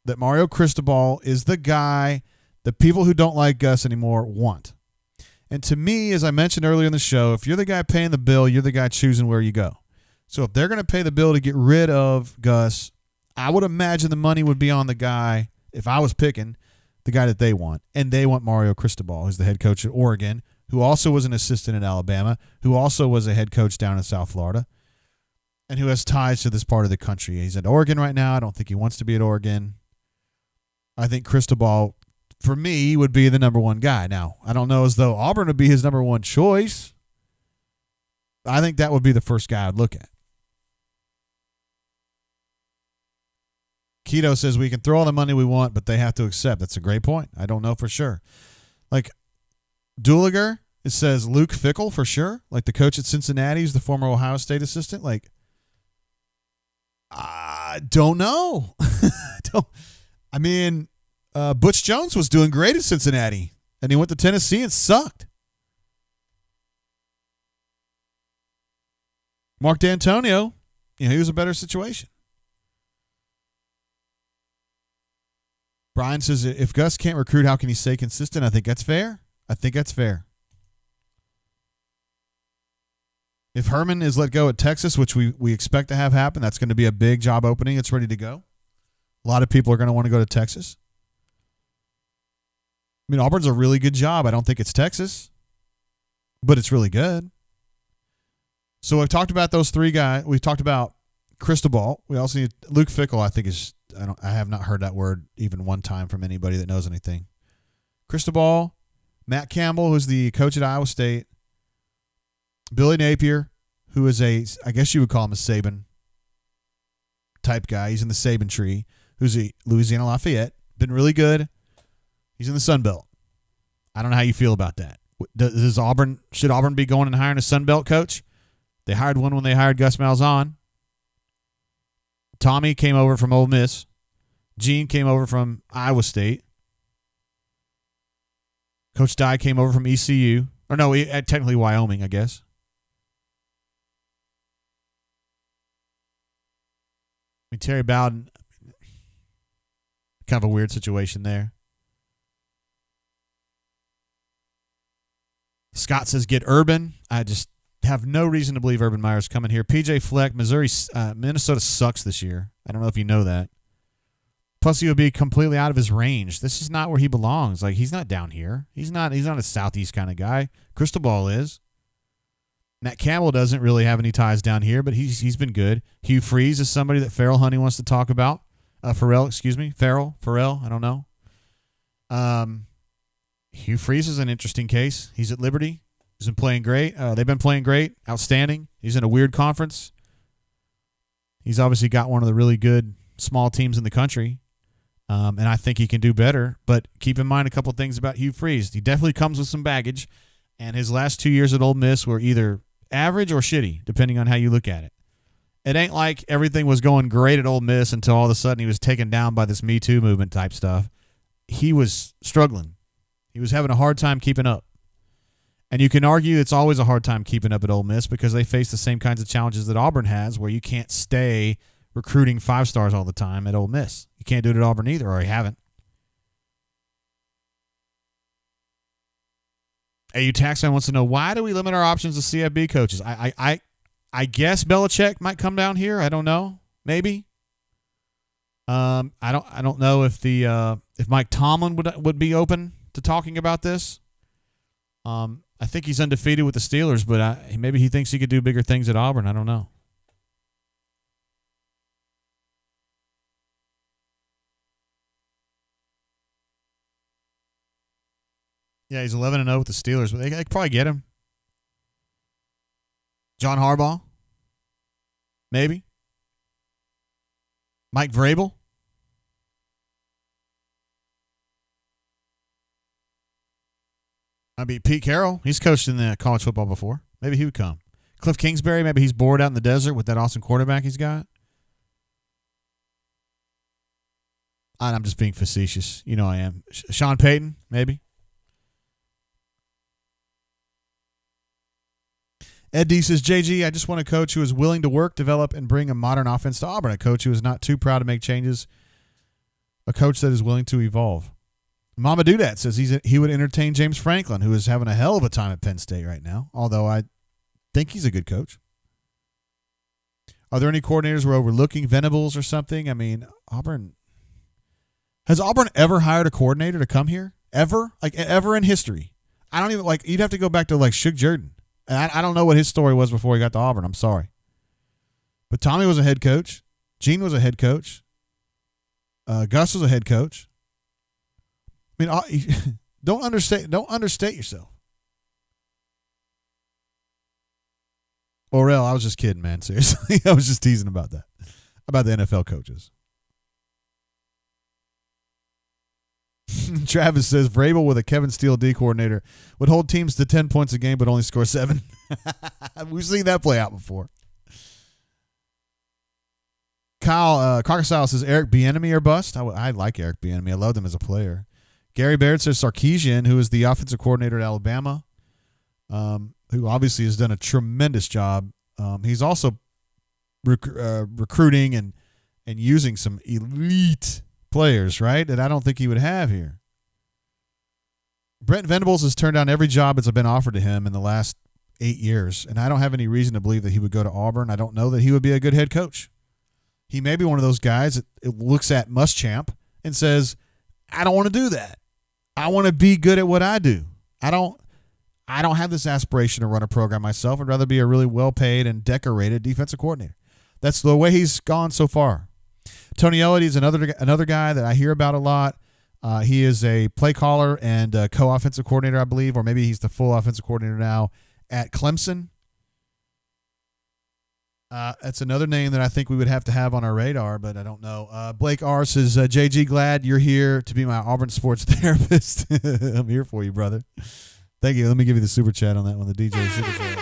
A: that Mario Cristobal is the guy that people who don't like Gus anymore want. And to me, as I mentioned earlier in the show, if you're the guy paying the bill, you're the guy choosing where you go. So if they're going to pay the bill to get rid of Gus, I would imagine the money would be on the guy, if I was picking, the guy that they want. And they want Mario Cristobal, who's the head coach at Oregon, who also was an assistant at Alabama, who also was a head coach down in South Florida, and who has ties to this part of the country. He's at Oregon right now. I don't think he wants to be at Oregon. I think Cristobal, for me, would be the number one guy. Now, I don't know as though Auburn would be his number one choice. I think that would be the first guy I'd look at. Keto says we can throw all the money we want, but they have to accept. That's a great point. I don't know for sure. Like Duliger, it says Luke Fickell for sure. Like the coach at Cincinnati, who's the former Ohio State assistant. Like, I don't know. Butch Jones was doing great at Cincinnati, and he went to Tennessee and sucked. Mark D'Antonio, he was a better situation. Brian says, if Gus can't recruit, how can he stay consistent? I think that's fair. If Herman is let go at Texas, which we expect to have happen, that's going to be a big job opening. It's ready to go. A lot of people are going to want to go to Texas. I mean, Auburn's a really good job. I don't think it's Texas, but it's really good. So we've talked about those three guys. We've talked about Cristobal. We also need Luke Fickell. I think I have not heard that word even one time from anybody that knows anything. Cristobal, Matt Campbell, who's the coach at Iowa State, Billy Napier, who is I guess you would call him a Saban type guy. He's in the Saban tree, who's a Louisiana Lafayette, been really good. He's in the Sun Belt. I don't know how you feel about that. Should Auburn be going and hiring a Sun Belt coach? They hired one when they hired Gus Malzahn. Tommy came over from Ole Miss. Gene came over from Iowa State. Coach Dye came over from ECU. Or no, technically Wyoming, I guess. I mean, Terry Bowden, kind of a weird situation there. Scott says, get Urban. I just have no reason to believe Urban Meyer's coming here. PJ Fleck, Minnesota sucks this year. I don't know if you know that. Plus, he would be completely out of his range. This is not where he belongs. Like, he's not down here. He's not a Southeast kind of guy. Cristobal is. Matt Campbell doesn't really have any ties down here, but he's been good. Hugh Freeze is somebody that Farrell Honey wants to talk about. Farrell, I don't know. Hugh Freeze is an interesting case. He's at Liberty. He's been playing great. They've been playing great, outstanding. He's in a weird conference. He's obviously got one of the really good small teams in the country, and I think he can do better. But keep in mind a couple things about Hugh Freeze. He definitely comes with some baggage, and his last 2 years at Ole Miss were either average or shitty, depending on how you look at it. It ain't like everything was going great at Ole Miss until all of a sudden he was taken down by this Me Too movement type stuff. He was struggling. He was having a hard time keeping up. And you can argue it's always a hard time keeping up at Ole Miss because they face the same kinds of challenges that Auburn has, where you can't stay recruiting 5-stars all the time at Ole Miss. You can't do it at Auburn either, or you haven't. AU Taxman wants to know, why do we limit our options to CFB coaches? I guess Belichick might come down here. I don't know. Maybe. I don't know if if Mike Tomlin would be open to talking about this. I think he's undefeated with the Steelers, but maybe he thinks he could do bigger things at Auburn. I don't know. Yeah, he's 11-0 with the Steelers, but they could probably get him. John Harbaugh? Maybe. Mike Vrabel? I mean, Pete Carroll. He's coached in the college football before. Maybe he would come. Cliff Kingsbury, maybe he's bored out in the desert with that awesome quarterback he's got. I'm just being facetious. You know I am. Sean Payton, maybe. Ed D says, JG, I just want a coach who is willing to work, develop, and bring a modern offense to Auburn. A coach who is not too proud to make changes. A coach that is willing to evolve. Mama Doodat says he would entertain James Franklin, who is having a hell of a time at Penn State right now, although I think he's a good coach. Are there any coordinators we're overlooking, Venables or something? I mean, has Auburn ever hired a coordinator to come here? Ever? Like, ever in history? I don't even, like, you'd have to go back to, like, Shug Jordan. And I don't know what his story was before he got to Auburn. I'm sorry. But Tommy was a head coach. Gene was a head coach. Gus was a head coach. I mean, don't understate yourself. Orel, I was just kidding, man. Seriously. I was just teasing about that. About the NFL coaches. Travis says Vrabel with a Kevin Steele D coordinator would hold teams to 10 points a game but only score 7. We've seen that play out before. Kyle Crocodile says Eric Bieniemy or bust. I like Eric Bieniemy. I loved him as a player. Gary Baird says Sarkisian, who is the offensive coordinator at Alabama, who obviously has done a tremendous job. He's also recruiting and using some elite players, right, that I don't think he would have here. Brent Venables has turned down every job that's been offered to him in the last 8 years, and I don't have any reason to believe that he would go to Auburn. I don't know that he would be a good head coach. He may be one of those guys that looks at Muschamp and says, I don't want to do that. I want to be good at what I do. I don't have this aspiration to run a program myself. I'd rather be a really well-paid and decorated defensive coordinator. That's the way he's gone so far. Tony Elliott is another guy that I hear about a lot. He is a play caller and co-offensive coordinator, I believe, or maybe he's the full offensive coordinator now at Clemson. That's another name that I think we would have to have on our radar, but I don't know. Blake R. says, JG, glad you're here to be my Auburn sports therapist. I'm here for you, brother. Thank you. Let me give you the super chat on that one, the DJ super chat.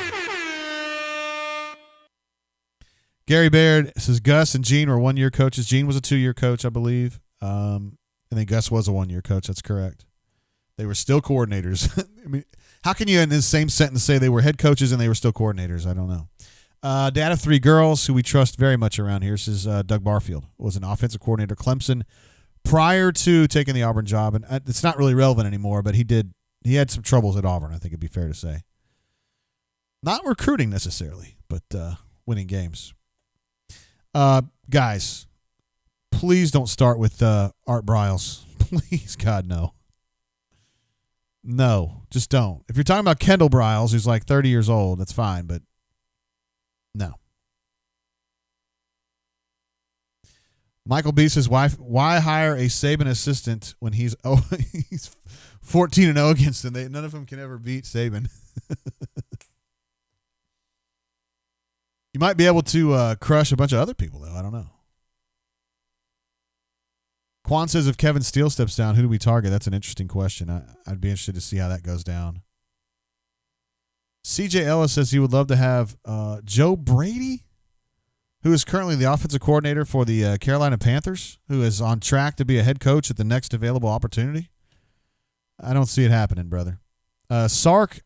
A: Gary Baird says Gus and Gene were 1-year coaches. Gene was a 2-year coach, I believe. And then Gus was a 1-year coach. That's correct. They were still coordinators. I mean, how can you in the same sentence say they were head coaches and they were still coordinators? I don't know. Dad of 3 girls, who we trust very much around here, says Doug Barfield was an offensive coordinator at Clemson prior to taking the Auburn job. And it's not really relevant anymore, but he had some troubles at Auburn, I think it'd be fair to say. Not recruiting necessarily, but winning games. Guys, please don't start with Art Briles. Please, God, no. No, just don't. If you're talking about Kendall Briles, who's like 30 years old, that's fine, but no. Michael B says, why hire a Saban assistant when he's 14-0 against them? None of them can ever beat Saban. You might be able to crush a bunch of other people, though. I don't know. Quan says, if Kevin Steele steps down, who do we target? That's an interesting question. I'd be interested to see how that goes down. CJ Ellis says he would love to have Joe Brady, who is currently the offensive coordinator for the Carolina Panthers, who is on track to be a head coach at the next available opportunity. I don't see it happening, brother. Sark,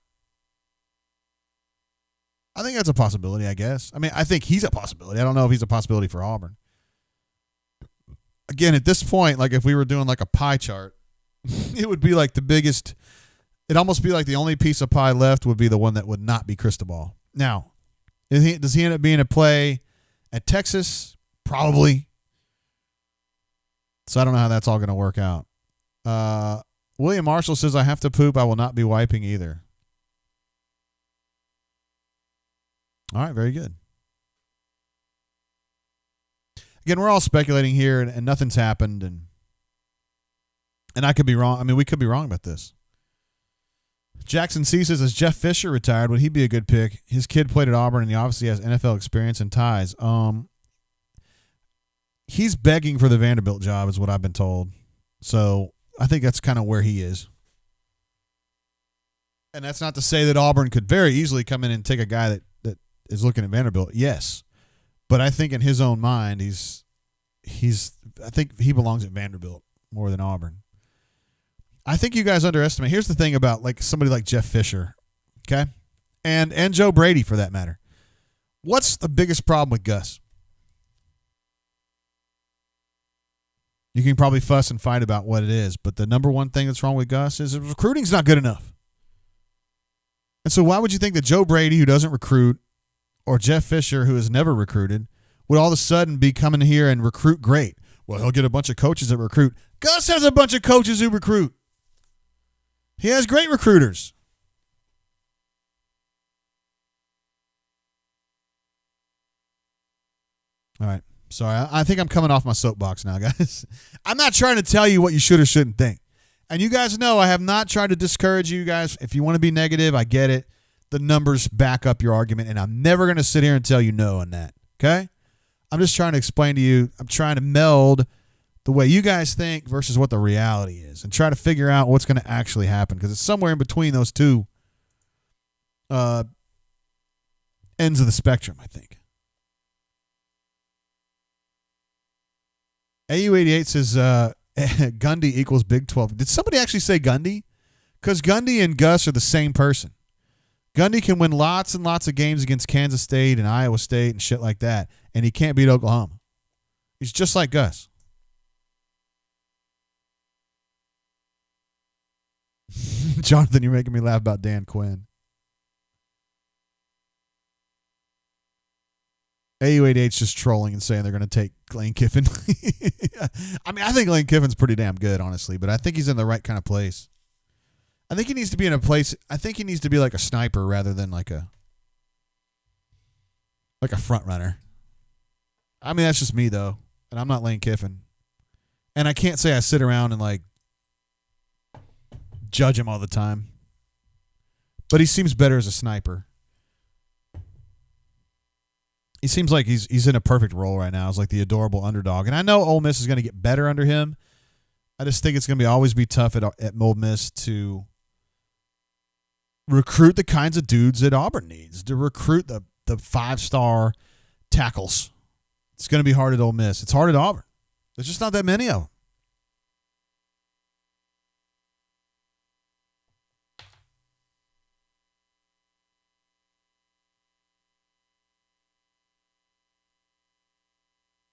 A: I think that's a possibility, I guess. I mean, I think he's a possibility. I don't know if he's a possibility for Auburn. Again, at this point, like if we were doing like a pie chart, it would be like the biggest – it'd almost be like the only piece of pie left would be the one that would not be Cristobal. Now, does he end up being a play at Texas? Probably. So I don't know how that's all going to work out. William Marshall says, I have to poop. I will not be wiping either. All right, very good. Again, we're all speculating here, and nothing's happened, and I could be wrong. I mean, we could be wrong about this. Jackson C says, as Jeff Fisher retired, would he be a good pick? His kid played at Auburn, and he obviously has NFL experience and ties. He's begging for the Vanderbilt job is what I've been told. So I think that's kind of where he is. And that's not to say that Auburn could very easily come in and take a guy that is looking at Vanderbilt. Yes. But I think in his own mind, I think he belongs at Vanderbilt more than Auburn. I think you guys underestimate. Here's the thing about like somebody like Jeff Fisher, okay? And Joe Brady for that matter. What's the biggest problem with Gus? You can probably fuss and fight about what it is, but the number one thing that's wrong with Gus is recruiting's not good enough. And so why would you think that Joe Brady, who doesn't recruit, or Jeff Fisher, who has never recruited, would all of a sudden be coming here and recruit great? Well, he'll get a bunch of coaches that recruit. Gus has a bunch of coaches who recruit. He has great recruiters. All right. Sorry, I think I'm coming off my soapbox now, guys. I'm not trying to tell you what you should or shouldn't think. And you guys know I have not tried to discourage you guys. If you want to be negative, I get it. The numbers back up your argument, and I'm never going to sit here and tell you no on that, okay? I'm just trying to explain to you. I'm trying to meld the way you guys think versus what the reality is and try to figure out what's going to actually happen because it's somewhere in between those two ends of the spectrum, I think. AU88 says Gundy equals Big 12. Did somebody actually say Gundy? Because Gundy and Gus are the same person. Gundy can win lots and lots of games against Kansas State and Iowa State and shit like that, and he can't beat Oklahoma. He's just like Gus. Jonathan, you're making me laugh about Dan Quinn. AU88's just trolling and saying they're going to take Lane Kiffin. I mean, I think Lane Kiffin's pretty damn good, honestly, but I think he's in the right kind of place. I think he needs to be in a place. I think he needs to be like a sniper rather than like a front runner. I mean, that's just me though, and I'm not Lane Kiffin, and I can't say I sit around and like judge him all the time. But he seems better as a sniper. He seems like he's in a perfect role right now. He's like the adorable underdog, and I know Ole Miss is going to get better under him. I just think it's going to always be tough at Ole Miss to recruit the kinds of dudes that Auburn needs, to recruit the 5-star tackles. It's going to be hard at Ole Miss. It's hard at Auburn. There's just not that many of them.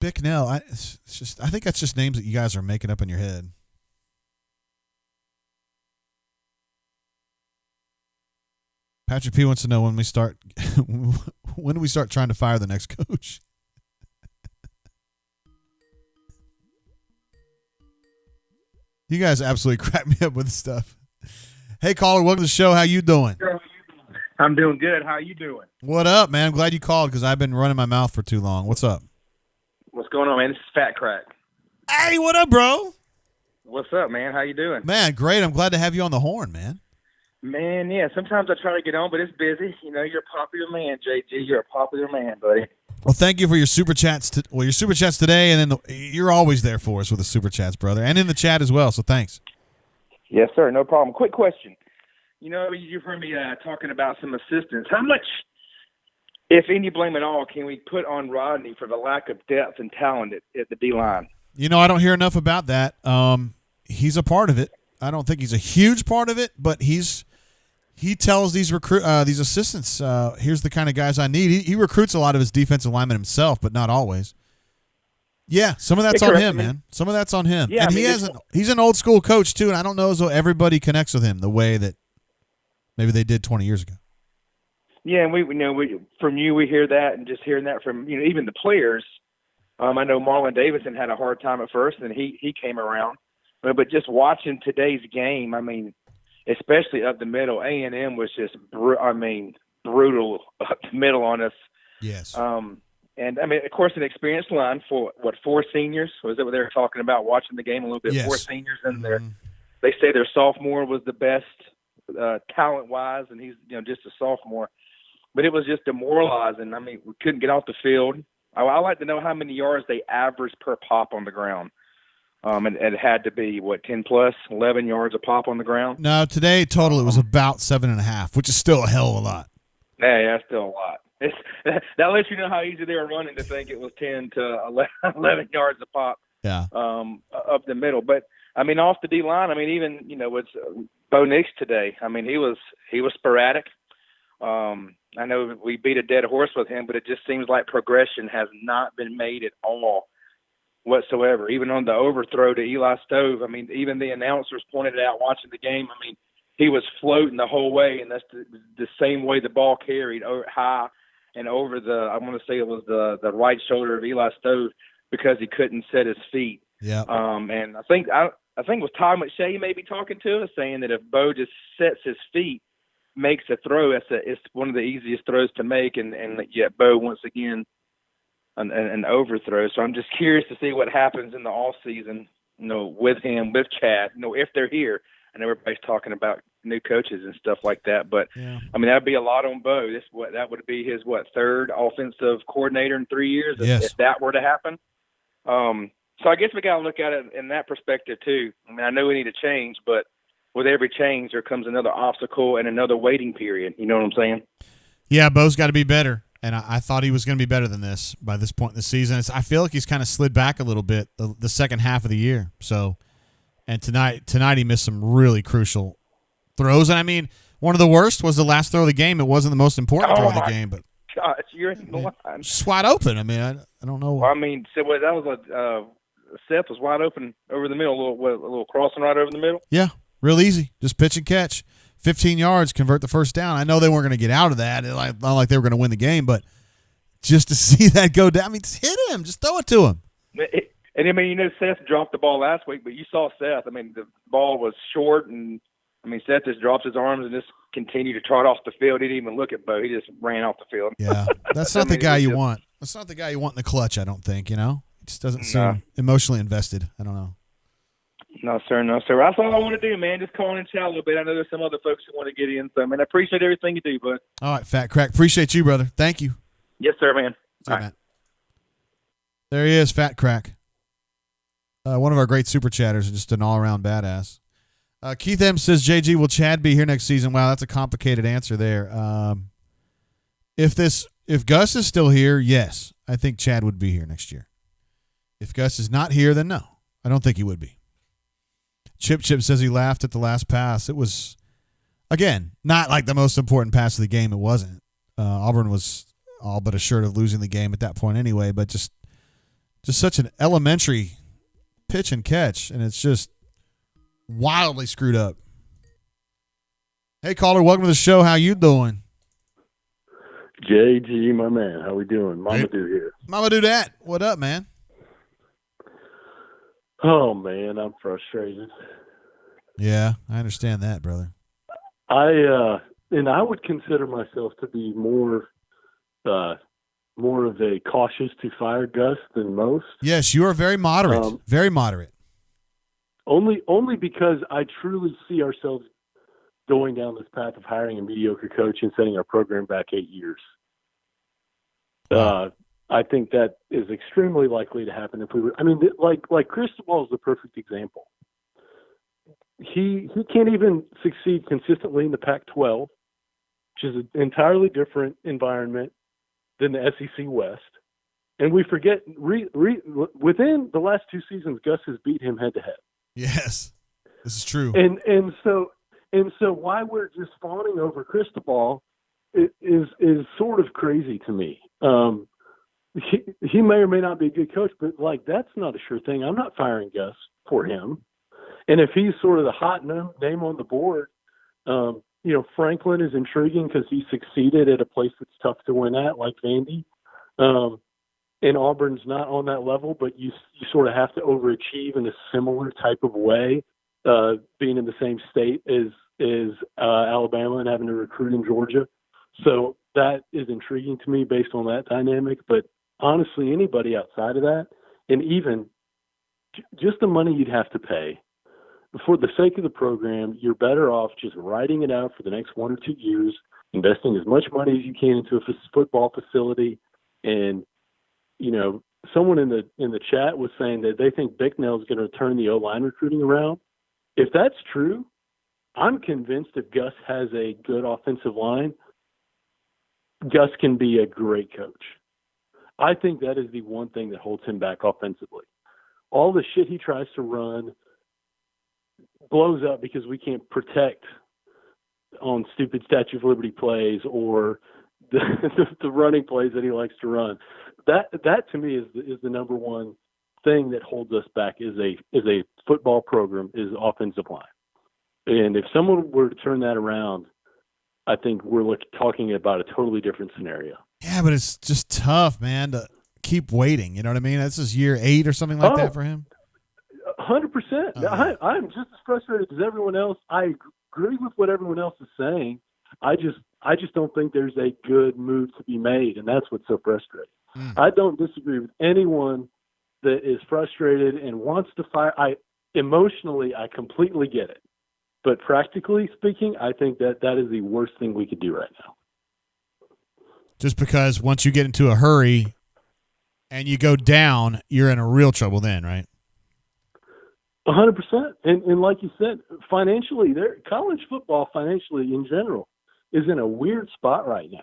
A: Bicknell, I think that's just names that you guys are making up in your head. Patrick P wants to know when do we start trying to fire the next coach? You guys absolutely crack me up with stuff. Hey, caller, welcome to the show. How you doing?
E: I'm doing good. How you doing?
A: What up, man? I'm glad you called because I've been running my mouth for too long. What's up?
E: What's going on, man? This is Fat Crack.
A: Hey, what up, bro?
E: What's up, man? How you doing?
A: Man, great. I'm glad to have you on the horn, man.
E: Man, yeah. Sometimes I try to get on, but it's busy. You know, you're a popular man, JG. You're a popular man, buddy.
A: Well, thank you for your super chats. Your super chats today, and then you're always there for us with the super chats, brother, and in the chat as well. So thanks.
E: Yes, sir. No problem. Quick question. You know, you've heard me talking about some assistants. How much, if any blame at all, can we put on Rodney for the lack of depth and talent at the D-line?
A: You know, I don't hear enough about that. He's a part of it. I don't think he's a huge part of it, but he tells these assistants, here's the kind of guys I need. He recruits a lot of his defensive linemen himself, but not always. Yeah, some of that's on him, man. Some of that's on him. Yeah, and he's an old school coach too, and I don't know as though everybody connects with him the way that maybe they did 20 years ago.
E: Yeah, and we from you we hear that, and just hearing that from even the players. I know Marlon Davidson had a hard time at first, and he came around. But just watching today's game, I mean, especially up the middle, A&M was just brutal up the middle on us.
A: Yes.
E: And I mean, of course, an experienced line for 4 seniors. Was that what they were talking about? Watching the game a little bit.
A: Yes.
E: 4 seniors in there. They say their sophomore was the best talent-wise, and he's just a sophomore. But it was just demoralizing. I mean, we couldn't get off the field. I like to know how many yards they averaged per pop on the ground. And it had to be 10 plus, 11 yards a pop on the ground.
A: No, today total it was about 7.5, which is still a hell of a lot.
E: Yeah, that's still a lot. That lets you know how easy they were running to think it was 10 to 11 yards a pop.
A: Yeah.
E: Up the middle, but I mean, off the D line. I mean, even with Bo Nix today. I mean, he was sporadic. I know we beat a dead horse with him, but it just seems like progression has not been made at all whatsoever. Even on the overthrow to Eli Stove, I mean, even the announcers pointed it out watching the game. I mean, he was floating the whole way, and that's the same way the ball carried high and over I want to say it was the right shoulder of Eli Stove because he couldn't set his feet.
A: Yeah.
E: And I think it was Todd McShay maybe talking to us saying that if Bo just sets his feet, makes a throw, it's one of the easiest throws to make, and yet Bo once again an overthrow. So I'm just curious to see what happens in the off season, with him, with Chad, if they're here. I know everybody's talking about new coaches and stuff like that, but
A: yeah.
E: I mean that'd be a lot on Bo. That would be his third offensive coordinator in 3 years if that were to happen. So I guess we got to look at it in that perspective too. I mean, I know we need a change, but with every change, there comes another obstacle and another waiting period. You know what I'm saying?
A: Yeah, Bo's got to be better, and I thought he was going to be better than this by this point in the season. I feel like he's kind of slid back a little bit the second half of the year. So, and tonight he missed some really crucial throws. And I mean, one of the worst was the last throw of the game. It wasn't the most important throw of the game, but
E: gosh, you're in the line.
A: Just wide open. I mean, I don't know.
E: Well, I mean, so that was Seth was wide open over the middle, a little crossing right over the middle.
A: Yeah, real easy. Just pitch and catch. 15 yards, convert the first down. I know they weren't going to get out of that. Not like they were going to win the game, but just to see that go down, I mean, just hit him. Just throw it to him.
E: And, I mean, Seth dropped the ball last week, but you saw Seth. I mean, the ball was short, and, I mean, Seth just drops his arms and just continued to trot off the field. He didn't even look at Bo. He just ran off the field.
A: Yeah, that's not the guy you want. That's not the guy you want in the clutch, I don't think, He just doesn't seem emotionally invested. I don't know.
E: No, sir. That's all I want to do, man. Just call in and chat a little bit. I know there's some other folks who want to get in. So, man, I appreciate everything you do, bud.
A: All right, Fat Crack. Appreciate you, brother. Thank you.
E: Yes, sir, man.
A: All right, Matt. There he is, Fat Crack. One of our great super chatters, just an all-around badass. Keith M. says, JG, will Chad be here next season? Wow, that's a complicated answer there. If Gus is still here, yes, I think Chad would be here next year. If Gus is not here, then no. I don't think he would be. Chip says he laughed at the last pass. It was, again, not like the most important pass of the game. It wasn't. Auburn was all but assured of losing the game at that point anyway, but just such an elementary pitch and catch, and it's just wildly screwed up. Hey, caller, welcome to the show. How you doing?
F: JG, my man. How we doing? Mama Do here.
A: Mama Do that. What up, man?
F: Oh, man, I'm frustrated.
A: Yeah, I understand that, brother.
F: I would consider myself to be more of a cautious to fire Gus than most.
A: Yes, you are very moderate. Very moderate.
F: Only because I truly see ourselves going down this path of hiring a mediocre coach and sending our program back 8 years. I think that is extremely likely to happen if we were. I mean, like Cristobal is the perfect example. He can't even succeed consistently in the Pac-12, which is an entirely different environment than the SEC West. And we forget within the last 2 seasons, Gus has beat him head to head.
A: Yes, This is true.
F: And so why we're just fawning over Cristobal is sort of crazy to me. He may or may not be a good coach, but like that's not a sure thing. I'm not firing Gus for him. And if he's sort of the hot name on the board, Franklin is intriguing because he succeeded at a place that's tough to win at, like Vandy. And Auburn's not on that level, but you sort of have to overachieve in a similar type of way, being in the same state as Alabama and having to recruit in Georgia. So that is intriguing to me based on that dynamic. But honestly, anybody outside of that, and even just the money you'd have to pay, for the sake of the program, you're better off just writing it out for the next 1 or 2 years, investing as much money as you can into a football facility. And, someone in the chat was saying that they think Bicknell is going to turn the O-line recruiting around. If that's true, I'm convinced if Gus has a good offensive line, Gus can be a great coach. I think that is the one thing that holds him back offensively. All the shit he tries to run blows up because we can't protect on stupid Statue of Liberty plays or the running plays that he likes to run. That to me is the number one thing that holds us back is a football program is offensive line. And if someone were to turn that around, I think we're talking about a totally different scenario.
A: Yeah, but it's just tough, man, to keep waiting. You know what I mean? This is year 8 or something like that for him.
F: 100%. I'm just as frustrated as everyone else. I agree with what everyone else is saying. I just don't think there's a good move to be made, and that's what's so frustrating. I don't disagree with anyone that is frustrated and wants to fire. Emotionally, I completely get it. But practically speaking, I think that is the worst thing we could do right now.
A: Just because once you get into a hurry and you go down, you're in a real trouble then, right?
F: 100%. And like you said, financially, college football financially in general is in a weird spot right now.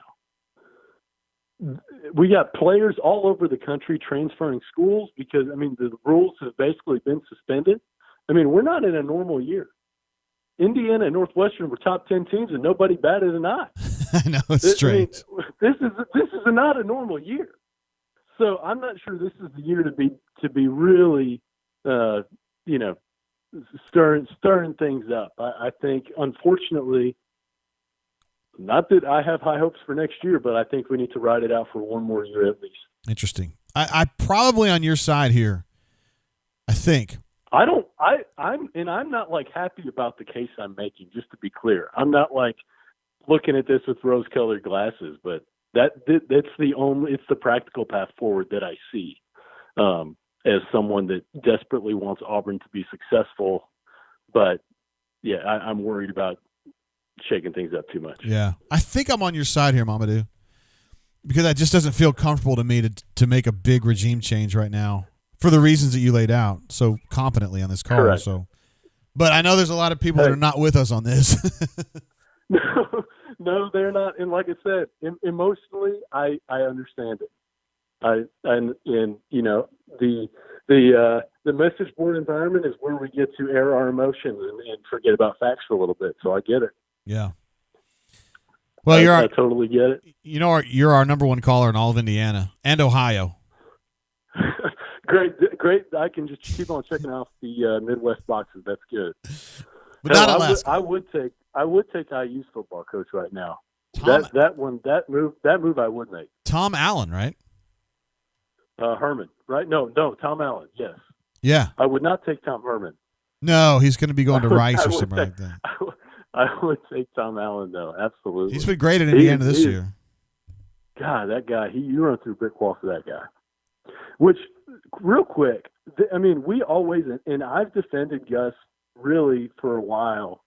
F: We got players all over the country transferring schools because, the rules have basically been suspended. We're not in a normal year. Indiana and Northwestern were top 10 teams and nobody batted an eye.
A: I know, it's strange.
F: This is not a normal year. So I'm not sure this is the year to be really, stirring things up. I think, unfortunately, not that I have high hopes for next year, but I think we need to ride it out for one more year at least.
A: Interesting. I probably on your side here. I think.
F: I'm not like happy about the case I'm making, just to be clear. I'm not like looking at this with rose-colored glasses, but it's the practical path forward that I see as someone that desperately wants Auburn to be successful. But yeah, I'm worried about shaking things up too much.
A: Yeah. I think I'm on your side here, Mamadou, because that just doesn't feel comfortable to me to make a big regime change right now for the reasons that you laid out so competently on this call.
F: Correct.
A: So, but I know there's a lot of people that are not with us on this.
F: No, they're not. And like I said, emotionally, I understand it. The message board environment is where we get to air our emotions and forget about facts for a little bit. So I get it.
A: Yeah. Well,
F: I totally get it.
A: You're our number one caller in all of Indiana and Ohio.
F: Great. I can just keep on checking off the Midwest boxes. That's good.
A: But not Alaska.
F: I would take IU's football coach right now. That move I would make.
A: Tom Allen, right?
F: Herman, right? No, Tom Allen. Yes.
A: Yeah.
F: I would not take Tom Herman.
A: No, he's going to be going to Rice or something like that.
F: I would take Tom Allen though. Absolutely.
A: He's been great at Indiana this year.
F: God, that guy. You run through brick wall for that guy. Which, real quick, we always, and I've defended Gus really for a while,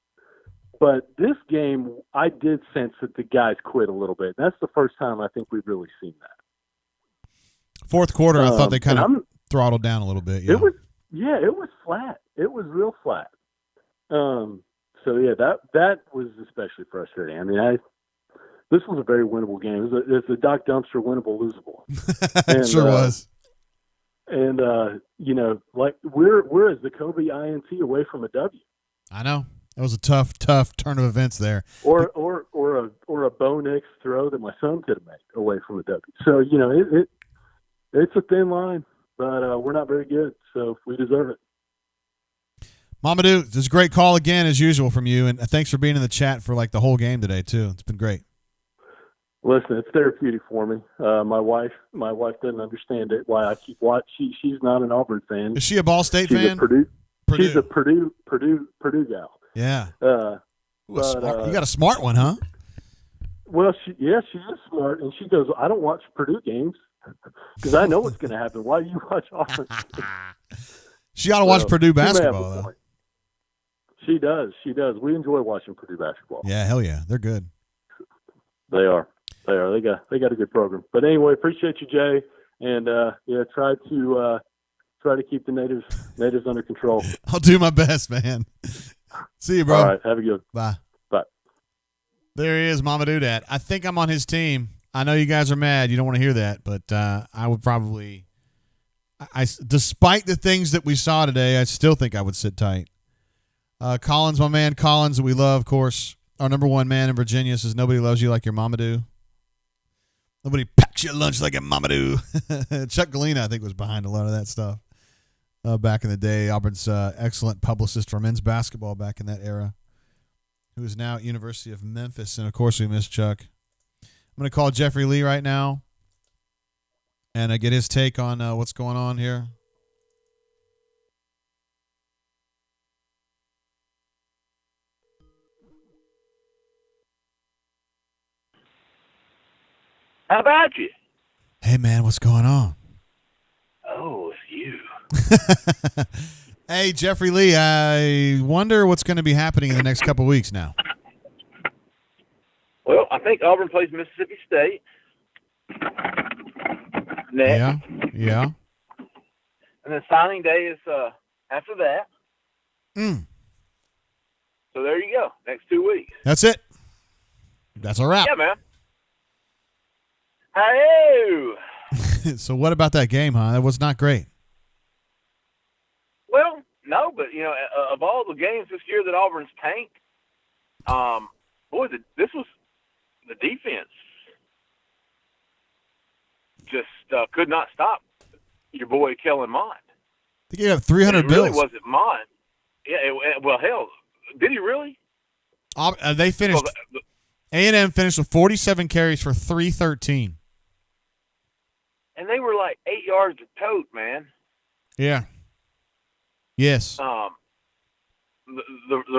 F: but this game, I did sense that the guys quit a little bit. That's the first time I think we've really seen that.
A: Fourth quarter, I thought they kind of throttled down a little bit. Yeah.
F: It was flat. It was real flat. So yeah, that was especially frustrating. This was a very winnable game. It's a Doc Dumpster winnable, losable.
A: It sure was.
F: And we're as the Kobe INT away from a W.
A: I know. It was a tough turn of events there.
F: Or a Bo Nix throw that my son could have made away from the W. So it's a thin line, but we're not very good, so we deserve it.
A: Mamadou, this is a great call again as usual from you, and thanks for being in the chat for like the whole game today too. It's been great.
F: Listen, it's therapeutic for me. My wife doesn't understand it. Why I keep watching? She's not an Auburn fan.
A: Is she a Ball State fan?
F: Purdue. She's a Purdue gal.
A: Yeah.
F: But,
A: you got a smart one, huh?
F: Well, she is smart, and she goes, I don't watch Purdue games because I know what's going to happen. Why do you watch Auburn?
A: She ought to watch Purdue basketball, though.
F: She does. We enjoy watching Purdue basketball.
A: Yeah, hell yeah. They're good.
F: They are. They got a good program. But anyway, appreciate you, Jay. And try to keep the natives under control.
A: I'll do my best, man. See you, bro.
F: All right, have a good
A: one. Bye.
F: Bye.
A: There he is, Mama Doodat. I think I'm on his team. I know you guys are mad. You don't want to hear that, but I would probably despite the things that we saw today, I still think I would sit tight. Collins, my man, Collins, we love, of course. Our number one man in Virginia says nobody loves you like your mama do. Nobody packs your lunch like a mama do. Chuck Galena, I think, was behind a lot of that stuff back in the day. Auburn's excellent publicist for men's basketball back in that era, who is now at University of Memphis. And, of course, we miss Chuck. I'm going to call Jeffrey Lee right now and get his take on what's going on here.
G: How about you?
A: Hey, man, what's going on?
G: Oh, it's you.
A: Hey, Jeffrey Lee, I wonder what's going to be happening in the next couple of weeks now.
G: Well, I think Auburn plays Mississippi State next.
A: Yeah.
G: And then signing day is after that. So there you go. Next 2 weeks.
A: That's it. That's a wrap.
G: Yeah, man. Hey.
A: So what about that game, huh? That was not great.
G: Well, no, but of all the games this year that Auburn's tanked, this was the defense just could not stop your boy Kellen Mond.
A: I think he got 300
G: it
A: bills.
G: Really wasn't Mond. Yeah. Well, hell, did he really?
A: They finished. A&M finished with 47 carries for 313.
G: And they were like 8 yards a tote, man.
A: Yeah. Yes.
G: The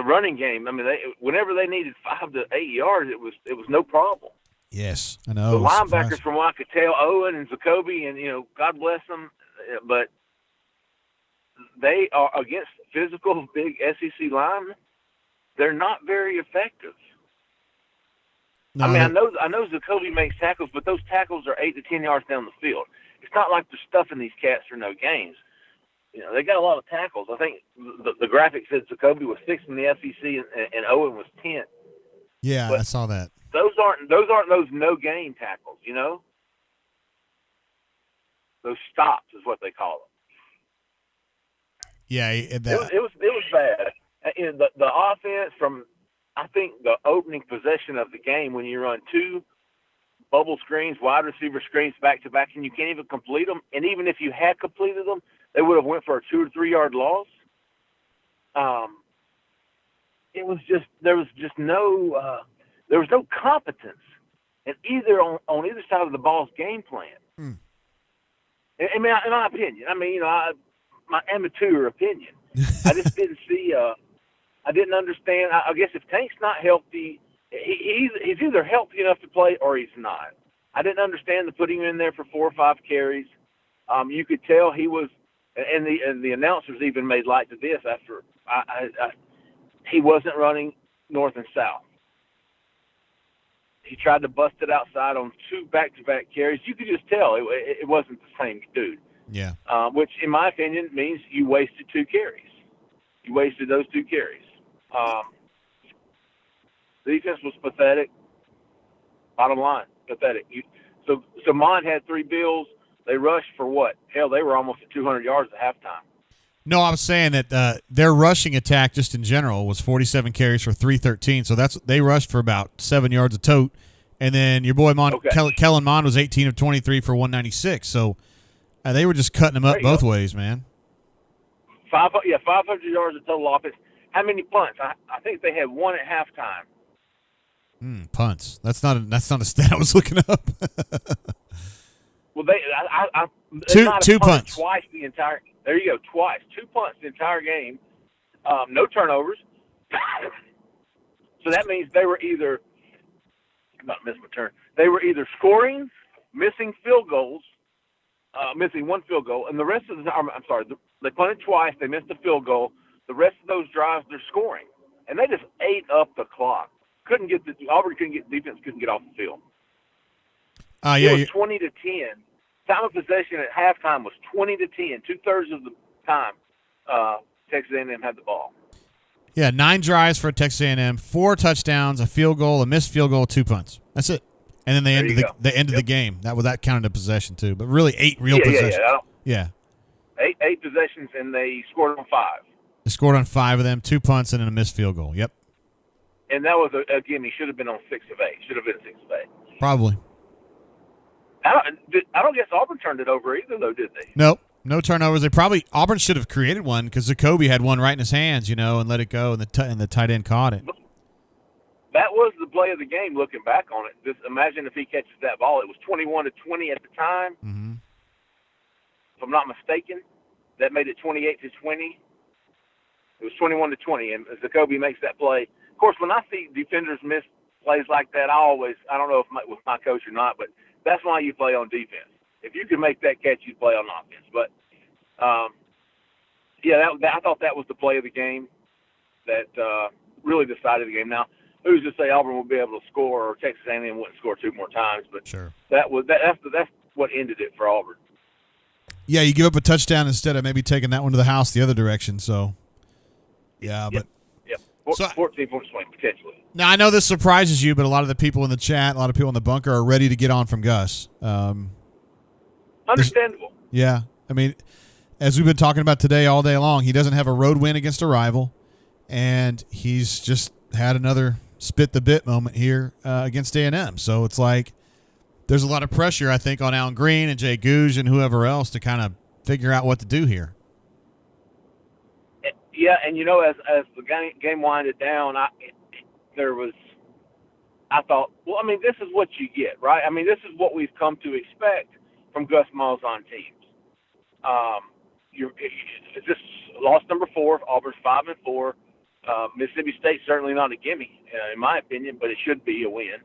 G: running game. I mean, whenever they needed 5 to 8 yards, it was no problem.
A: Yes, I know.
G: The linebackers, from what I could tell, Owen and Jacoby, and God bless them, but they are against physical big SEC linemen. They're not very effective.
A: No,
G: I mean, I know Jacoby makes tackles, but those tackles are 8 to 10 yards down the field. It's not like they're stuffing these cats for no gains. They got a lot of tackles. I think the graphic said Jacoby was 6th in the SEC and Owen was 10th.
A: Yeah,
G: but
A: I saw that.
G: Those aren't those no gain tackles. Those stops is what they call them.
A: Yeah,
G: it was bad. The offense from, I think, the opening possession of the game, when you run 2 bubble screens, wide receiver screens back to back, and you can't even complete them. And even if you had completed them, they would have went for a 2 or 3 yard loss. It was just there was no competence in either side of the ball's game plan. In my opinion, my amateur opinion, I just didn't see. I didn't understand. I guess if Tank's not healthy, he's either healthy enough to play or he's not. I didn't understand the putting him in there for 4 or 5 carries. You could tell he was, and the announcers even made light to this after he wasn't running north and south. He tried to bust it outside on 2 back-to-back carries. You could just tell it wasn't the same dude.
A: Yeah.
G: Which, in my opinion, means you wasted 2 carries. You wasted those 2 carries. The defense was pathetic. Bottom line, pathetic. So Mond had 3 bills. They rushed for what? Hell, they were almost at 200 yards at halftime.
A: No, I was saying that their rushing attack just in general was 47 carries for 313. So they rushed for about 7 yards a tote. And then your boy Kellen Mond was 18 of 23 for 196. So they were just cutting them up both ways, man.
G: 500 yards of total offense. How many punts? I think they had one at halftime.
A: Punts. That's not a stat I was looking up.
G: Well,
A: two punts
G: twice the entire. There you go, twice 2 punts the entire game. No turnovers. So that means they were either They were either scoring, missing field goals, missing one field goal, and the rest of the time. I'm sorry, they punted twice. They missed a field goal. The rest of those drives, they're scoring, and they just ate up the clock. Auburn couldn't get defense couldn't get off the field. It was 20-10. Time of possession at halftime was 20-10. 2/3 of the time, Texas A&M had the ball.
A: Yeah, 9 drives for Texas A&M, 4 touchdowns, a field goal, a missed field goal, 2 punts. That's it. And then they ended the game. That counted a possession too, but really 8 real possessions. Yeah.
G: 8 possessions, and they scored on 5.
A: They scored on 5 of them, 2 punts, and then a missed field goal. Yep.
G: And that was a gimme. Should have been on 6 of 8. Should have been 6 of 8.
A: Probably.
G: I don't guess Auburn turned it over either, though, did they?
A: Nope. No turnovers. Auburn should have created one because Jacoby had one right in his hands, and let it go, and the tight end caught it.
G: That was the play of the game. Looking back on it, just imagine if he catches that ball. It was 21-20 at the time, if I'm not mistaken. That made it 28-20. It was 21-20, and Jacoby makes that play. Of course, when I see defenders miss plays like that, I don't know if with my coach or not, but that's why you play on defense. If you can make that catch, you play on offense. But, I thought that was the play of the game that really decided the game. Now, who's to say Auburn will be able to score or Texas A&M wouldn't score 2 more times? But
A: sure.
G: That's what ended it for Auburn.
A: Yeah, you give up a touchdown instead of maybe taking that one to the house the other direction. So, yeah, but.
G: 14 points swing, potentially.
A: Now, I know this surprises you, but a lot of the people in the chat, a lot of people in the bunker are ready to get on from Gus.
G: Understandable.
A: Yeah. I mean, as we've been talking about today all day long, he doesn't have a road win against a rival, and he's just had another spit-the-bit moment here against A&M. So it's like there's a lot of pressure, I think, on Alan Green and Jay Gouge and whoever else to kind of figure out what to do here.
G: Yeah, and as the game winded down, I thought, this is what you get, right? I mean, this is what we've come to expect from Gus Malzahn teams. This loss number 4. Auburn's 5-4. Mississippi State certainly not a gimme, in my opinion, but it should be a win.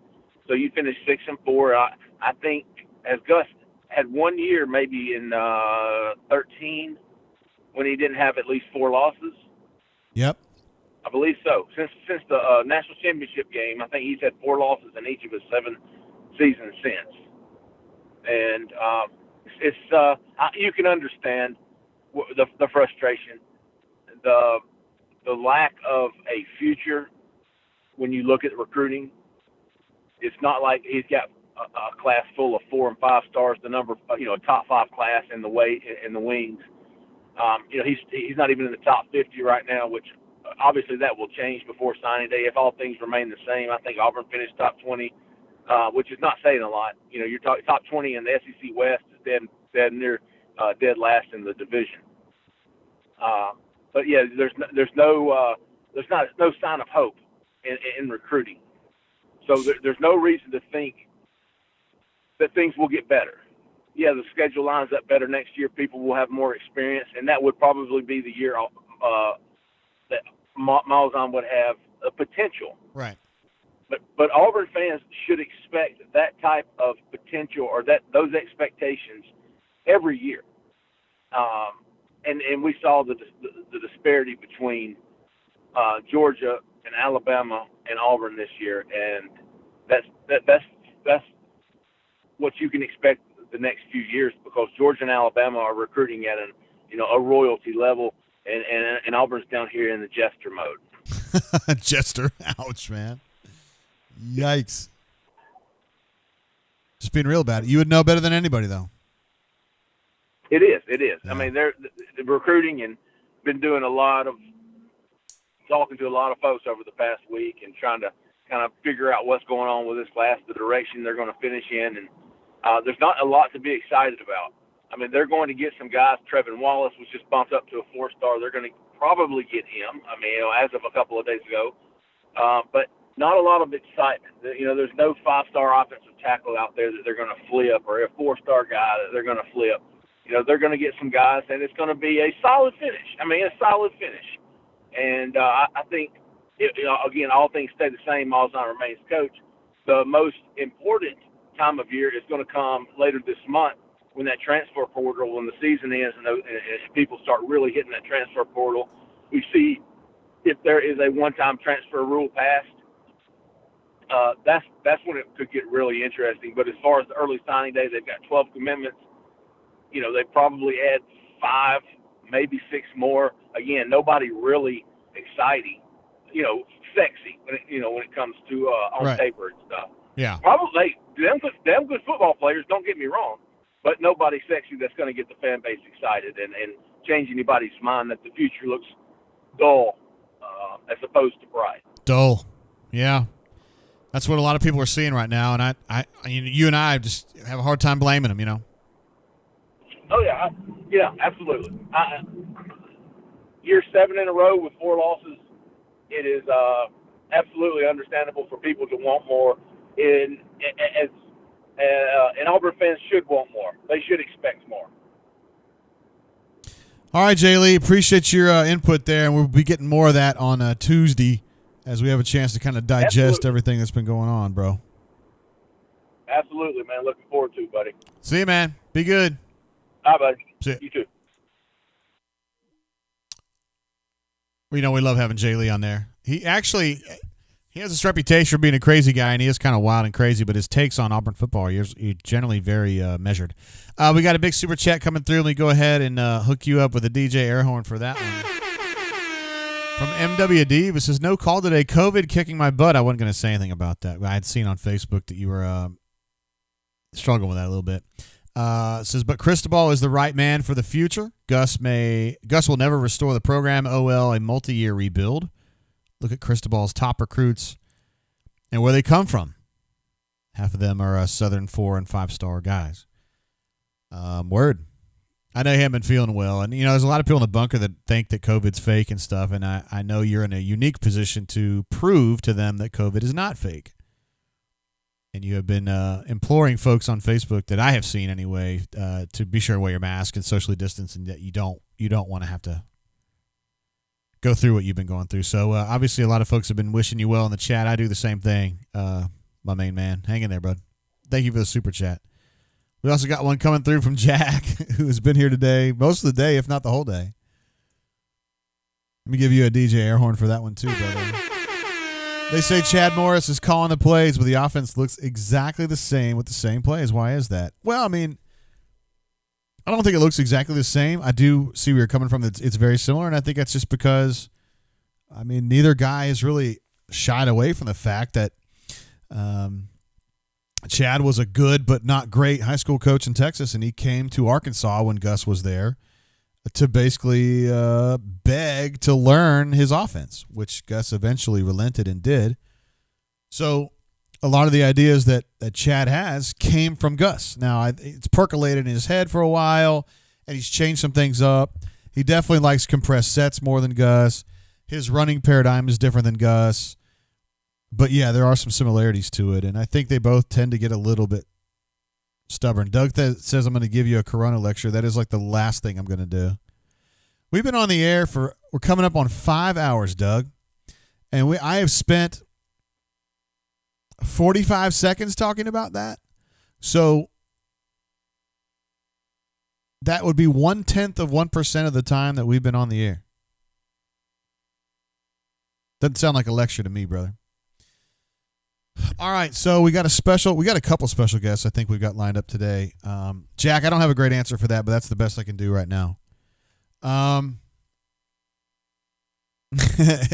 G: So you finish 6-4. I think as Gus had 1 year, maybe in 13, when he didn't have at least 4 losses.
A: Yep.
G: I believe so. Since the national championship game, I think he's had 4 losses in each of his 7 seasons since. And you can understand the frustration, the lack of a future when you look at recruiting. It's not like he's got a class full of 4 and 5 stars, the number, a top 5 class in the wings. He's not even in the top 50 right now, which obviously that will change before signing day. If all things remain the same, I think Auburn finished top 20, which is not saying a lot. You're talking top 20 in the SEC West is dead near dead last in the division. But yeah, there's no sign of hope in recruiting. So there's no reason to think that things will get better. Yeah, the schedule lines up better next year. People will have more experience, and that would probably be the year that Malzahn would have a potential.
A: Right.
G: But Auburn fans should expect that type of potential or those expectations every year. And we saw the disparity between Georgia and Alabama and Auburn this year, and that's what you can expect the next few years, because Georgia and Alabama are recruiting at a royalty level, and Auburn's down here in the jester mode.
A: Jester, ouch, man. Yikes. Just being real about it. You would know better than anybody, though.
G: It is.
A: Yeah.
G: I mean, the recruiting, and been doing a lot of talking to a lot of folks over the past week and trying to kind of figure out what's going on with this class, the direction they're going to finish in. And there's not a lot to be excited about. I mean, they're going to get some guys. Trevin Wallace was just bumped up to a 4-star. They're going to probably get him. I mean, as of a couple of days ago. But not a lot of excitement. There's no 5-star offensive tackle out there that they're going to flip, or a 4-star guy that they're going to flip. They're going to get some guys, and it's going to be a solid finish. I mean, a solid finish. And I think, again, all things stay the same. Malzahn remains coach. The most important time of year is going to come later this month when that transfer portal, when the season ends and people start really hitting that transfer portal. We see if there is a one-time transfer rule passed. That's when it could get really interesting. But as far as the early signing day, they've got 12 commitments. They probably add 5, maybe 6 more. Again, nobody really exciting, sexy when it comes to on
A: right.
G: paper and stuff.
A: Yeah.
G: Probably damn good football players, don't get me wrong, but nobody sexy that's going to get the fan base excited and change anybody's mind that the future looks dull as opposed to bright.
A: Dull. Yeah. That's what a lot of people are seeing right now, and you and I just have a hard time blaming them,
G: Oh, yeah, absolutely. Year 7 in a row with 4 losses, it is absolutely understandable for people to want more. And Auburn fans should want more. They should expect more.
A: All right, Jay Lee, appreciate your input there, and we'll be getting more of that on Tuesday as we have a chance to kind of digest everything that's been going on, bro.
G: Absolutely, man. Looking forward to it, buddy.
A: See you, man. Be good.
G: Bye, buddy.
A: See ya.
G: You too.
A: We love having Jay Lee on there. He has this reputation for being a crazy guy, and he is kind of wild and crazy, but his takes on Auburn football are generally very measured. We got a big super chat coming through. Let me go ahead and hook you up with a DJ air horn for that one. From MWD, it says, no call today. COVID kicking my butt. I wasn't going to say anything about that. I had seen on Facebook that you were struggling with that a little bit. It says, but Cristobal is the right man for the future. Gus will never restore the program. OL, a multi-year rebuild. Look at Cristobal's top recruits and where they come from. Half of them are Southern 4- and 5-star guys. Word. I know you haven't been feeling well. And, there's a lot of people in the bunker that think that COVID's fake and stuff. And I know you're in a unique position to prove to them that COVID is not fake. And you have been imploring folks on Facebook that I have seen anyway to be sure to wear your mask and socially distance, and that you don't want to have to go through what you've been going through. So obviously a lot of folks have been wishing you well in the chat. I do the same thing, my main man. Hang in there, bud. Thank you for the super chat. We also got one coming through from Jack, who has been here today, most of the day, if not the whole day. Let me give you a DJ air horn for that one too, brother. They say Chad Morris is calling the plays, but the offense looks exactly the same with the same plays. Why is that? Well, I mean, I don't think it looks exactly the same. I do see where you're coming from. It's very similar, and I think that's just because, neither guy has really shied away from the fact that Chad was a good but not great high school coach in Texas, and he came to Arkansas when Gus was there to basically beg to learn his offense, which Gus eventually relented and did. So a lot of the ideas that Chad has came from Gus. Now, it's percolated in his head for a while, and he's changed some things up. He definitely likes compressed sets more than Gus. His running paradigm is different than Gus. But, yeah, there are some similarities to it, and I think they both tend to get a little bit stubborn. Doug says I'm going to give you a Corona lecture. That is like the last thing I'm going to do. We've been on the air we're coming up on 5 hours, Doug, and I have spent 45 seconds talking about that. So that would be 0.1% of the time that we've been on the air. Doesn't sound like a lecture to me, brother. All right, so we got a couple special guests I think we've got lined up today. Jack, I don't have a great answer for that, but that's the best I can do right now.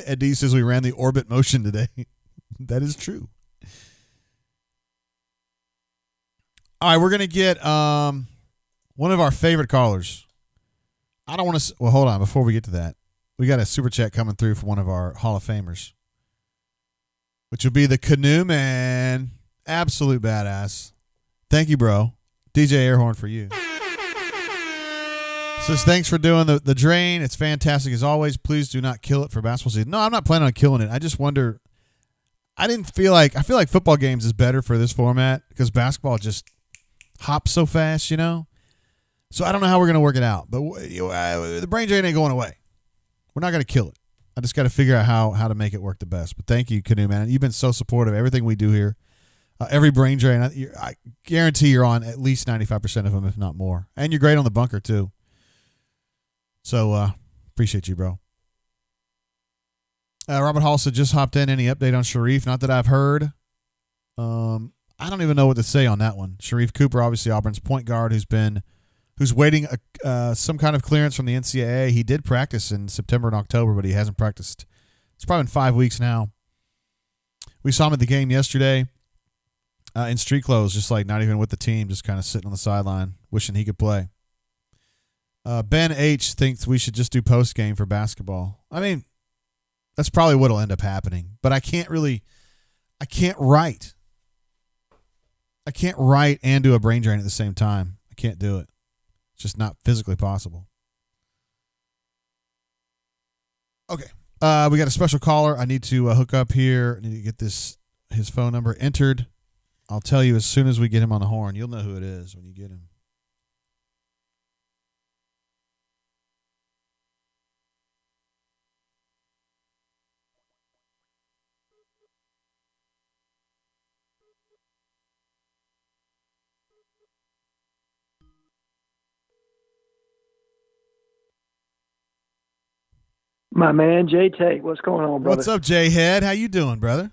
A: Eddie says we ran the orbit motion today. That is true. All right, we're going to get one of our favorite callers. I don't want to – well, hold on. Before we get to that, We got a super chat coming through from one of our Hall of Famers, which will be the Canoe Man. Absolute badass. Thank you, bro. DJ Airhorn for you. Says, thanks for doing the drain. It's fantastic as always. Please do not kill it for basketball season. No, I'm not planning on killing it. I just wonder. I feel like football games is better for this format because basketball just hops so fast, you know? So I don't know how we're going to work it out. But the brain drain ain't going away. We're not going to kill it. I just got to figure out how to make it work the best. But thank you, Canoe Man. You've been so supportive of everything we do here. Every brain drain, I guarantee you're on at least 95% of them, if not more. And you're great on the bunker, too. So appreciate you, bro. Robert Hall said, just hopped in. Any update on Sharif? Not that I've heard. I don't even know what to say on that one. Sharif Cooper, obviously Auburn's point guard, who's waiting some kind of clearance from the NCAA. He did practice in September and October, but he hasn't practiced. It's probably been 5 weeks now. We saw him at the game yesterday in street clothes, just like not even with the team, just kind of sitting on the sideline, wishing he could play. Ben H. thinks we should just do post-game for basketball. I mean, that's probably what will end up happening. But I can't write. I can't write and do a brain drain at the same time. I can't do it. It's just not physically possible. Okay. We got a special caller. I need to hook up here. I need to get his phone number entered. I'll tell you as soon as we get him on the horn. You'll know who it is when you get him.
H: My man, Jay Tate. What's going on, brother?
A: What's up, Jay Head? How you doing, brother?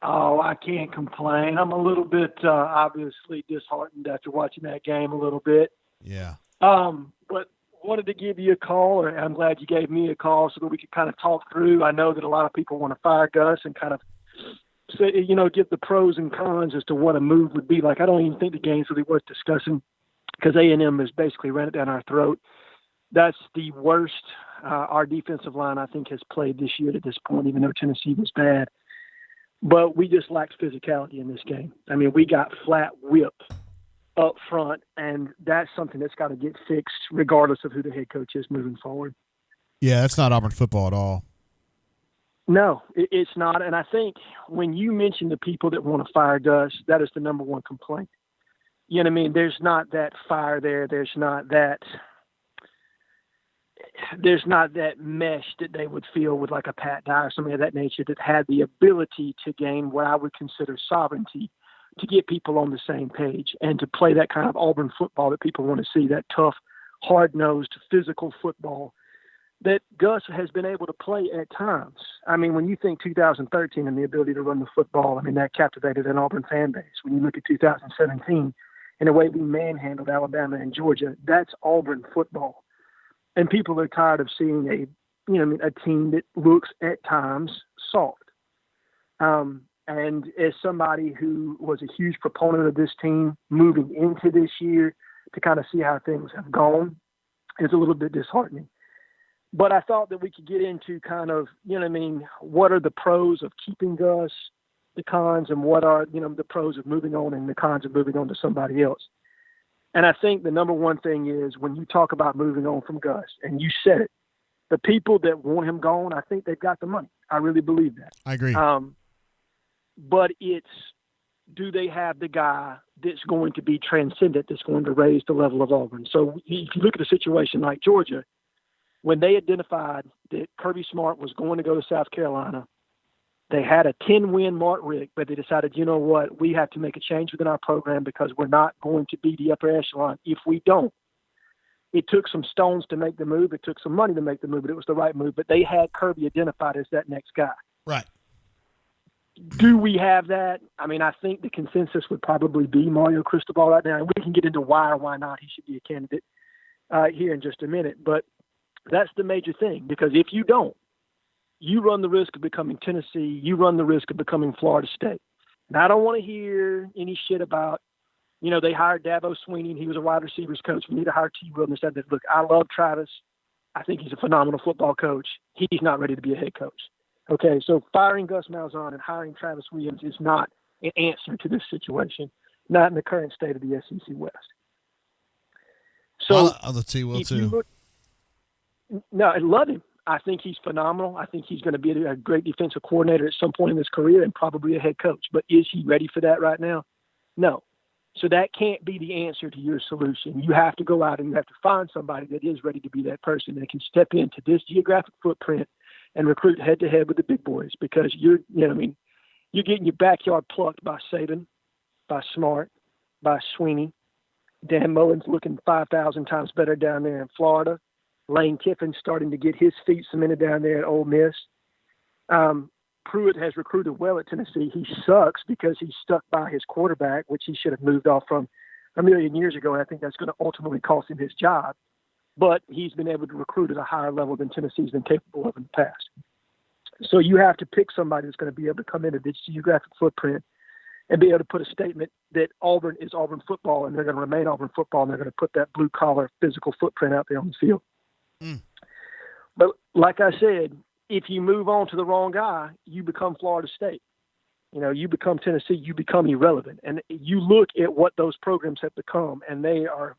H: Oh, I can't complain. I'm a little bit obviously disheartened after watching that game a little bit.
A: Yeah.
H: But wanted to give you a call, and I'm glad you gave me a call so that we could kind of talk through. I know that a lot of people want to fire Gus and kind of say, give the pros and cons as to what a move would be like. I don't even think the game's really worth discussing because A&M has basically ran it down our throat. That's the worst our defensive line, I think, has played this year at this point, even though Tennessee was bad. But we just lacked physicality in this game. I mean, we got flat whipped up front, and that's something that's got to get fixed regardless of who the head coach is moving forward.
A: Yeah, that's not Auburn football at all.
H: No, it's not. And I think when you mention the people that want to fire Gus, that is the number one complaint. You know what I mean? There's not that fire there. There's not that mesh that they would feel with like a Pat Dye or something of that nature that had the ability to gain what I would consider sovereignty to get people on the same page and to play that kind of Auburn football that people want to see, that tough, hard-nosed, physical football that Gus has been able to play at times. I mean, when you think 2013 and the ability to run the football, I mean, that captivated an Auburn fan base. When you look at 2017 and the way we manhandled Alabama and Georgia, that's Auburn football. And people are tired of seeing a team that looks at times soft. And as somebody who was a huge proponent of this team moving into this year, to kind of see how things have gone is a little bit disheartening. But I thought that we could get into kind of, what are the pros of keeping Gus, the cons, and what are, the pros of moving on and the cons of moving on to somebody else. And I think the number one thing is when you talk about moving on from Gus, and you said it, the people that want him gone, I think they've got the money. I really believe that.
A: I agree.
H: But it's, do they have the guy that's going to be transcendent, that's going to raise the level of Auburn? So if you look at a situation like Georgia, when they identified that Kirby Smart was going to go to South Carolina, they had a 10-win Mark Richt, but they decided, you know what, we have to make a change within our program because we're not going to be the upper echelon if we don't. It took some stones to make the move. It took some money to make the move, but it was the right move. But they had Kirby identified as that next guy.
A: Right.
H: Do we have that? I mean, I think the consensus would probably be Mario Cristobal right now. And we can get into why or why not he should be a candidate here in just a minute. But that's the major thing, because if you don't, you run the risk of becoming Tennessee. You run the risk of becoming Florida State. And I don't want to hear any shit about, they hired Dabo Swinney and he was a wide receivers coach. We need to hire T. Will and said that. Look, I love Travis. I think he's a phenomenal football coach. He's not ready to be a head coach. Okay, so firing Gus Malzahn and hiring Travis Williams is not an answer to this situation, not in the current state of the SEC West. So
A: I'll tell you well too.
H: No, I love him. I think he's phenomenal. I think he's going to be a great defensive coordinator at some point in his career and probably a head coach. But is he ready for that right now? No. So that can't be the answer to your solution. You have to go out and you have to find somebody that is ready to be that person that can step into this geographic footprint and recruit head-to-head with the big boys, because you're getting your backyard plucked by Saban, by Smart, by Sweeney. Dan Mullen's looking 5,000 times better down there in Florida. Lane Kiffin's starting to get his feet cemented down there at Ole Miss. Pruitt has recruited well at Tennessee. He sucks because he's stuck by his quarterback, which he should have moved off from a million years ago, and I think that's going to ultimately cost him his job. But he's been able to recruit at a higher level than Tennessee's been capable of in the past. So you have to pick somebody that's going to be able to come into this geographic footprint and be able to put a statement that Auburn is Auburn football, and they're going to remain Auburn football, and they're going to put that blue-collar physical footprint out there on the field. But like I said, if you move on to the wrong guy, you become Florida State. You become Tennessee, you become irrelevant. And you look at what those programs have become, and they're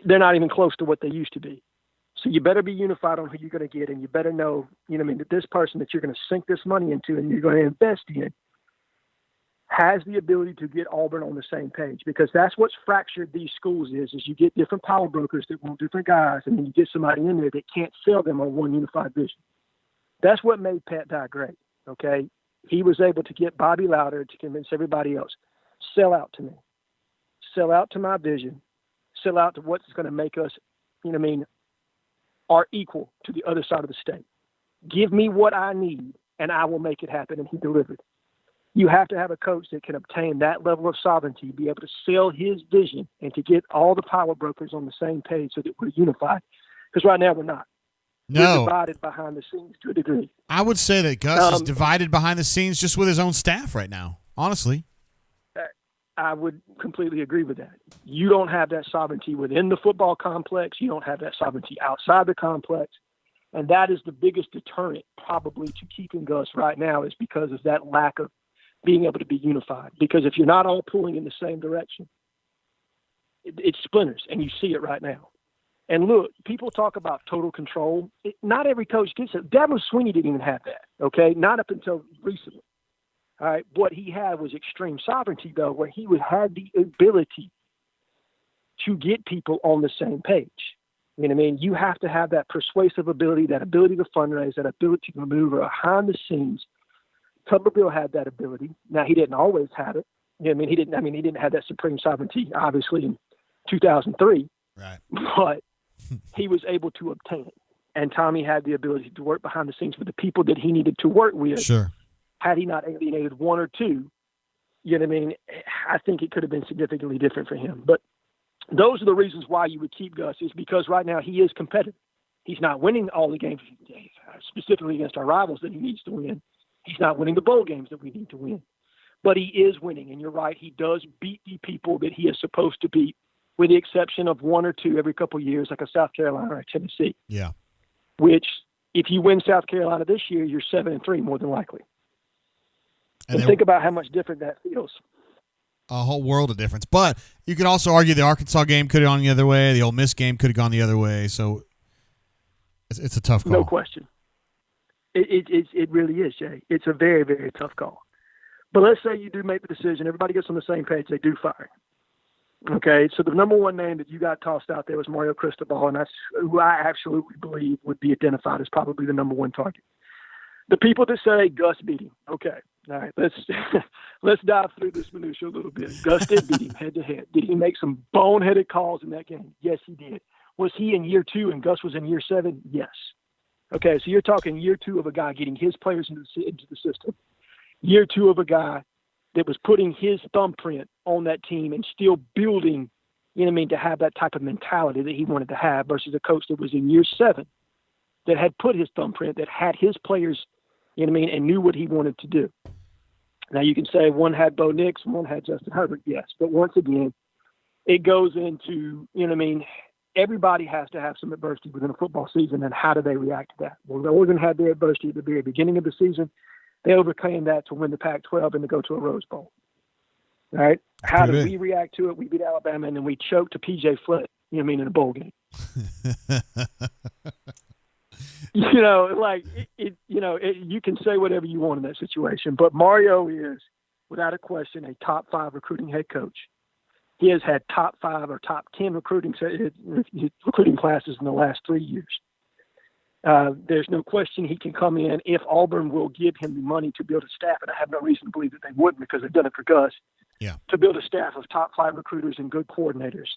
H: not even close to what they used to be. So you better be unified on who you're going to get, and you better know, that this person that you're going to sink this money into and you're going to invest in has the ability to get Auburn on the same page, because that's what's fractured these schools is you get different power brokers that want different guys, and then you get somebody in there that can't sell them on one unified vision. That's what made Pat Dye great, okay? He was able to get Bobby Louder to convince everybody else, sell out to me, sell out to my vision, sell out to what's going to make us, are equal to the other side of the state. Give me what I need, and I will make it happen, and he delivered. You have to have a coach that can obtain that level of sovereignty, be able to sell his vision, and to get all the power brokers on the same page so that we're unified. Because right now we're not.
A: No.
H: We're divided behind the scenes to a degree.
A: I would say that Gus is divided behind the scenes just with his own staff right now, honestly.
H: I would completely agree with that. You don't have that sovereignty within the football complex. You don't have that sovereignty outside the complex. And that is the biggest deterrent probably to keeping Gus right now, is because of that lack of being able to be unified. Because if you're not all pulling in the same direction, it splinters, and you see it right now. And look, people talk about total control. Not every coach gets it. Dabo Swinney didn't even have that, okay? Not up until recently. All right, what he had was extreme sovereignty, though, where he would have the ability to get people on the same page. You know what I mean? You have to have that persuasive ability, that ability to fundraise, that ability to maneuver behind the scenes. Tuberville had that ability. Now, he didn't always have it. You know what I mean? He didn't have that supreme sovereignty, obviously, in 2003.
A: Right.
H: But he was able to obtain it. And Tommy had the ability to work behind the scenes with the people that he needed to work with.
A: Sure.
H: Had he not alienated one or two, you know what I mean? I think it could have been significantly different for him. But those are the reasons why you would keep Gus, is because right now he is competitive. He's not winning all the games, specifically against our rivals, that he needs to win. He's not winning the bowl games that we need to win. But he is winning, and you're right, he does beat the people that he is supposed to beat, with the exception of one or two every couple of years, like a South Carolina or a Tennessee.
A: Yeah.
H: Which, if you win South Carolina this year, you're 7-3 more than likely. And think about how much different that feels.
A: A whole world of difference. But you could also argue the Arkansas game could have gone the other way. The Ole Miss game could have gone the other way. So it's a tough call.
H: No question. It really is, Jay. It's a very, very tough call. But let's say you do make the decision. Everybody gets on the same page. They do fire. Okay, so the number one name that you got tossed out there was Mario Cristobal, and that's who I absolutely believe would be identified as probably the number one target. The people that say Gus beat him. Okay, all right, let's dive through this minutia a little bit. Gus did beat him head to head. Did he make some boneheaded calls in that game? Yes, he did. Was he in year 2 and Gus was in year 7? Yes. Okay, so you're talking year 2 of a guy getting his players into the system. Year 2 of a guy that was putting his thumbprint on that team and still building, you know what I mean, to have that type of mentality that he wanted to have, versus a coach that was in year 7 that had put his thumbprint, that had his players, you know what I mean, and knew what he wanted to do. Now you can say one had Bo Nix, one had Justin Herbert, yes. But once again, it goes into, you know what I mean, everybody has to have some adversity within a football season, and how do they react to that? Well, Oregon had their adversity at the very beginning of the season. They overcame that to win the Pac-12 and to go to a Rose Bowl. All right? How did we react to it? We beat Alabama, and then we choked to P.J. Flett, in a bowl game. You can say whatever you want in that situation, but Mario is, without a question, a top 5 recruiting head coach. He has had top 5 or top 10 recruiting classes in the last 3 years. There's no question he can come in if Auburn will give him the money to build a staff, and I have no reason to believe that they wouldn't because they've done it for Gus, to build a staff of top 5 recruiters and good coordinators.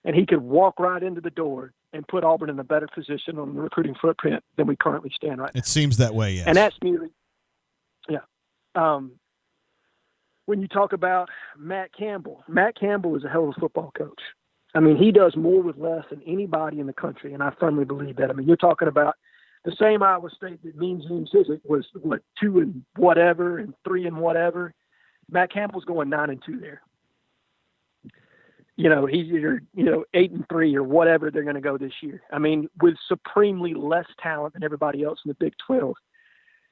H: And he could walk right into the door and put Auburn in a better position on the recruiting footprint than we currently stand right now.
A: It seems that way, yes.
H: And that's merely, when you talk about Matt Campbell is a hell of a football coach. I mean, he does more with less than anybody in the country, and I firmly believe that. I mean, you're talking about the same Iowa State that Mean Gene Sisek was, 2 and whatever and 3 and whatever. Matt Campbell's going 9-2 there. He's either, 8-3 or whatever they're going to go this year. I mean, with supremely less talent than everybody else in the Big 12.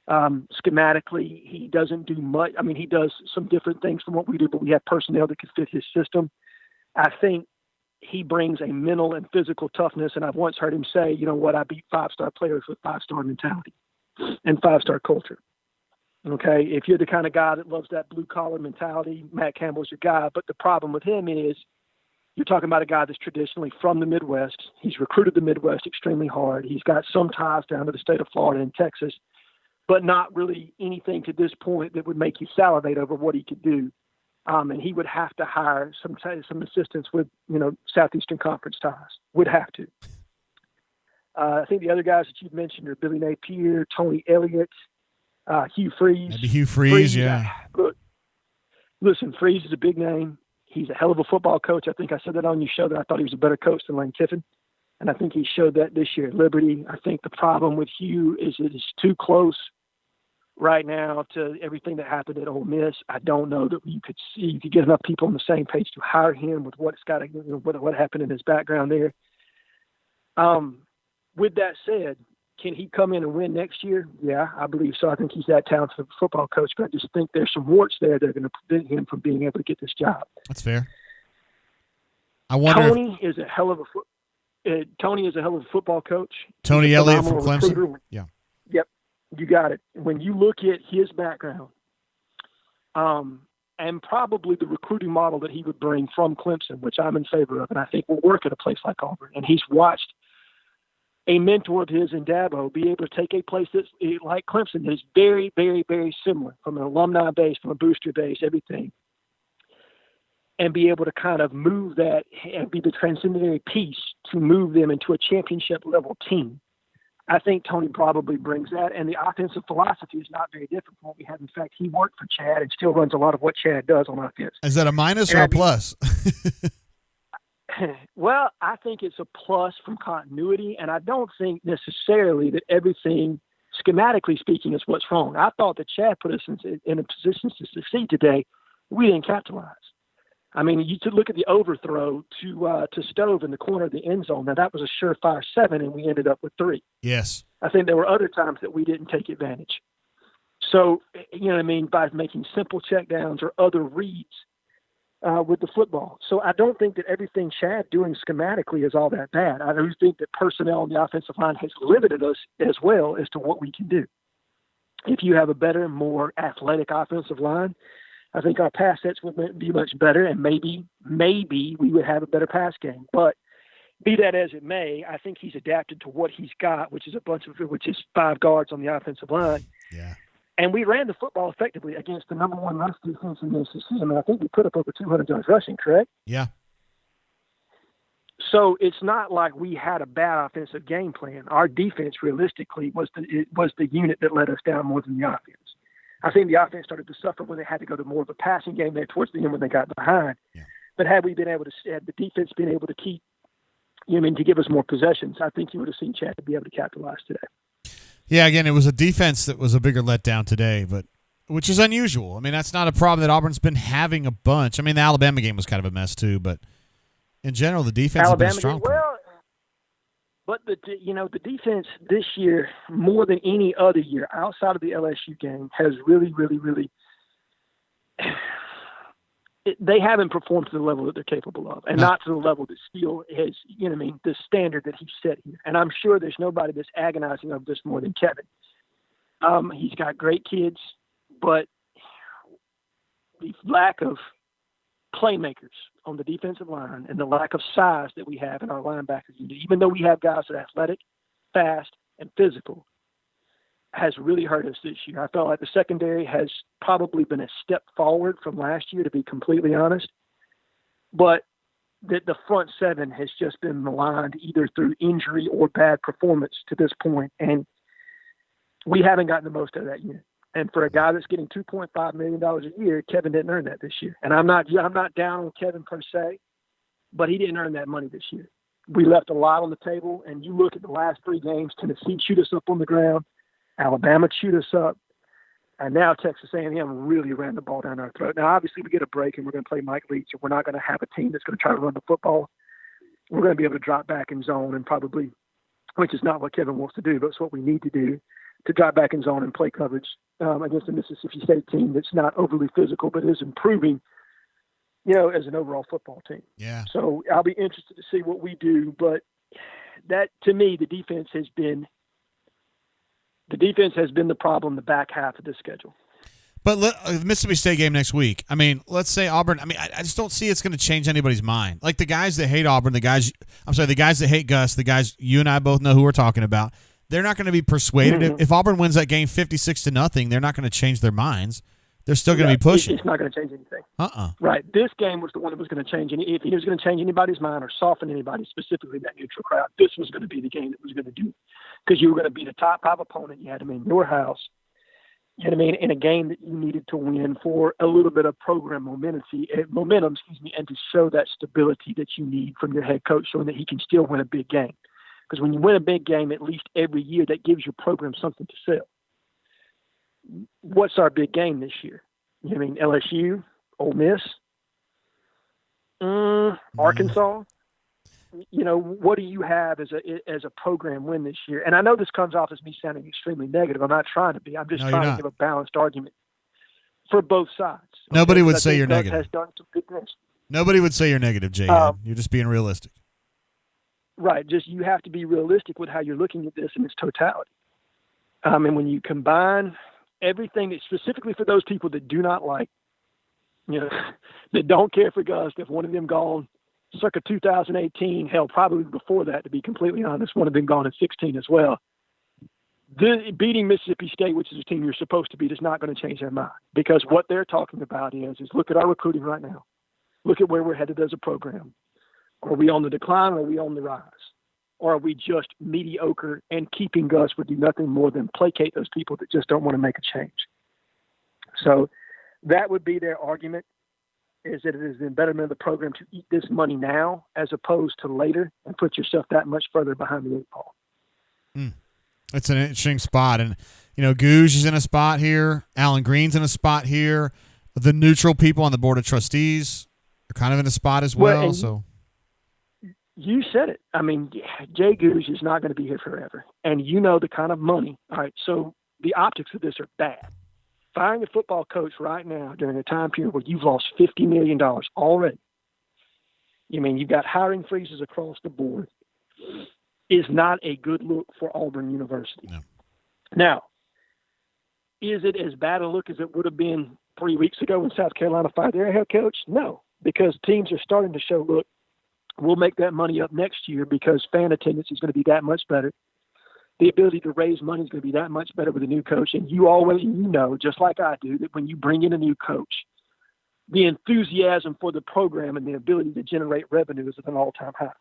H: Schematically, he doesn't do much. I mean, he does some different things from what we do, but we have personnel that can fit his system. I think he brings a mental and physical toughness, and I've once heard him say, I beat 5-star players with 5-star mentality and 5-star culture. Okay, if you're the kind of guy that loves that blue-collar mentality, Matt Campbell's your guy. But the problem with him is you're talking about a guy that's traditionally from the Midwest. He's recruited the Midwest extremely hard. He's got some ties down to the state of Florida and Texas, but not really anything to this point that would make you salivate over what he could do. And he would have to hire some assistants with, Southeastern Conference ties. Would have to. I think the other guys that you've mentioned are Billy Napier, Tony Elliott, Hugh Freeze.
A: Maybe Hugh Freeze, yeah.
H: Look, listen, Freeze is a big name. He's a hell of a football coach. I think I said that on your show that I thought he was a better coach than Lane Kiffin. And I think he showed that this year at Liberty. I think the problem with Hugh is it is too close right now to everything that happened at Ole Miss. I don't know that you could get enough people on the same page to hire him with what happened in his background there. With that said, can he come in and win next year? Yeah, I believe so. I think he's that talented football coach, but I just think there's some warts there that are going to prevent him from being able to get this job.
A: That's fair. I wonder.
H: Tony is a hell of a football coach.
A: Tony Elliott from Clemson.
H: Recruiter.
A: Yeah.
H: Yep, you got it. When you look at his background, and probably the recruiting model that he would bring from Clemson, which I'm in favor of, and I think will work at a place like Auburn. And he's watched a mentor of his in Dabo be able to take a place that's like Clemson that is very, very, very similar from an alumni base, from a booster base, everything, and be able to kind of move that and be the transcendentary piece to move them into a championship level team. I think Tony probably brings that, and the offensive philosophy is not very different from what we have. In fact, he worked for Chad and still runs a lot of what Chad does on offense.
A: Is that a minus or a plus?
H: Well, I think it's a plus from continuity, and I don't think necessarily that everything, schematically speaking, is what's wrong. I thought that Chad put us in a position to succeed today. We didn't capitalize. I mean, you could look at the overthrow to Stove in the corner of the end zone. Now, that was a surefire 7, and we ended up with 3.
A: Yes.
H: I think there were other times that we didn't take advantage. So, by making simple checkdowns or other reads, with the football. So I don't think that everything Chad doing schematically is all that bad. I do think that personnel on the offensive line has limited us as well as to what we can do. If you have a better, more athletic offensive line, I think our pass sets would be much better, and maybe we would have a better pass game. But be that as it may, I think he's adapted to what he's got, which is 5 guards on the offensive line.
A: Yeah.
H: And we ran the football effectively against the number 1 rush defense in the SEC. I mean, I think we put up over 200 yards rushing, correct?
A: Yeah.
H: So it's not like we had a bad offensive game plan. Our defense, realistically, was the unit that let us down more than the offense. I think the offense started to suffer when they had to go to more of a passing game there towards the end when they got behind.
A: Yeah.
H: But had the defense been able to keep, to give us more possessions, I think you would have seen Chad to be able to capitalize today.
A: Yeah, again, it was a defense that was a bigger letdown today, which is unusual. I mean, that's not a problem that Auburn's been having a bunch. I mean, the Alabama game was kind of a mess too, but in general, the defense has been strong.
H: Well, But the defense this year, more than any other year outside of the LSU game, has really, really, really. They haven't performed to the level that they're capable of, and not to the level that Steele has. The standard that he set here. And I'm sure there's nobody that's agonizing over this more than Kevin. He's got great kids, but the lack of playmakers on the defensive line and the lack of size that we have in our linebacker unit, even though we have guys that are athletic, fast, and physical, has really hurt us this year. I felt like the secondary has probably been a step forward from last year, to be completely honest. But the front seven has just been maligned either through injury or bad performance to this point, and we haven't gotten the most out of that unit. And for a guy that's getting $2.5 million a year, Kevin didn't earn that this year. And I'm not down on Kevin per se, but he didn't earn that money this year. We left a lot on the table, and you look at the last 3 games, Tennessee chewed us up on the ground, Alabama chewed us up, and now Texas A&M really ran the ball down our throat. Now, obviously, we get a break, and we're going to play Mike Leach, and we're not going to have a team that's going to try to run the football. We're going to be able to drop back in zone and probably, which is not what Kevin wants to do, but it's what we need to do, to drop back in zone and play coverage against a Mississippi State team that's not overly physical, but is improving, as an overall football team.
A: Yeah.
H: So I'll be interested to see what we do, but that, to me, the defense has been the problem the back half of this schedule.
A: But the Mississippi State game next week, let's say Auburn, I just don't see it's going to change anybody's mind. Like the guys that hate Auburn, the guys that hate Gus, the guys you and I both know who we're talking about, they're not going to be persuaded. Mm-hmm. If Auburn wins that game 56-0, they're not going to change their minds. They're still going to be pushing.
H: It's not going to change anything. Right. This game was the one that was going to change. If he was going to change anybody's mind or soften anybody, specifically that neutral crowd, this was going to be the game that was going to do it. Because you were going to be the top 5 opponent. You had them in your house. You know what I mean? In a game that you needed to win for a little bit of program momentum, and to show that stability that you need from your head coach, showing that he can still win a big game. Because when you win a big game, at least every year, that gives your program something to sell. What's our big game this year? You know what I mean? LSU, Ole Miss, Arkansas. What do you have as a program win this year? And I know this comes off as me sounding extremely negative. I'm not trying to be. I'm just trying to give a balanced argument for both sides.
A: Nobody would say you're negative.
H: Has done some good things.
A: Nobody would say you're negative, Jay. You're just being realistic.
H: Right. Just you have to be realistic with how you're looking at this in its totality. And when you combine everything that specifically for those people that do not like, that don't care for Gus, if one of them gone circa 2018, hell, probably before that, to be completely honest, one of them gone in 16 as well. Beating Mississippi State, which is a team you're supposed to beat, is not going to change their mind, because what they're talking about is look at our recruiting right now. Look at where we're headed as a program. Are we on the decline or are we on the rise? Or are we just mediocre, and keeping Gus would do nothing more than placate those people that just don't want to make a change? So that would be their argument, is that it is the betterment of the program to eat this money now as opposed to later and put yourself that much further behind the 8 ball.
A: It's an interesting spot. And, Gouge is in a spot here. Alan Green's in a spot here. The neutral people on the Board of Trustees are kind of in a spot as well.
H: You said it. Jay Gouge is not going to be here forever. And the kind of money. All right, so the optics of this are bad. Firing a football coach right now during a time period where you've lost $50 million already. You've got hiring freezes across the board, is not a good look for Auburn University. No. Now, is it as bad a look as it would have been 3 weeks ago when South Carolina fired their head coach? No, because teams are starting to show, look, we'll make that money up next year because fan attendance is going to be that much better. The ability to raise money is going to be that much better with a new coach. And you always, just like I do, that when you bring in a new coach, the enthusiasm for the program and the ability to generate revenue is at an all-time high.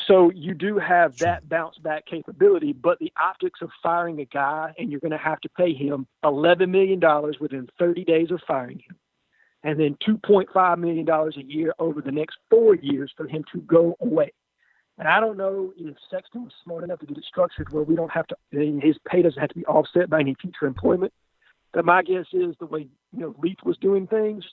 H: So you do have that bounce back capability, but the optics of firing a guy, and you're going to have to pay him $11 million within 30 days of firing him, and then $2.5 million a year over the next 4 years for him to go away. And I don't know if Sexton was smart enough to get it structured where we don't have to, his pay doesn't have to be offset by any future employment. But my guess is the way, Leaf was doing things,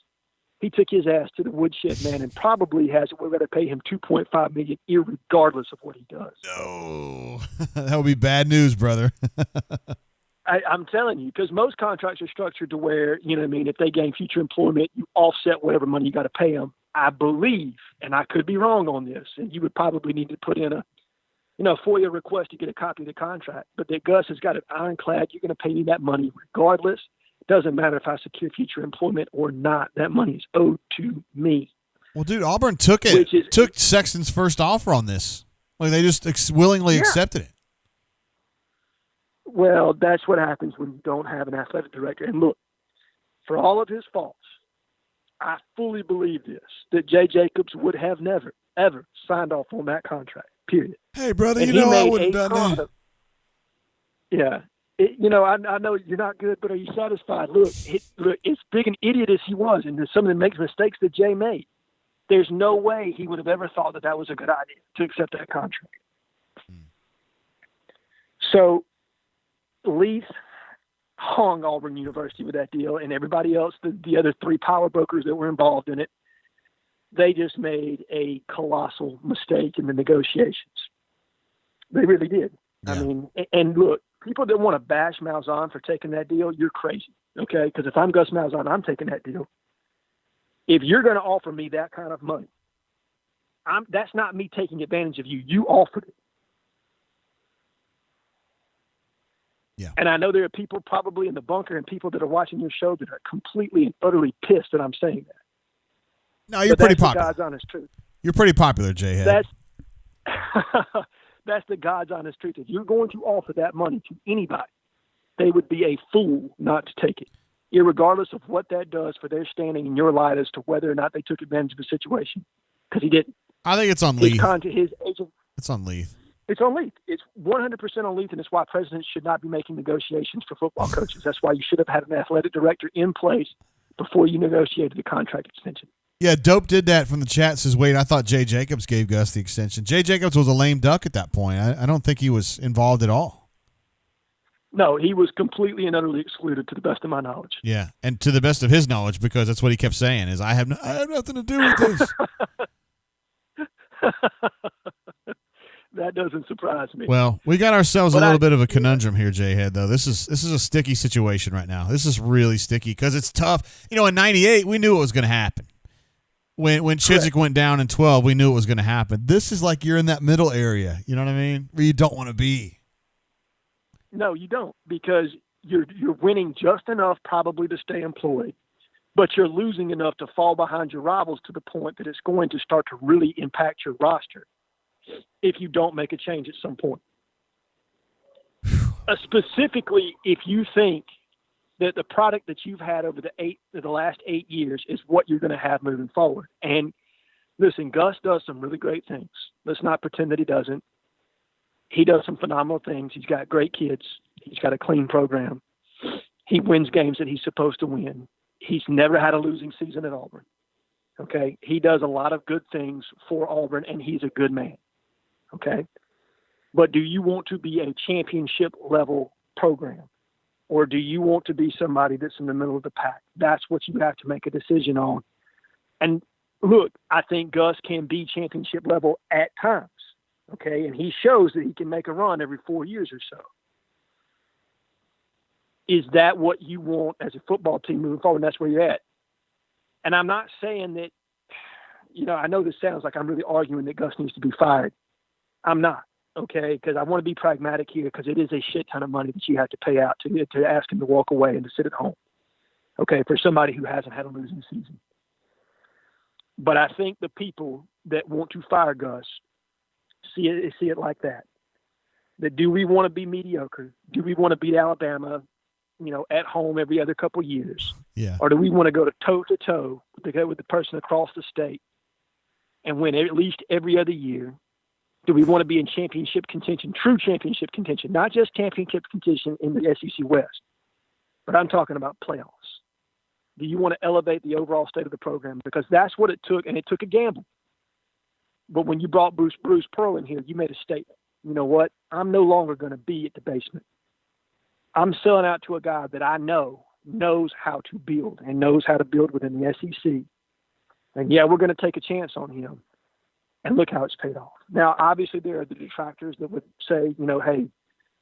H: he took his ass to the woodshed, man, and probably has we're going to pay him $2.5 million, irregardless of what he does.
A: No, that would be bad news, brother.
H: I'm telling you, because most contracts are structured to where, you know what I mean, if they gain future employment, you offset whatever money you got to pay them. I believe, and I could be wrong on this, and you would probably need to put in a FOIA request to get a copy of the contract, but that Gus has got it ironclad. You're going to pay me that money regardless. Doesn't matter if I secure future employment or not. That money is owed to me.
A: Well, dude, Auburn took Sexton's first offer on this. Like, they just willingly accepted it.
H: Well, that's what happens when you don't have an athletic director. And look, for all of his faults, I fully believe this, that Jay Jacobs would have never, ever signed off on that contract, period.
A: Hey, brother,
H: and
A: I wouldn't have done that.
H: Yeah. I know you're not good, but are you satisfied? Look, as big an idiot as he was, and some of the mistakes that Jay made, there's no way he would have ever thought that was a good idea to accept that contract. So Leith hung Auburn University with that deal, and everybody else, the other three power brokers that were involved in it, they just made a colossal mistake in the negotiations. They really did. Yeah. I mean, and look, people that want to bash Malzahn for taking that deal, you're crazy, okay? Because if I'm Gus Malzahn, I'm taking that deal. If you're going to offer me that kind of money, that's not me taking advantage of you. You offered it.
A: Yeah.
H: And I know there are people probably in the bunker and people that are watching your show that are completely and utterly pissed that I'm saying that.
A: No, you're pretty popular.
H: That's the God's honest truth.
A: You're pretty popular, J-Head.
H: That's the God's honest truth. If you're going to offer that money to anybody, they would be a fool not to take it, irregardless of what that does for their standing in your light as to whether or not they took advantage of the situation. Because he didn't.
A: I think it's on Leith.
H: His agent.
A: It's on Leith.
H: It's on Leith. It's 100% on Leith, and it's why presidents should not be making negotiations for football coaches. That's why you should have had an athletic director in place before you negotiated the contract extension.
A: Yeah, Dope did that from the chat. Says, wait, I thought Jay Jacobs gave Gus the extension. Jay Jacobs was a lame duck at that point. I don't think he was involved at all.
H: No, he was completely and utterly excluded to the best of my knowledge.
A: Yeah, and to the best of his knowledge, because that's what he kept saying, is I have nothing to do with this.
H: That doesn't surprise me.
A: Well, we got ourselves a little bit of a conundrum here, J-Head, though. This is a sticky situation right now. This is really sticky because it's tough. In 98, we knew it was going to happen. When Chiswick went down in 12, we knew it was going to happen. This is like you're in that middle area, you know what I mean, where you don't want to be.
H: No, you don't, because you're winning just enough probably to stay employed, but you're losing enough to fall behind your rivals to the point that it's going to start to really impact your roster if you don't make a change at some point. Specifically, if you think that the product that you've had over the last 8 years is what you're going to have moving forward. And listen, Gus does some really great things. Let's not pretend that he doesn't. He does some phenomenal things. He's got great kids. He's got a clean program. He wins games that he's supposed to win. He's never had a losing season at Auburn. Okay. He does a lot of good things for Auburn, and he's a good man. Okay. But do you want to be a championship level program? Or do you want to be somebody that's in the middle of the pack? That's what you have to make a decision on. And look, I think Gus can be championship level at times. Okay. And he shows that he can make a run every 4 years or so. Is that what you want as a football team moving forward? And that's where you're at. And I'm not saying that, I know this sounds like I'm really arguing that Gus needs to be fired. I'm not. Okay, because I want to be pragmatic here, because it is a shit ton of money that you have to pay out to ask him to walk away and to sit at home. Okay, for somebody who hasn't had a losing season. But I think the people that want to fire Gus see it like that. That do we want to be mediocre? Do we want to beat Alabama, at home every other couple of years?
A: Yeah.
H: Or do we want to go to toe-to-toe with the person across the state and win at least every other year? Do we want to be in championship contention, true championship contention, not just championship contention in the SEC West, but I'm talking about playoffs? Do you want to elevate the overall state of the program? Because that's what it took, and it took a gamble. But when you brought Bruce Pearl in here, you made a statement. You know what? I'm no longer going to be at the basement. I'm selling out to a guy that I know knows how to build and knows how to build within the SEC And, yeah, we're going to take a chance on him. And look how it's paid off. Now, obviously, there are the detractors that would say, hey,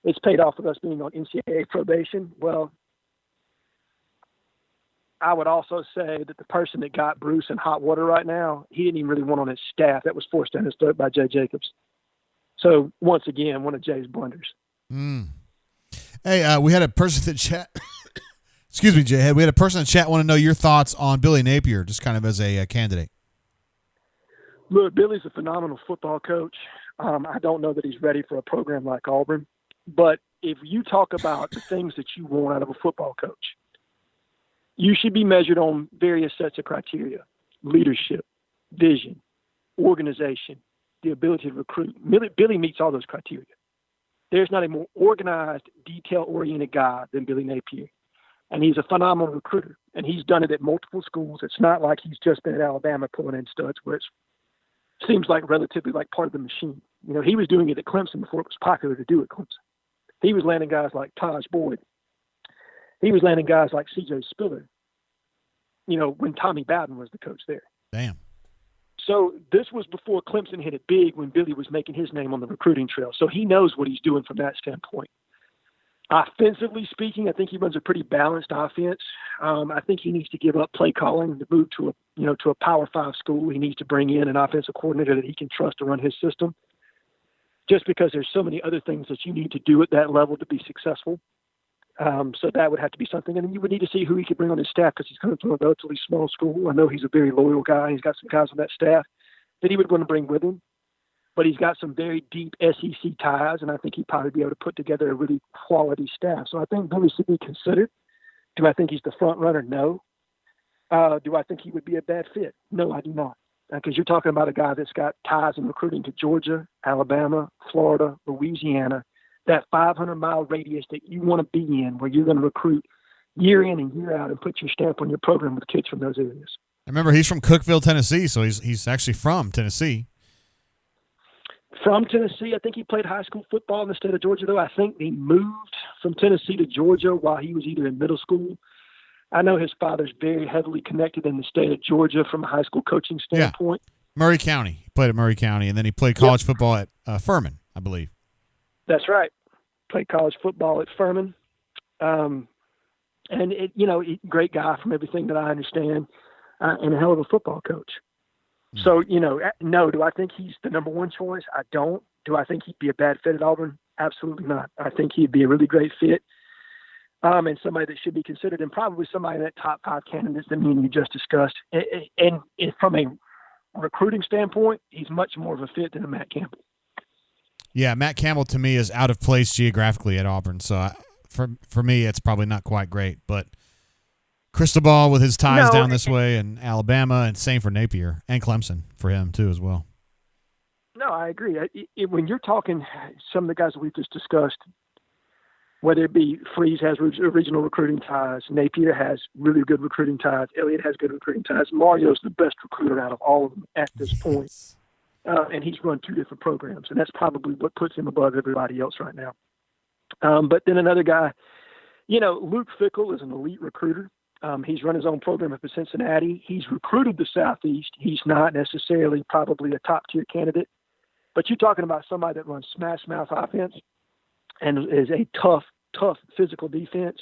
H: it's paid off with us being on NCAA probation. Well, I would also say that the person that got Bruce in hot water right now, he didn't even really want on his staff. That was forced down his throat by Jay Jacobs. So, once again, one of Jay's blunders.
A: Hey, we had a person in chat. Excuse me, Jay. We had a person in chat want to know your thoughts on Billy Napier, just kind of as a candidate.
H: Look, Billy's a phenomenal football coach. I don't know that he's ready for a program like Auburn. But if you talk about the things that you want out of a football coach, you should be measured on various sets of criteria: leadership, vision, organization, the ability to recruit. Billy meets all those criteria. There's not a more organized, detail-oriented guy than Billy Napier. And he's a phenomenal recruiter. And he's done it at multiple schools. It's not like he's just been at Alabama pulling in studs, where it seems like relatively like part of the machine. He was doing it at Clemson before it was popular to do at Clemson. He was landing guys like Taj Boyd. He was landing guys like C.J. Spiller, when Tommy Bowden was the coach there.
A: Damn.
H: So this was before Clemson hit it big, when Billy was making his name on the recruiting trail. So he knows what he's doing from that standpoint. Offensively speaking, I think he runs a pretty balanced offense. I think he needs to give up play calling to move to a Power 5 school. He needs to bring in an offensive coordinator that he can trust to run his system, just because there's so many other things that you need to do at that level to be successful. So that would have to be something. And then you would need to see who he could bring on his staff, because he's coming from a relatively small school. I know he's a very loyal guy. He's got some guys on that staff that he would want to bring with him. But he's got some very deep SEC ties, and I think he'd probably be able to put together a really quality staff. So I think Billy should be considered. Do I think he's the front runner? No. Do I think he would be a bad fit? No, I do not. Because you're talking about a guy that's got ties in recruiting to Georgia, Alabama, Florida, Louisiana, that 500-mile radius that you want to be in, where you're going to recruit year in and year out and put your stamp on your program with kids from those areas.
A: Remember, he's from Cookeville, Tennessee, so he's actually from Tennessee.
H: From Tennessee. I think he played high school football in the state of Georgia, though. I think he moved from Tennessee to Georgia while he was either in middle school. I know his father's very heavily connected in the state of Georgia from a high school coaching standpoint.
A: Yeah. Murray County. He played at Murray County, and then he played college football at Furman, I believe.
H: That's right. Played college football at Furman. Great guy from everything that I understand, and a hell of a football coach. So, no, do I think he's the number one choice? I don't. Do I think he'd be a bad fit at Auburn? Absolutely not. I think he'd be a really great fit, and somebody that should be considered, and probably somebody in that top 5 candidates that me and you just discussed. And from a recruiting standpoint, he's much more of a fit than a Matt Campbell.
A: Yeah, Matt Campbell to me is out of place geographically at Auburn, so for me it's probably not quite great, but Cristobal with his ties down this way, and Alabama, and same for Napier and Clemson for him too as well.
H: No, I agree. When you're talking some of the guys that we've just discussed, whether it be Freeze has original recruiting ties, Napier has really good recruiting ties, Elliott has good recruiting ties, Mario's the best recruiter out of all of them at this point, and he's run 2 different programs, and that's probably what puts him above everybody else right now. But then another guy, Luke Fickell is an elite recruiter. He's run his own program up in Cincinnati. He's recruited the Southeast. He's not necessarily probably a top-tier candidate. But you're talking about somebody that runs smash-mouth offense and is a tough physical defense.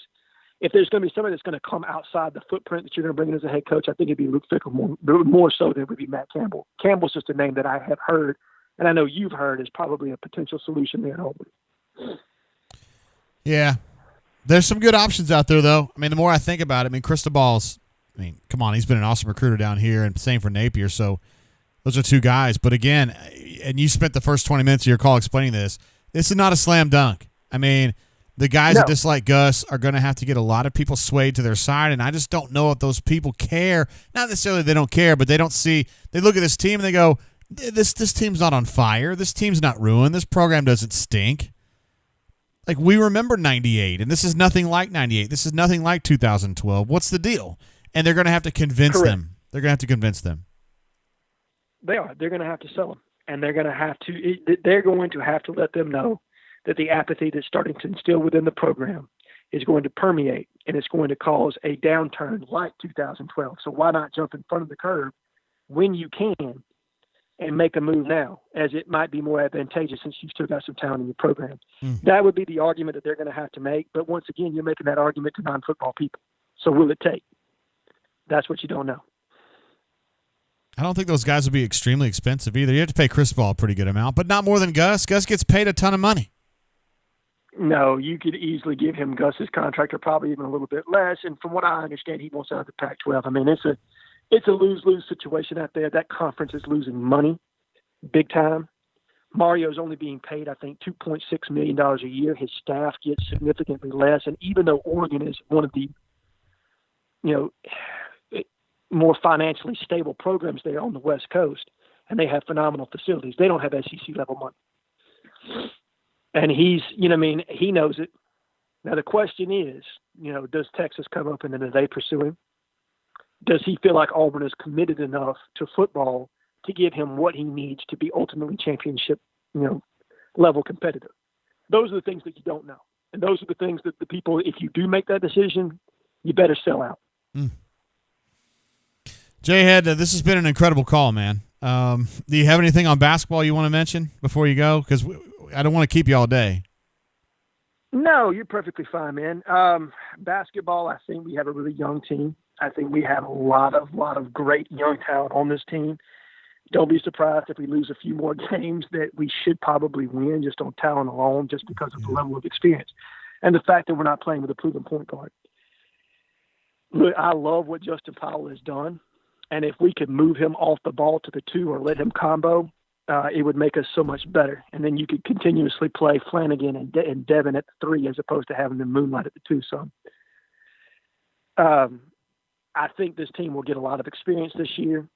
H: If there's going to be somebody that's going to come outside the footprint that you're going to bring in as a head coach, I think it'd be Luke Fickell more so than it would be Matt Campbell. Campbell's just a name that I have heard, and I know you've heard, is probably a potential solution there at Auburn.
A: Yeah. There's some good options out there, though. I mean, the more I think about it, Cristobal's, come on, he's been an awesome recruiter down here, and same for Napier, so those are 2 guys. But again, and you spent the first 20 minutes of your call explaining this is not a slam dunk. The guys that dislike Gus are going to have to get a lot of people swayed to their side, and I just don't know if those people care. Not necessarily they don't care, but they don't see – they look at this team and they go, this team's not on fire. This team's not ruined. This program doesn't stink. Like, we remember 98, and this is nothing like 98. This is nothing like 2012. What's the deal? And they're going to have to convince them. They're going to have to convince them.
H: They are. They're going to have to sell them. And they're going to have to let them know that the apathy that's starting to instill within the program is going to permeate, and it's going to cause a downturn like 2012. So why not jump in front of the curve when you can and make a move now, as it might be more advantageous since you've still got some talent in your program. That would be the argument that they're going to have to make. But once again, you're making that argument to non-football people. So will it take? That's what you don't know.
A: I don't think those guys would be extremely expensive either. You have to pay Cristobal a pretty good amount, but not more than Gus. Gus gets paid a ton of money.
H: No, you could easily give him Gus's contract, or probably even a little bit less. And from what I understand, he wants out of the Pac-12. I mean, it's a lose-lose situation out there. That conference is losing money big time. Mario's only being paid, I think, $2.6 million a year. His staff gets significantly less. And even though Oregon is one of the, more financially stable programs there on the West Coast, and they have phenomenal facilities, they don't have SEC level money. And he knows it. Now the question is, does Texas come up and then do they pursue him? Does he feel like Auburn is committed enough to football to give him what he needs to be ultimately championship, level competitive? Those are the things that you don't know. And those are the things that the people, if you do make that decision, you better sell out.
A: J-Head, this has been an incredible call, man. Do you have anything on basketball you want to mention before you go? Because I don't want to keep you all day.
H: No, you're perfectly fine, man. Basketball, I think we have a really young team. I think we have a lot of great young talent on this team. Don't be surprised if we lose a few more games that we should probably win just on talent alone, just because of the level of experience and the fact that we're not playing with a proven point guard. Look, I love what Justin Powell has done. And if we could move him off the ball to the 2 or let him combo, it would make us so much better. And then you could continuously play Flanagan and Devin at the 3 as opposed to having them moonlight at the 2. So I think this team will get a lot of experience this year.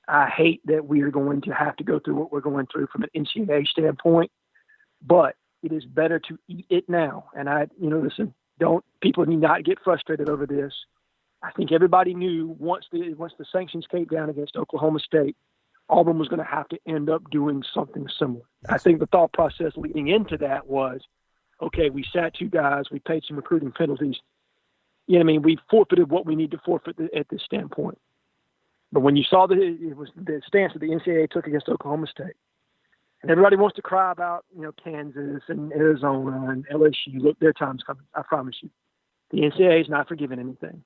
H: I hate that we are going to have to go through what we're going through from an NCAA standpoint, but it is better to eat it now. And listen, people need not get frustrated over this. I think everybody knew once the sanctions came down against Oklahoma State, Auburn was going to have to end up doing something similar. I think the thought process leading into that was, okay, we sat 2 guys, we paid some recruiting penalties. We forfeited what we need to forfeit at this standpoint. But when you saw the stance that the NCAA took against Oklahoma State, and everybody wants to cry about, Kansas and Arizona and LSU, look, their time's coming. I promise you. The NCAA is not forgiving anything.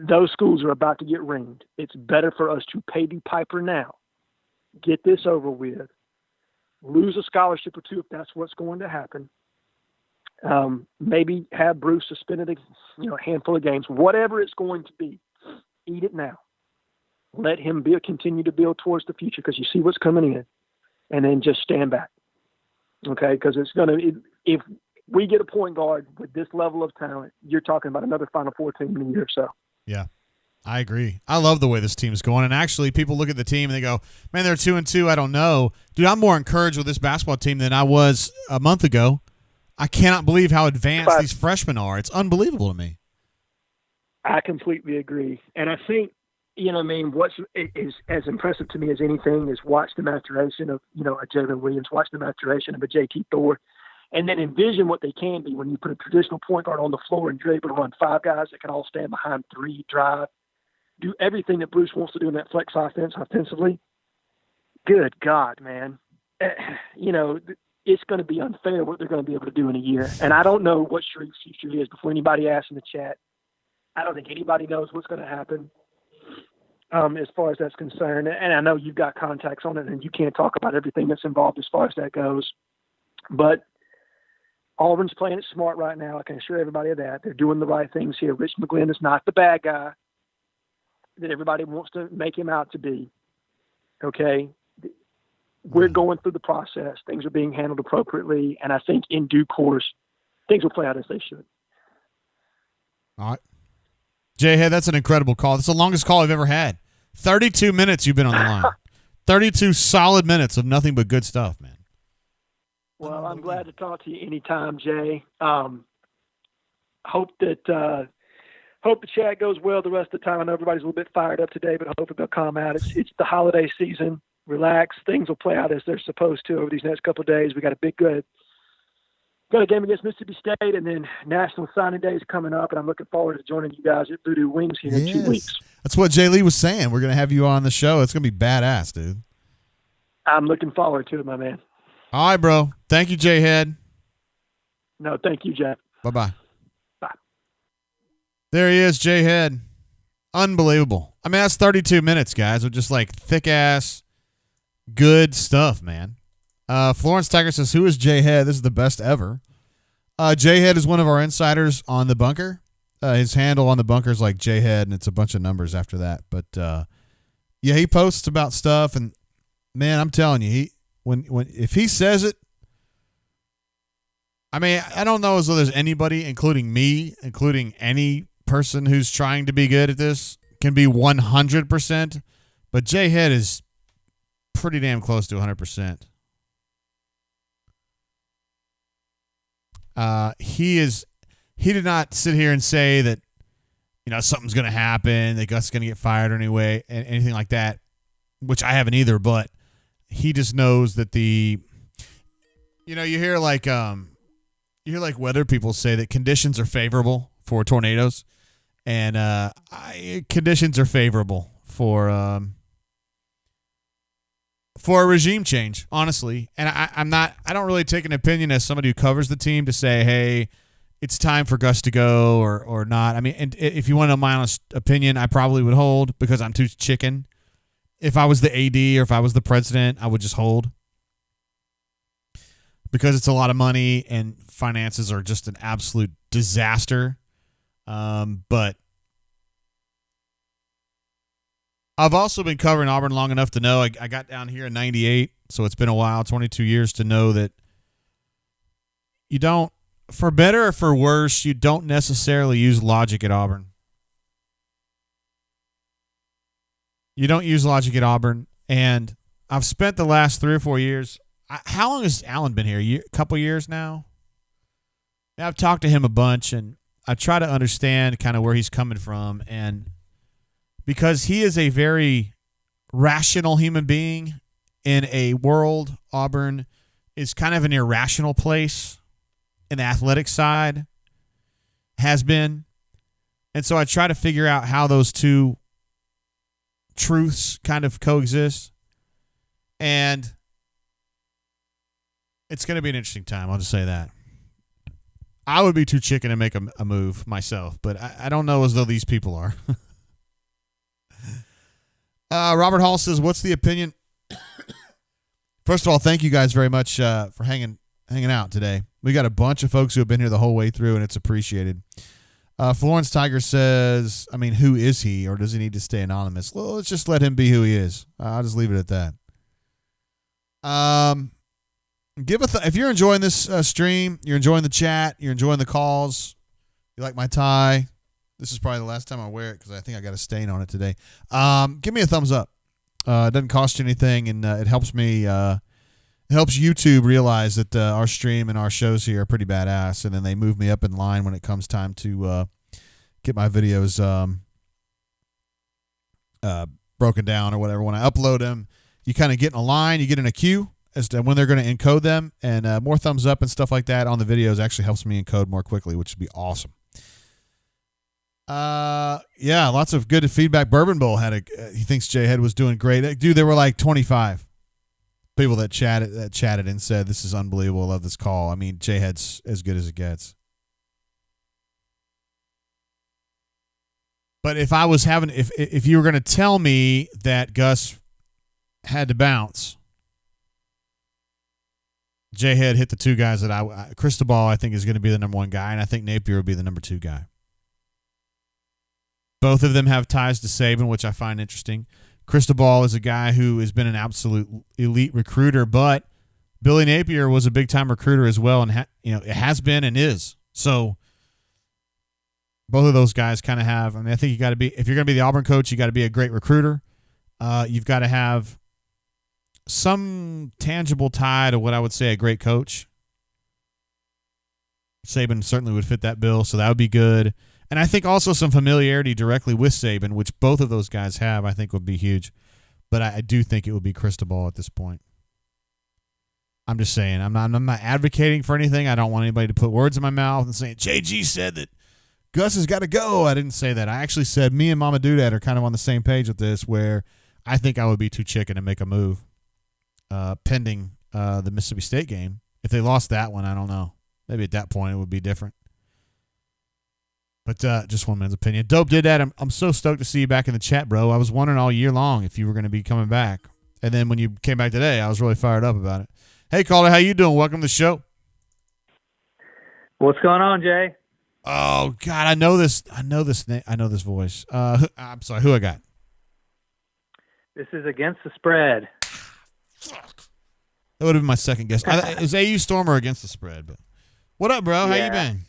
H: Those schools are about to get ringed. It's better for us to pay the piper now, get this over with, lose a scholarship or 2 if that's what's going to happen. Maybe have Bruce suspended a handful of games, whatever it's going to be. Eat it now. Let him continue to build towards the future, because you see what's coming in, and then just stand back. Okay, because if we get a point guard with this level of talent, you're talking about another Final Four team in a year or so.
A: Yeah, I agree. I love the way this team's going. And actually, people look at the team and they go, man, they're 2-2. I don't know. Dude, I'm more encouraged with this basketball team than I was a month ago. I cannot believe how advanced these freshmen are. It's unbelievable to me.
H: I completely agree. And I think, what is as impressive to me as anything is watch the maturation of, a Jalen Williams, watch the maturation of a JT Thor, and then envision what they can be when you put a traditional point guard on the floor and you're able to run 5 guys that can all stand behind 3, drive, do everything that Bruce wants to do in that flex offense offensively. Good God, man. It's going to be unfair what they're going to be able to do in a year. And I don't know what Shriek's future is. Before anybody asks in the chat, I don't think anybody knows what's going to happen as far as that's concerned. And I know you've got contacts on it, and you can't talk about everything that's involved as far as that goes. But Auburn's playing it smart right now. I can assure everybody of that. They're doing the right things here. Rich McGlynn is not the bad guy that everybody wants to make him out to be. Okay? We're going through the process. Things are being handled appropriately, and I think in due course, things will play out as they should.
A: All right. J-Head, that's an incredible call. That's the longest call I've ever had. 32 minutes you've been on the line. 32 solid minutes of nothing but good stuff, man.
H: Well, I'm glad to talk to you anytime, Jay. Hope the chat goes well the rest of the time. I know everybody's a little bit fired up today, but I hope they'll calm out. It's the holiday season. Relax. Things will play out as they're supposed to over these next couple of days. We got a big, good got a game against Mississippi State, and then National Signing Day is coming up, and I'm looking forward to joining you guys at Voodoo Wings here in 2 weeks.
A: That's what Jay Lee was saying. We're going to have you on the show. It's going to be badass, dude.
H: I'm looking forward to it, my man.
A: All right, bro. Thank you, Jay Head.
H: No, thank you, Jack.
A: Bye-bye.
H: Bye.
A: There he is, Jay Head. Unbelievable. I mean, that's 32 minutes, guys, with just like thick-ass, good stuff, man. Florence Tiger says, who is Jay Head? This is the best ever. Jay Head is one of our insiders on The Bunker. His handle on The Bunker is like Jay Head, and it's a bunch of numbers after that. But, yeah, he posts about stuff, and, man, I'm telling you, if he says it, I mean, I don't know as though there's anybody, including me, including any person who's trying to be good at this, can be 100%, but Jay Head is pretty damn close to 100%. He did not sit here and say that, you know, something's going to happen, that Gus is going to get fired anyway, and anything like that, which I haven't either, but he just knows that you hear like weather people say that conditions are favorable for tornadoes, and conditions are favorable for a regime change, honestly. And I don't really take an opinion as somebody who covers the team to say, hey, it's time for Gus to go or not. I mean, and if you want to know my honest opinion, I probably would hold because I'm too chicken. If I was the AD or if I was the president, I would just hold because it's a lot of money and finances are just an absolute disaster. But I've also been covering Auburn long enough to know I got down here in 98, so it's been a while, 22 years, to know that you don't, for better or for worse, you don't necessarily use logic at Auburn. You don't use logic at Auburn, and I've spent the last 3 or 4 years. How long has Allen been here? A couple years now? I've talked to him a bunch, and I try to understand kind of where he's coming from, and because he is a very rational human being in a world, Auburn is kind of an irrational place in the athletic side, has been. And so I try to figure out how those two truths kind of coexist. And it's going to be an interesting time. I'll just say that. I would be too chicken to make a move myself, but I don't know as though these people are. Robert Hall says, what's the opinion? First of all, thank you guys very much for hanging out today. We got a bunch of folks who have been here the whole way through, and it's appreciated. Florence Tiger says, I mean, who is he, or does he need to stay anonymous? Well, let's just let him be who he is. I'll just leave it at that. If you're enjoying this stream, you're enjoying the chat, you're enjoying the calls, you like my tie. This is probably the last time I wear it because I think I got a stain on it today. Give me a thumbs up. It doesn't cost you anything, and it helps me. It helps YouTube realize that our stream and our shows here are pretty badass, and then they move me up in line when it comes time to get my videos broken down or whatever. When I upload them, you kind of get in a line, you get in a queue as to when they're going to encode them, and more thumbs up and stuff like that on the videos actually helps me encode more quickly, which would be awesome. Yeah, lots of good feedback. Bourbon Bowl he thinks Jay Head was doing great. Dude, there were like 25 people that chatted and said, this is unbelievable. I love this call. I mean, Jay Head's as good as it gets. But if I was if you were going to tell me that Gus had to bounce, Jay Head hit the two guys that Cristobal, I think, is going to be the number one guy, and I think Napier would be the number 2 guy. Both of them have ties to Saban, which I find interesting. Cristobal is a guy who has been an absolute elite recruiter, but Billy Napier was a big-time recruiter as well, and it has been and is. So both of those guys kind of have. I mean, I think you got to be, if you're going to be the Auburn coach, you got to be a great recruiter. You've got to have some tangible tie to what I would say a great coach. Saban certainly would fit that bill, so that would be good. And I think also some familiarity directly with Saban, which both of those guys have, I think would be huge. But I do think it would be Cristobal at this point. I'm just saying. I'm not advocating for anything. I don't want anybody to put words in my mouth and saying JG said that Gus has got to go. I didn't say that. I actually said me and Mama Doodad are kind of on the same page with this, where I think I would be too chicken to make a move pending the Mississippi State game. If they lost that one, I don't know. Maybe at that point it would be different. But just one man's opinion. Dope did that. I'm so stoked to see you back in the chat, bro. I was wondering all year long if you were going to be coming back. And then when you came back today, I was really fired up about it. Hey, caller, how you doing? Welcome to the show.
I: What's going on, Jay?
A: Oh, God, I know this name. I know this voice. I'm sorry, who I got?
I: This is Against the Spread.
A: Fuck. That would have been my second guess. It was AU Stormer Against the Spread. But what up, bro? How you been?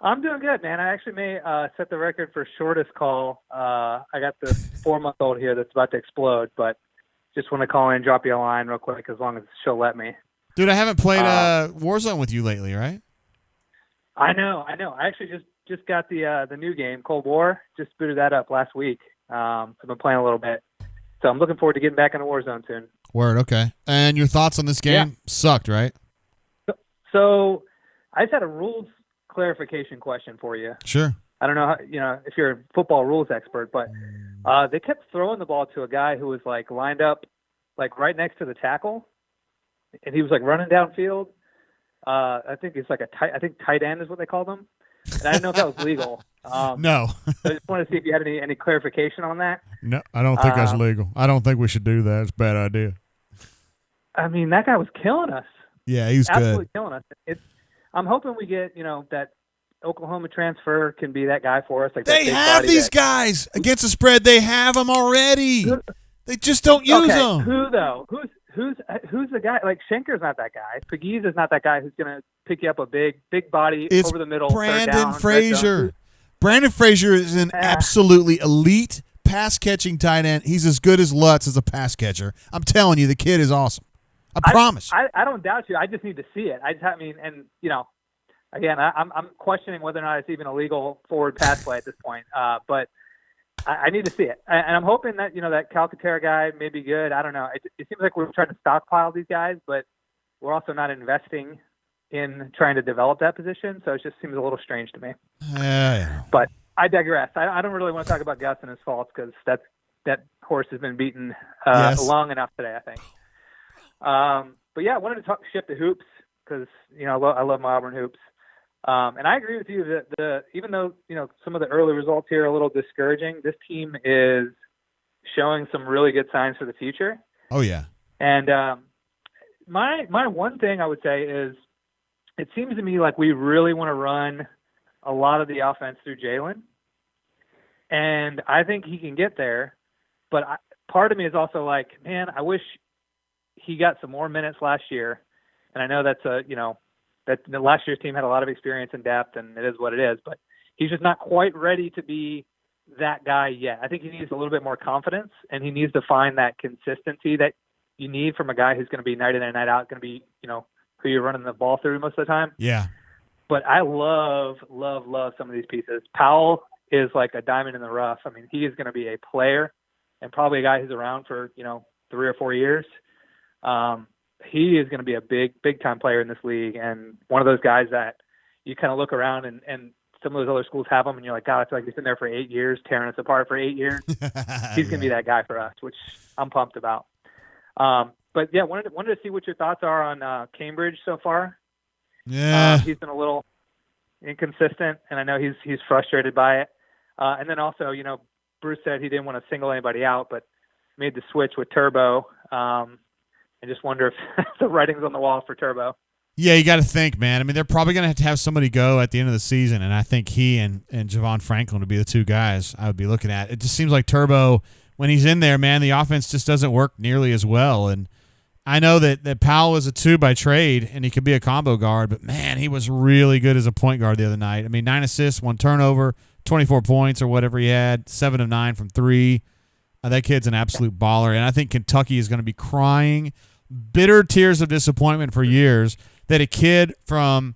I: I'm doing good, man. I actually may set the record for shortest call. I got the 4-month-old here that's about to explode, but just want to call in, drop you a line real quick as long as she'll let me.
A: Dude, I haven't played Warzone with you lately, right?
I: I know. I actually just got the new game, Cold War. Just booted that up last week. I've been playing a little bit. So I'm looking forward to getting back into Warzone soon.
A: Word, okay. And your thoughts on this game? Sucked, right?
I: So I just had a rules clarification question for you.
A: Sure.
I: I don't know how, if you're a football rules expert, but they kept throwing the ball to a guy who was like lined up like right next to the tackle, and he was like running downfield. I think it's like tight end is what they call them. And I didn't know if that was legal.
A: No.
I: So I just wanted to see if you had any clarification on that.
A: No, I don't think that's legal. I don't think we should do that. It's a bad idea.
I: I mean, that guy was killing us.
A: Yeah, he was
I: absolutely
A: good.
I: Killing us. I'm hoping we get, that Oklahoma transfer can be that guy for us. Like
A: they have these guys against the spread. They have them already. They just don't use them.
I: Who though? Who's the guy? Like Schenker's not that guy. Pegues is not that guy who's going to pick you up a big body over the middle.
A: Brandon Frazier. Brandon Frazier is an absolutely elite pass catching tight end. He's as good as Lutz as a pass catcher. I'm telling you, the kid is awesome. I promise.
I: I don't doubt you. I just need to see it. Again, I'm questioning whether or not it's even a legal forward pass play at this point. But I need to see it. And I'm hoping that, that Calcaterra guy may be good. I don't know. It seems like we're trying to stockpile these guys, but we're also not investing in trying to develop that position. So it just seems a little strange to me.
A: Yeah.
I: But I digress. I don't really want to talk about Gus and his faults because that horse has been beaten long enough today, I think. But yeah, I wanted to shift to hoops because, I love my Auburn hoops. And I agree with you that even though, some of the early results here are a little discouraging, this team is showing some really good signs for the future.
A: Oh, yeah.
I: And my one thing I would say is it seems to me like we really want to run a lot of the offense through Jalen. And I think he can get there. But part of me is also like, man, I wish he got some more minutes last year. And I know that's that the last year's team had a lot of experience and depth, and it is what it is. But he's just not quite ready to be that guy yet. I think he needs a little bit more confidence, and he needs to find that consistency that you need from a guy who's going to be night in and night out, going to be, who you're running the ball through most of the time.
A: Yeah.
I: But I love some of these pieces. Powell is like a diamond in the rough. I mean, he is going to be a player and probably a guy who's around for, 3 or 4 years. He is going to be a big time player in this league, and one of those guys that you kind of look around and some of those other schools have him, and you're like, God, I feel like he's been there for 8 years, tearing us apart for 8 years. He's going to be that guy for us, which I'm pumped about. But yeah, wanted to see what your thoughts are on Cambridge so far.
A: Yeah,
I: he's been a little inconsistent, and I know he's frustrated by it. And then also, Bruce said he didn't want to single anybody out, but made the switch with Turbo. I just wonder if the writing's on the wall for Turbo.
A: Yeah, you got to think, man. I mean, they're probably going to have somebody go at the end of the season, and I think he and Javon Franklin would be the two guys I would be looking at. It just seems like Turbo, when he's in there, man, the offense just doesn't work nearly as well. And I know that Powell is a 2 by trade, and he could be a combo guard, but, man, he was really good as a point guard the other night. I mean, 9 assists, 1 turnover, 24 points or whatever he had, 7 of 9 from 3. That kid's an absolute baller, and I think Kentucky is going to be crying bitter tears of disappointment for years that a kid from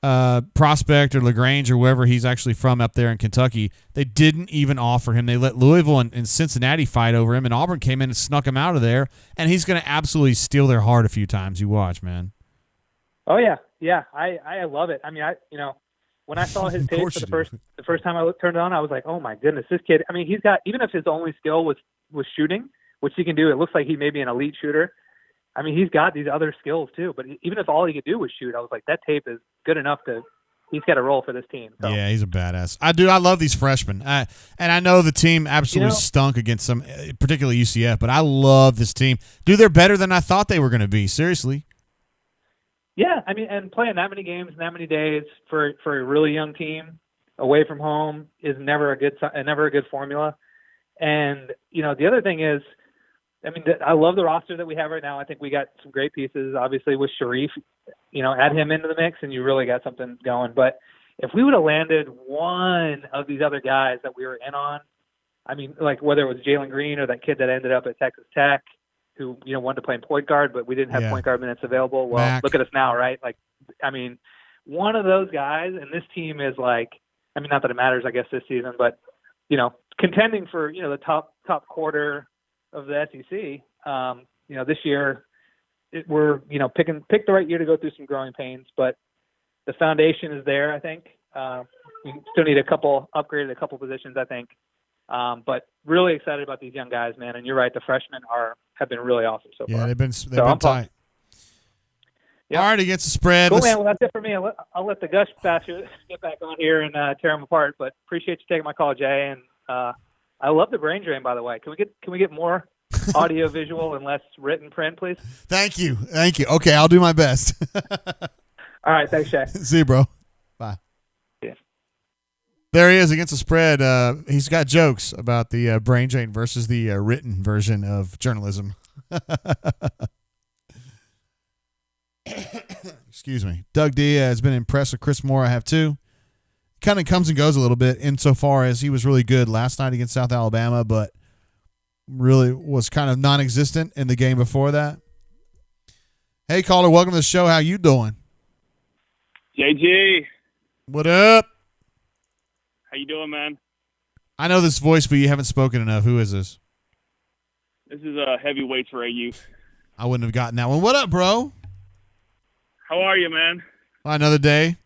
A: prospect or LaGrange or wherever he's actually from up there in Kentucky, they didn't even offer him. They let Louisville and Cincinnati fight over him, and Auburn came in and snuck him out of there, and he's going to absolutely steal their heart a few times. You watch, man.
I: Oh yeah, yeah. I love it. I mean, when I saw his tape for the first time I turned it on, I was like, oh my goodness, this kid. I mean, he's got, even if his only skill was shooting, which he can do, it looks like he may be an elite shooter. I mean, he's got these other skills too. But even if all he could do was shoot, I was like, that tape is good enough to. He's got a role for this team. So.
A: Yeah, he's a badass. I love these freshmen. And I know the team absolutely stunk against some, particularly UCF, but I love this team. Dude, they're better than I thought they were going to be. Seriously.
I: Yeah, I mean, and playing that many games in that many days for a really young team away from home is never a good formula. And the other thing is, I mean, I love the roster that we have right now. I think we got some great pieces. Obviously, with Sharif, add him into the mix, and you really got something going. But if we would have landed one of these other guys that we were in on, I mean, like whether it was Jalen Green or that kid that ended up at Texas Tech, who wanted to play in point guard, but we didn't have point guard minutes available. Well, Look at us now, right? Like, I mean, one of those guys, and this team is like, I mean, not that it matters, I guess, this season, but contending for the top quarter of the SEC. This year we're pick the right year to go through some growing pains, but the foundation is there. I think we still need upgraded a couple positions, I think. But really excited about these young guys, man. And you're right, the freshmen have been really awesome so far.
A: Yeah, they've been tight. Yep. All right, against the spread.
I: Cool, man. Well, that's it for me. I'll let the Gush Bashers get back on here and tear them apart. But appreciate you taking my call, Jay. And I love the brain drain, by the way. Can we get more audio, visual, and less written print, please?
A: Thank you. Okay, I'll do my best.
I: All right, thanks, Jay.
A: See you, bro. Bye.
I: Yeah.
A: There he is against the spread. He's got jokes about the brain drain versus the written version of journalism. Excuse me. Doug D has been impressed with Chris Moore. I have too. Kind of comes and goes a little bit insofar as he was really good last night against South Alabama, but really was kind of non-existent in the game before that. Hey, caller, welcome to the show. How you doing?
J: JG.
A: What up?
J: How you doing, man?
A: I know this voice, but you haven't spoken enough. Who is this?
J: This is Heavyweights for AU.
A: I wouldn't have gotten that one. What up, bro?
J: How are you, man?
A: Another day.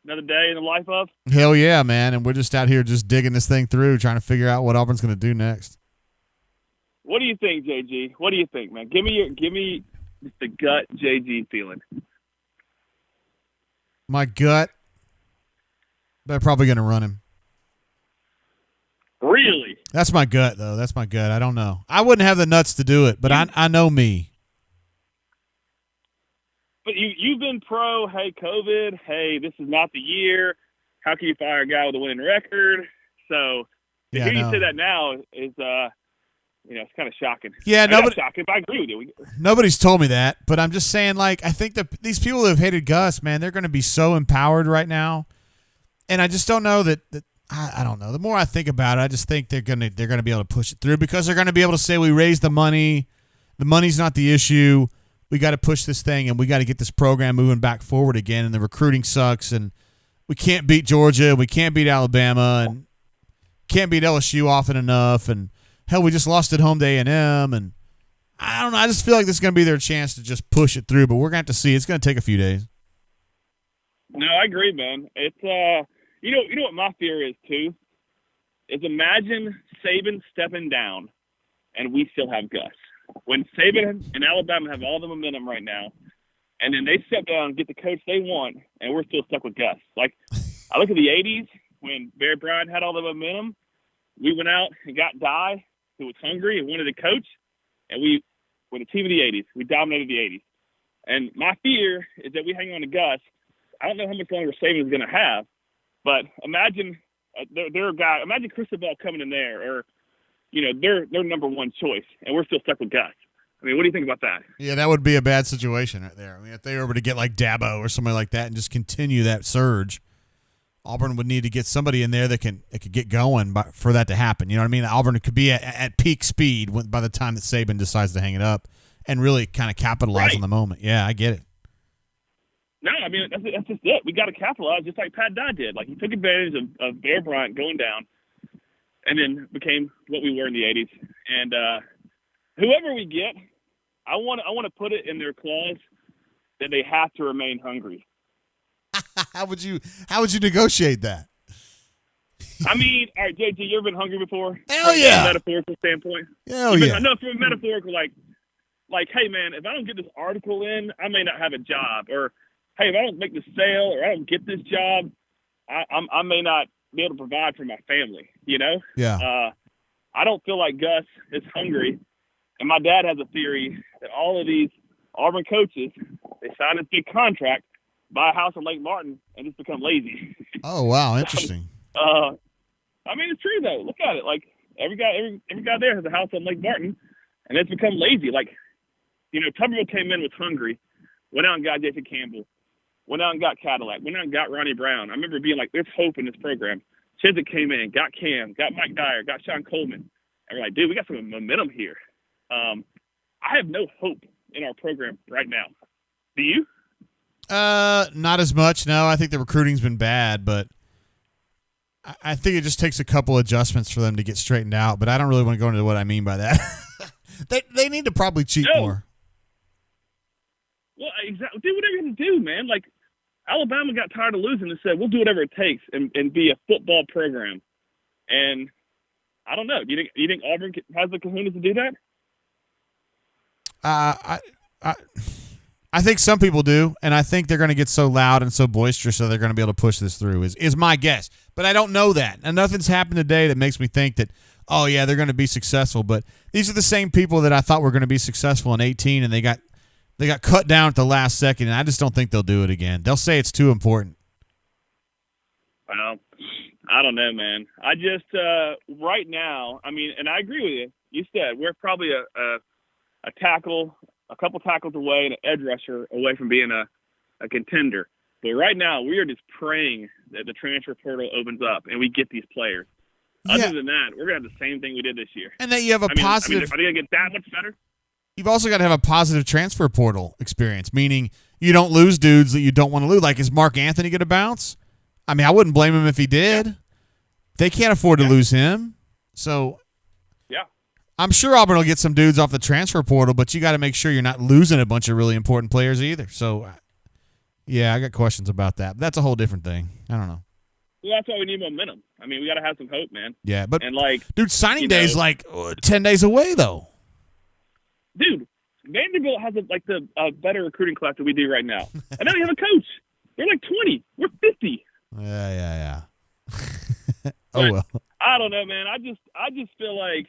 J: Another day in the life of?
A: Hell yeah, man. And we're just out here just digging this thing through, trying to figure out what Auburn's going to do next.
J: What do you think, JG? What do you think, man? Give me just the gut JG feeling.
A: My gut, they're probably going to run him.
J: Really?
A: That's my gut, though. That's my gut. I don't know. I wouldn't have the nuts to do it, but I know me.
J: But you've been pro, hey, COVID, hey, this is not the year. How can you fire a guy with a winning record? So to hear you say that now is, it's kind of shocking.
A: Yeah,
J: not shocking, but I agree with you.
A: Nobody's told me that, but I'm just saying, like, I think that these people who have hated Gus, man, they're going to be so empowered right now, and I just don't know that I don't know. The more I think about it, I just think they're gonna be able to push it through because they're going to be able to say we raised the money. The money's not the issue. We got to push this thing, and we got to get this program moving back forward again. And the recruiting sucks, and we can't beat Georgia, we can't beat Alabama, and can't beat LSU often enough. And hell, we just lost at home to A&M, and I don't know. I just feel like this is going to be their chance to just push it through, but we're going to have to see. It's going to take a few days.
J: No, I agree, man. It's you know what my fear is too, is imagine Saban stepping down, and we still have Gus. When Saban and Alabama have all the momentum right now, and then they step down and get the coach they want, and we're still stuck with Gus. Like, I look at the 80s when Barry Bryant had all the momentum. We went out and got Dye, who was hungry and wanted to coach, and we were the team of the 80s. We dominated the 80s. And my fear is that we hang on to Gus. I don't know how much longer Saban is going to have, but imagine they're a guy. Imagine Cristobal coming in there, or they're number one choice, and we're still stuck with Gus. I mean, what do you think about that?
A: Yeah, that would be a bad situation right there. I mean, if they were able to get like Dabo or somebody like that and just continue that surge, Auburn would need to get somebody in there that could get going for that to happen. You know what I mean? Auburn could be at peak speed by the time that Saban decides to hang it up and really kind of capitalize on the moment. Yeah, I get it.
J: No, I mean, that's just it. We got to capitalize just like Pat Dye did. Like, he took advantage of Bear Bryant going down and then became what we were in the 80s. And whoever we get, I want to put it in their clause that they have to remain hungry.
A: How would you negotiate that?
J: I mean, all right, JT, you ever been hungry before?
A: Hell yeah.
J: From a metaphorical standpoint?
A: Hell yeah.
J: No, from a metaphorical, like, hey, man, if I don't get this article in, I may not have a job. Or, hey, if I don't make this sale or I don't get this job, I may not be able to provide for my family, you know?
A: Yeah.
J: I don't feel like Gus is hungry. And my dad has a theory that all of these Auburn coaches, they sign this big contract, buy a house in Lake Martin, and just become lazy.
A: Oh, wow. Interesting.
J: I mean, it's true, though. Look at it. Like, every guy there has a house on Lake Martin, and it's become lazy. Like, you know, Tuberville came in, was hungry, went out and got Jason Campbell, went out and got Cadillac, went out and got Ronnie Brown. I remember being like, there's hope in this program. Chiswick came in, got Cam, got Mike Dyer, got Sean Coleman. And we're like, dude, we got some momentum here. I have no hope in our program right now. Do you?
A: Not as much. No, I think the recruiting's been bad, but I think it just takes a couple adjustments for them to get straightened out. But I don't really want to go into what I mean by that. They need to probably cheat more.
J: Well, exactly. Do whatever you have to do, man. Like, Alabama got tired of losing and said, we'll do whatever it takes and be a football program. And I don't know. Do you think Auburn has the kahunas to do that?
A: I think some people do, and I think they're going to get so loud and so boisterous that they're going to be able to push this through is my guess. But I don't know that. And nothing's happened today that makes me think that, oh, yeah, they're going to be successful. But these are the same people that I thought were going to be successful in 18, and they got cut down at the last second, and I just don't think they'll do it again. They'll say it's too important.
J: Well, I don't know, man. I just right now, I mean, and I agree with you. You said we're probably a tackle, a couple tackles away, and an edge rusher away from being a contender. But right now, we are just praying that the transfer portal opens up and we get these players.
A: Yeah.
J: Other than that, we're going to have the same thing we did this year.
A: And that you have a positive.
J: Are they going to get that much better?
A: You've also got to have a positive transfer portal experience, meaning you don't lose dudes that you don't want to lose. Like, is Mark Anthony going to bounce? I mean, I wouldn't blame him if he did. Yeah. They can't afford to lose him. So,
J: yeah,
A: I'm sure Auburn will get some dudes off the transfer portal, but you got to make sure you're not losing a bunch of really important players either. So, yeah, I got questions about that. But that's a whole different thing. I don't know.
J: Well, that's why we need momentum. I mean, we got to have some hope, man.
A: Yeah, but
J: and like,
A: dude, signing day is like 10 days away, though.
J: Dude, Vanderbilt has a better recruiting class than we do right now, and then we have a coach. They're like 20. We're 50.
A: Yeah.
J: Oh
A: well.
J: I don't know, man. I just feel like,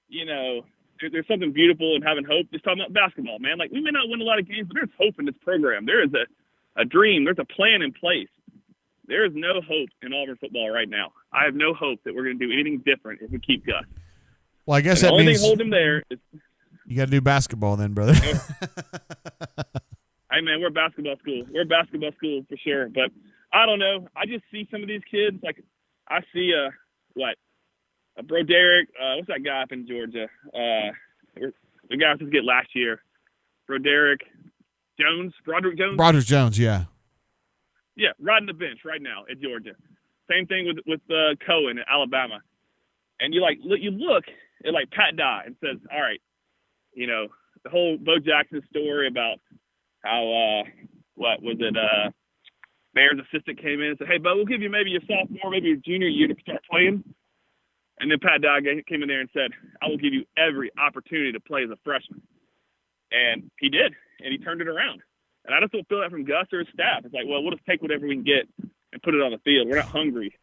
J: you know, there's something beautiful in having hope. Just talking about basketball, man. Like, we may not win a lot of games, but there's hope in this program. There is a dream. There's a plan in place. There is no hope in Auburn football right now. I have no hope that we're going to do anything different if we keep Gus.
A: Well, I guess
J: and
A: that
J: the only
A: means
J: thing holding him there is
A: you got to do basketball then, brother.
J: Hey, man, we're a basketball school. We're a basketball school for sure. But I don't know. I just see some of these kids. Like, I see a Broderick. What's that guy up in Georgia? The guy I was supposed to get last year. Broderick Jones. Broderick Jones,
A: yeah.
J: Yeah, riding the bench right now at Georgia. Same thing with Cohen at Alabama. And you look at like Pat Dye and says, all right, you know, the whole Bo Jackson story about how Mayor's assistant came in and said, hey, Bo, we'll give you maybe your sophomore, maybe your junior year to start playing. And then Pat Dye came in there and said, I will give you every opportunity to play as a freshman. And he did, and he turned it around. And I just don't feel that from Gus or his staff. It's like, well, we'll just take whatever we can get and put it on the field. We're not hungry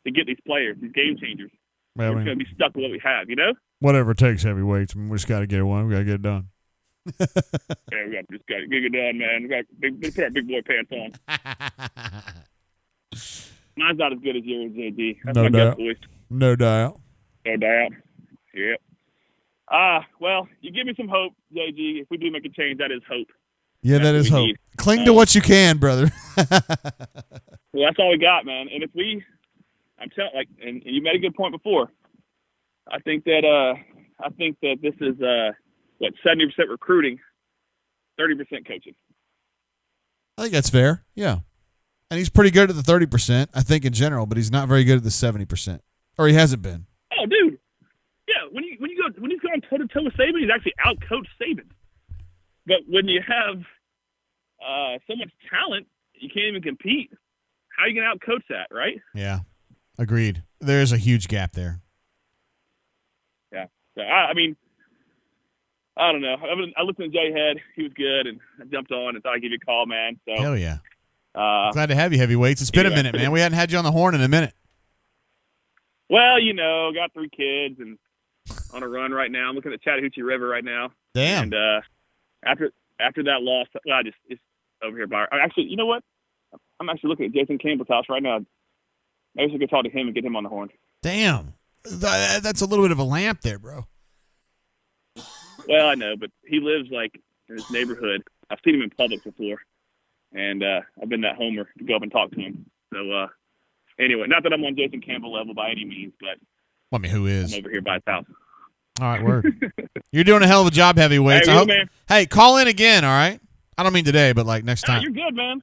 J: to get these players, these game changers.
A: Well,
J: we're just going to be stuck with what we have, you know?
A: Whatever it takes, heavyweights. I mean, we just got to get one. We got to get it done.
J: Yeah, we got to get it done, man. We got to put our big boy pants on. Mine's not as good as yours, JD. That's
A: no
J: my
A: doubt.
J: gut, boys.
A: No doubt.
J: No doubt. Yep. Well, you give me some hope, JG. If we do make a change, that is hope.
A: Yeah, that is hope. Cling to what you can, brother.
J: Well, that's all we got, man. And if I'm telling, and you made a good point before. I think that this is 70% recruiting, 30% coaching.
A: I think that's fair. Yeah. And he's pretty good at the 30%, I think, in general, but he's not very good at the 70%. Or he hasn't been.
J: Oh, dude. Yeah, when he's going toe to toe with Saban, he's actually outcoached Saban. But when you have so much talent, you can't even compete. How are you going to outcoach that, right?
A: Yeah, agreed. There's a huge gap there.
J: Yeah. So, I mean, I don't know. I listened to Jay Head. He was good, and I jumped on and thought I'd give you a call, man. So
A: hell yeah. Glad to have you, Heavyweights. It's been a minute, man. We hadn't had you on the horn in a minute.
J: Well, got 3 kids and on a run right now. I'm looking at the Chattahoochee River right now.
A: Damn.
J: And after that loss, it's over here by. Actually, you know what? I'm actually looking at Jason Campbell's house right now. Maybe I could talk to him and get him on the horn.
A: Damn. That's a little bit of a lamp there, bro.
J: Well, I know, but he lives like in his neighborhood. I've seen him in public before, and I've been that homer to go up and talk to him. So anyway, not that I'm on Jason Campbell level by any means, but
A: I mean, who is?
J: I'm over here by his house.
A: All right, word. You're doing a hell of a job, Heavyweights.
J: Man.
A: Hey, call in again, all right? I don't mean today, but like next time.
J: You're good, man.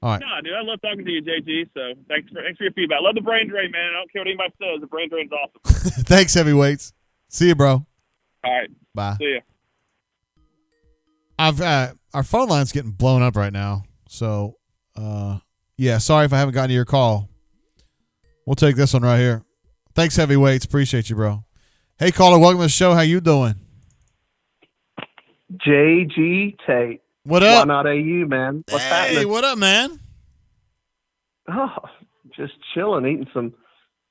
A: All right.
J: No, dude, I love talking to you, JG. So thanks for your feedback. I love the brain drain, man. I don't care what anybody says. The brain drain's awesome.
A: Thanks, Heavyweights. See you, bro.
J: All right.
A: Bye.
J: See ya.
A: Our phone line's getting blown up right now. So, yeah, sorry if I haven't gotten to your call. We'll take this one right here. Thanks, Heavyweights. Appreciate you, bro. Hey, caller, welcome to the show. How you doing?
K: JG Tate.
A: What up?
K: Why not AU, man? What's happening?
A: Hey, what up, man?
K: Oh, just chilling, eating some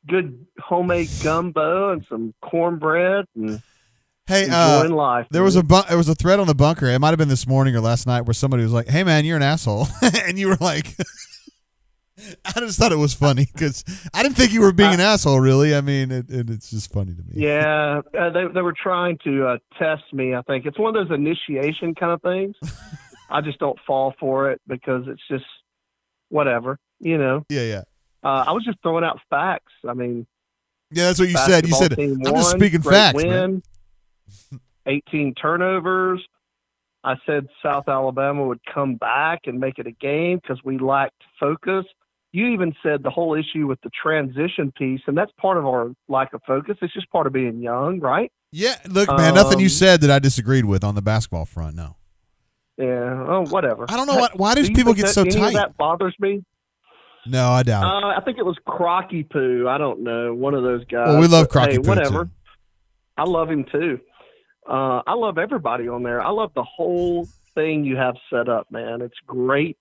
K: good homemade gumbo and some cornbread and
A: hey,
K: enjoying life.
A: There was a thread on the bunker. It might have been this morning or last night where somebody was like, "Hey, man, you're an asshole," and you were like, I just thought it was funny because I didn't think you were being an asshole, really. I mean, it's just funny to me.
K: Yeah, they were trying to test me, I think. It's one of those initiation kind of things. I just don't fall for it because it's just whatever,
A: Yeah.
K: I was just throwing out facts. I mean,
A: yeah, that's what you said. You said, I'm just speaking facts, man.
K: 18 turnovers. I said South Alabama would come back and make it a game because we lacked focus. You even said the whole issue with the transition piece, and that's part of our lack of focus. It's just part of being young, right?
A: Yeah, look, man, nothing you said that I disagreed with on the basketball front, no.
K: Yeah, oh, whatever.
A: I don't know why do people get so tight?
K: That bothers me.
A: No, I doubt it.
K: I think it was Crocky Poo. I don't know, one of those guys.
A: Well, we love Crocky Poo,
K: whatever.
A: too.
K: I love him, too. I love everybody on there. I love the whole thing you have set up, man. It's great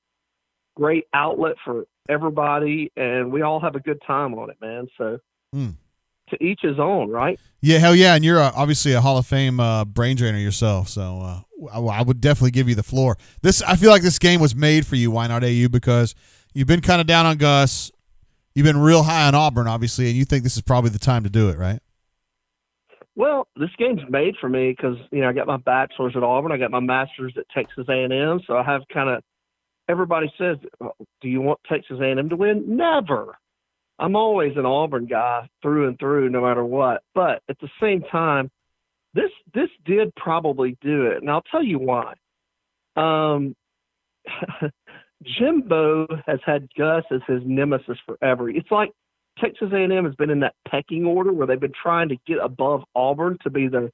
K: outlet for everybody, and we all have a good time on it, man. So to each his own, right?
A: Yeah, hell yeah. And you're obviously a Hall of Fame brain drainer yourself, so I would definitely give you the floor. I feel like this game was made for you, Why Not AU, because you've been kind of down on Gus. You've been real high on Auburn, obviously, and you think this is probably the time to do it, right?
K: Well, this game's made for me because, I got my bachelor's at Auburn. I got my master's at Texas A&M, so I have kind of – everybody says, do you want Texas A&M to win? Never. I'm always an Auburn guy through and through no matter what. But at the same time, this did probably do it, and I'll tell you why. Jimbo has had Gus as his nemesis forever. It's like Texas A&M has been in that pecking order where they've been trying to get above Auburn to be the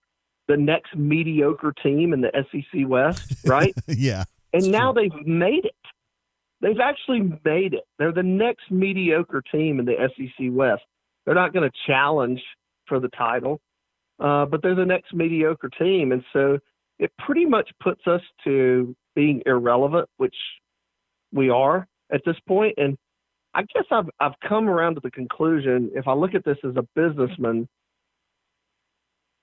K: next mediocre team in the SEC West, right?
A: Yeah.
K: And now they've made it. They've actually made it. They're the next mediocre team in the SEC West. They're not going to challenge for the title, but they're the next mediocre team. And so it pretty much puts us to being irrelevant, which we are at this point. And I guess I've come around to the conclusion, if I look at this as a businessman,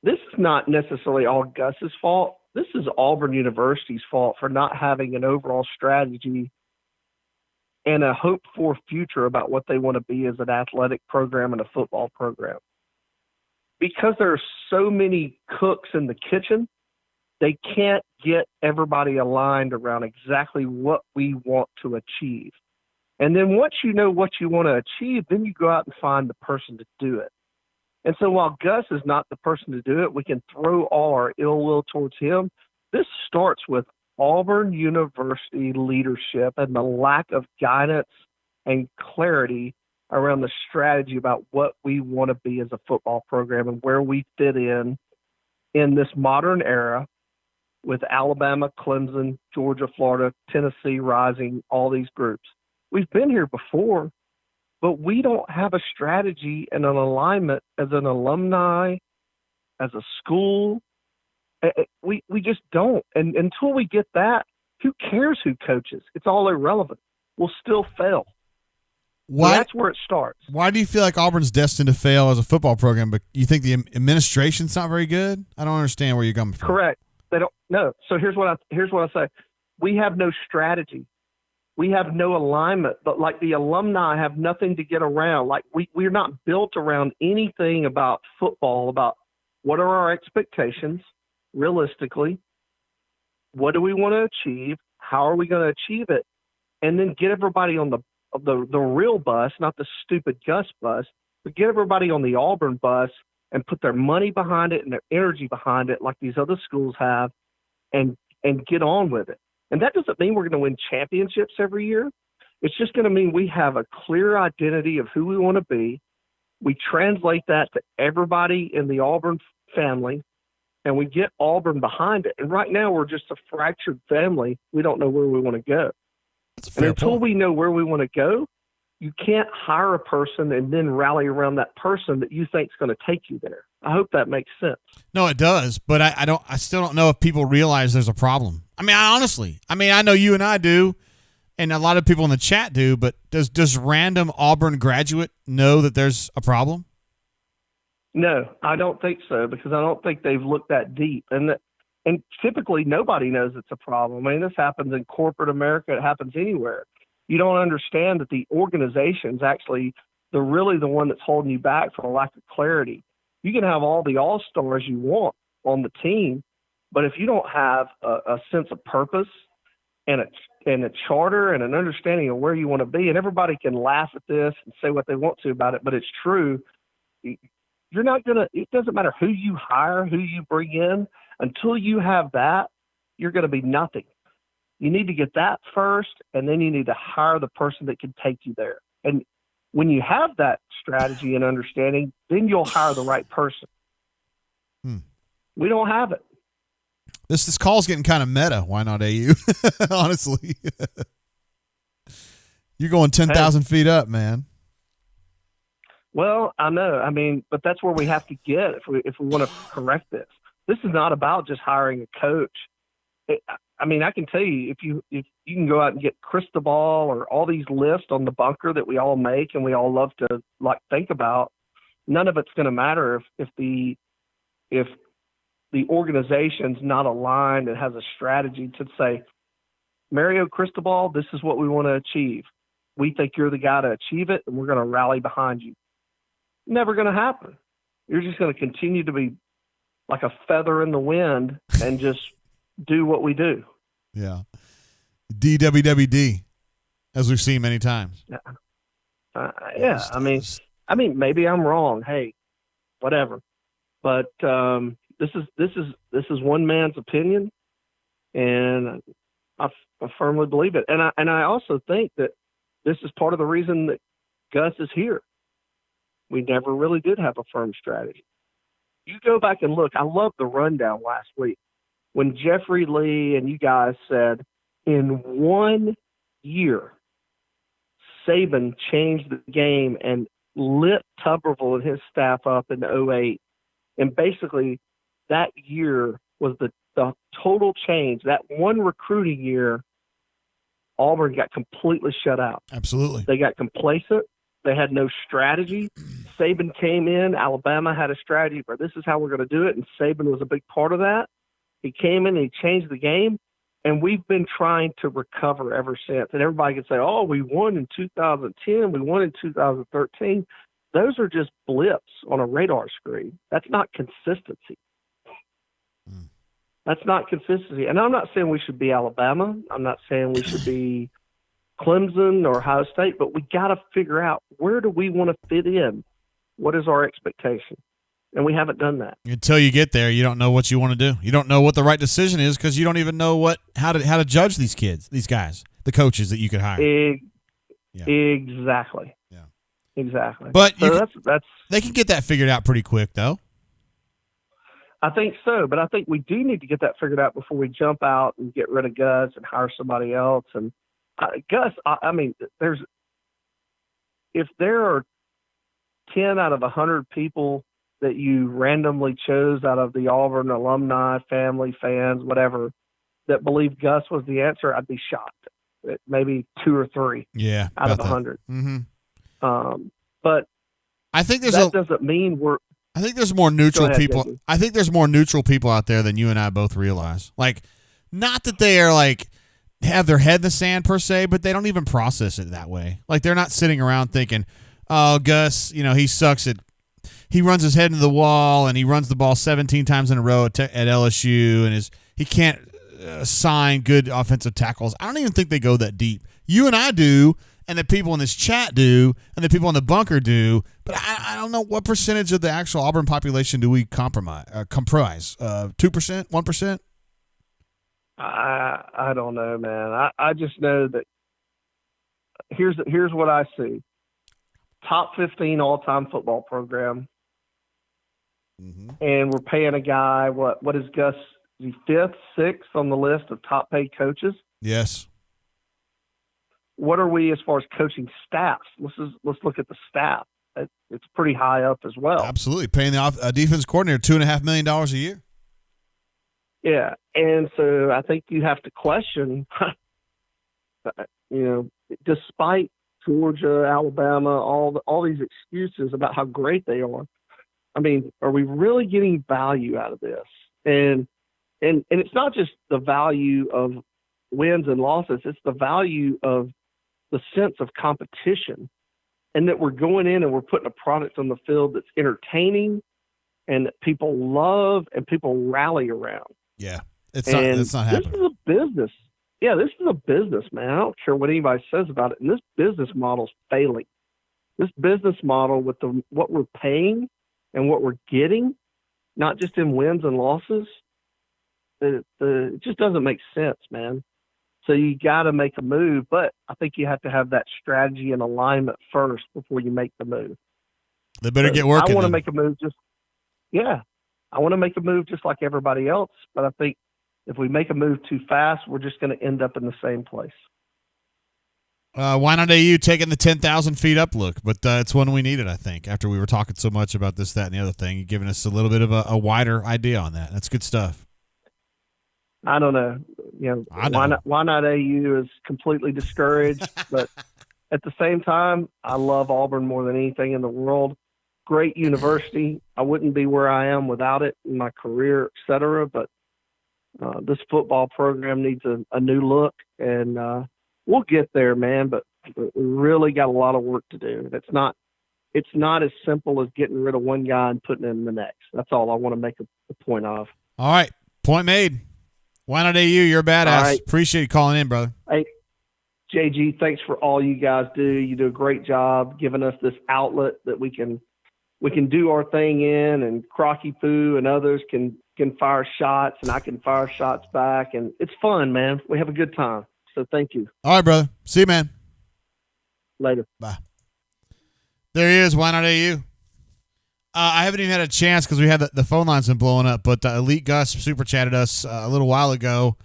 K: this is not necessarily all Gus's fault. This is Auburn University's fault for not having an overall strategy and a hope-for future about what they want to be as an athletic program and a football program. Because there are so many cooks in the kitchen, they can't get everybody aligned around exactly what we want to achieve. And then once you know what you want to achieve, then you go out and find the person to do it. And so while Gus is not the person to do it, we can throw all our ill will towards him. This starts with Auburn University leadership and the lack of guidance and clarity around the strategy about what we want to be as a football program and where we fit in this modern era with Alabama, Clemson, Georgia, Florida, Tennessee rising, all these groups. We've been here before, but we don't have a strategy and an alignment as an alumni, as a school. We just don't. And until we get that, who cares who coaches? It's all irrelevant. We'll still fail.
A: Why?
K: So that's where it starts.
A: Why do you feel like Auburn's destined to fail as a football program, but you think the administration's not very good? I don't understand where you're coming from.
K: Correct. They don't. No. So here's what I say. We have no strategy. We have no alignment. But like the alumni have nothing to get around. Like we're not built around anything about football. About what are our expectations realistically? What do we want to achieve? How are we going to achieve it? And then get everybody on the real bus, not the stupid Gus bus, but get everybody on the Auburn bus and put their money behind it and their energy behind it like these other schools have and get on with it. And that doesn't mean we're going to win championships every year. It's just going to mean we have a clear identity of who we want to be. We translate that to everybody in the Auburn family, and we get Auburn behind it. And right now we're just a fractured family. We don't know where we want to go. And until we know where we want to go, you can't hire a person and then rally around that person that you think is going to take you there. I hope that makes sense.
A: No, it does, but I still don't know if people realize there's a problem. I mean, I know you and I do, and a lot of people in the chat do, but does random Auburn graduate know that there's a problem?
K: No, I don't think so, because I don't think they've looked that deep. And typically nobody knows it's a problem. I mean, this happens in corporate America. It happens anywhere. You don't understand that the organization's actually really the one that's holding you back from a lack of clarity. You can have all the all-stars you want on the team, but if you don't have a sense of purpose and a charter and an understanding of where you want to be, and everybody can laugh at this and say what they want to about it, but it's true. You're not going to – it doesn't matter who you hire, who you bring in. Until you have that, you're going to be nothing. You need to get that first, and then you need to hire the person that can take you there. And when you have that strategy and understanding, then you'll hire the right person. We don't have it.
A: This call's getting kind of meta. Why not AU? Honestly. You're going 10,000 feet up, man.
K: Well, I know. I mean, but that's where we have to get if we want to correct this. This is not about just hiring a coach. I mean, I can tell you, if you can go out and get Cristobal or all these lists on the bunker that we all make and we all love to think about, none of it's going to matter if the organization's not aligned and has a strategy to say, Mario Cristobal, this is what we want to achieve. We think you're the guy to achieve it, and we're going to rally behind you. Never going to happen. You're just going to continue to be like a feather in the wind and just do what we do.
A: Yeah. DWWD, as we've seen many times.
K: Yeah. Yeah. I mean, maybe I'm wrong. Hey, whatever. But this is one man's opinion, and I firmly believe it. And I also think that this is part of the reason that Gus is here. We never really did have a firm strategy. You go back and look. I love the rundown last week when Jeffrey Lee and you guys said, in 1 year, Saban changed the game and lit Tuberville and his staff up in 2008. And basically that year was the total change. That one recruiting year, Auburn got completely shut out.
A: Absolutely.
K: They got complacent. They had no strategy. Saban came in. Alabama had a strategy for this is how we're going to do it, and Saban was a big part of that. He came in and he changed the game, and we've been trying to recover ever since. And everybody can say, oh, we won in 2010, we won in 2013. Those are just blips on a radar screen. That's not consistency. That's not consistency. And I'm not saying we should be Alabama. I'm not saying we should be Clemson or Ohio State, but we got to figure out, where do we want to fit in? What is our expectation? and we haven't done that.
A: Until you get there, you don't know what you want to do. You don't know what the right decision is because you don't even know how to judge these guys, the coaches that you could hire.
K: Exactly.
A: Yeah.
K: Exactly.
A: But
K: so that's
A: they can get that figured out pretty quick, though.
K: I think so, but I think we do need to get that figured out before we jump out and get rid of Gus and hire somebody else. And Gus, I mean, if there are 10 out of 100 people that you randomly chose out of the Auburn alumni, family, fans, whatever, that believe Gus was the answer, I'd be shocked. Maybe 2 or 3 out of 100.
A: Mm-hmm.
K: But
A: I think
K: doesn't mean we're.
A: I think there's more neutral people.
K: Jesse.
A: I think there's more neutral people out there than you and I both realize. Like, not that they are like have their head in the sand per se, but they don't even process it that way. Like, they're not sitting around thinking, "Oh, Gus, he sucks at. He runs his head into the wall and he runs the ball 17 times in a row at LSU and he can't sign good offensive tackles." I don't even think they go that deep. You and I do. And the people in this chat do, and the people in the bunker do, but I don't know what percentage of the actual Auburn population do we comprise? 2%, 1%?
K: I don't know, man. I just know that here's what I see: top 15 all-time football program, and we're paying a guy. What is Gus? Is he 5th, 6th on the list of top-paid coaches?
A: Yes.
K: What are we as far as coaching staffs? Let's look at the staff. It's pretty high up as well.
A: Absolutely, paying the defense coordinator $2.5 million a year.
K: Yeah, and so I think you have to question. Despite Georgia, Alabama, all these excuses about how great they are, I mean, are we really getting value out of this? And it's not just the value of wins and losses; it's the value of the sense of competition, and that we're going in and we're putting a product on the field that's entertaining and that people love and people rally around.
A: Yeah, it's not happening.
K: This is a business. Yeah, this is a business, man. I don't care what anybody says about it. And this business model's failing. This business model with what we're paying and what we're getting, not just in wins and losses, it just doesn't make sense, man. So you got to make a move, but I think you have to have that strategy and alignment first before you make the move.
A: They better get working.
K: I want to make a move I want to make a move just like everybody else, but I think if we make a move too fast, we're just going to end up in the same place.
A: Why not AU taking the 10,000 feet up look? But it's one we needed, I think, after we were talking so much about this, that, and the other thing. You're giving us a little bit of a wider idea on that. That's good stuff.
K: I don't know. Why not AU is completely discouraged, but at the same time, I love Auburn more than anything in the world. Great university. I wouldn't be where I am without it in my career, et cetera. But this football program needs a new look, and we'll get there, man. But we really got a lot of work to do. It's not as simple as getting rid of one guy and putting in the next. That's all I want to make a point of.
A: All right, point made. Why not AU? You're a badass.
K: Right.
A: Appreciate you calling in, brother.
K: Hey, JG, thanks for all you guys do. You do a great job giving us this outlet that we can do our thing in, and Crocky Poo and others can fire shots, and I can fire shots back, and it's fun, man. We have a good time. So thank you.
A: All right, brother. See you, man.
K: Later.
A: Bye. There he is. Why not AU? I haven't even had a chance because we had the phone lines been blowing up, but Elite Gus super chatted us a little while ago.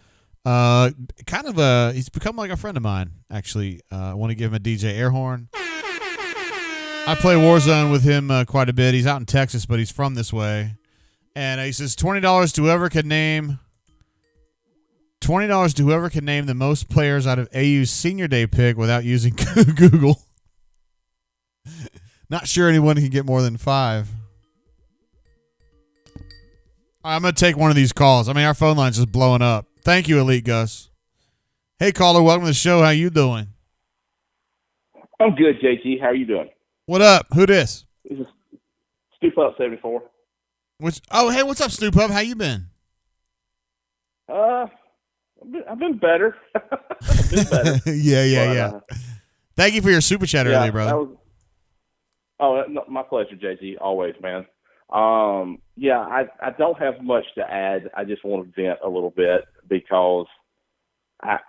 A: He's become like a friend of mine, actually. I want to give him a DJ air horn. I play Warzone with him quite a bit. He's out in Texas, but he's from this way. And he says $20 to whoever can name the most players out of AU's senior day pick without using Google. Not sure anyone can get more than 5. I'm going to take one of these calls. I mean, our phone line's just blowing up. Thank you, Elite Gus. Hey, caller, welcome to the show. How you doing?
L: I'm good, JT. How are you doing?
A: What up? Who this?
L: This is Stoop Up 74.
A: Hey, what's up, Stoop Up? How you been?
L: I've been better. I've been better.
A: Yeah. Thank you for your super chat earlier, brother.
L: My pleasure, JT. Always, man. Yeah, I don't have much to add. I just want to vent a little bit because I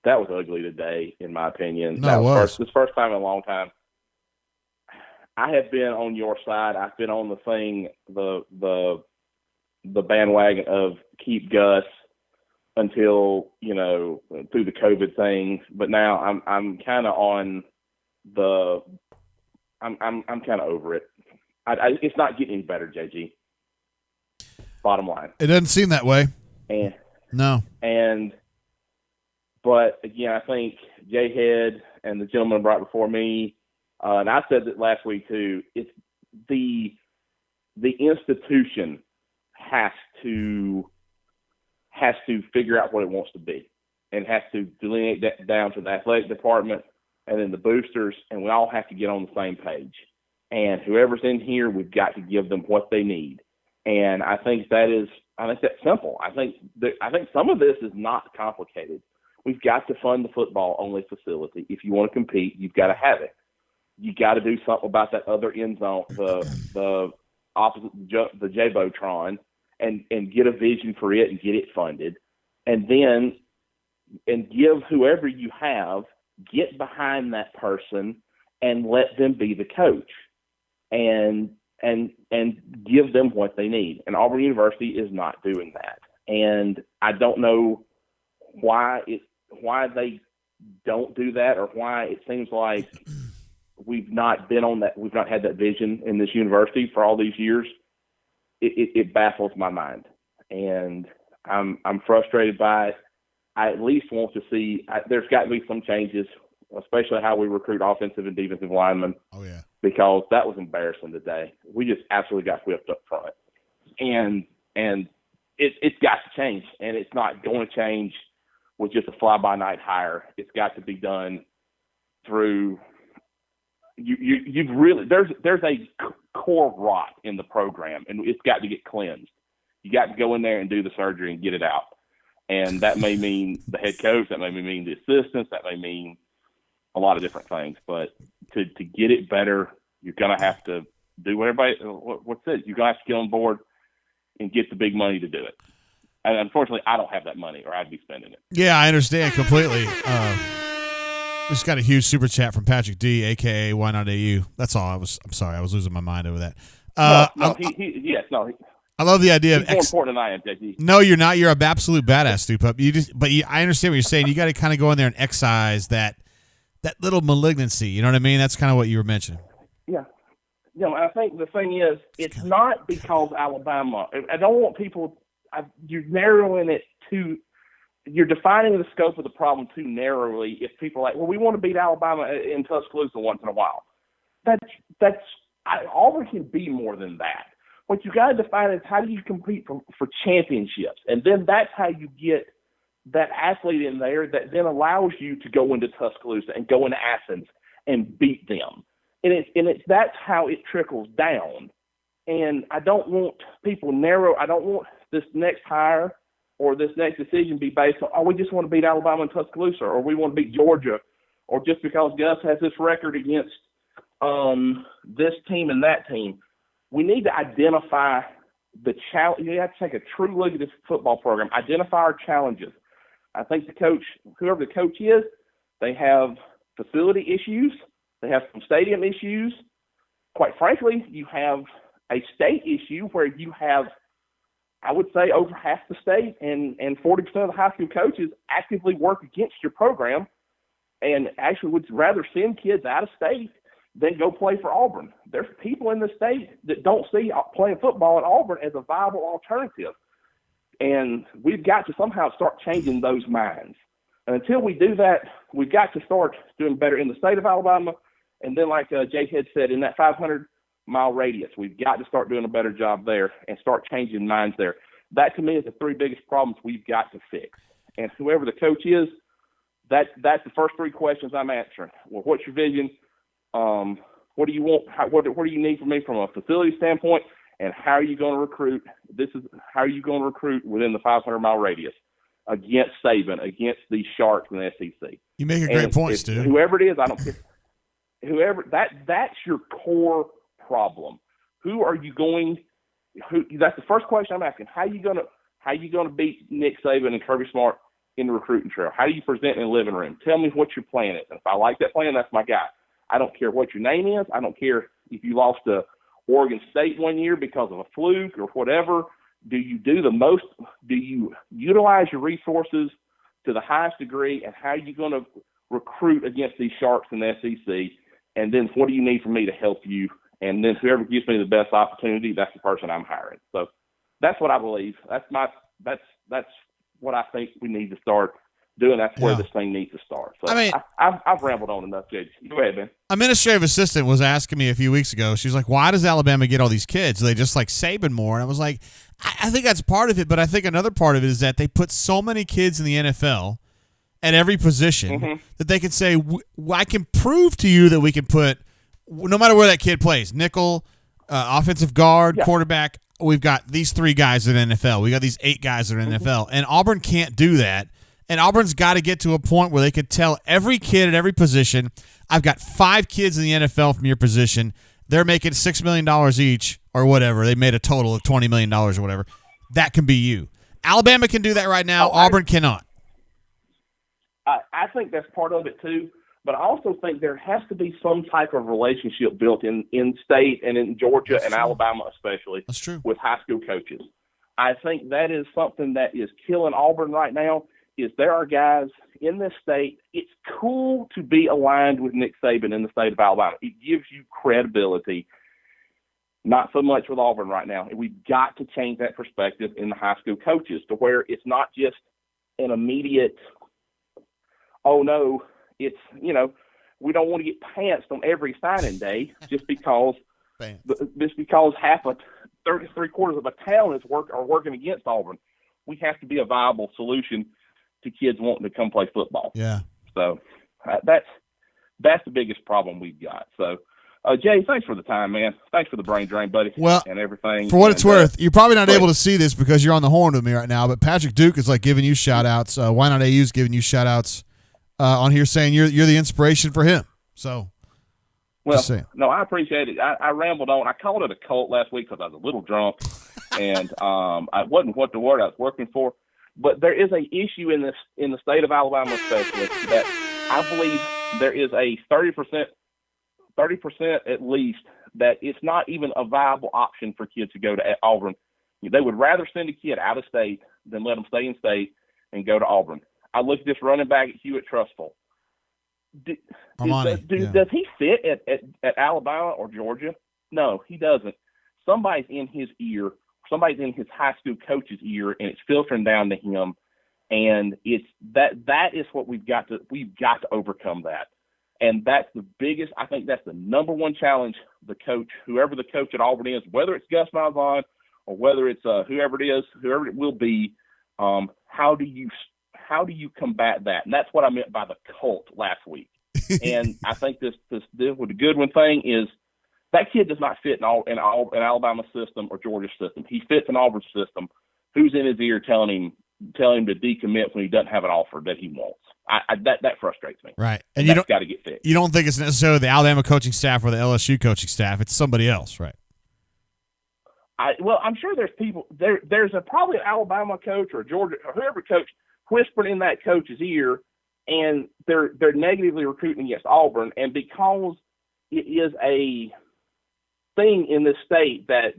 L: that was ugly today, in my opinion.
A: No,
L: that
A: it was.
L: this first time in a long time. I have been on your side. I've been on the bandwagon of keep Gus until, through the COVID thing. But now I'm kind of on I'm kind of over it. It's not getting any better, JG. Bottom line.
A: It doesn't seem that way. No.
L: But again, I think Jay Head and the gentleman right before me, and I said that last week too. It's the institution has to figure out what it wants to be, and has to delineate that down to the athletic department and then the boosters, and we all have to get on the same page. And whoever's in here, we've got to give them what they need. And I think that's simple. I think some of this is not complicated. We've got to fund the football-only facility. If you want to compete, you've got to have it. You got to do something about that other end zone, the opposite, the J-Botron, and get a vision for it and get it funded. And then give whoever you have, get behind that person and let them be the coach and give them what they need. And Auburn University is not doing that. And I don't know why they don't do that, or why it seems like we've not been on that. We've not had that vision in this university for all these years. It baffles my mind, and I'm frustrated by it. I at least want to see there's got to be some changes, especially how we recruit offensive and defensive linemen.
A: Oh yeah,
L: because that was embarrassing today. We just absolutely got whipped up front, and it's got to change, and it's not going to change with just a fly-by-night hire. It's got to be done through you've really there's a core rot in the program, and it's got to get cleansed. You got to go in there and do the surgery and get it out, and that may mean the head coach, that may mean the assistants, that may mean a lot of different things. But to get it better, you're gonna have to do what everybody what's it? You're gonna have to get on board and get the big money to do it. And unfortunately, I don't have that money, or I'd be spending it.
A: Yeah, I understand completely. We just got a huge super chat from Patrick D, a.k.a. Why Not AU. That's all. I'm sorry. I was losing my mind over that.
L: I
A: love the idea of
L: more important than I am, JG.
A: No, you're not. You're an absolute badass, Stu Pup. I understand what you're saying. You got to kind of go in there and excise that little malignancy. You know what I mean? That's kind of what you were mentioning.
L: Yeah. I think the thing is, it's not because Alabama. I don't want people. You're narrowing it you're defining the scope of the problem too narrowly. If people are like, well, we want to beat Alabama in Tuscaloosa once in a while. Auburn can be more than that. What you got to define is how do you compete for championships, and then that's how you get that athlete in there that then allows you to go into Tuscaloosa and go into Athens and beat them. And that's how it trickles down. And I don't want people narrow. I don't want this next hire or this next decision be based on, we just want to beat Alabama and Tuscaloosa, or we want to beat Georgia, or just because Gus has this record against this team and that team. We need to identify the challenge. You have to take a true look at this football program, identify our challenges. I think the coach, whoever the coach is, they have facility issues. They have some stadium issues. Quite frankly, you have a state issue where you have, I would say, over half the state and 40% of the high school coaches actively work against your program and actually would rather send kids out of state than go play for Auburn. There's people in the state that don't see playing football at Auburn as a viable alternative. And we've got to somehow start changing those minds. And until we do that, we've got to start doing better in the state of Alabama. And then, like Jay Head said, in that 500-mile radius, we've got to start doing a better job there and start changing minds there. That, to me, is the three biggest problems we've got to fix. And whoever the coach is, that's the first three questions I'm answering. Well, what's your vision? What do you want? What do you need from me from a facility standpoint? And how are you going to recruit? How are you going to recruit within the 500-mile radius against Saban, against these sharks in the SEC?
A: You make a great point, Stu.
L: Whoever it is, I don't care. Whoever that's your core problem. Who are you going? That's the first question I'm asking. How you gonna beat Nick Saban and Kirby Smart in the recruiting trail? How do you present in the living room? Tell me what your plan is. And if I like that plan, that's my guy. I don't care what your name is. I don't care if you lost to Oregon State one year because of a fluke or whatever. Do you do the most? Do you utilize your resources to the highest degree? And how are you going to recruit against these sharks in the SEC? And then what do you need from me to help you? And then whoever gives me the best opportunity, that's the person I'm hiring. So that's what I believe. That's what I think we need to start doing. That's where this thing needs to start. So I've rambled on enough, JJ. Go ahead, man.
A: Administrative assistant was asking me a few weeks ago. She was like, why does Alabama get all these kids? They just like Saban more. And I was like, I think that's part of it, but I think another part of it is that they put so many kids in the NFL at every position that they can say, I can prove to you that we can put, no matter where that kid plays, nickel, offensive guard, quarterback, we've got these 3 guys in the NFL. We got these 8 guys in the NFL. And Auburn can't do that. And Auburn's got to get to a point where they could tell every kid at every position, I've got 5 kids in the NFL from your position. They're making $6 million each or whatever. They made a total of $20 million or whatever. That can be you. Alabama can do that right now. Auburn cannot.
L: I think that's part of it too. But I also think there has to be some type of relationship built in state and in Georgia and Alabama especially.
A: That's true.
L: With high school coaches. I think that is something that is killing Auburn right now. Is there are guys in this state, it's cool to be aligned with Nick Saban in the state of Alabama. It gives you credibility. Not so much with Auburn right now. We've got to change that perspective in the high school coaches to where it's not just an immediate, oh no, it's, we don't want to get pantsed on every signing day just because half of 3/4 of a town are working against Auburn. We have to be a viable solution to kids wanting to come play football.
A: Yeah.
L: So that's the biggest problem we've got. So, Jay, thanks for the time, man. Thanks for the brain drain, buddy.
A: Well,
L: and everything.
A: For what it's worth, you're probably not able to see this because you're on the horn with me right now, but Patrick Duke is like giving you shout outs. Why Not AU's giving you shout outs on here saying you're the inspiration for him. So,
L: well, no, I appreciate it. I rambled on. I called it a cult last week because I was a little drunk and I wasn't what the word I was working for. But there is an issue in the state of Alabama, especially, that I believe there is a 30% at least that it's not even a viable option for kids to go to Auburn. They would rather send a kid out of state than let them stay in state and go to Auburn. I looked at this running back at Hewitt Trustful. Does he fit at Alabama or Georgia? No, he doesn't. Somebody's in his ear. Somebody's in his high school coach's ear, and it's filtering down to him. And it's that is what we've got to overcome that. And that's the biggest. I think that's the number one challenge. Whoever the coach at Auburn is, whether it's Gus Malzahn or whether it's whoever it will be, how do you combat that? And that's what I meant by the cult last week. And I think this with the Goodwin thing is. That kid does not fit in Alabama system or Georgia system. He fits in Auburn system. Who's in his ear telling him to decommit when he doesn't have an offer that he wants? That frustrates me.
A: Right, and
L: that's got to get fixed.
A: You don't think it's necessarily the Alabama coaching staff or the LSU coaching staff? It's somebody else, right?
L: I'm sure there's people there's probably an Alabama coach or Georgia or whoever coach whispering in that coach's ear, and they're negatively recruiting against Auburn, and because it is a thing in this state that,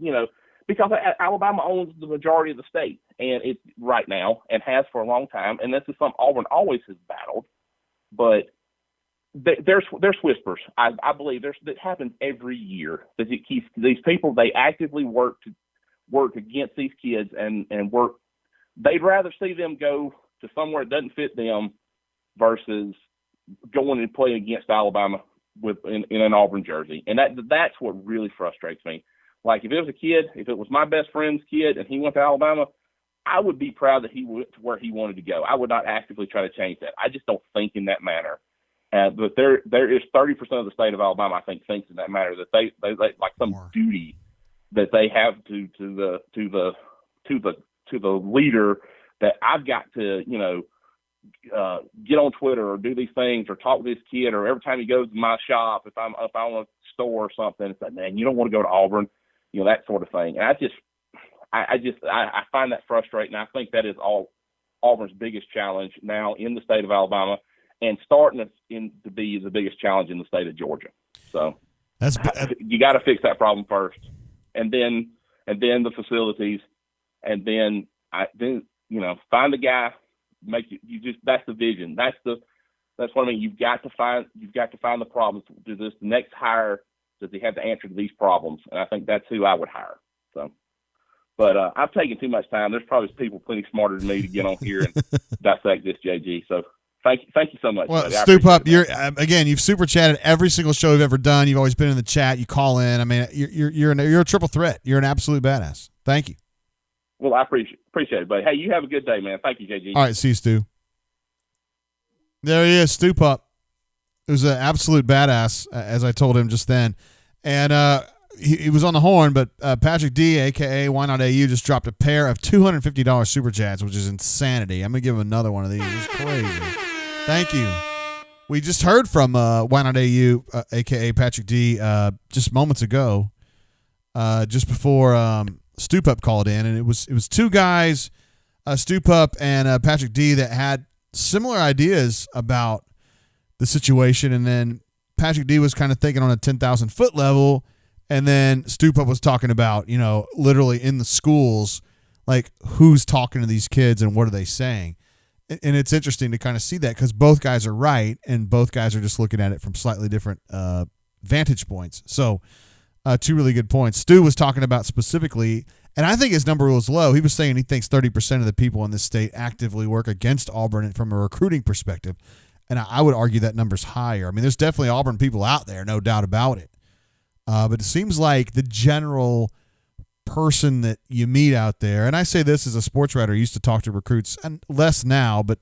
L: because Alabama owns the majority of the state and it's right now and has for a long time. And this is something Auburn always has battled, but there's whispers. I believe that happens every year that it keeps these people, they actively work against these kids and work. They'd rather see them go to somewhere that doesn't fit them versus going and playing against Alabama in an Auburn jersey. And that's what really frustrates me. Like if it was my best friend's kid and he went to Alabama, I would be proud that he went to where he wanted to go. I would not actively try to change that. I just don't think in that manner. But there is 30% of the state of Alabama, I think, thinks in that manner that they like some duty that they have to the leader that I've got to, get on Twitter or do these things or talk to this kid, or every time he goes to my shop, if I'm on a store or something, it's like, man, you don't want to go to Auburn. that sort of thing. And I find that frustrating. I think that is all Auburn's biggest challenge now in the state of Alabama, and starting to be the biggest challenge in the state of Georgia. So you got to fix that problem first, and then the facilities, and then find the guy. That's the vision. That's what I mean. You've got to find the problems. Do this next hire? Does he have the answer to these problems? And I think that's who I would hire. So, but I've taken too much time. There's probably people plenty smarter than me to get on here and dissect this, JG. So thank you so much.
A: Well, Stoop Up, you've super chatted every single show we've ever done. You've always been in the chat. You call in. I mean, you're a triple threat. You're an absolute badass. Thank you.
L: Well, I appreciate it, buddy. Hey, you have a good day, man. Thank you, JG.
A: All right, see you, Stu. There he is, Stoop Up. It was an absolute badass, as I told him just then. And he was on the horn, but Patrick D, a.k.a. Why Not AU, just dropped a pair of $250 super chats, which is insanity. I'm going to give him another one of these. It's crazy. Thank you. We just heard from Why Not AU, a.k.a. Patrick D, just moments ago, just before Stoop Up called in. And it was two guys, Stoop Up and Patrick D, that had similar ideas about the situation, and then Patrick D was kind of thinking on a 10,000-foot level, and then Stoop Up was talking about, literally in the schools, like who's talking to these kids and what are they saying. And it's interesting to kind of see that because both guys are right, and both guys are just looking at it from slightly different vantage points. So two really good points. Stu was talking about specifically, and I think his number was low. He was saying he thinks 30% of the people in this state actively work against Auburn from a recruiting perspective. And I would argue that number's higher. I mean, there's definitely Auburn people out there, no doubt about it. But it seems like the general person that you meet out there, and I say this as a sports writer, I used to talk to recruits, and less now, but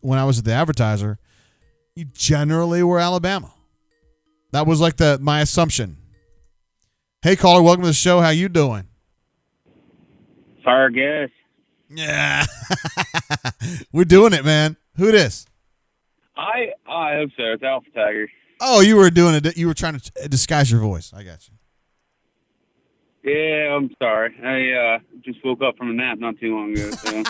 A: when I was at the Advertiser, you generally were Alabama. That was like my assumption. Hey, caller, welcome to the show. How you doing?
J: Fire guess.
A: Yeah. We're doing it, man. Who this?
J: I hope so. It's Alpha Tiger.
A: Oh, you were doing it. You were trying to disguise your voice. I got you.
J: Yeah, I'm sorry. I just woke up from a nap not too long ago. So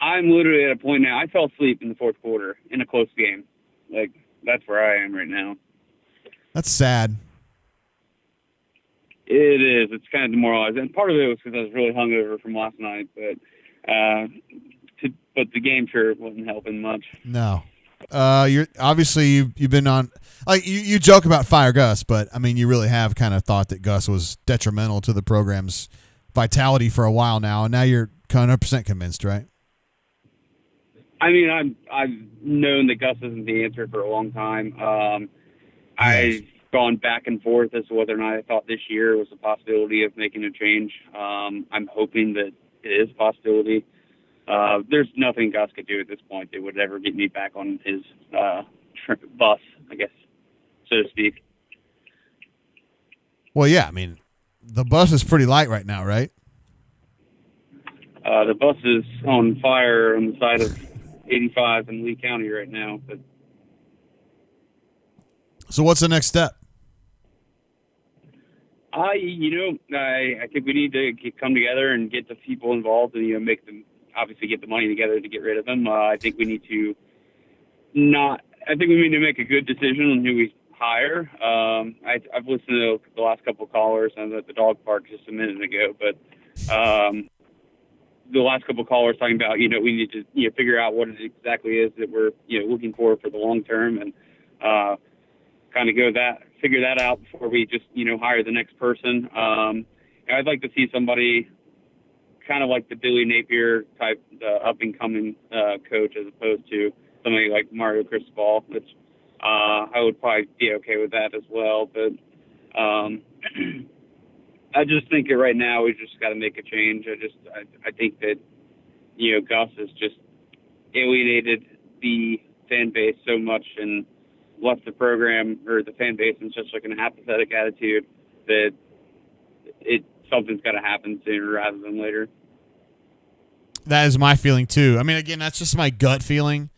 J: I'm literally at a point now. I fell asleep in the fourth quarter in a close game. Like, that's where I am right now.
A: That's sad.
J: It is. It's kind of demoralizing. And part of it was because I was really hungover from last night. But the game sure wasn't helping much.
A: No. You're obviously you've been on, like, you joke about fire Gus, but I mean you really have kind of thought that Gus was detrimental to the program's vitality for a while now, and now you're 100% convinced, right?
J: I mean, I've known that Gus isn't the answer for a long time.
A: Yes.
J: I've gone back and forth as to whether or not I thought this year was a possibility of making a change. I'm hoping that it is a possibility. There's nothing Gus could do at this point that would ever get me back on his bus, I guess, so to speak.
A: Well, yeah, I mean, the bus is pretty light right now, right?
J: The bus is on fire on the side of 85 in Lee County right now. But
A: so what's the next step?
J: I think we need to come together and get the people involved and, make them obviously get the money together to get rid of them. I think we need to make a good decision on who we hire. I've listened to the last couple of callers. I was at the dog park just a minute ago, but the last couple of callers talking about, we need to, figure out what it exactly is that we're, looking for the long term, and kind of figure that out before we just, hire the next person. I'd like to see somebody kind of like the Billy Napier type, the up-and-coming coach, as opposed to somebody like Mario Cristobal, which I would probably be okay with that as well. But I just think that right now we just got to make a change. I think that, Gus has just alienated the fan base so much and left the program or the fan base in such like an apathetic attitude that something's got to happen sooner rather than later. That
A: is my feeling too. I mean, again, that's just my gut feeling,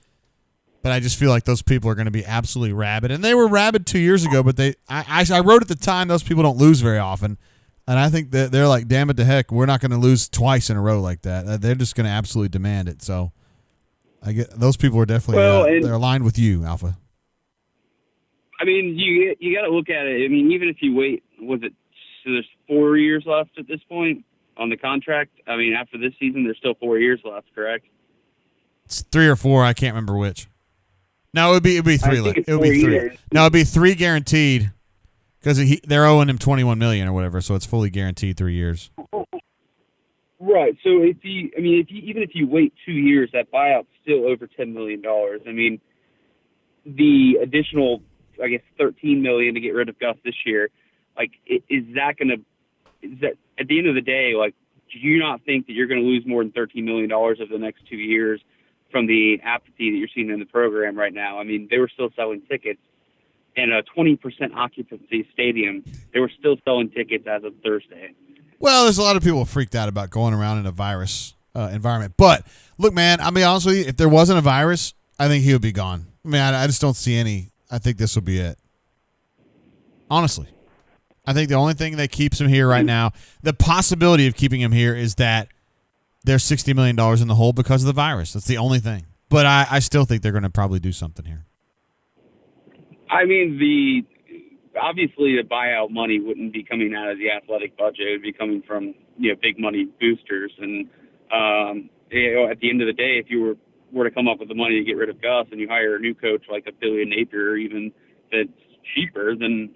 A: But I just feel like those people are going to be absolutely rabid. And they were rabid 2 years ago, but I wrote at the time those people don't lose very often. And I think that they're like, damn it to heck, we're not going to lose twice in a row like that. They're just going to absolutely demand it. So I get those people are definitely they're aligned with you, Alpha.
M: I mean, you got to look at it. I mean, even if you wait, so there's 4 years left at this point on the contract. I mean, after this season, there's still 4 years left, correct?
A: It's 3 or 4. I can't remember which. No, it'd be 3. It would be 3.
M: Years.
A: No, it'd be 3 guaranteed because they're owing him $21 million or whatever, so it's fully guaranteed 3 years.
M: Right. So even if you wait 2 years, that buyout's still over $10 million. I mean, the additional, I guess, $13 million to get rid of Gus this year, like, is that at the end of the day, like, do you not think that you're going to lose more than $13 million over the next 2 years from the apathy that you're seeing in the program right now? I mean, they were still selling tickets in a 20% occupancy stadium. They were still selling tickets as of Thursday.
A: Well, there's a lot of people freaked out about going around in a virus environment. But, look, man, I'll be honest with you. If there wasn't a virus, I think he would be gone. I mean, I just don't see any. I think this will be it. Honestly. I think the only thing that keeps him here right now, the possibility of keeping him here is that they're $60 million in the hole because of the virus. That's the only thing. But I still think they're going to probably do something here.
M: I mean, obviously the buyout money wouldn't be coming out of the athletic budget. It would be coming from, big money boosters. And, at the end of the day, if you were to come up with the money to get rid of Gus and you hire a new coach like a Billy Napier or even that's cheaper, then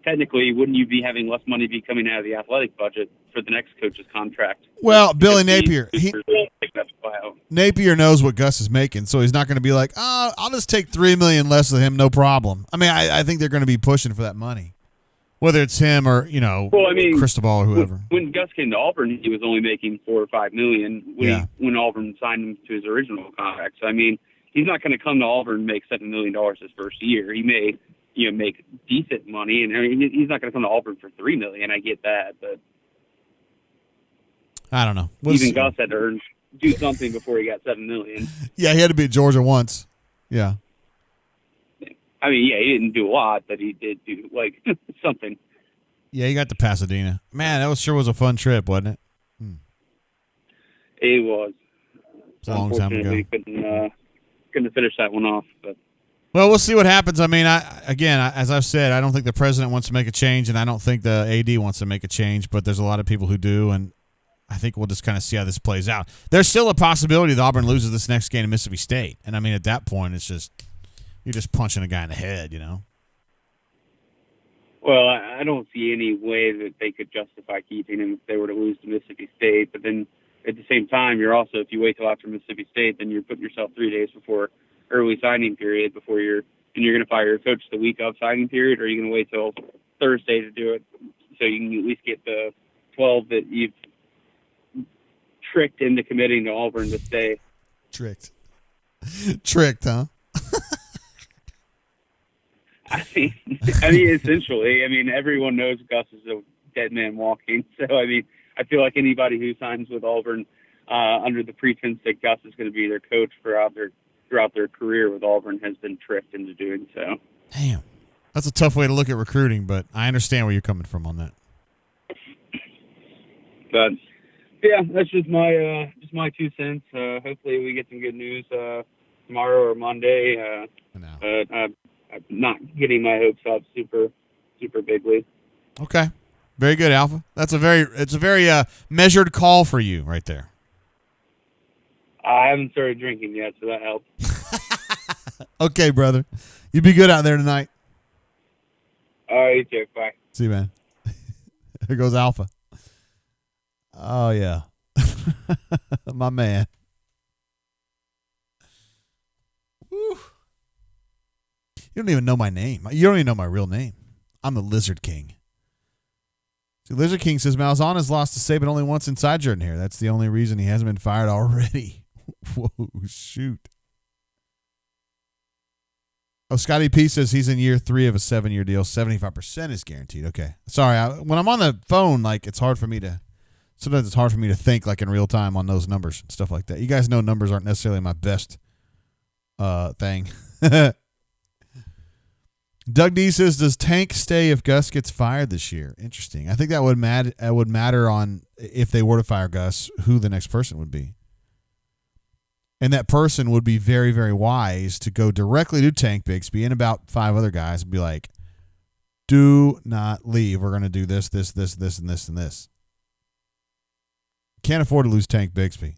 M: technically, wouldn't you be having less money be coming out of the athletic budget for the next coach's contract?
A: Well, Billy Napier, Napier knows what Gus is making, so he's not going to be like, I'll just take $3 million less of him, no problem. I mean, I think they're going to be pushing for that money, whether it's him or Cristobal or whoever.
M: When Gus came to Auburn, he was only making $4 or $5 million when Auburn signed him to his original contract. So I mean, he's not going to come to Auburn and make $7 million his first year. He may make decent money, and he's not going to come to Auburn for $3 million. I get that, but
A: I don't know.
M: Even Gus had to do something before he got $7 million.
A: Yeah, he had to beat Georgia once. Yeah.
M: I mean, he didn't do a lot, but he did do something.
A: Yeah, he got to Pasadena. Man, that sure was a fun trip, wasn't it?
M: It was.
A: It's a long time ago.
M: Couldn't finish that one off, but.
A: Well, we'll see what happens. I mean, as I've said, I don't think the president wants to make a change, and I don't think the AD wants to make a change, but there's a lot of people who do, and I think we'll just kind of see how this plays out. There's still a possibility that Auburn loses this next game to Mississippi State, and I mean, at that point, it's just you're just punching a guy in the head,
M: Well, I don't see any way that they could justify keeping him if they were to lose to Mississippi State, but then at the same time, if you wait till after Mississippi State, then you're putting yourself 3 days before early signing period before you're going to fire your coach the week of signing period, or are you going to wait till Thursday to do it so you can at least get the 12 that you've tricked into committing to Auburn to stay?
A: Tricked, huh?
M: I mean, essentially, everyone knows Gus is a dead man walking. So, I feel like anybody who signs with Auburn under the pretense that Gus is going to be their coach throughout their career with Auburn has been tricked into doing so.
A: Damn. That's a tough way to look at recruiting, but I understand where you're coming from on that.
M: But, yeah, that's just my 2 cents. Hopefully we get some good news tomorrow or Monday. I'm not getting my hopes up super, super bigly.
A: Okay. Very good, Alpha. It's a very measured call for you right there.
M: I haven't started drinking yet, so that helps.
A: Okay, brother. You be good out there tonight.
M: All right, you too. Bye.
A: See you, man. Here goes Alpha. Oh, yeah. My man. Woo. You don't even know my name. You don't even know my real name. I'm the Lizard King. See, Lizard King says Malzahn has lost to Saban only once inside Jordan here. That's the only reason he hasn't been fired already. Whoa, shoot. Oh, Scotty P says he's in year 3 of a 7-year deal. 75% is guaranteed. Okay. Sorry. When I'm on the phone, sometimes it's hard for me to think in real time on those numbers and stuff like that. You guys know numbers aren't necessarily my best thing. Doug D says, "Does Tank stay if Gus gets fired this year?" Interesting. I think that would matter on if they were to fire Gus, who the next person would be, and that person would be very, very wise to go directly to Tank Bigsby and about 5 other guys and be like, "Do not leave. We're going to do this, this, this, this, and this, and this." Can't afford to lose Tank Bigsby.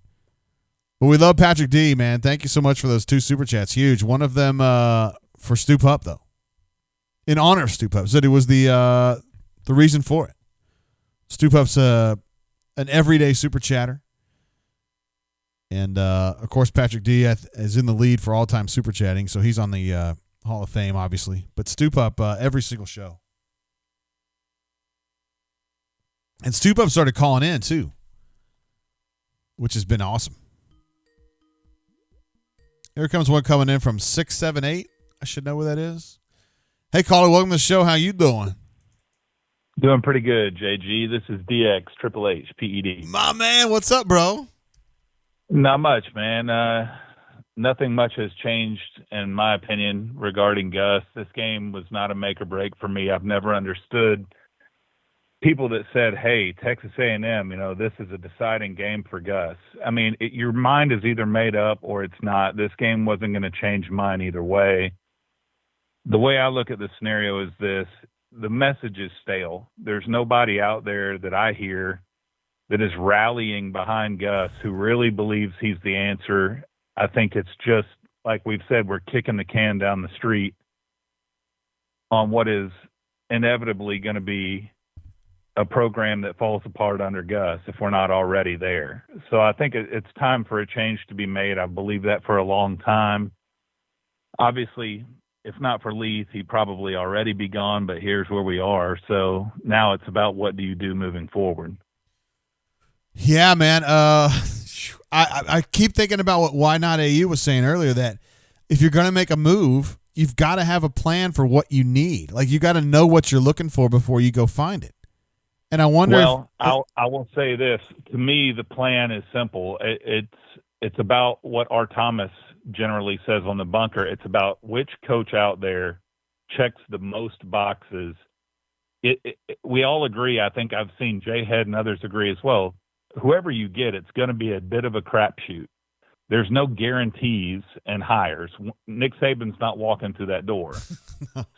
A: But we love Patrick D, man. Thank you so much for those 2 super chats. Huge. One of them for Stu Pup, though. In honor of Stu Pup. Said it was the reason for it. Stu Pup's an everyday super chatter. And, of course, Patrick D is in the lead for all-time super chatting, so he's on the Hall of Fame, obviously. But Stu Pup, every single show. And Stu Pup started calling in, too, which has been awesome. Here comes one coming in from 678. I should know where that is. Hey, caller, welcome to the show. How you doing?
N: Doing pretty good, JG. This is DX, Triple H, PED.
A: My man, what's up, bro?
N: Not much, man. Nothing much has changed, in my opinion, regarding Gus. This game was not a make or break for me. I've never understood people that said, hey, Texas A&M, this is a deciding game for Gus. I mean, your mind is either made up or it's not. This game wasn't going to change mine either way. The way I look at the scenario is this: the message is stale. There's nobody out there that I hear that is rallying behind Gus who really believes he's the answer. I think it's just, like we've said, we're kicking the can down the street on what is inevitably going to be a program that falls apart under Gus if we're not already there. So I think it's time for a change to be made. I believe that for a long time. Obviously, if not for Leith, he'd probably already be gone, but here's where we are. So now it's about what do you do moving forward.
A: Yeah, man. I keep thinking about what Why Not AU was saying earlier, that if you're going to make a move, you've got to have a plan for what you need. Like, you got to know what you're looking for before you go find it. And I wonder
N: I will say this. To me, the plan is simple. It's about what R. Thomas generally says on the bunker. It's about which coach out there checks the most boxes. We all agree. I think I've seen Jay Head and others agree as well. Whoever you get, it's going to be a bit of a crapshoot. There's no guarantees and hires. Nick Saban's not walking through that door.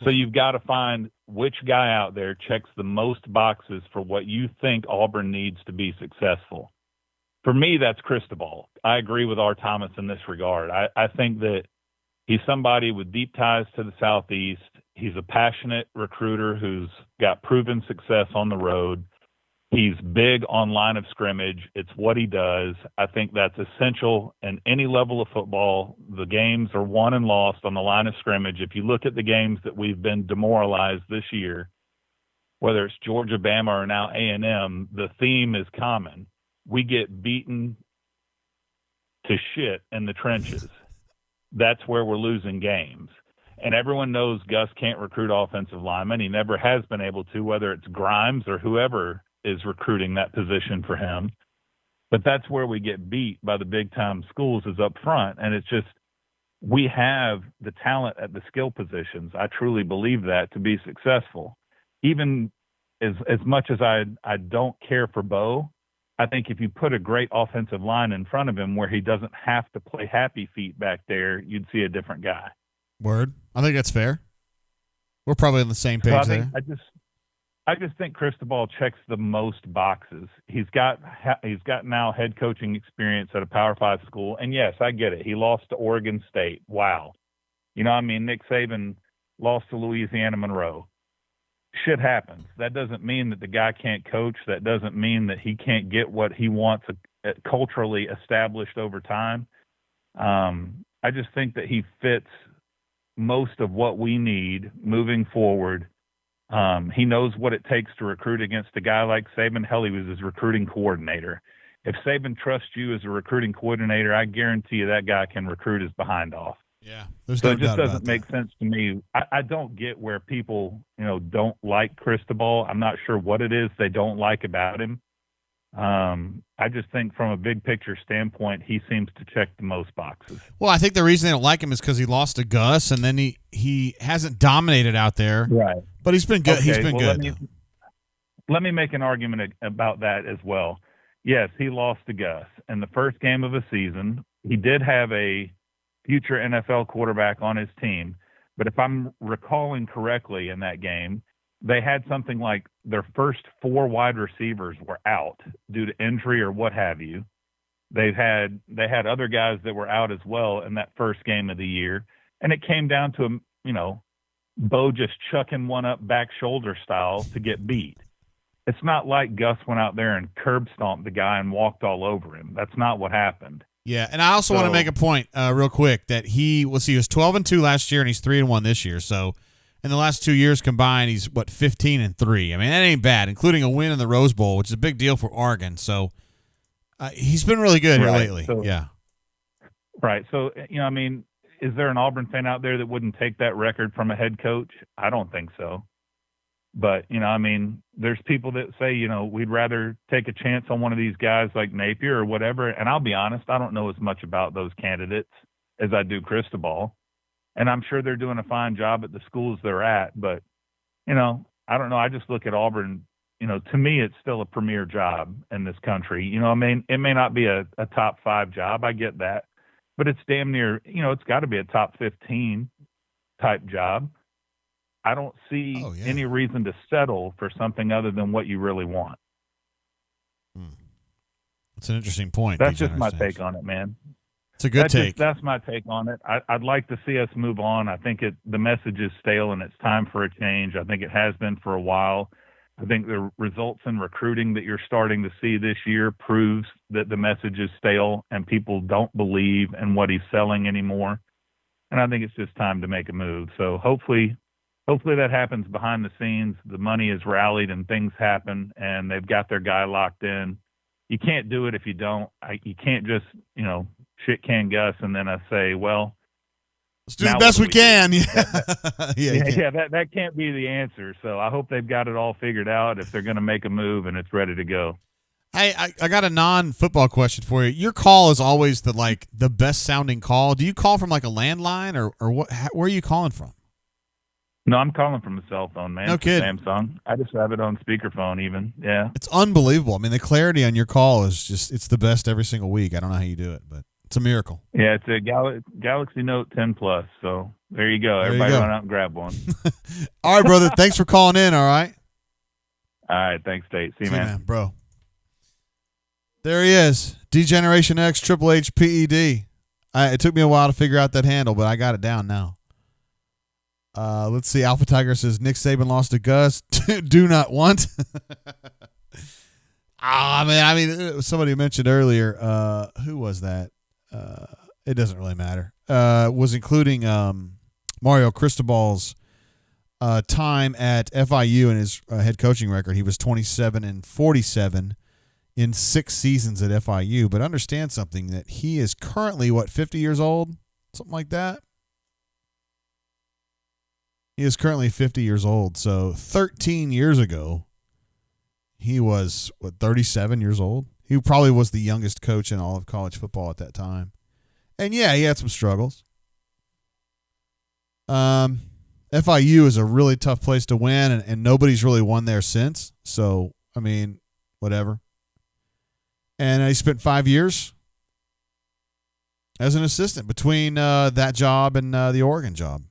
N: So you've got to find which guy out there checks the most boxes for what you think Auburn needs to be successful. For me, that's Cristobal. I agree with R. Thomas in this regard. I think that he's somebody with deep ties to the Southeast. He's a passionate recruiter who's got proven success on the road. He's big on line of scrimmage. It's what he does. I think that's essential in any level of football. The games are won and lost on the line of scrimmage. If you look at the games that we've been demoralized this year, whether it's Georgia, Bama, or now A&M, the theme is common. We get beaten to shit in the trenches. That's where we're losing games. And everyone knows Gus can't recruit offensive linemen. He never has been able to, whether it's Grimes or whoever is recruiting that position for him. But that's where we get beat by the big-time schools, is up front. And it's just, we have the talent at the skill positions. I truly believe that, to be successful. Even as much as I don't care for Bo, I think if you put a great offensive line in front of him where he doesn't have to play happy feet back there, you'd see a different guy.
A: Word. I think that's fair. We're probably on the same page there.
N: I just think Cristobal checks the most boxes. He's got now head coaching experience at a Power 5 school. And yes, I get it. He lost to Oregon State. Wow. Nick Saban lost to Louisiana Monroe. Shit happens. That doesn't mean that the guy can't coach. That doesn't mean that he can't get what he wants culturally established over time. I just think that he fits most of what we need moving forward. He knows what it takes to recruit against a guy like Saban. Hell, he was his recruiting coordinator. If Saban trusts you as a recruiting coordinator, I guarantee you that guy can recruit his behind off.
A: Yeah.
N: So it just doesn't make sense to me. I don't get where people, don't like Cristobal. I'm not sure what it is they don't like about him. I just think from a big picture standpoint, he seems to check the most boxes.
A: Well, I think the reason they don't like him is because he lost to Gus, and then he hasn't dominated out there.
N: Right.
A: But he's been good.
N: Okay,
A: He's been good.
N: Let me make an argument about that as well. Yes, he lost to Gus in the first game of the season. He did have a future NFL quarterback on his team, but if I'm recalling correctly in that game, they had something like their first 4 wide receivers were out due to injury or what have you. They had other guys that were out as well in that first game of the year, and it came down to Bo just chucking one up back shoulder style to get beat. It's not like Gus went out there and curb stomped the guy and walked all over him. That's not what happened.
A: Yeah, and I also want to make a point real quick that he was 12-2 last year and he's 3-1 this year. So in the last 2 years combined, he's 15-3. I mean, that ain't bad, including a win in the Rose Bowl, which is a big deal for Oregon. So he's been really good here lately.
N: So,
A: yeah.
N: Right. So, I mean, is there an Auburn fan out there that wouldn't take that record from a head coach? I don't think so. But, I mean, there's people that say, we'd rather take a chance on one of these guys like Napier or whatever. And I'll be honest, I don't know as much about those candidates as I do Cristobal. And I'm sure they're doing a fine job at the schools they're at. But, I don't know. I just look at Auburn, to me, it's still a premier job in this country. I mean, it may not be a top 5 job. I get that. But it's damn near, it's got to be a top 15 type job. I don't see any reason to settle for something other than what you really want.
A: That's an interesting point.
N: That's just my take on it, man.
A: It's a good take.
N: That's my take on it. I'd like to see us move on. I think the message is stale and it's time for a change. I think it has been for a while. I think the results in recruiting that you're starting to see this year proves that the message is stale and people don't believe in what he's selling anymore. And I think it's just time to make a move. So hopefully that happens behind the scenes. The money is rallied and things happen and they've got their guy locked in. You can't do it if you don't. You can't just, shit can Gus and then I say, well,
A: let's do the best we can.
N: That can't be the answer. So I hope they've got it all figured out if they're going to make a move and it's ready to go.
A: Hey, I got a non-football question for you. Your call is always the best sounding call. Do you call from a landline or what? Where are you calling from?
N: No, I'm calling from a cell phone, man.
A: No kidding.
N: Samsung. I just have it on speakerphone even. Yeah.
A: It's unbelievable. I mean, the clarity on your call is it's the best every single week. I don't know how you do it, but it's a miracle.
N: Yeah, it's a Galaxy Note 10 Plus. So there you go. Everybody run out and grab one.
A: All right, brother. Thanks for calling in, all right?
N: All right. Thanks, Tate. See you, man.
A: Bro. There he is. D-Generation X, Triple H, PED. It took me a while to figure out that handle, but I got it down now. Let's see. Alpha Tiger says Nick Saban lost to Gus. Do not want. I mean, somebody mentioned earlier. Who was that? It doesn't really matter. Was including Mario Cristobal's time at FIU in his head coaching record. He was 27-47 in 6 seasons at FIU. But understand something, that he is currently 50 years old, something like that. He is currently 50 years old. So 13 years ago, he was, 37 years old? He probably was the youngest coach in all of college football at that time. And, yeah, he had some struggles. FIU is a really tough place to win, and nobody's really won there since. So, I mean, whatever. And he spent 5 years as an assistant between that job and the Oregon job.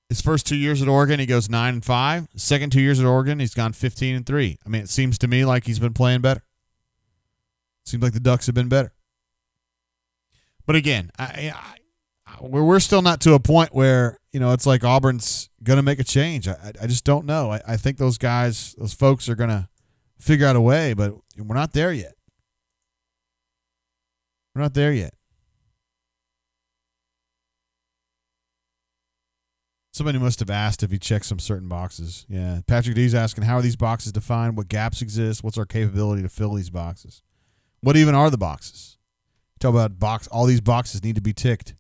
A: His first 2 years at Oregon, he goes 9-5. Second 2 years at Oregon, he's gone 15-3. I mean, it seems to me like he's been playing better. Seems like the Ducks have been better. But again, we're still not to a point where, it's like Auburn's going to make a change. I just don't know. I think those guys, those folks are going to figure out a way, but we're not there yet. We're not there yet. Somebody must have asked if he checked some certain boxes. Yeah. Patrick D's asking, how are these boxes defined? What gaps exist? What's our capability to fill these boxes? What even are the boxes? Talk about all these boxes need to be ticked.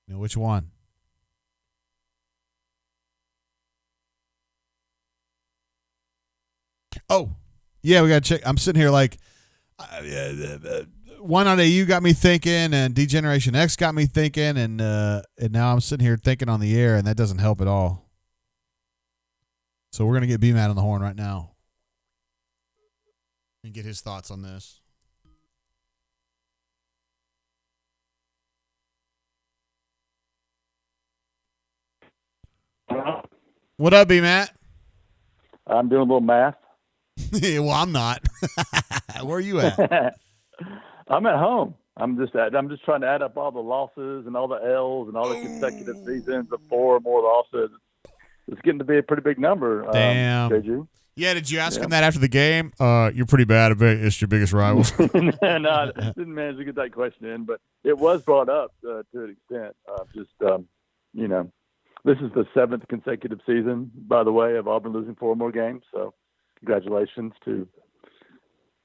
A: Which one? Oh, Yeah, we got to check. I'm sitting here like Why Not AU got me thinking, and Degeneration X got me thinking, and now I'm sitting here thinking on the air, and that doesn't help at all. So we're going to get B-Matt on the horn right now and get his thoughts on this. What up, B-Matt?
D: I'm doing a little math.
A: Well, I'm not. Where are you at?
D: I'm at home. I'm just trying to add up all the losses and all the L's and all the consecutive seasons of 4 or more losses. It's getting to be a pretty big number.
A: Damn.
D: JG.
A: Yeah, did you ask him that after the game? You're pretty bad. I bet it's your biggest rivals.
D: No, I didn't manage to get that question in, but it was brought up to an extent. This is the 7th consecutive season, by the way, of Auburn losing 4 more games. So congratulations to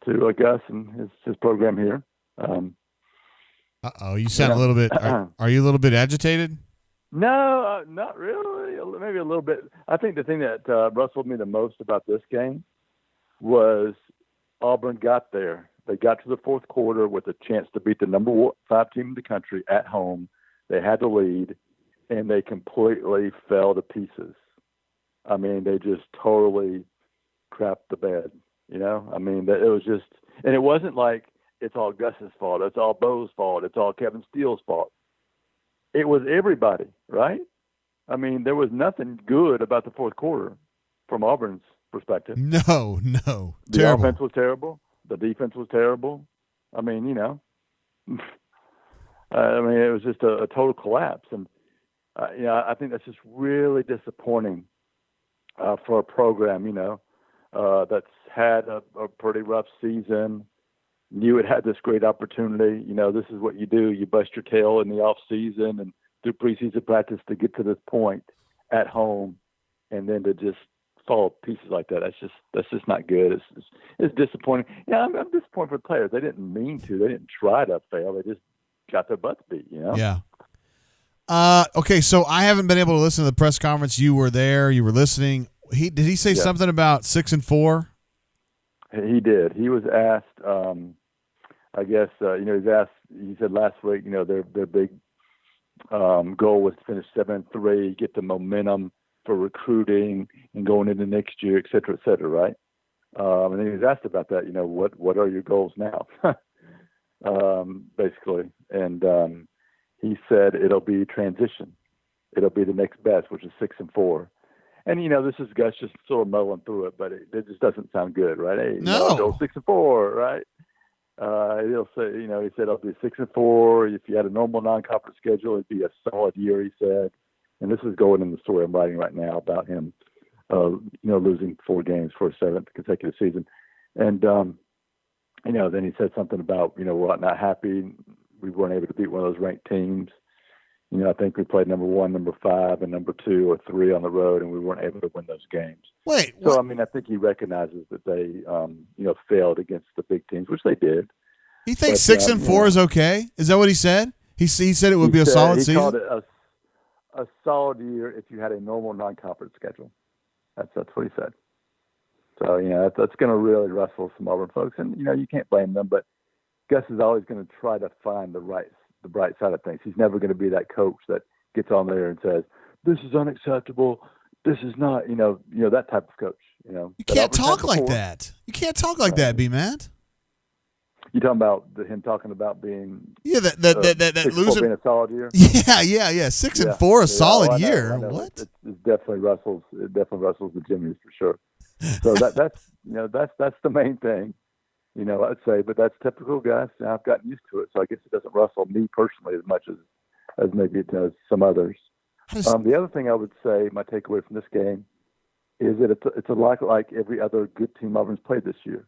D: Gus and his program here.
A: You sound a little bit. Are you a little bit agitated?
D: No, not really. Maybe a little bit. I think the thing that rustled me the most about this game was Auburn got there. They got to the fourth quarter with a chance to beat the number 5 team in the country at home. They had the lead, and they completely fell to pieces. I mean, they just totally crapped the bed. You know, I mean, it was just, and it wasn't like it's all Gus's fault, it's all Bo's fault, it's all Kevin Steele's fault. It was everybody, right? I mean, there was nothing good about the fourth quarter from Auburn's perspective.
A: No.
D: The
A: Terrible.
D: offense was terrible. The defense was terrible. I mean, it was just a total collapse. And, I think that's just really disappointing for a program, that's had a pretty rough season. Knew it had this great opportunity. This is what you do. You bust your tail in the off season and do preseason practice to get to this point at home, and then to just fall to pieces like that. That's just not good. It's disappointing. Yeah, I'm disappointed for the players. They didn't mean to. They didn't try to fail. They just got their butts beat.
A: Yeah. Okay, so I haven't been able to listen to the press conference. You were there. You were listening. Did he say something about 6-4?
D: He did. He was asked. I guess he's asked. He said last week, their big goal was to finish 7-3, get the momentum for recruiting and going into next year, et cetera, right? And then he was asked about that. What are your goals now? Basically, and he said it'll be transition. It'll be the next best, which is 6-4. And this is Gus just sort of mulling through it, but it just doesn't sound good, right? Hey,
A: no,
D: go 6-4, right? He'll say, he said it'll be 6-4. If you had a normal non-conference schedule, it'd be a solid year, he said. And this is going in the story I'm writing right now about him, losing 4 games for a 7th consecutive season. And, then he said something about, we're not happy. We weren't able to beat one of those ranked teams. I think we played number 1, number 5, and number 2 or 3 on the road, and we weren't able to win those games.
A: Wait.
D: So, I think he recognizes that they, failed against the big teams, which they did.
A: He thinks 6-4 is okay? Is that what he said? He said it would be a solid season?
D: He called it a solid year if you had a normal non-conference schedule. That's what he said. So, that's going to really rustle some Auburn folks. And, you can't blame them, but Gus is always going to try to find the bright side of things. He's never going to be that coach that gets on there and says, this is unacceptable. This is not, that type of coach,
A: You can't talk like that. You can't talk like that, B-Matt.
D: You talking about him talking about being
A: that losing
D: being a solid year?
A: Yeah. 6-4 a solid year.
D: I know.
A: What?
D: It definitely rustles the Jimmys for sure. So that's the main thing. I'd say, but that's typical Gus. I've gotten used to it, so I guess it doesn't rustle me personally as much as maybe it does some others. The other thing I would say, my takeaway from this game, is that it's a lot like every other good team Auburn's played this year,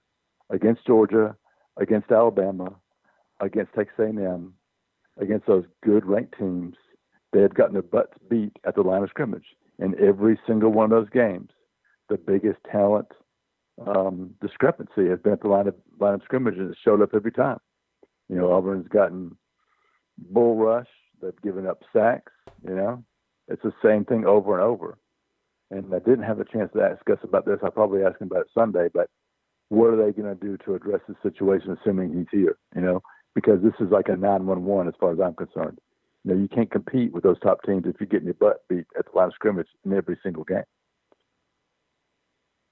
D: against Georgia, against Alabama, against Texas A&M, against those good ranked teams. They had gotten their butts beat at the line of scrimmage. In every single one of those games, the biggest talent discrepancy has been at the line of scrimmage, and it showed up every time. Auburn's gotten bull rush. They've given up sacks. It's the same thing over and over. And I didn't have a chance to ask Gus about this. I'll probably ask him about it Sunday, but
O: what are they going to do to address the situation, assuming he's here? Because this is like a 9-1-1 as far as I'm concerned. You can't compete with those top teams if you're getting your butt beat at the line of scrimmage in every single game.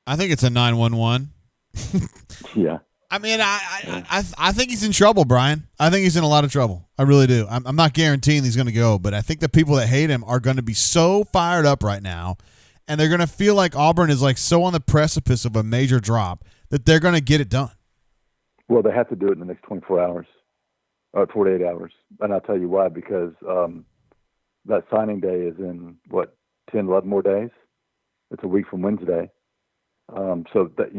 A: I think it's a 9-1-1.
O: Yeah.
A: I mean, I think he's in trouble, Brian. I think he's in a lot of trouble. I really do. I'm not guaranteeing he's going to go, but I think the people that hate him are going to be so fired up right now, and they're going to feel like Auburn is like so on the precipice of a major drop that they're going to get it done.
O: Well, they have to do it in the next 24 hours or 48 hours. And I'll tell you why, because that signing day is in, 10, 11 more days? It's a week from Wednesday. So that,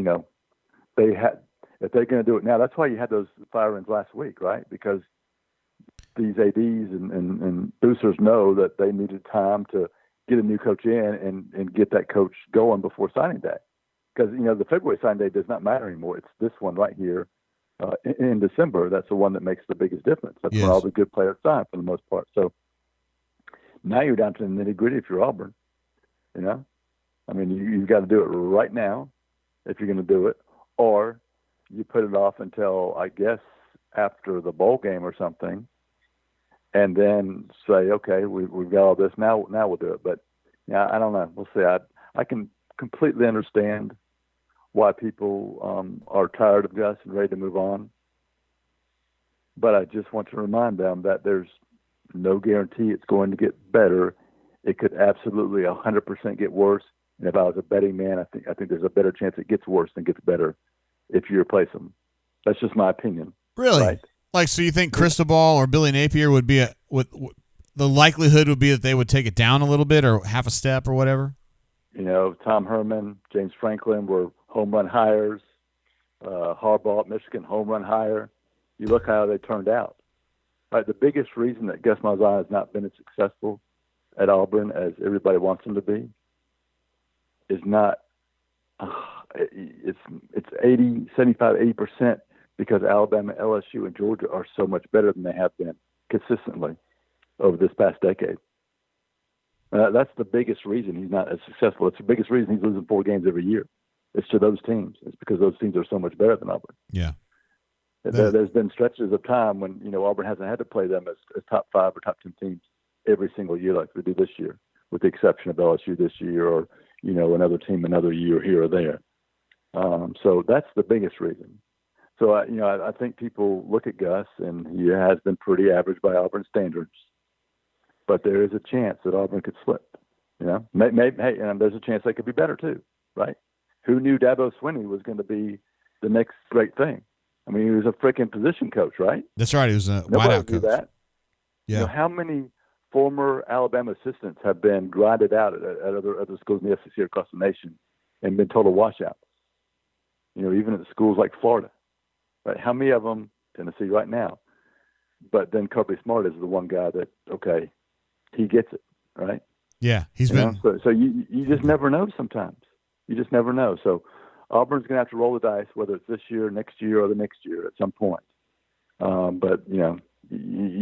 O: if they're going to do it now, that's why you had those fire-ins last week, right? Because these ADs and boosters know that they needed time to get a new coach in and get that coach going before signing day. Because, the February signing day does not matter anymore. It's this one right here in December. That's the one that makes the biggest difference. That's when all the good players sign for the most part. So now you're down to the nitty-gritty if you're Auburn, I mean, you've got to do it right now if you're going to do it, or you put it off until, I guess, after the bowl game or something, and then say, okay, we've got all this, now we'll do it. But, yeah, I don't know. We'll see. I can completely understand why people are tired of Gus and ready to move on. But I just want to remind them that there's no guarantee it's going to get better. It could absolutely 100% get worse. And if I was a betting man, I think there's a better chance it gets worse than gets better if you replace him. That's just my opinion.
A: Really?
O: Right?
A: Like, so you think Cristobal or Billy Napier would be the likelihood would be that they would take it down a little bit or half a step or whatever?
O: Tom Herman, James Franklin were home run hires. Harbaugh at Michigan, home run hire. You look how they turned out. Right? The biggest reason that Gus Malzahn has not been as successful at Auburn as everybody wants him to be is not it's 80% because Alabama, LSU, and Georgia are so much better than they have been consistently over this past decade. That's the biggest reason he's not as successful. It's the biggest reason he's losing 4 games every year. It's to those teams. It's because those teams are so much better than Auburn.
A: Yeah.
O: There's been stretches of time when Auburn hasn't had to play them as top 5 or top 10 teams every single year like we do this year, with the exception of LSU this year or another team another year here or there. So that's the biggest reason. So I think people look at Gus and he has been pretty average by Auburn standards, but there is a chance that Auburn could slip. Maybe, hey, and there's a chance they could be better too, right? Who knew Dabo Swinney was going to be the next great thing? I mean, he was a freaking position coach, right?
A: That's right. He was a
O: Nobody
A: wideout
O: knew
A: coach.
O: that.
A: Yeah.
O: How many former Alabama assistants have been grinded out at other schools in the SEC across the nation and been total washouts? Even at schools like Florida, right? How many of them, Tennessee right now? But then Kirby Smart is the one guy that, okay, he gets it, right?
A: Yeah, he's been.
O: So you just never know sometimes. You just never know. So Auburn's going to have to roll the dice, whether it's this year, next year, or the next year at some point. But, you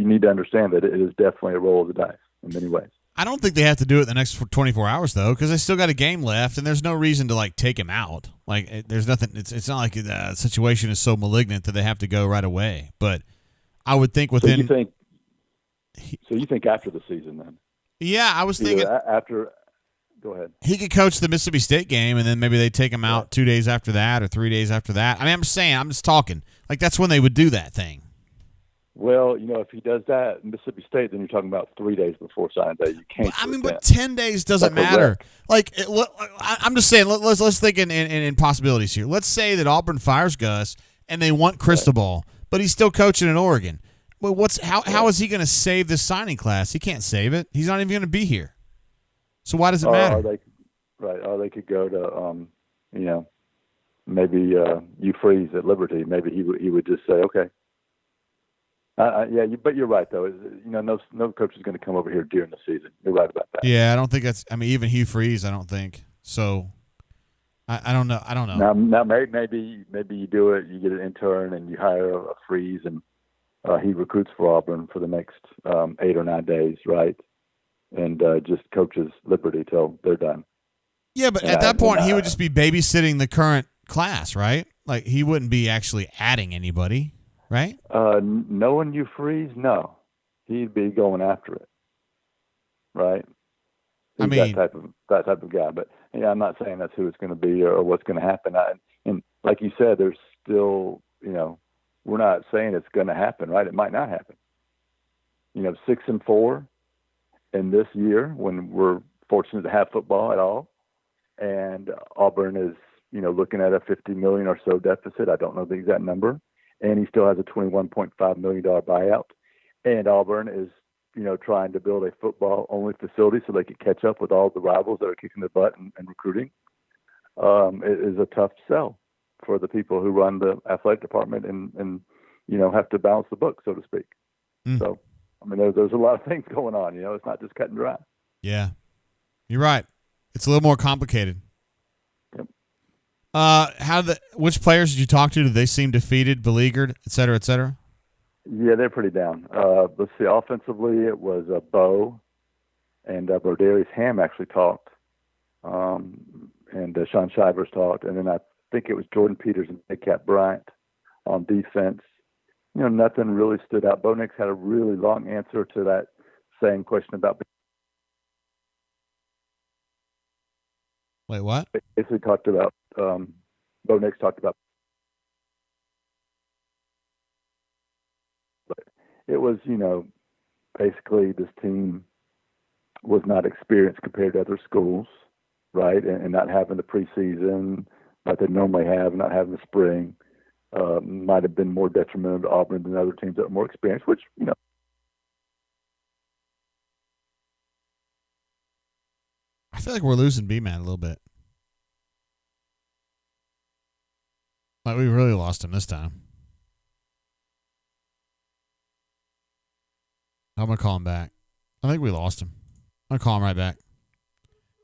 O: need to understand that it is definitely a roll of the dice in many ways.
A: I don't think they have to do it the next 24 hours, though, because they still got a game left, and there's no reason to, take him out. There's nothing – it's not like the situation is so malignant that they have to go right away. But I would think within –
O: So you think after the season then?
A: Yeah, I was thinking –
O: after – go ahead.
A: He could coach the Mississippi State game, and then maybe they take him out 2 days after that or 3 days after that. I mean, I'm just talking. That's when they would do that thing.
O: Well, if he does that in Mississippi State, then you're talking about 3 days before signing day. You can't.
A: But 10 days doesn't matter. I'm just saying. Let's think in possibilities here. Let's say that Auburn fires Gus and they want Cristobal, but he's still coaching in Oregon. Well, how is he going to save this signing class? He can't save it. He's not even going to be here. So why does it matter?
O: Or they could go to maybe you freeze at Liberty. Maybe he would just say, okay. But you're right though. No coach is going to come over here during the season. You're right about that.
A: Yeah, I don't think that's. I mean, even Hugh Freeze, I don't think so. I don't know.
O: Now maybe you do it. You get an intern and you hire a Freeze, and he recruits for Auburn for the next 8 or 9 days, right? And just coaches Liberty till they're done.
A: Yeah, but at that point, he would just be babysitting the current class, right? Like he wouldn't be actually adding anybody, right?
O: Knowing you freeze, no, he'd be going after it, right? He's that type of guy. But yeah, I'm not saying that's who it's going to be or what's going to happen. And like you said, there's still, we're not saying it's going to happen, right? It might not happen. 6-4 in this year when we're fortunate to have football at all, and Auburn is, looking at a $50 million or so deficit. I don't know the exact number, and he still has a $21.5 million buyout. And Auburn is, trying to build a football-only facility so they can catch up with all the rivals that are kicking their butt and recruiting. It is a tough sell for the people who run the athletic department and have to balance the book, so to speak. So, there's a lot of things going on. It's not just cut and dry.
A: Yeah, you're right. It's a little more complicated.
O: Yep.
A: Which players did you talk to? Did they seem defeated, beleaguered, et cetera, et cetera?
O: Yeah, they're pretty down. Let's see. Offensively, it was Bo and Broderius Ham actually talked, and Sean Shivers talked, and then I think it was Jordan Peters and Big Cat Bryant on defense. Nothing really stood out. Bo Nix had a really long answer to that same question about.
A: Wait, what?
O: Basically talked about. Bo Nix talked about. It was, basically this team was not experienced compared to other schools, right? And not having the preseason like they normally have, not having the spring, might have been more detrimental to Auburn than other teams that are more experienced, which,
A: I feel like we're losing B-Man a little bit. Like we really lost him this time. I'm going to call him back. I think we lost him. I'm going to call him right back.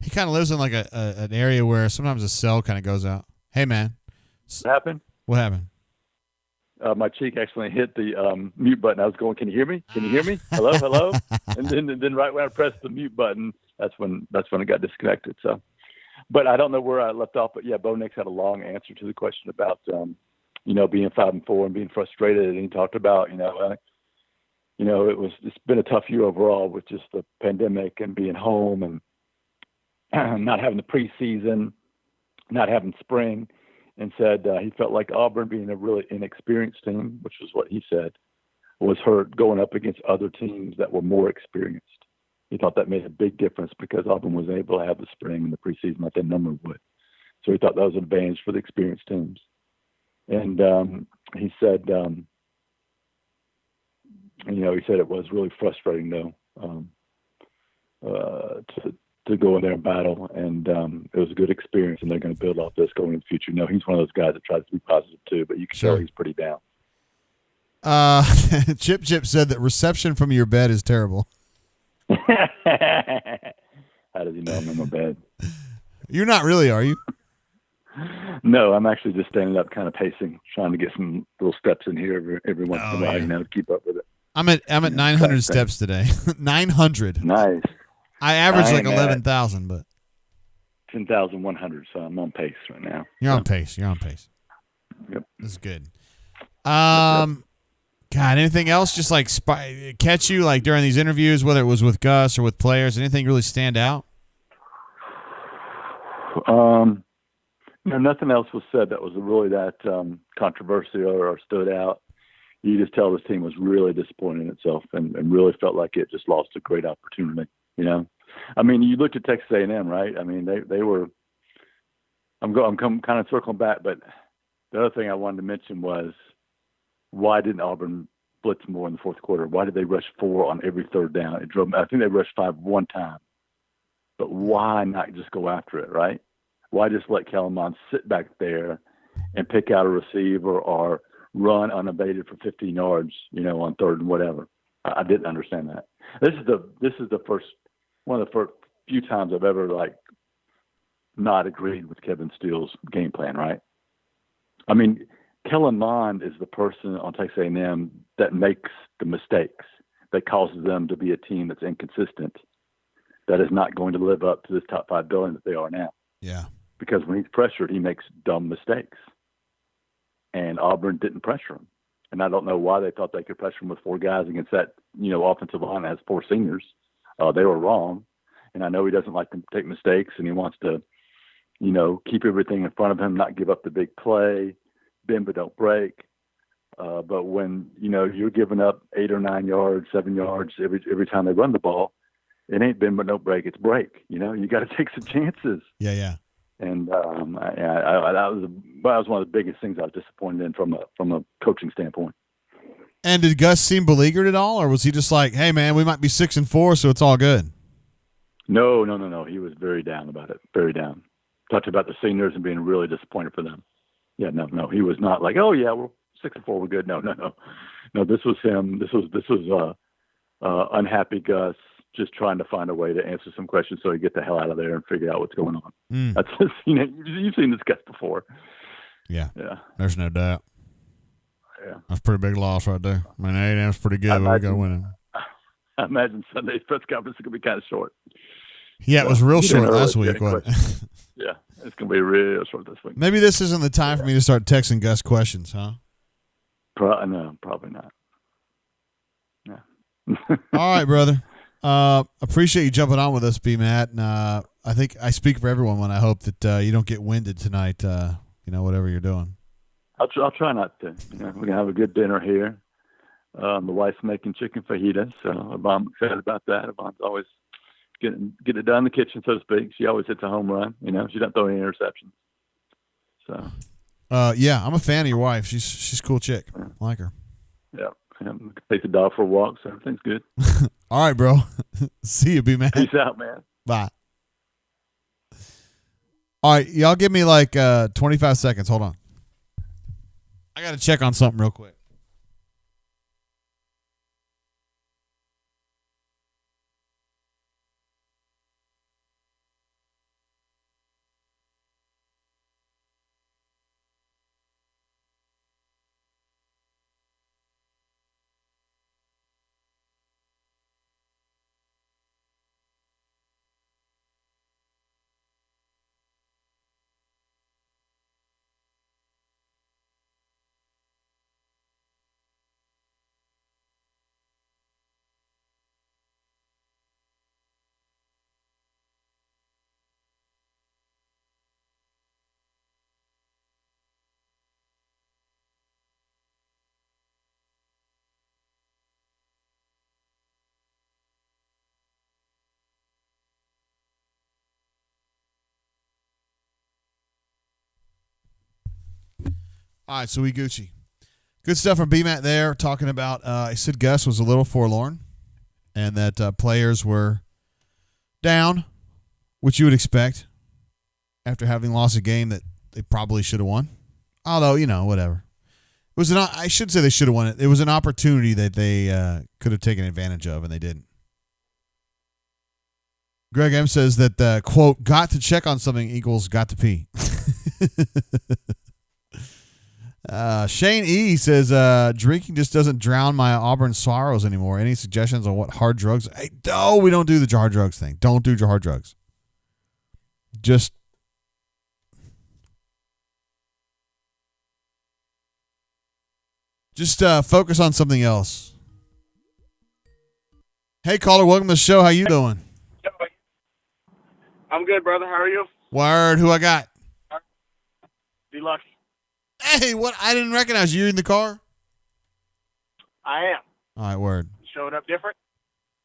A: He kind of lives in like an area where sometimes the cell kind of goes out. Hey, man.
O: What happened?
A: What happened?
O: My cheek actually hit the mute button. I was going, "Can you hear me? Can you hear me? Hello, hello." and then right when I pressed the mute button, that's when it got disconnected. So, but I don't know where I left off. But yeah, Bo Nix had a long answer to the question about being 5-4 and being frustrated, and he talked about it's been a tough year overall with just the pandemic and being home and not having the preseason, not having spring, and said he felt like Auburn, being a really inexperienced team, which was what he said, was hurt going up against other teams that were more experienced. He thought that made a big difference because Auburn was able to have the spring and the preseason like their number would. So he thought that was an advantage for the experienced teams. And he said, he said it was really frustrating though to go in there and battle, and it was a good experience, and they're going to build off this going in the future. He's one of those guys that tries to be positive too, but you can tell he's pretty down.
A: Chip said that reception from your bed is terrible.
O: How does he know I'm in my bed?
A: You're not really, are you?
O: No, I'm actually just standing up, kind of pacing, trying to get some little steps in here every once in a while, to keep up with it.
A: I'm at 900 steps today. 900.
O: Nice.
A: I average like 11,000, but
O: 10,100. So I'm on pace right now.
A: You're on pace. You're on pace.
O: Yep.
A: That's good. God, anything else just like catch you like during these interviews, whether it was with Gus or with players? Anything really stand out?
O: Nothing else was said that was really that controversial or stood out. You just tell this team was really disappointed in itself and really felt like it just lost a great opportunity. You looked at Texas A&M, right? They were. I'm kind of circling back, but the other thing I wanted to mention was, why didn't Auburn blitz more in the fourth quarter? Why did they rush 4 on every third down? It drove. I think they rushed 5 one time, but why not just go after it, right? Why just let Kellen Mond sit back there and pick out a receiver or run unabated for 15 yards, on third and whatever? I didn't understand that. This is the first one of the first few times I've ever not agreed with Kevin Steele's game plan, right? Kellen Mond is the person on Texas A&M that makes the mistakes, that causes them to be a team that's inconsistent, that is not going to live up to this top 5 billion that they are now.
A: Yeah.
O: because when he's pressured, he makes dumb mistakes. And Auburn didn't pressure him. And I don't know why they thought they could pressure him with 4 guys against that, offensive line that has 4 seniors. They were wrong. And I know he doesn't like to take mistakes, and he wants to, keep everything in front of him, not give up the big play, bend but don't break. But when, you're giving up 8 or 9 yards, 7 yards every time they run the ball, it ain't bend but don't break, it's break. You got to take some chances.
A: Yeah.
O: And that was one of the biggest things I was disappointed in from a coaching standpoint.
A: And did Gus seem beleaguered at all, or was he just like, "Hey, man, we might be 6-4, so it's all good"?
O: No. He was very down about it. Very down. Talked about the seniors and being really disappointed for them. Yeah, no. He was not like, "Oh yeah, we're 6-4, we're good." No. This was him. This was unhappy Gus, just trying to find a way to answer some questions so he get the hell out of there and figure out what's going on. That's just, you've seen this guy before.
A: Yeah. There's no doubt.
O: Yeah.
A: That's a pretty big loss right there. I mean, A&M's pretty good, but we got to win it.
O: I imagine Sunday's press conference is going to be kind of short.
A: Yeah, it was real short last week.
O: Yeah, it's going to be real short this week.
A: Maybe this isn't the time for me to start texting Gus questions, huh?
O: No, probably not. Yeah.
A: All right, brother. Appreciate you jumping on with us, B-Matt. And I think I speak for everyone when I hope that you don't get winded tonight, whatever you're doing.
O: I'll try not to. We're going to have a good dinner here. The wife's making chicken fajitas, so I'm excited about that. Yvonne's always getting it done in the kitchen, so to speak. She always hits a home run. She doesn't throw any interceptions. So.
A: Yeah, I'm a fan of your wife. She's a cool chick. I like her.
O: Yeah. Take the dog for a walk, so everything's good.
A: All right, bro. See you, B-Man.
O: Peace out, man.
A: Bye. All right, y'all give me like 25 seconds. Hold on. I got to check on something real quick. All right, so we Gucci. Good stuff from B-Matt there, talking about he said Gus was a little forlorn and that players were down, which you would expect after having lost a game that they probably should have won. Although, whatever. It was I should say they should have won it. It was an opportunity that they could have taken advantage of, and they didn't. Greg M says that, quote, got to check on something equals got to pee. Shane E says, drinking just doesn't drown my Auburn sorrows anymore. Any suggestions on what hard drugs? Hey, no, we don't do the hard drugs thing. Don't do hard drugs. Just focus on something else. Hey, caller, welcome to the show. How you doing?
P: I'm good, brother. How are you?
A: Word. Who I got?
P: D-Lucky.
A: Hey, what? I didn't recognize you in the car.
P: I am.
A: All right, word.
P: Showing up different?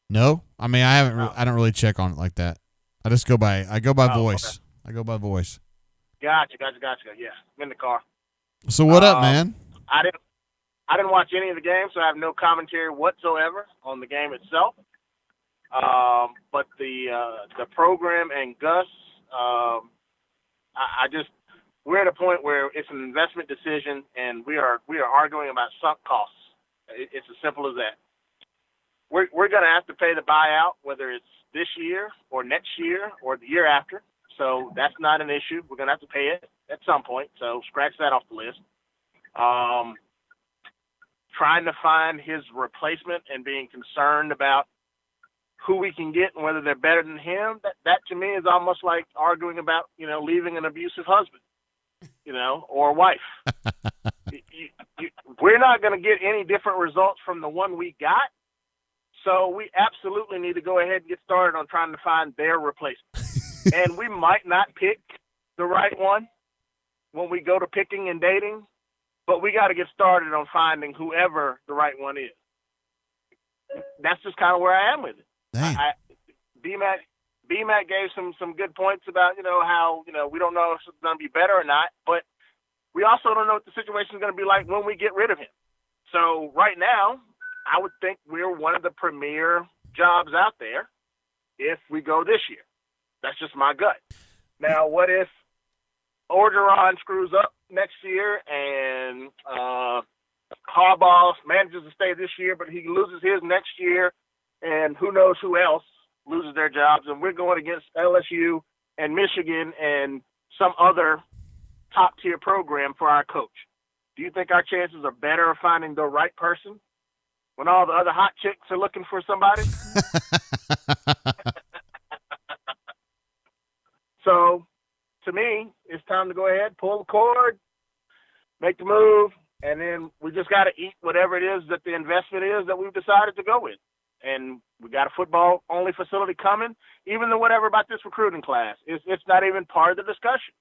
A: No, I mean I haven't. I don't really check on it like that. I just go by. I go by voice.
P: Okay.
A: I go by voice.
P: Gotcha. Yeah, I'm in the car.
A: So what up, man?
P: I didn't watch any of the game, so I have no commentary whatsoever on the game itself. But the program and Gus, we're at a point where it's an investment decision, and we are arguing about sunk costs. It's as simple as that. We're going to have to pay the buyout, whether it's this year or next year or the year after. So that's not an issue. We're going to have to pay it at some point. So scratch that off the list. Trying to find his replacement and being concerned about who we can get and whether they're better than him, that to me is almost like arguing about, leaving an abusive husband, or wife. We're not going to get any different results from the one we got. So we absolutely need to go ahead and get started on trying to find their replacement. And we might not pick the right one when we go to picking and dating, but we got to get started on finding whoever the right one is. That's just kind of where I am with it. BMAC gave some good points about, how, we don't know if it's going to be better or not, but we also don't know what the situation is going to be like when we get rid of him. So right now, I would think we're one of the premier jobs out there if we go this year. That's just my gut. Now, what if Orgeron screws up next year and Harbaugh manages to stay this year, but he loses his next year, and who knows who else loses their jobs, and we're going against LSU and Michigan and some other top-tier program for our coach. Do you think our chances are better of finding the right person when all the other hot chicks are looking for somebody? So, to me, it's time to go ahead, pull the cord, make the move, and then we just got to eat whatever it is that the investment is that we've decided to go with. And we got a football-only facility coming. Even the whatever about this recruiting class, it's not even part of the discussion.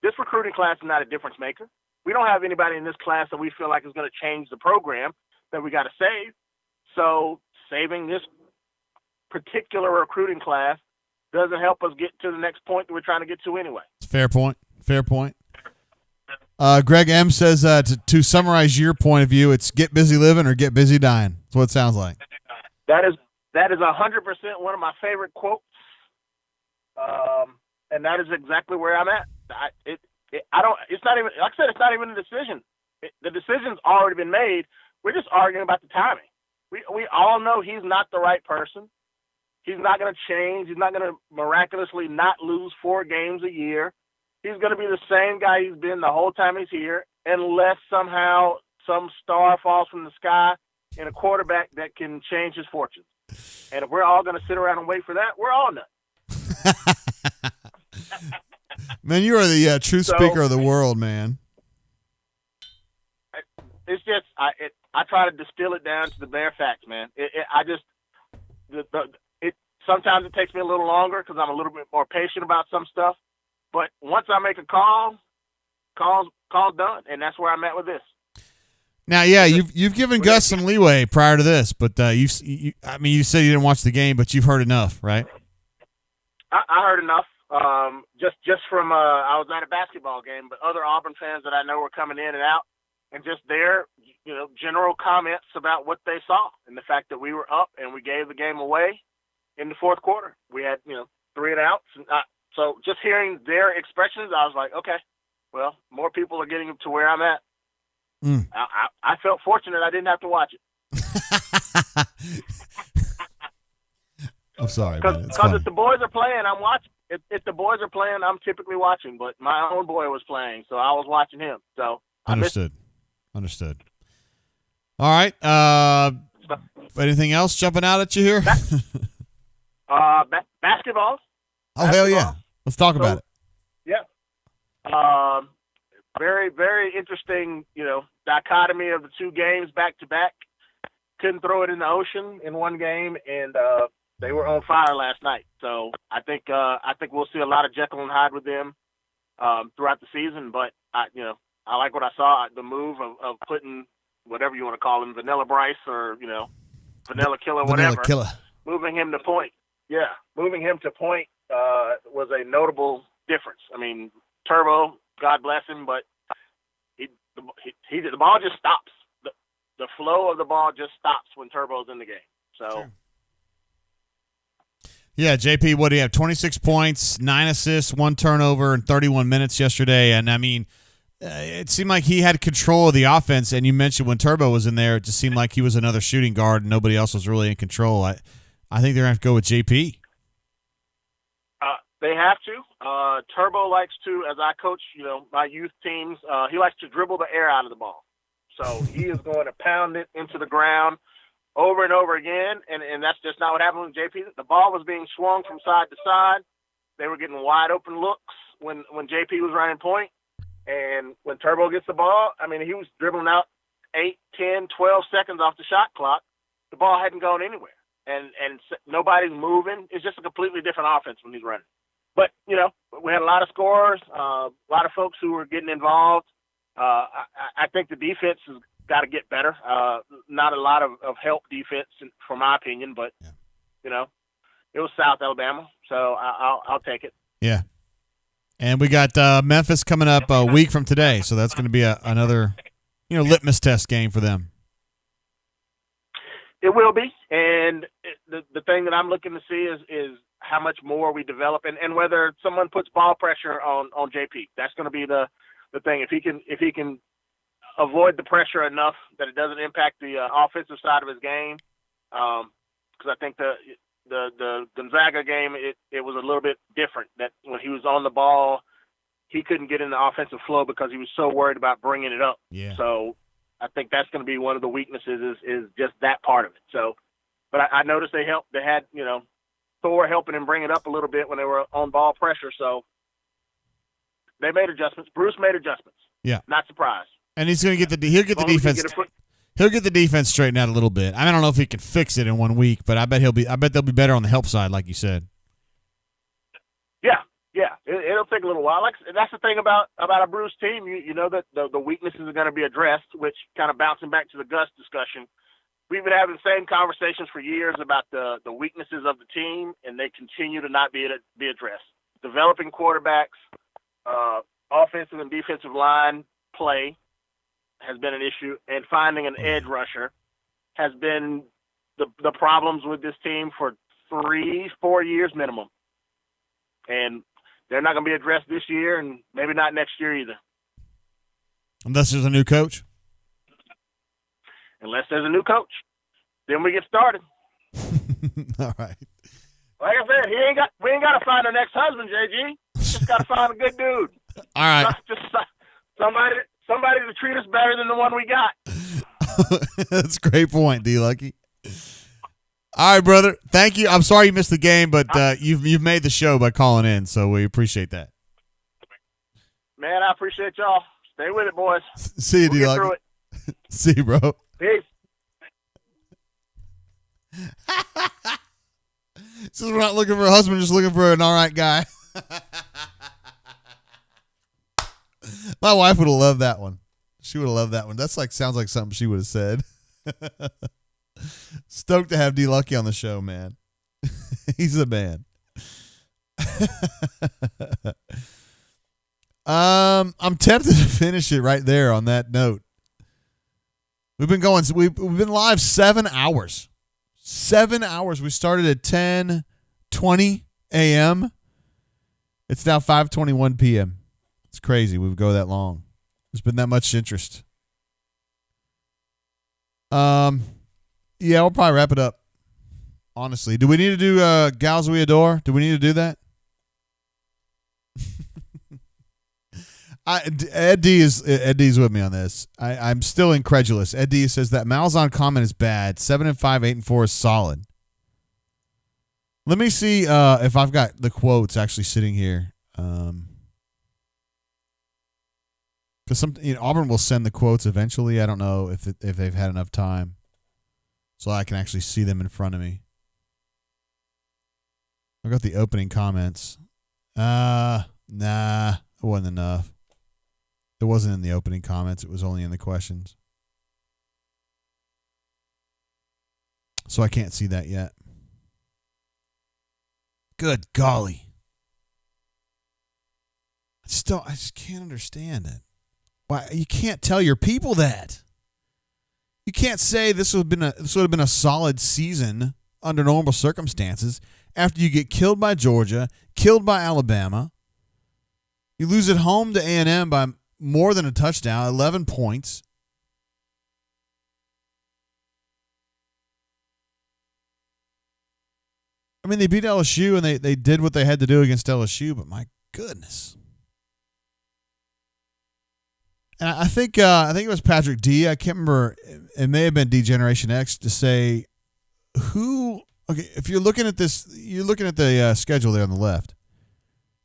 P: This recruiting class is not a difference maker. We don't have anybody in this class that we feel like is going to change the program that we got to save. So saving this particular recruiting class doesn't help us get to the next point that we're trying to get to anyway.
A: Fair point. Greg M. says to summarize your point of view, it's get busy living or get busy dying. That's what it sounds like.
P: That is 100% one of my favorite quotes, and that is exactly where I'm at. It's not even, like I said, it's not even a decision. The decision's already been made. We're just arguing about the timing. We all know he's not the right person. He's not going to change. He's not going to miraculously not lose 4 games a year. He's going to be the same guy he's been the whole time he's here, unless somehow some star falls from the sky and a quarterback that can change his fortunes. And if we're all going to sit around and wait for that, we're all nuts.
A: Man, you are the true speaker of the world, man.
P: It's just I try to distill it down to the bare facts, man. Sometimes it takes me a little longer because I'm a little bit more patient about some stuff. But once I make a call's done, and that's where I'm at with this.
A: Now, yeah, you've given Gus some leeway prior to this, but you said you didn't watch the game, but you've heard enough, right?
P: I heard enough. Just from I was at a basketball game, but other Auburn fans that I know were coming in and out, and just their general comments about what they saw and the fact that we were up and we gave the game away in the fourth quarter. We had 3 and outs, and so just hearing their expressions, I was like, okay, well, more people are getting to where I'm at. I felt fortunate I didn't have to watch it.
A: I'm sorry,
P: because if the boys are playing, I'm watching. If the boys are playing, I'm typically watching. But my own boy was playing, so I was watching him. So
A: Understood. All right. Anything else jumping out at you here?
P: Basketball.
A: Oh, hell yeah. Let's talk about it.
P: Yeah. Very, very interesting, dichotomy of the 2 games back to back. Couldn't throw it in the ocean in one game, and they were on fire last night. So I think we'll see a lot of Jekyll and Hyde with them throughout the season. But I like what I saw. The move of putting whatever you want to call him, Vanilla Bryce or Vanilla Killer, whatever. Moving him to point. Yeah, moving him to point was a notable difference. I mean, Turbo, God bless him, but the ball just stops. The flow of the ball just stops when Turbo's in the game. So. Sure.
A: Yeah, JP, what do you have? 26 points, 9 assists, 1 turnover in 31 minutes yesterday. And, I mean, it seemed like he had control of the offense. And you mentioned when Turbo was in there, it just seemed like he was another shooting guard and nobody else was really in control. I think they're going to have to go with JP.
P: They have to. Turbo likes to, as I coach, my youth teams, he likes to dribble the air out of the ball. So he is going to pound it into the ground. over and over again, and that's just not what happened with JP. The ball was being swung from side to side. They were getting wide open looks when JP was running point. And when Turbo gets the ball, I mean, he was dribbling out 8, 10, 12 seconds off the shot clock. The ball hadn't gone anywhere. And nobody's moving. It's just a completely different offense when he's running. But, we had a lot of scorers, a lot of folks who were getting involved. I think the defense has got to get better. Not a lot of help defense, for my opinion, but, it was South Alabama, so I'll take it.
A: Yeah. And we got Memphis coming up a week from today, so that's going to be another, litmus test game for them.
P: It will be, and the thing that I'm looking to see is how much more we develop, and whether someone puts ball pressure on JP. That's going to be the thing. If he can avoid the pressure enough that it doesn't impact the offensive side of his game, because I think the Gonzaga game, it was a little bit different. That when he was on the ball, he couldn't get in the offensive flow because he was so worried about bringing it up.
A: Yeah.
P: So I think that's going to be one of the weaknesses is just that part of it. So, but I noticed they had Thor helping him bring it up a little bit when they were on ball pressure. So they made adjustments. Bruce made adjustments.
A: Yeah.
P: Not surprised.
A: And he'll get the defense. He'll get the defense straightened out a little bit. I don't know if he can fix it in 1 week, but I bet they'll be better on the help side, like you said.
P: Yeah. It'll take a little while. That's the thing about a Bruce team. You know that the weaknesses are going to be addressed, which kind of bouncing back to the Gus discussion. We've been having the same conversations for years about the weaknesses of the team, and they continue to not be addressed. Developing quarterbacks, offensive and defensive line play has been an issue, and finding an edge rusher has been the problems with this team for 3-4 years minimum. And they're not going to be addressed this year, and maybe not next year either.
A: Unless there's a new coach?
P: Unless there's a new coach. Then we get started.
A: All right.
P: Like I said, we ain't got to find our next husband, JG. Just got to find a good dude.
A: All right.
P: Just somebody to treat us better than the one we got.
A: That's a great point, D-Lucky. All right, brother. Thank you. I'm sorry you missed the game, but you've made the show by calling in, so we appreciate that.
P: Man, I appreciate y'all. Stay with it, boys.
A: See you,
P: D-Lucky. We'll get
A: through it. See you, bro.
P: Peace.
A: So we're not looking for a husband, just looking for an all right guy. My wife would have loved that one. She would have loved that one. Sounds like something she would have said. Stoked to have D-Lucky on the show, man. He's the man. I'm tempted to finish it right there on that note. We've been live 7 hours. 7 hours. We started at 10:20 a.m. It's now 5:21 p.m. It's crazy. We would go that long. There's been that much interest. Yeah, we'll probably wrap it up. Honestly, do we need to do Gals We Adore? Do we need to do that? Ed D's with me on this. I'm still incredulous. Ed D says that Malzahn comment is bad. 7-5, 8-4 is solid. Let me see if I've got the quotes actually sitting here. Because Auburn will send the quotes eventually. I don't know if they've had enough time, so I can actually see them in front of me. I've got the opening comments. Nah, it wasn't enough. It wasn't in the opening comments. It was only in the questions. So I can't see that yet. Good golly. I just can't understand it. Why you can't tell your people that? You can't say this would have been a solid season under normal circumstances after you get killed by Georgia, killed by Alabama. You lose at home to A&M by more than a touchdown, 11 points. I mean, they beat LSU and they did what they had to do against LSU, but my goodness. And I think it was Patrick D. I can't remember. It may have been D Generation X to say who. Okay, if you're looking at this, you're looking at the schedule there on the left.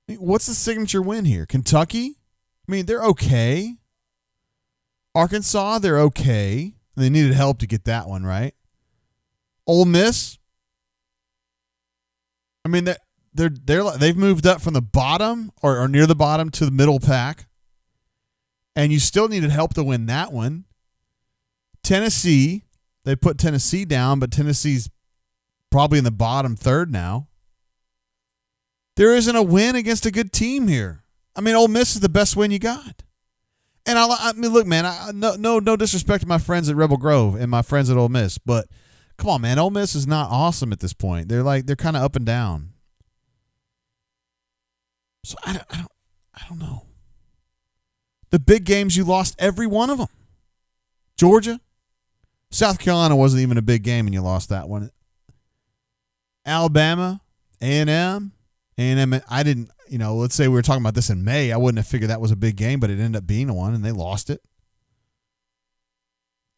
A: What's the signature win here? Kentucky? I mean, they're okay. Arkansas, they're okay. They needed help to get that one right. Ole Miss. I mean, they've moved up from the bottom or near the bottom to the middle pack, and you still needed help to win that one. Tennessee, they put Tennessee down, but Tennessee's probably in the bottom third now. There isn't a win against a good team here. I mean, Ole Miss is the best win you got. And I mean, look, man, no disrespect to my friends at Rebel Grove and my friends at Ole Miss, but come on, man, Ole Miss is not awesome at this point. They're kind of up and down. So I don't know. The big games, you lost every one of them. Georgia, South Carolina wasn't even a big game, and you lost that one. Alabama, A&M. I didn't, let's say we were talking about this in May. I wouldn't have figured that was a big game, but it ended up being one, and they lost it.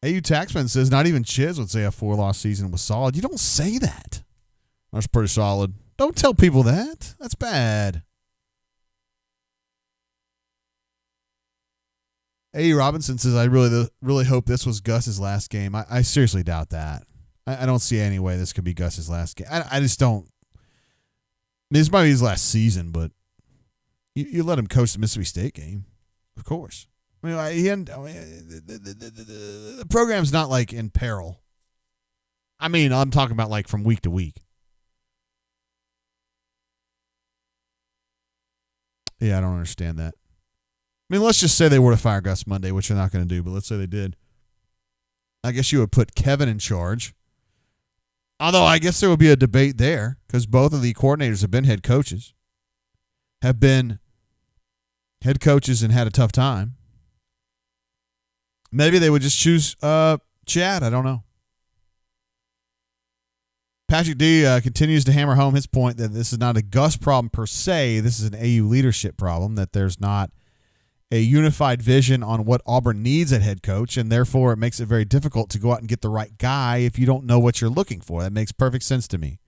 A: AU Taxman says not even Chiz would say a 4-loss season was solid. You don't say that. That's pretty solid. Don't tell people that. That's bad. AU Robinson says, I really hope this was Gus's last game. I seriously doubt that. I don't see any way this could be Gus's last game. I just don't. This might be his last season, but you let him coach the Mississippi State game, of course. I mean, the program's not like in peril. I mean, I'm talking about like from week to week. Yeah, I don't understand that. I mean, let's just say they were to fire Gus Monday, which they're not going to do, but let's say they did. I guess you would put Kevin in charge. Although I guess there would be a debate there because both of the coordinators have been head coaches. Have been head coaches and had a tough time. Maybe they would just choose Chad. I don't know. Patrick D continues to hammer home his point that this is not a Gus problem per se. This is an AU leadership problem, that there's not a unified vision on what Auburn needs at head coach, and therefore it makes it very difficult to go out and get the right guy if you don't know what you're looking for. That makes perfect sense to me.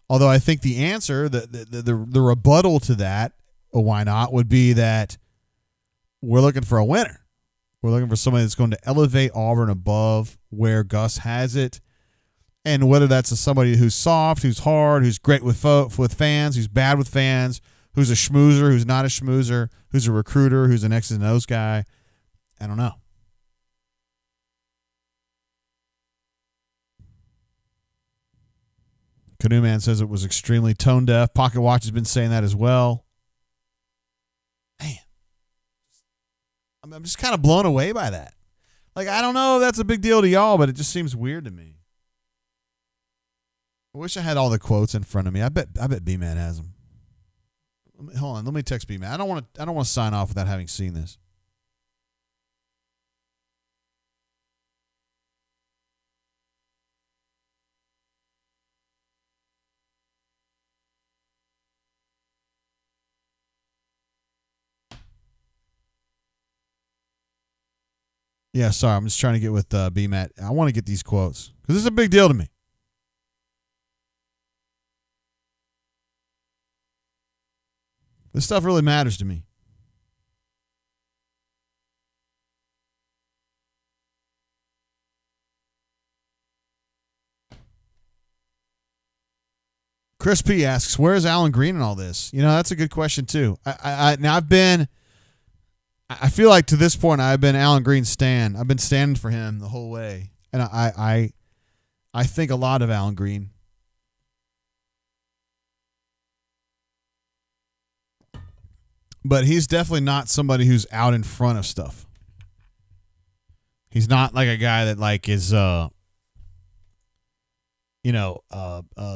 A: Although I think the answer, the rebuttal to that, why not, would be that we're looking for a winner. We're looking for somebody that's going to elevate Auburn above where Gus has it, and whether that's somebody who's soft, who's hard, who's great with fans, who's bad with fans, who's a schmoozer, who's not a schmoozer, who's a recruiter, who's an X's and O's guy. I don't know. Canoe Man says it was extremely tone deaf. Pocket Watch has been saying that as well. Man. I'm just kind of blown away by that. Like, I don't know if that's a big deal to y'all, but it just seems weird to me. I wish I had all the quotes in front of me. I bet B-Man has them. Hold on, let me text B-Man. I don't want to sign off without having seen this. Yeah, sorry, I'm just trying to get with B-Matt. I want to get these quotes because this is a big deal to me. This stuff really matters to me. Chris P asks, where is Alan Green in all this? That's a good question too. I feel like to this point I've been Alan Green's stan. I've been standing for him the whole way. And I think a lot of Alan Green. But he's definitely not somebody who's out in front of stuff. He's not like a guy that like is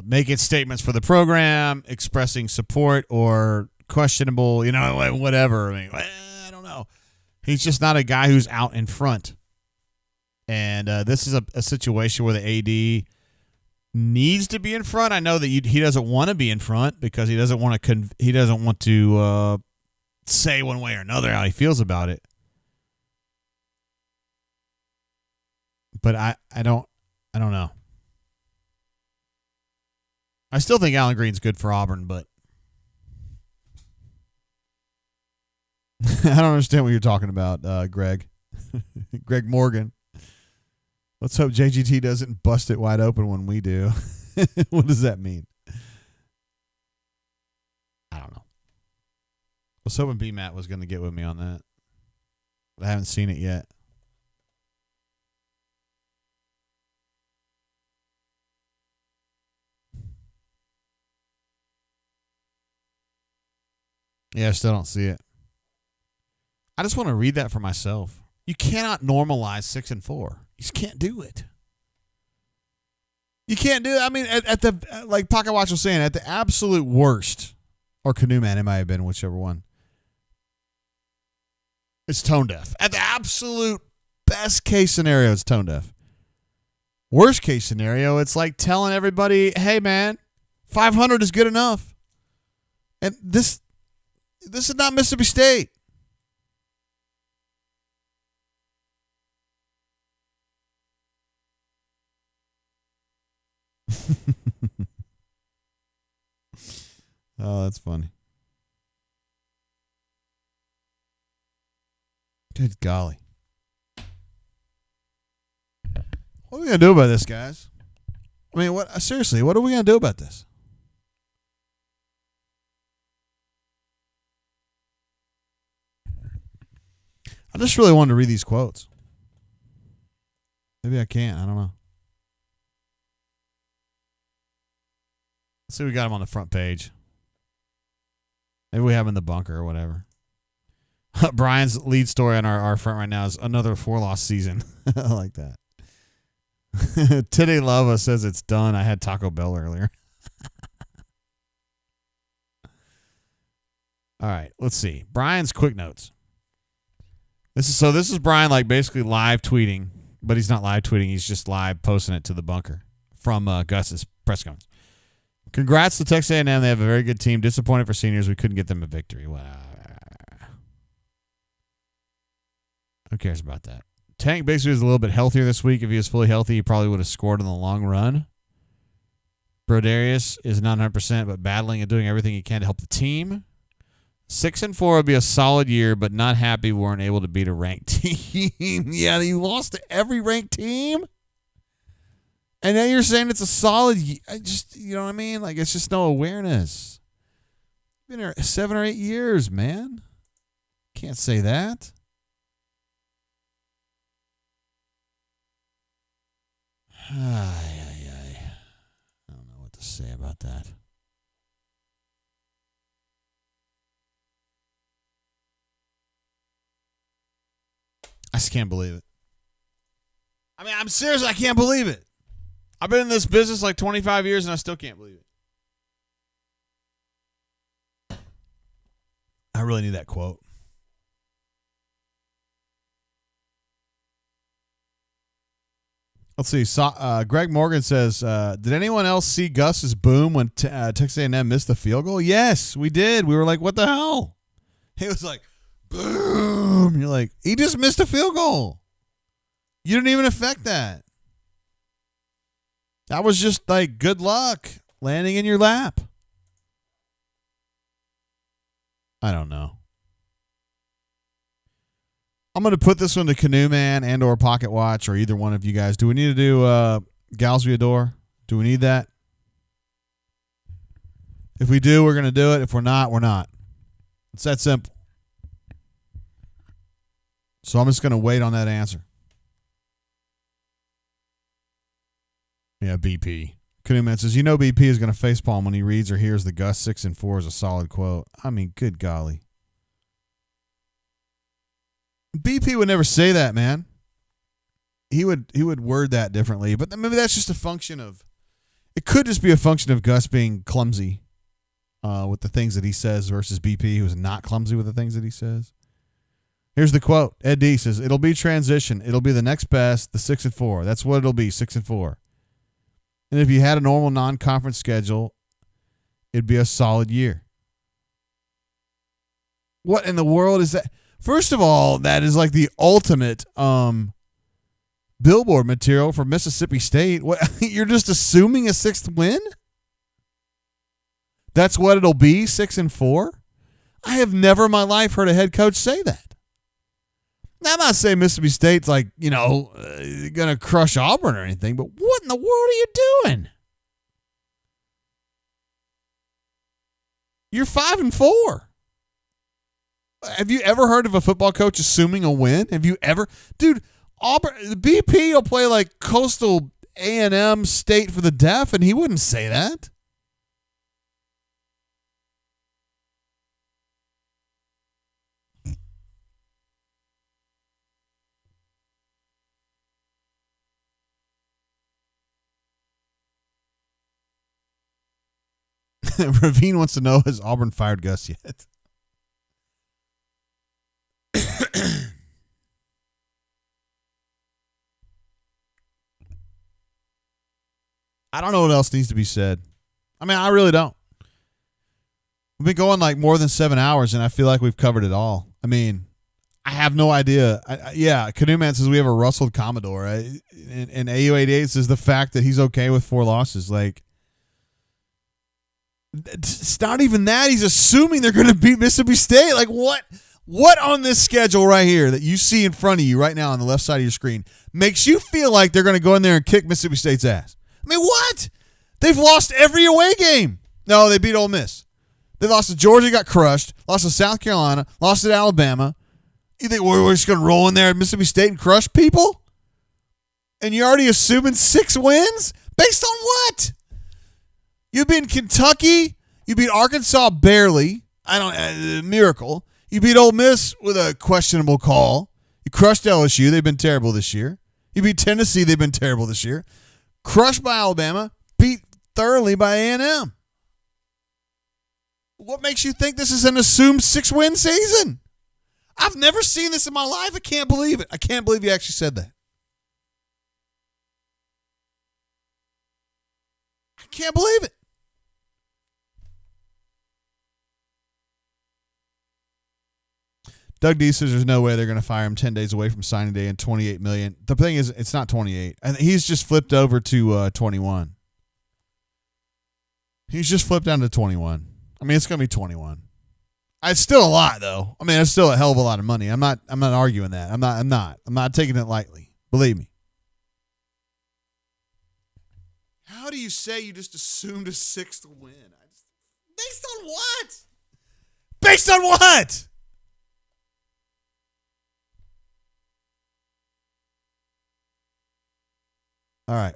A: making statements for the program, expressing support or questionable, whatever. I mean, I don't know. He's just not a guy who's out in front. And this is a situation where the AD needs to be in front. I know that he doesn't want to be in front because he doesn't want to say one way or another how he feels about it. But I don't know. I still think Allen Green's good for Auburn, but I don't understand what you're talking about, Greg. Greg Morgan. Let's hope JGT doesn't bust it wide open when we do. What does that mean? I don't know. I was hoping B-Matt was going to get with me on that. But I haven't seen it yet. Yeah, I still don't see it. I just want to read that for myself. You cannot normalize 6-4. You just can't do it. You can't do it. I mean, at the, like Pocket Watch was saying, at the absolute worst, or Canoe Man, it might have been whichever one, it's tone deaf. At the absolute best case scenario, it's tone deaf. Worst case scenario, it's like telling everybody, hey, man, 500 is good enough. And this is not Mississippi State. Oh, that's funny. Good golly. What are we going to do about this, guys? I mean, seriously, what are we going to do about this? I just really wanted to read these quotes. Maybe I can't. I don't know. Let's see, we got them on the front page. Maybe we have them in the bunker or whatever. Brian's lead story on our front right now is another 4-loss season. I like that. Titty Lava says it's done. I had Taco Bell earlier. All right, let's see. Brian's quick notes. This is Brian like basically live tweeting, but he's not live tweeting. He's just live posting it to the bunker from Gus's press conference. Congrats to Texas A&M. They have a very good team. Disappointed for seniors. We couldn't get them a victory. Well, who cares about that? Tank Bigsby is a little bit healthier this week. If he was fully healthy, he probably would have scored in the long run. Brodarius is not 100%, but battling and doing everything he can to help the team. 6-4 would be a solid year, but not happy we weren't able to beat a ranked team. Yeah, you lost to every ranked team? And then you're saying it's a solid year. You know what I mean? Like, it's just no awareness. Been here 7 or 8 years, man. Can't say that. I don't know what to say about that. I just can't believe it. I mean, I'm serious. I can't believe it. I've been in this business like 25 years and I still can't believe it. I really need that quote. Let's see. Greg Morgan says, did anyone else see Gus's boom when Texas A&M missed the field goal? Yes, we did. We were like, what the hell? He was like, boom. You're like, he just missed a field goal. You didn't even affect that. That was just like good luck landing in your lap. I don't know. I'm going to put this one to Canoe Man and or Pocket Watch or either one of you guys. Do we need to do Gals We Adore? Do we need that? If we do, we're going to do it. If we're not, we're not. It's that simple. So I'm just going to wait on that answer. Yeah, BP. Canoe Man says, BP is going to facepalm when he reads or hears the Gus 6-4 is a solid quote. I mean, good golly. BP would never say that, man. He would word that differently, but maybe that's just a function of. It could just be a function of Gus being clumsy with the things that he says versus BP, who's not clumsy with the things that he says. Here's the quote. Ed D says, "It'll be transition. It'll be the next best, the 6-4. That's what it'll be, 6-4. And if you had a normal non-conference schedule, it'd be a solid year." What in the world is that? First of all, that is like the ultimate billboard material for Mississippi State. What, you're just assuming a 6th win? That's what it'll be, 6-4? I have never in my life heard a head coach say that. Now, I'm not saying Mississippi State's like, going to crush Auburn or anything, but what in the world are you doing? You're 5-4. Have you ever heard of a football coach assuming a win? Have you ever? Dude, Auburn, the BP will play like Coastal A&M State for the deaf, and he wouldn't say that. Ravine wants to know, has Auburn fired Gus yet? I don't know what else needs to be said. I mean, I really don't. We've been going like more than 7 hours, and I feel like we've covered it all. I mean, I have no idea. Canoe Man says we have a rustled Commodore. And AU88 says the fact that he's okay with 4 losses. Like, it's not even that. He's assuming they're going to beat Mississippi State. Like, what on this schedule right here that you see in front of you right now on the left side of your screen makes you feel like they're going to go in there and kick Mississippi State's ass? I mean, what? They've lost every away game. No, they beat Ole Miss. They lost to Georgia, got crushed. Lost to South Carolina. Lost to Alabama. You think we're just going to roll in there at Mississippi State and crush people? And you're already assuming 6 wins? Based on what? You beat Kentucky. You beat Arkansas barely. Miracle. You beat Ole Miss with a questionable call. You crushed LSU. They've been terrible this year. You beat Tennessee. They've been terrible this year. Crushed by Alabama. Beat thoroughly by A&M. What makes you think this is an assumed 6-win season? I've never seen this in my life. I can't believe it. I can't believe you actually said that. I can't believe it. Doug D says there's no way they're going to fire him 10 days away from signing day and $28 million. The thing is, it's not 28. I think he's just flipped over to 21. He's just flipped down to 21. I mean, it's going to be 21. It's still a lot, though. I mean, it's still a hell of a lot of money. I'm not arguing that. I'm not taking it lightly. Believe me. How do you say you just assumed a 6th win? Based on what? Based on what? All right.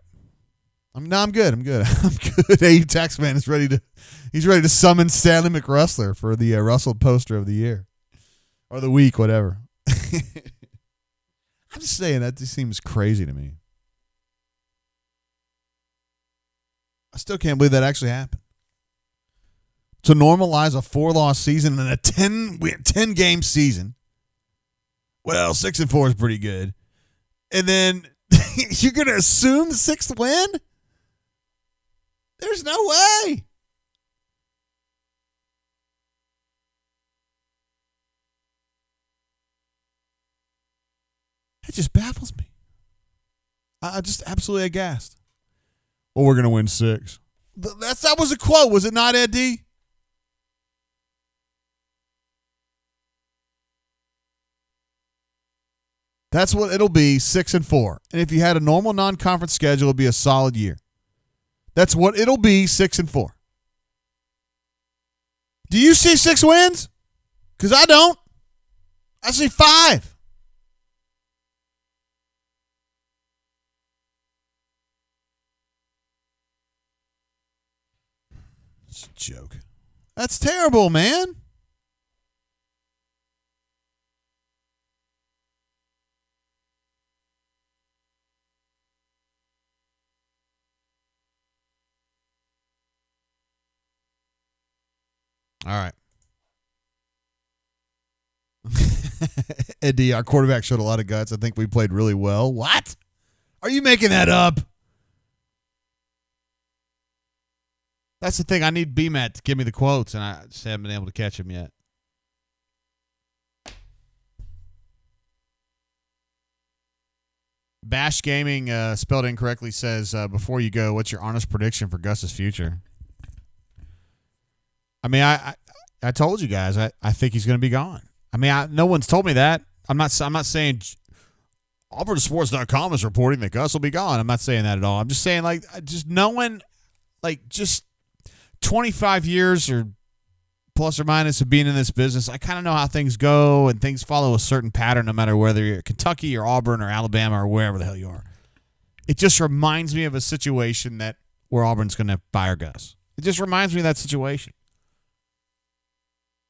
A: I'm good. I'm good. AU Taxman is ready to summon Stanley McRustler for the Rustled Poster of the Year. Or the week, whatever. I'm just saying that just seems crazy to me. I still can't believe that actually happened. To normalize a 4-loss season and a 10-game season. Well, 6-4 is pretty good. And then you're going to assume the 6th win? There's no way. It just baffles me. I'm just absolutely aghast. Well, we're going to win 6. That was a quote, was it not, Ed D? That's what it'll be, 6-4. And if you had a normal non-conference schedule, it'll be a solid year. That's what it'll be, 6-4. Do you see 6 wins? Because I don't. I see 5. It's a joke. That's terrible, man. All right. Eddie, our quarterback showed a lot of guts. I think we played really well. What? Are you making that up? That's the thing. I need BMAT to give me the quotes, and I just haven't been able to catch him yet. Bash Gaming spelled incorrectly says, before you go, what's your honest prediction for Gus's future? I mean, I told you guys I think he's going to be gone. I mean, no one's told me that. I'm not saying AuburnSports.com is reporting that Gus will be gone. I'm not saying that at all. I'm just saying, like, just knowing, like, just 25 years or plus or minus of being in this business, I kind of know how things go, and things follow a certain pattern no matter whether you're Kentucky or Auburn or Alabama or wherever the hell you are. It just reminds me of a situation where Auburn's going to fire Gus. It just reminds me of that situation.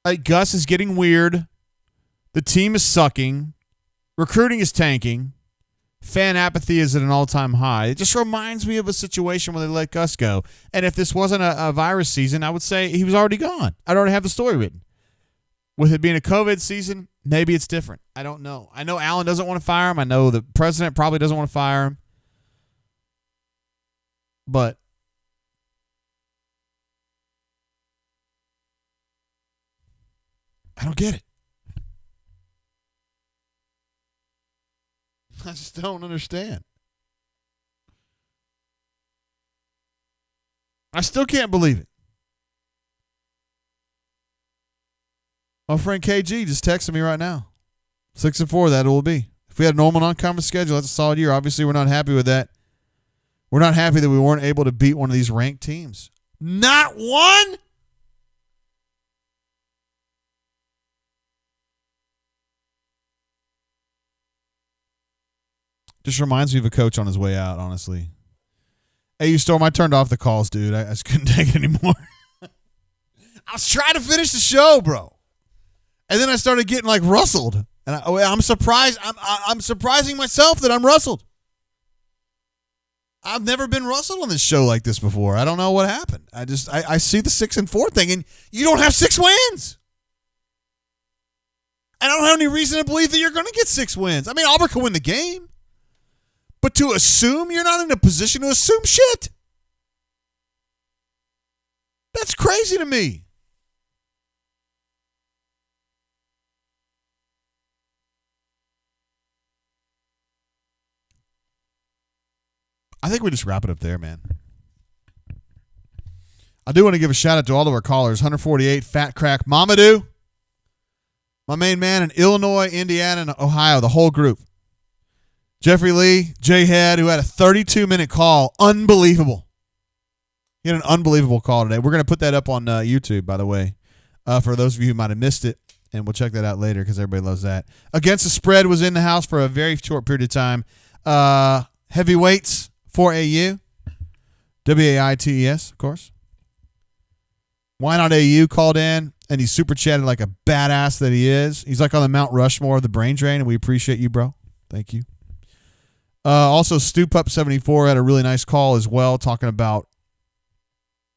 A: Like, Gus is getting weird. The team is sucking. Recruiting is tanking. Fan apathy is at an all-time high. It just reminds me of a situation where they let Gus go. And if this wasn't a virus season, I would say he was already gone. I'd already have the story written. With it being a COVID season, maybe it's different. I don't know. I know Allen doesn't want to fire him. I know the president probably doesn't want to fire him. But I don't get it. I just don't understand. I still can't believe it. My friend KG just texted me right now. 6-4, that it will be. If we had a normal non-conference schedule, that's a solid year. Obviously, we're not happy with that. We're not happy that we weren't able to beat one of these ranked teams. Not one? Just reminds me of a coach on his way out, honestly. Hey, you Storm, I turned off the calls, dude. I just couldn't take it anymore. I was trying to finish the show, bro. And then I started getting, like, rustled. And I'm surprised. I'm surprising myself that I'm rustled. I've never been rustled on this show like this before. I don't know what happened. I see the 6-4 thing, and you don't have 6 wins. I don't have any reason to believe that you're going to get 6 wins. I mean, Auburn can win the game. But to assume, you're not in a position to assume shit. That's crazy to me. I think we just wrap it up there, man. I do want to give a shout out to all of our callers. 148, Fat Crack Mamadou. My main man in Illinois, Indiana, and Ohio, the whole group. Jeffrey Lee, J-Head, who had a 32-minute call. Unbelievable. He had an unbelievable call today. We're going to put that up on YouTube, by the way, for those of you who might have missed it, and we'll check that out later because everybody loves that. Against the Spread was in the house for a very short period of time. Heavyweights for AU. WAITES, of course. Why Not AU called in, and he super chatted like a badass that he is. He's like on the Mount Rushmore of the brain drain, and we appreciate you, bro. Thank you. Also, StewPup74 had a really nice call as well, talking about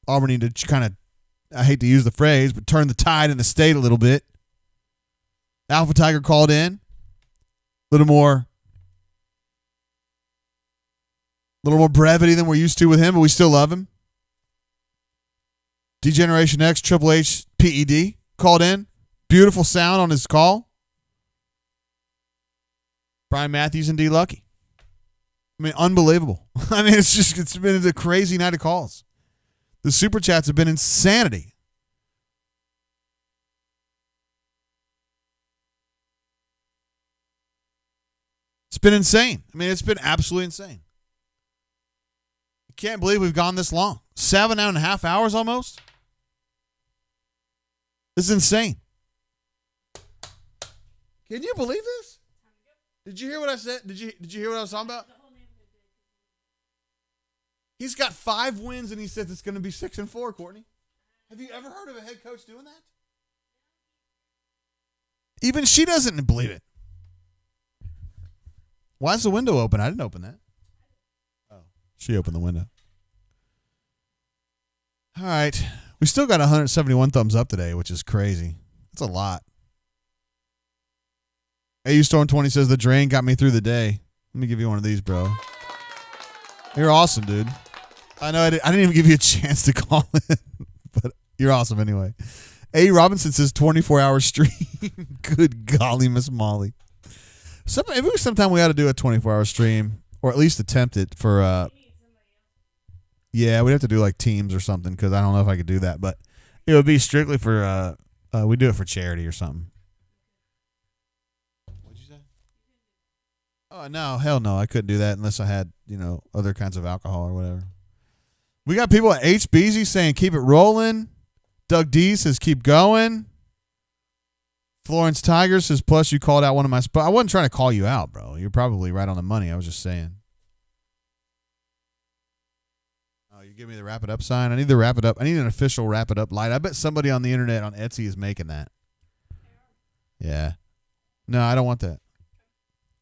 A: Auburn needed to kind of, I hate to use the phrase, but turn the tide in the state a little bit. Alpha Tiger called in. A little more brevity than we're used to with him, but we still love him. D-Generation X, Triple H, PED called in. Beautiful sound on his call. Brian Matthews and D. Lucky. I mean, unbelievable. I mean, it's been a crazy night of calls. The super chats have been insanity. It's been insane. I mean, it's been absolutely insane. I can't believe we've gone this long. 7.5 hours almost. This is insane. Can you believe this? Did you hear what I said? Did you hear what I was talking about? He's got 5 wins, and he says it's going to be 6-4, Courtney. Have you ever heard of a head coach doing that? Even she doesn't believe it. Why is the window open? I didn't open that. Oh, she opened the window. All right. We still got 171 thumbs up today, which is crazy. That's a lot. AU Storm 20 says, the drain got me through the day. Let me give you one of these, bro. You're awesome, dude. I know I didn't even give you a chance to call in, but you're awesome anyway. A. Robinson says 24-hour stream. Good golly, Miss Molly. Maybe sometime we ought to do a 24-hour stream or at least attempt it for. Yeah, we'd have to do like teams or something because I don't know if I could do that, but it would be strictly for. We do it for charity or something. What'd you say? Oh no, hell no! I couldn't do that unless I had other kinds of alcohol or whatever. We got people at HBZ saying keep it rolling. Doug D says keep going. Florence Tiger says plus you called out one of my spots. I wasn't trying to call you out, bro. You're probably right on the money. I was just saying. Oh, you give me the wrap it up sign. I need the wrap it up. I need an official wrap it up light. I bet somebody on the internet on Etsy is making that. Yeah. No, I don't want that.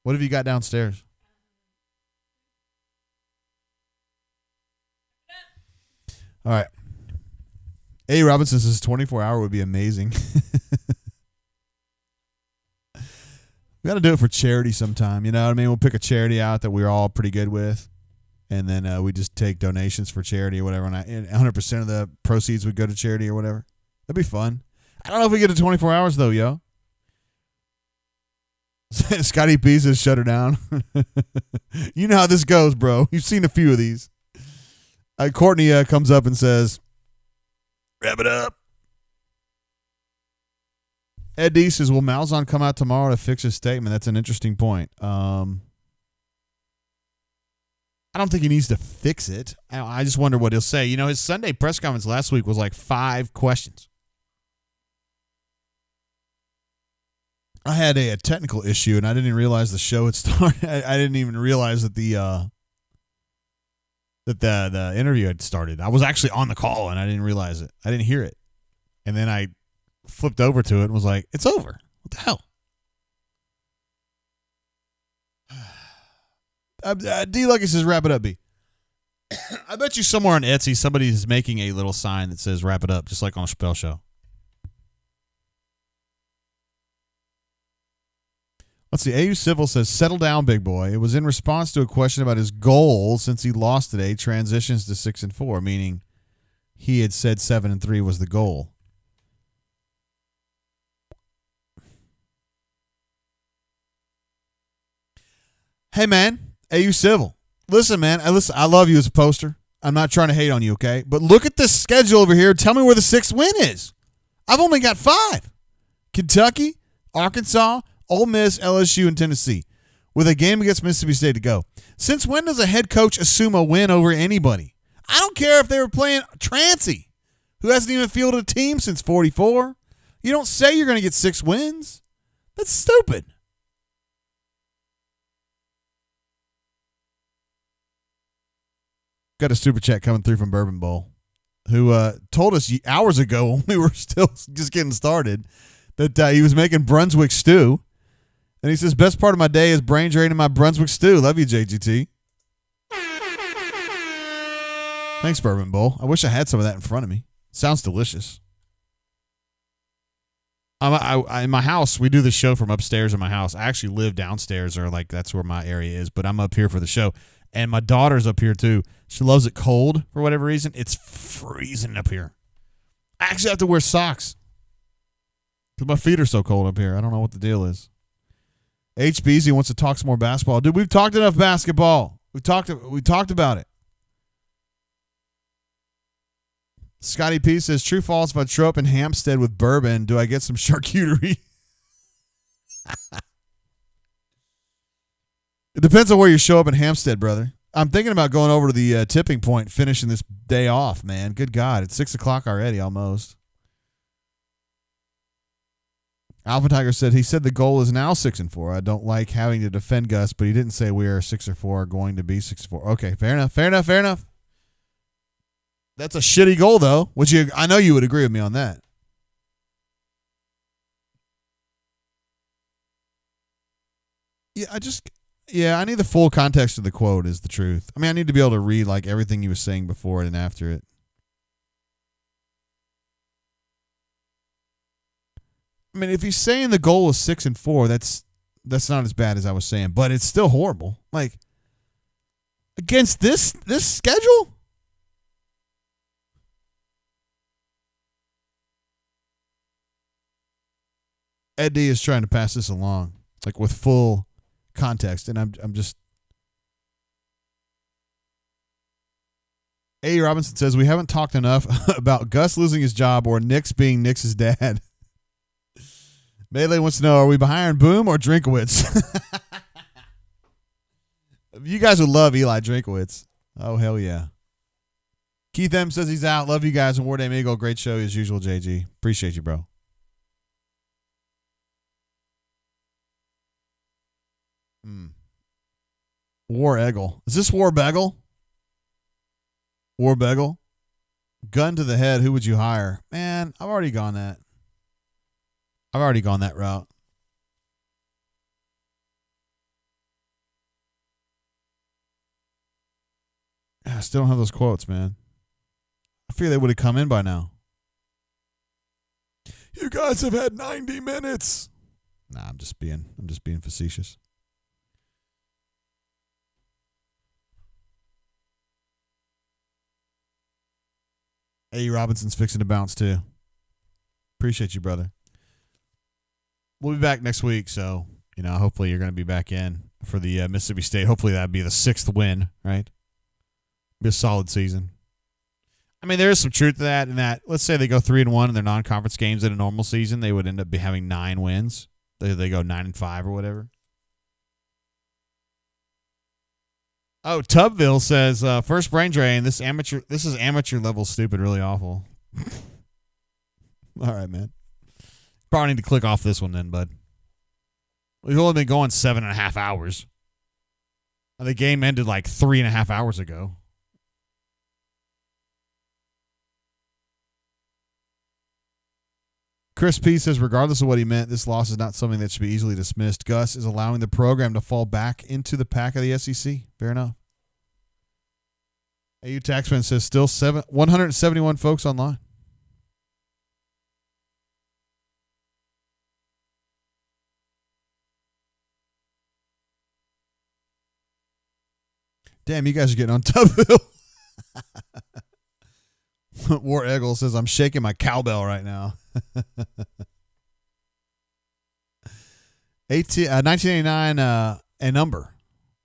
A: What have you got downstairs? All right. A. Robinson says 24-hour would be amazing. We got to do it for charity sometime. You know what I mean? We'll pick a charity out that we're all pretty good with, and then we just take donations for charity or whatever, and 100% of the proceeds would go to charity or whatever. That'd be fun. I don't know if we get to 24 hours, though, yo. Scotty P says shut her down. You know how this goes, bro. You've seen a few of these. Courtney comes up and says, wrap it up. Ed D says, will Malzahn come out tomorrow to fix his statement? That's an interesting point. I don't think he needs to fix it. I just wonder what he'll say. You know, his Sunday press conference last week was like 5 questions. I had a technical issue, and I didn't even realize the show had started. I didn't even realize that the interview had started. I was actually on the call, and I didn't realize it. I didn't hear it. And then I flipped over to it and was like, it's over. What the hell? D. Lucky says, wrap it up, B. I bet you somewhere on Etsy somebody is making a little sign that says wrap it up, just like on a spell show. Let's see. AU Civil says, settle down, big boy. It was in response to a question about his goal since he lost today, transitions to 6-4, meaning he had said 7-3 was the goal. Hey, man. AU Civil. Listen, man. I love you as a poster. I'm not trying to hate on you, okay? But look at this schedule over here. Tell me where the 6th win is. I've only got 5. Kentucky, Arkansas, Ole Miss, LSU, and Tennessee, with a game against Mississippi State to go. Since when does a head coach assume a win over anybody? I don't care if they were playing Trancy, who hasn't even fielded a team since 44. You don't say you're going to get 6 wins. That's stupid. Got a super chat coming through from Bourbon Bowl, who told us hours ago when we were still just getting started that he was making Brunswick stew. And he says, best part of my day is brain drain in my Brunswick stew. Love you, JGT. Thanks, Bourbon Bowl. I wish I had some of that in front of me. Sounds delicious. In my house, we do the show from upstairs in my house. I actually live downstairs, or like that's where my area is, but I'm up here for the show. And my daughter's up here too. She loves it cold for whatever reason. It's freezing up here. I actually have to wear socks because my feet are so cold up here. I don't know what the deal is. HBZ wants to talk some more basketball. Dude, we've talked enough basketball. We talked about it. Scotty P says, true false, if I show up in Hampstead with bourbon, do I get some charcuterie? It depends on where you show up in Hampstead, brother. I'm thinking about going over to the tipping point, finishing this day off, man. Good God. It's 6 o'clock already almost. Alpha Tiger said he said the goal is now 6-4. I don't like having to defend Gus, but he didn't say we are 6-4 going to be 6-4. Okay, fair enough. That's a shitty goal, though. I know you would agree with me on that. I need the full context of the quote is the truth. I mean, I need to be able to read like everything he was saying before it and after it. I mean, if he's saying the goal is 6-4, that's not as bad as I was saying, but it's still horrible. Like against this schedule? Ed D is trying to pass this along, like with full context, and I'm just A. Robinson says, we haven't talked enough about Gus losing his job or Nix being Nix's dad. Melee wants to know, are we behind Boom or Drinkowitz? You guys would love Eli Drinkowitz. Oh, hell yeah. Keith M. says he's out. Love you guys. And Ward Amigo, great show as usual, JG. Appreciate you, bro. War Eggle. Is this War Beggle? War Beggle? Gun to the head, who would you hire? Man, I've already gone that. I've already gone that route. I still don't have those quotes, man. I feel they would have come in by now. You guys have had 90 minutes. Nah, I'm just being facetious. A. Robinson's fixing to bounce too. Appreciate you, brother. We'll be back next week, so hopefully you're going to be back in for the Mississippi State. Hopefully that'd be the 6th win, right? Be a solid season. I mean, there is some truth to that. In that, let's say they go 3-1 in their non-conference games in a normal season, they would end up having 9 wins. They go 9-5 or whatever. Oh, Tubville says first brain drain. This is amateur level stupid, really awful. All right, man. Probably need to click off this one then, bud. We've only been going 7.5 hours. The game ended like 3.5 hours ago. Chris P. says, regardless of what he meant, this loss is not something that should be easily dismissed. Gus is allowing the program to fall back into the pack of the SEC. Fair enough. AU Taxman says, still 171 folks online. Damn, you guys are getting on Tubville. War Eggle says, I'm shaking my cowbell right now. 1989 a number.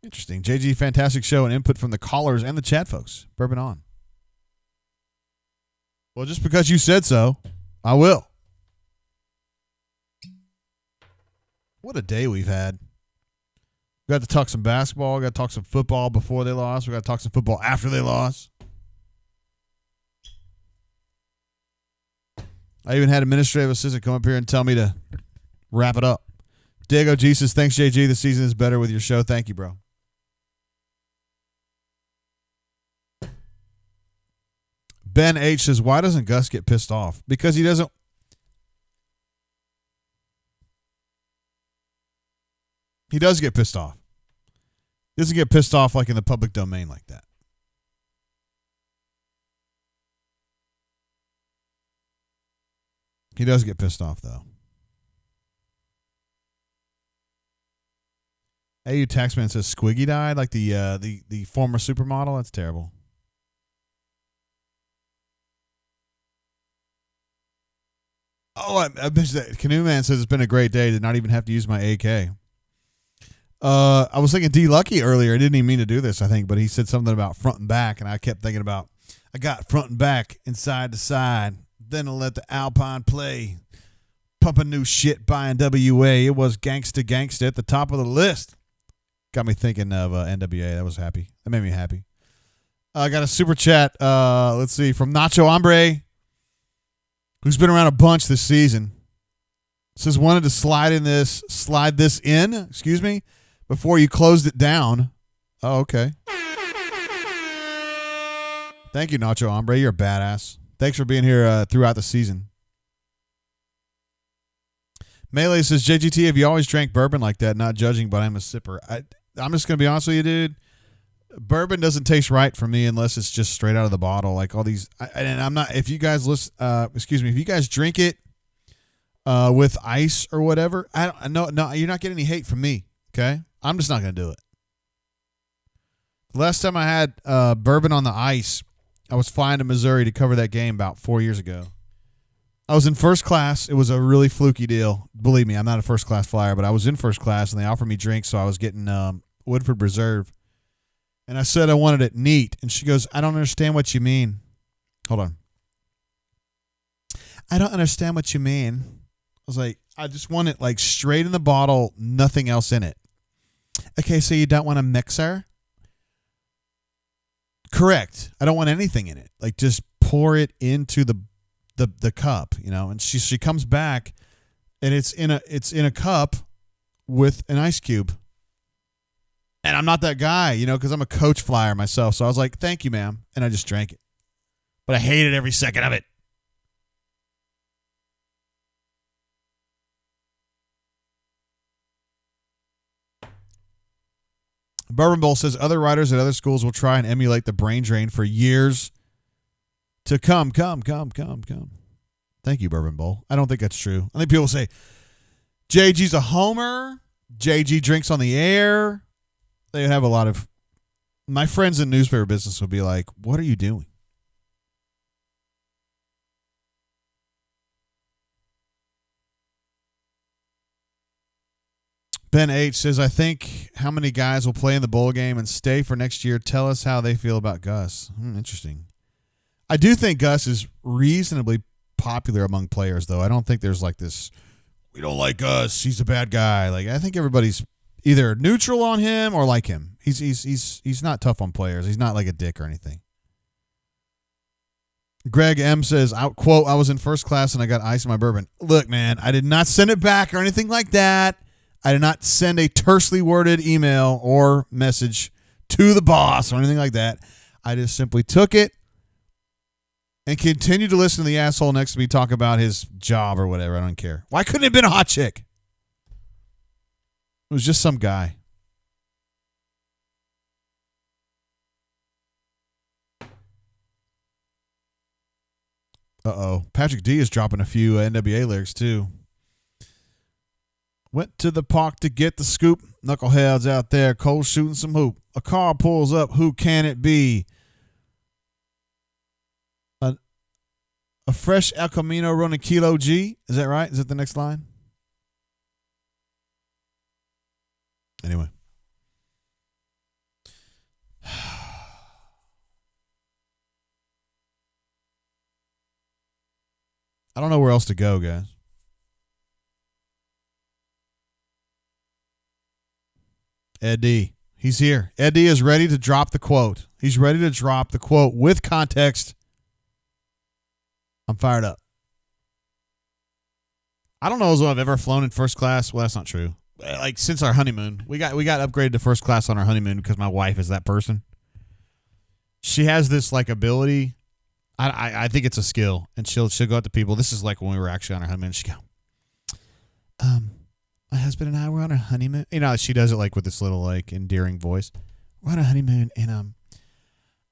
A: Interesting. JG, fantastic show and input from the callers and the chat folks. Bourbon on. Well, just because you said so, I will. What a day we've had. We got to talk some basketball. We got to talk some football before they lost. We got to talk some football after they lost. I even had administrative assistant come up here and tell me to wrap it up. Diego Jesus, thanks, JG. The season is better with your show. Thank you, bro. Ben H says, why doesn't Gus get pissed off? Because he doesn't. He does get pissed off. He doesn't get pissed off like in the public domain like that. He does get pissed off, though. AU Taxman says Squiggy died, like the former supermodel. That's terrible. Oh, I missed that. Canoe Man says it's been a great day. Did not even have to use my AK. I was thinking D Lucky earlier. I didn't even mean to do this, I think, but he said something about front and back, and I kept thinking about I got front and back and side to side. Then I'll let the Alpine play. Pumping new shit by NWA. It was Gangsta at the top of the list. Got me thinking of NWA. That was happy. That made me happy. I got a super chat. Let's see, from Nacho Hombre, who's been around a bunch this season. Says wanted to slide this in, before you closed it down. Oh, okay. Thank you, Nacho Hombre. You're a badass. Thanks for being here throughout the season. Melee says, JGT, have you always drank bourbon like that? Not judging, but I'm a sipper. I'm just going to be honest with you, dude. Bourbon doesn't taste right for me unless it's just straight out of the bottle. Like all these, and I'm not, if you guys listen, if you guys drink it with ice or whatever, no, you're not getting any hate from me, okay? I'm just not going to do it. The last time I had bourbon on the ice, I was flying to Missouri to cover that game about 4 years ago. I was in first class. It was a really fluky deal. Believe me, I'm not a first class flyer, but I was in first class, and they offered me drinks, so I was getting Woodford Reserve. And I said I wanted it neat. And she goes, I don't understand what you mean. Hold on. I don't understand what you mean. I was like, I just want it like straight in the bottle, nothing else in it. Okay, so you don't want a mixer? Correct. I don't want anything in it. Like just pour it into the cup, you know. And she comes back and it's in a cup with an ice cube. And I'm not that guy, you know, because I'm a coach flyer myself. So I was like, thank you, ma'am. And I just drank it. But I hated every second of it. Bourbon Bowl says other writers at other schools will try and emulate the brain drain for years to come. Thank you, Bourbon Bowl. I don't think that's true. I think people say, JG's a homer. JG drinks on the air. They have a lot of... My friends in newspaper business would be like, what are you doing? Ben H says, I think how many guys will play in the bowl game and stay for next year. Tell us how they feel about Gus. Interesting. I do think Gus is reasonably popular among players, though. I don't think there's like this, we don't like Gus, he's a bad guy. Like, I think everybody's either neutral on him or like him. He's not tough on players. He's not like a dick or anything. Greg M says, quote, I was in first class and I got ice in my bourbon. Look, man, I did not send it back or anything like that. I did not send a tersely worded email or message to the boss or anything like that. I just simply took it and continued to listen to the asshole next to me talk about his job or whatever. I don't care. Why couldn't it have been a hot chick? It was just some guy. Uh-oh. Patrick D is dropping a few NWA lyrics, too. Went to the park to get the scoop. Knuckleheads out there, cold shooting some hoop. A car pulls up. Who can it be? A fresh El Camino running Kilo G. Is that right? Is that the next line? Anyway. I don't know where else to go, guys. Ed D. He's here. Ed D is ready to drop the quote. He's ready to drop the quote with context. I'm fired up. I don't know as though I've ever flown in first class. Well, that's not true. Like since our honeymoon, we got upgraded to first class on our honeymoon because my wife is that person. She has this like ability. I think it's a skill, and she'll go out to people. This is like when we were actually on our honeymoon. She go, my husband and I were on our honeymoon. You know, she does it like with this little like endearing voice. We're on a honeymoon, and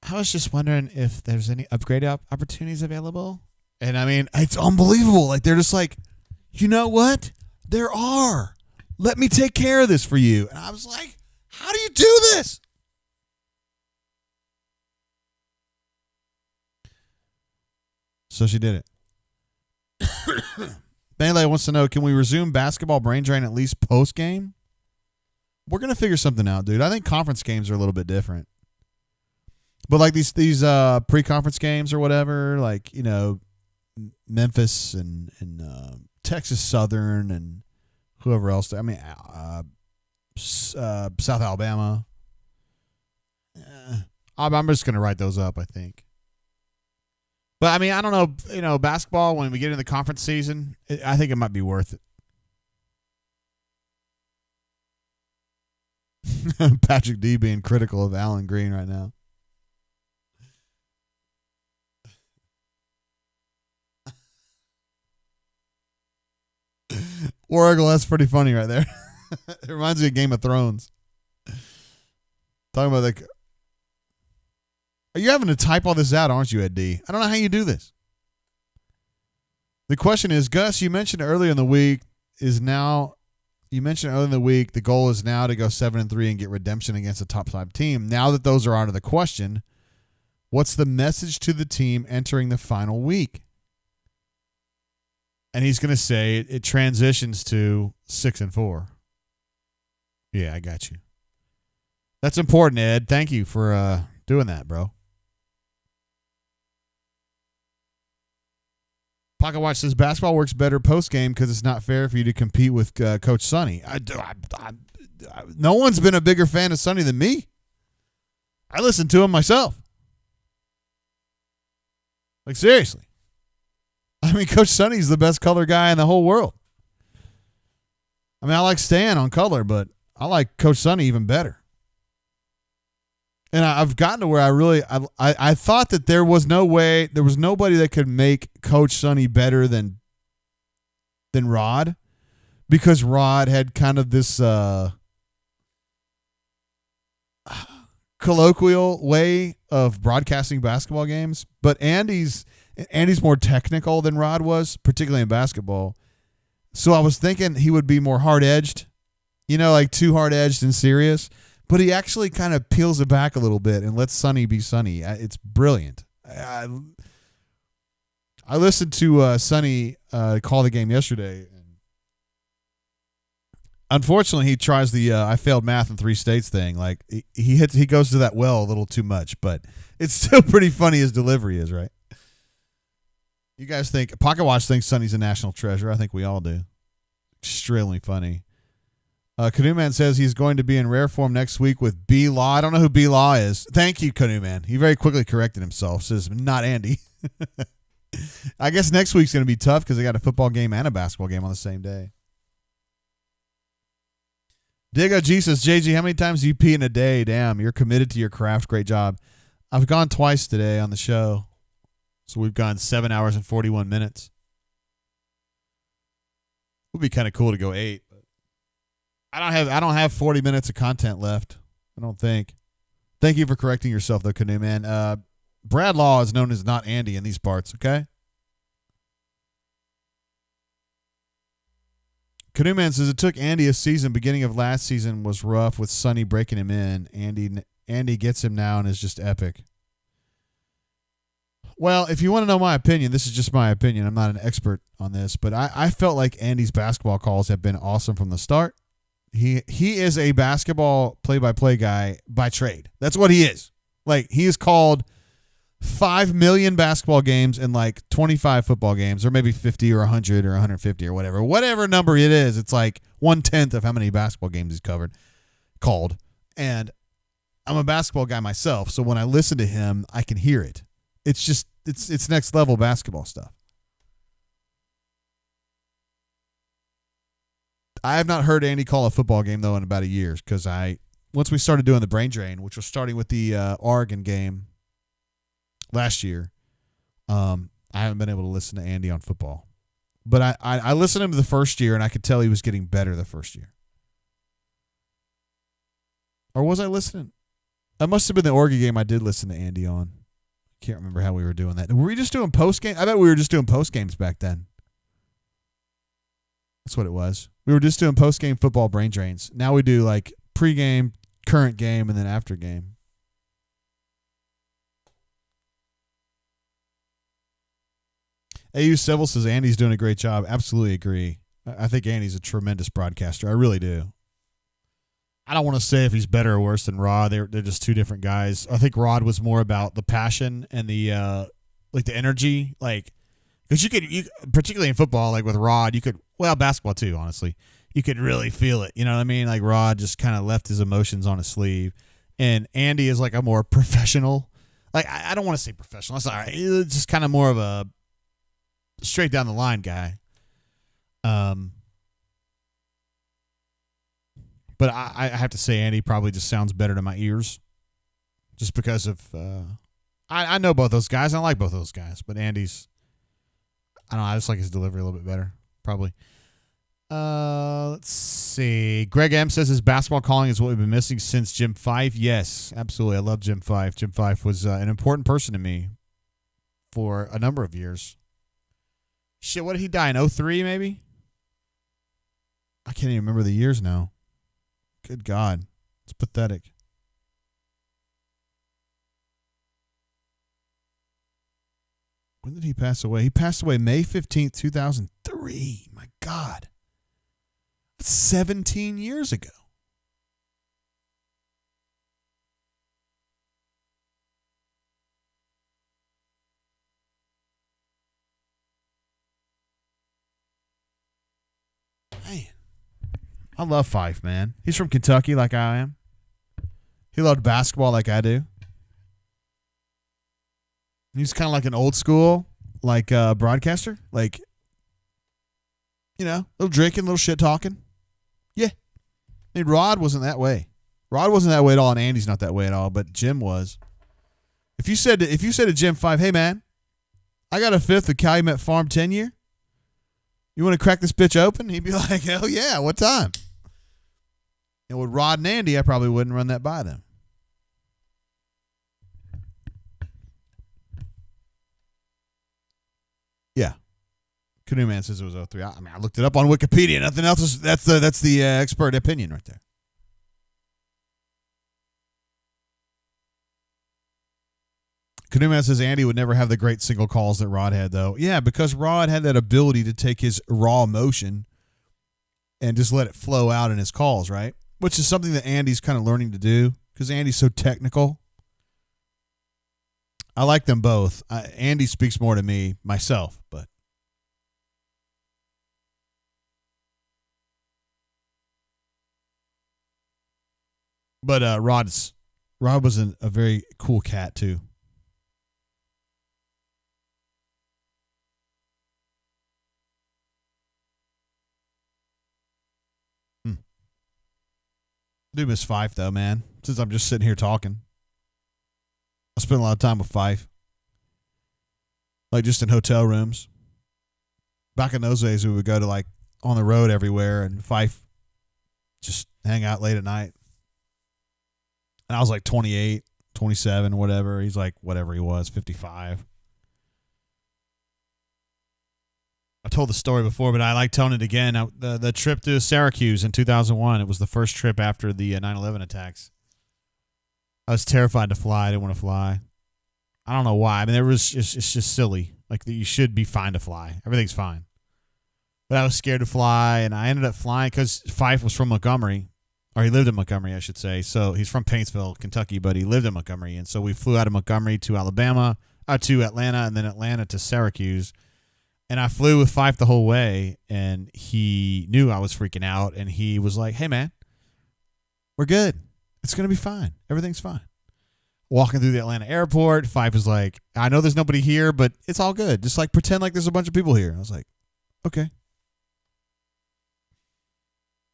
A: I was just wondering if there's any upgrade opportunities available. And I mean, it's unbelievable. Like they're just like, you know what? There are. Let me take care of this for you. And I was like, how do you do this? So she did it. Bailey wants to know, can we resume basketball brain drain at least post game? We're going to figure something out, dude. I think conference games are a little bit different. But like these pre-conference games or whatever, like, you know, Memphis and Texas Southern and whoever else. I mean, South Alabama. I'm just going to write those up, I think. But, I mean, I don't know, you know, basketball, when we get into the conference season, I think it might be worth it. Patrick D being critical of Alan Green right now. Oracle, that's pretty funny right there. It reminds me of Game of Thrones. Talking about like, are you having to type all this out, aren't you, Ed D? I don't know how you do this. The question is, Gus, you mentioned earlier in the week the goal is now to go 7-3 and get redemption against a top 5 team. Now that those are out of the question, what's the message to the team entering the final week? And he's going to say it transitions to 6-4. Yeah, I got you. That's important, Ed. Thank you for doing that, bro. Pocket Watch says basketball works better post game because it's not fair for you to compete with Coach Sonny. No one's been a bigger fan of Sonny than me. I listen to him myself. Like, seriously. I mean, Coach Sonny's the best color guy in the whole world. I mean, I like Stan on color, but I like Coach Sonny even better. And I've gotten to where I thought that there was nobody that could make Coach Sonny better than Rod, because Rod had kind of this colloquial way of broadcasting basketball games. But Andy's more technical than Rod was, particularly in basketball. So I was thinking he would be more hard-edged, like too hard-edged and serious. But he actually kind of peels it back a little bit and lets Sonny be Sonny. It's brilliant. I listened to Sonny call the game yesterday. Unfortunately, he tries the I failed math in 3 states thing. Like he goes to that well a little too much, but it's still pretty funny. His delivery is, right. You guys think Pocket Watch thinks Sonny's a national treasure? I think we all do. Extremely funny. Canoe Man says he's going to be in rare form next week with B Law. I don't know who B Law is. Thank you, Canoe Man. He very quickly corrected himself. Says not Andy. I guess next week's going to be tough because they got a football game and a basketball game on the same day. Diego G says, JG, how many times do you pee in a day? Damn, you're committed to your craft. Great job. I've gone twice today on the show. So we've gone 7 hours and 41 minutes. It would be kind of cool to go 8. But I don't have 40 minutes of content left. I don't think. Thank you for correcting yourself, though, Canoe Man. Brad Law is known as not Andy in these parts, okay? Canoe Man says it took Andy a season. Beginning of last season was rough with Sonny breaking him in. Andy gets him now and is just epic. Well, if you want to know my opinion, this is just my opinion. I'm not an expert on this, but I felt like Andy's basketball calls have been awesome from the start. He is a basketball play-by-play guy by trade. That's what he is. Like, he has called 5 million basketball games and like 25 football games, or maybe 50 or 100 or 150 or whatever. Whatever number it is, it's like 1/10 of how many basketball games he's called. And I'm a basketball guy myself, so when I listen to him, I can hear it. It's just, it's next level basketball stuff. I have not heard Andy call a football game, though, in about a year, because once we started doing the brain drain, which was starting with the Oregon game last year, I haven't been able to listen to Andy on football. But I listened to him the first year, and I could tell he was getting better the first year. Or was I listening? That must have been the Oregon game I did listen to Andy on. Can't remember how we were doing that. Were we just doing post game? I bet we were just doing post games back then. That's what it was. We were just doing post game football brain drains. Now we do like pregame, current game, and then after game. AU Civil says Andy's doing a great job. Absolutely agree. I think Andy's a tremendous broadcaster. I really do. I don't want to say if he's better or worse than Rod. They're just two different guys. I think Rod was more about the passion and the like the energy, like because you particularly in football, like with Rod, basketball too. Honestly, you could really feel it. You know what I mean? Like Rod just kind of left his emotions on his sleeve, and Andy is like a more professional. Like I don't want to say professional. That's all right. He's just kind of more of a straight down the line guy. But I have to say Andy probably just sounds better to my ears just because of I know both those guys. I like both those guys. But Andy's, I don't know, I just like his delivery a little bit better, probably. Let's see. Greg M says his basketball calling is what we've been missing since Jim Fife. Yes, absolutely. I love Jim Fife. Jim Fife was an important person to me for a number of years. Shit, what did he die in 2003 maybe? I can't even remember the years now. Good God. It's pathetic. When did he pass away? He passed away May 15th, 2003. My God. That's 17 years ago. I love Fife, man. He's from Kentucky like I am. He loved basketball like I do. He's kind of like an old school, like broadcaster. Like, you know, little drinking, little shit talking. Yeah. I mean, Rod wasn't that way. Rod wasn't that way at all, and Andy's not that way at all, but Jim was. If you said to Jim Fife, hey, man, I got a fifth of Calumet Farm tenure. You want to crack this bitch open? He'd be like, hell yeah, what time? And with Rod and Andy, I probably wouldn't run that by them. Yeah. Canoe Man says it was 03. I mean, I looked it up on Wikipedia. Nothing else. That's the expert opinion right there. Canoe Man says Andy would never have the great single calls that Rod had, though. Yeah, because Rod had that ability to take his raw emotion and just let it flow out in his calls, right? Which is something that Andy's kind of learning to do because Andy's so technical. I like them both. Andy speaks more to me, myself, but. But Rod was a very cool cat, too. Do miss Fife, though, man, since I'm just sitting here talking. I spent a lot of time with Fife. Like, just in hotel rooms. Back in those days, we would go to, like, on the road everywhere, and Fife just hang out late at night. And I was like 28, 27, whatever. He's like, whatever he was, 55. I told the story before, but I like telling it again. The trip to Syracuse in 2001, it was the first trip after the 9/11 attacks. I was terrified to fly. I didn't want to fly. I don't know why. I mean, it's just silly. Like, you should be fine to fly. Everything's fine. But I was scared to fly, and I ended up flying because Fife was from Montgomery, or he lived in Montgomery, I should say. So he's from Paintsville, Kentucky, but he lived in Montgomery. And so we flew out of Montgomery to Atlanta, and then Atlanta to Syracuse. And I flew with Fife the whole way, and he knew I was freaking out, and he was like, hey, man, we're good. It's going to be fine. Everything's fine. Walking through the Atlanta airport, Fife was like, I know there's nobody here, but it's all good. Just, like, pretend like there's a bunch of people here. I was like, okay.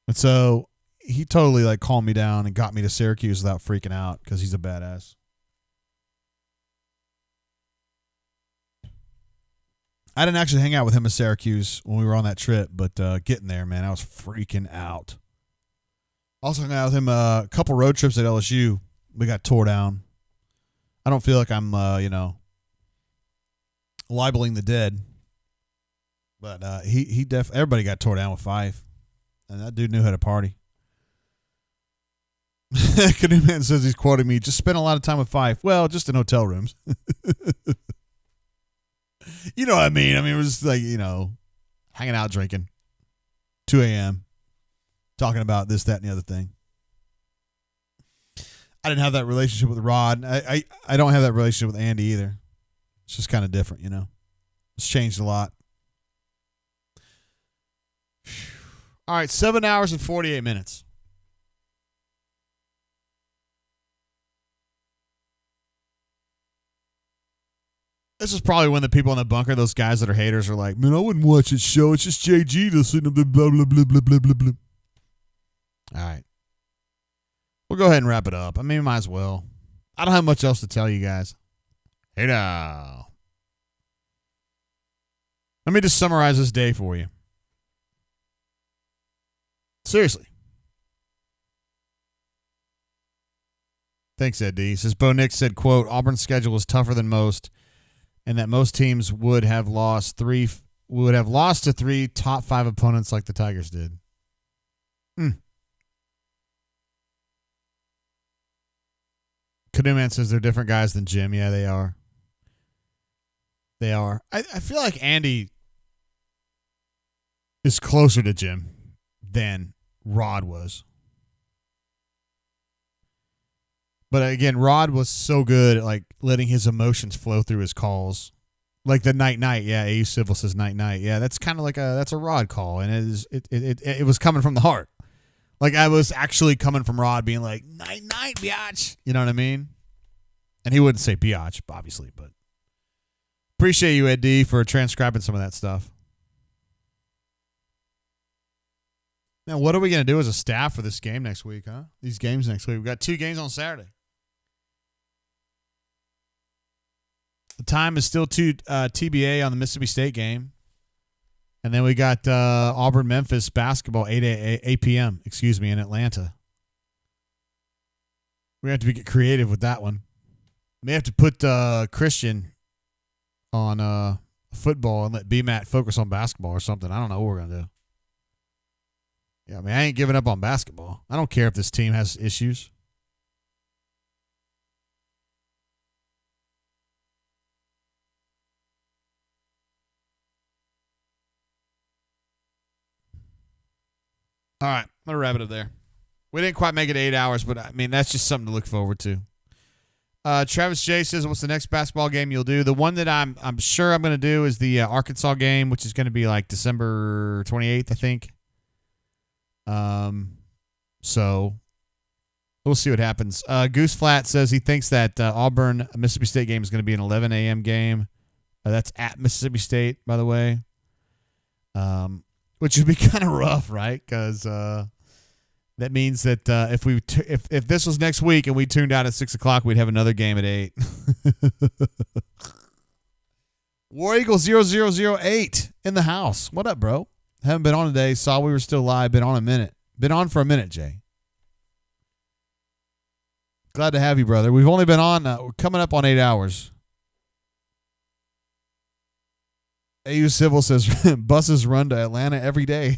A: And so he totally, like, calmed me down and got me to Syracuse without freaking out because he's a badass. I didn't actually hang out with him in Syracuse when we were on that trip, but getting there, man, I was freaking out. Also hung out with him a couple road trips at LSU. We got tore down. I don't feel like I'm, libeling the dead, but he definitely, everybody got tore down with Fife, and that dude knew how to party. Canoe Man says he's quoting me, just spent a lot of time with Fife. Well, just in hotel rooms. You know what I mean? I mean, it was like, hanging out, drinking, 2 a.m., talking about this, that, and the other thing. I didn't have that relationship with Rod. I don't have that relationship with Andy either. It's just kind of different, It's changed a lot. All right, 7 hours and 48 minutes. This is probably when the people in the bunker, those guys that are haters, are like, man, I wouldn't watch this show. It's just JG listening to blah, blah, blah, blah, blah, blah, blah. All right. We'll go ahead and wrap it up. I mean, might as well. I don't have much else to tell you guys. Hey now. Let me just summarize this day for you. Seriously. Thanks, Ed D. Says Bo Nix said, quote, Auburn's schedule is tougher than most, and that most teams would have lost to three top 5 opponents like the Tigers did. Canoe Man says they're different guys than Jim. Yeah, they are. They are. I feel like Andy is closer to Jim than Rod was. But again, Rod was so good at like letting his emotions flow through his calls. Like the night. Yeah, AU Civil says night. Yeah, that's kind of like that's a Rod call, and it was coming from the heart. Like I was actually coming from Rod being like, night, night, biatch. You know what I mean? And he wouldn't say biatch, obviously, but appreciate you, Ed D, for transcribing some of that stuff. Now, what are we going to do as a staff for this game next week, huh? These games next week. We've got 2 games on Saturday. The time is still TBA on the Mississippi State game. And then we got Auburn-Memphis basketball, 8 p.m., in Atlanta. We have to get creative with that one. May have to put Christian on football and let B-Matt focus on basketball or something. I don't know what we're going to do. Yeah, I mean, I ain't giving up on basketball. I don't care if this team has issues. All right, I'm going to wrap it up there. We didn't quite make it 8 hours, but, I mean, that's just something to look forward to. Travis J says, what's the next basketball game you'll do? The one that I'm sure I'm going to do is the Arkansas game, which is going to be like December 28th, I think. So we'll see what happens. Goose Flat says he thinks that Auburn-Mississippi State game is going to be an 11 a.m. game. That's at Mississippi State, by the way. Which would be kind of rough, right? Because that means that if this was next week and we tuned out at 6 o'clock, we'd have another game at 8. War Eagle 0008 in the house. What up, bro? Haven't been on today. Saw we were still live. Been on a minute. Been on for a minute, Jay. Glad to have you, brother. We've only been on. We're coming up on 8 hours. AU Civil says buses run to Atlanta every day.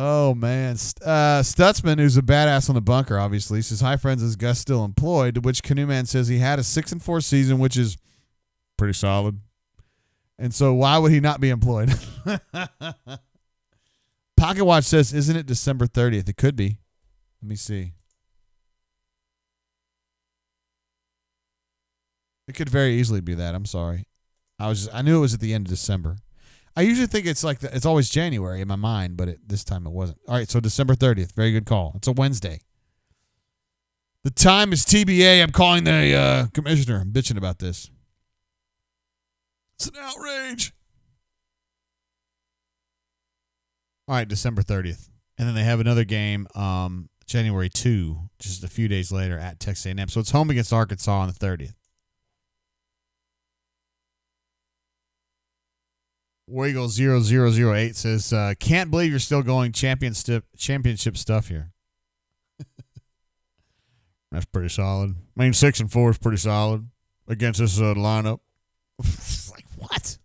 A: Oh, man. Stutzman, who's a badass on the bunker, obviously, says, hi, friends, is Gus still employed? To which Canoe Man says he had a 6-4 season, which is pretty solid. And so why would he not be employed? Pocket Watch says, isn't it December 30th? It could be. Let me see. It could very easily be that. I'm sorry. I knew it was at the end of December. I usually think it's like it's always January in my mind, but this time it wasn't. All right, so December 30th. Very good call. It's a Wednesday. The time is TBA. I'm calling the commissioner. I'm bitching about this. It's an outrage. All right, December 30th. And then they have another game January 2, just a few days later at Texas A&M. So it's home against Arkansas on the 30th. War Eagle 0008 says, can't believe you're still going championship stuff here. That's pretty solid. I mean, 6-4 is pretty solid against this lineup. Like, what?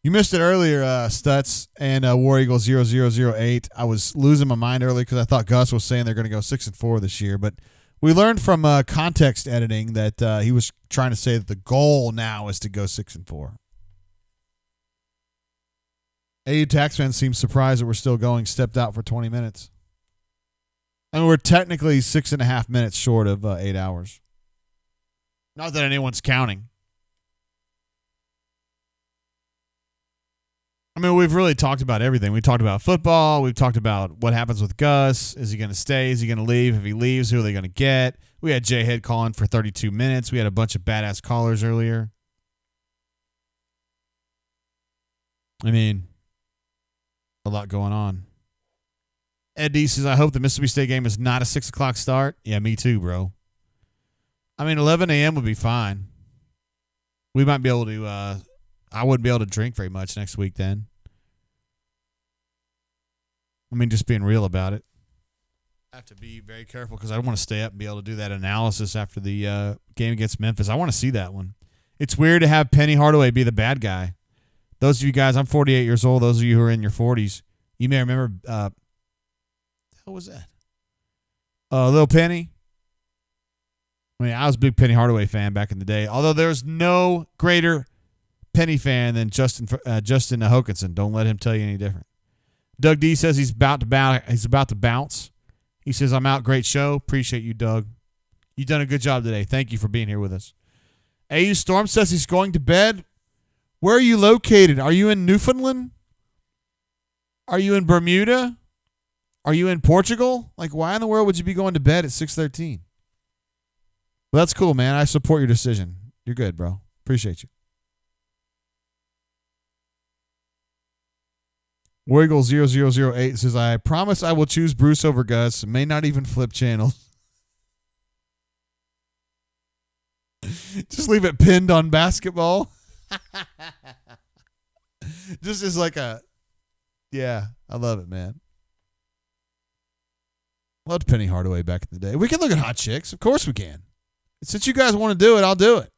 A: You missed it earlier, Stutz and War Eagle 0008. I was losing my mind earlier because I thought Gus was saying they're going to go 6-4 this year. But we learned from context editing that he was trying to say that the goal now is to go 6-4. AU Tax fans seem surprised that we're still going, stepped out for 20 minutes. I mean, we're technically 6.5 minutes short of 8 hours. Not that anyone's counting. I mean, we've really talked about everything. We talked about football. We've talked about what happens with Gus. Is he going to stay? Is he going to leave? If he leaves, who are they going to get? We had Jay Head calling for 32 minutes. We had a bunch of badass callers earlier. I mean, a lot going on. Ed D says, I hope the Mississippi State game is not a 6 o'clock start. Yeah, me too, bro. I mean, 11 a.m. would be fine. We might be able to, I wouldn't be able to drink very much next week then. I mean, just being real about it. I have to be very careful because I want to stay up and be able to do that analysis after the game against Memphis. I want to see that one. It's weird to have Penny Hardaway be the bad guy. Those of you guys, I'm 48 years old. Those of you who are in your 40s, you may remember, what was that? Little Penny. I mean, I was a big Penny Hardaway fan back in the day. Although there's no greater Penny fan than Justin Hokanson. Don't let him tell you any different. Doug D says he's about to bounce. He says, I'm out. Great show. Appreciate you, Doug. You've done a good job today. Thank you for being here with us. AU Storm says he's going to bed. Where are you located? Are you in Newfoundland? Are you in Bermuda? Are you in Portugal? Like, why in the world would you be going to bed at 6:13? Well, that's cool, man. I support your decision. You're good, bro. Appreciate you. Wiggle0008 says, I promise I will choose Bruce over Gus. May not even flip channels. Just leave it pinned on basketball. Just as like a, yeah, I love it, man. Loved Penny Hardaway back in the day. We can look at hot chicks. Of course we can. Since you guys want to do it, I'll do it.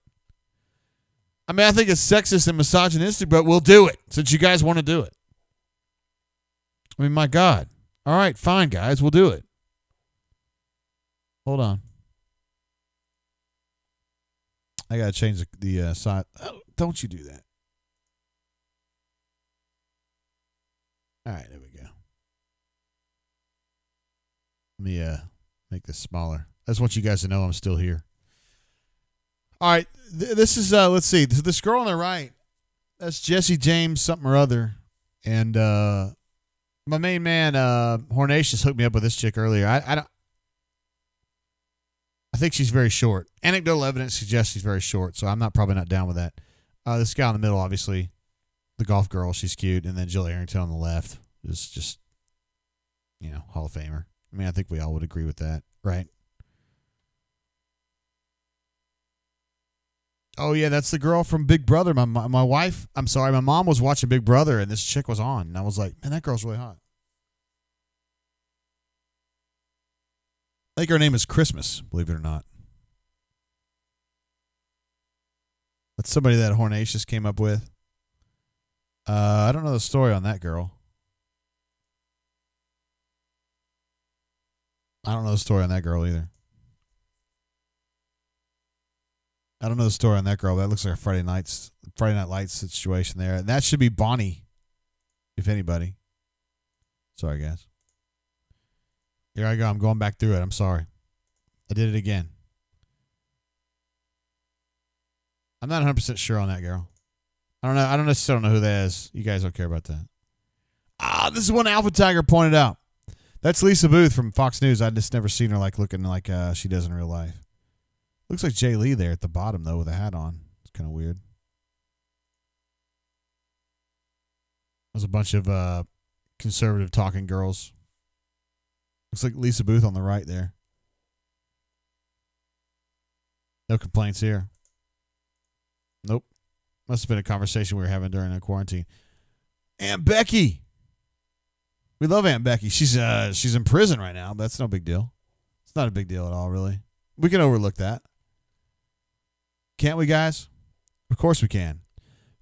A: I mean, I think it's sexist and misogynistic, but we'll do it since you guys want to do it. I mean, my God. All right, fine, guys. We'll do it. Hold on. I got to change the side. Oh, don't you do that. All right, there we go. Let me make this smaller. I just want you guys to know I'm still here. All right, this is, let's see. This girl on the right, that's Jesse James something or other. And my main man, Hornatius, hooked me up with this chick earlier. I think she's very short. Anecdotal evidence suggests she's very short, so I'm probably not down with that. This guy in the middle, obviously, the golf girl, she's cute. And then Jill Arrington on the left is just, Hall of Famer. I mean, I think we all would agree with that, right? Oh, yeah, that's the girl from Big Brother. My wife, I'm sorry, my mom was watching Big Brother, and this chick was on. And I was like, man, that girl's really hot. I think her name is Christmas, believe it or not. That's somebody that Hornatius came up with. I don't know the story on that girl. I don't know the story on that girl either. I don't know the story on that girl. That looks like a Friday Night Lights situation there. And that should be Bonnie, if anybody. Sorry, guys. Here I go. I'm going back through it. I'm sorry. I did it again. I'm not 100% sure on that girl. I don't know. I don't necessarily know who that is. You guys don't care about that. This is one Alpha Tiger pointed out. That's Lisa Booth from Fox News. I just never seen her looking like she does in real life. Looks like Jay Lee there at the bottom, though, with a hat on. It's kind of weird. There's a bunch of conservative talking girls. Looks like Lisa Booth on the right there. No complaints here. Nope. Must have been a conversation we were having during the quarantine. Aunt Becky. We love Aunt Becky. She's in prison right now, but that's no big deal. It's not a big deal at all, really. We can overlook that. Can't we, guys? Of course we can.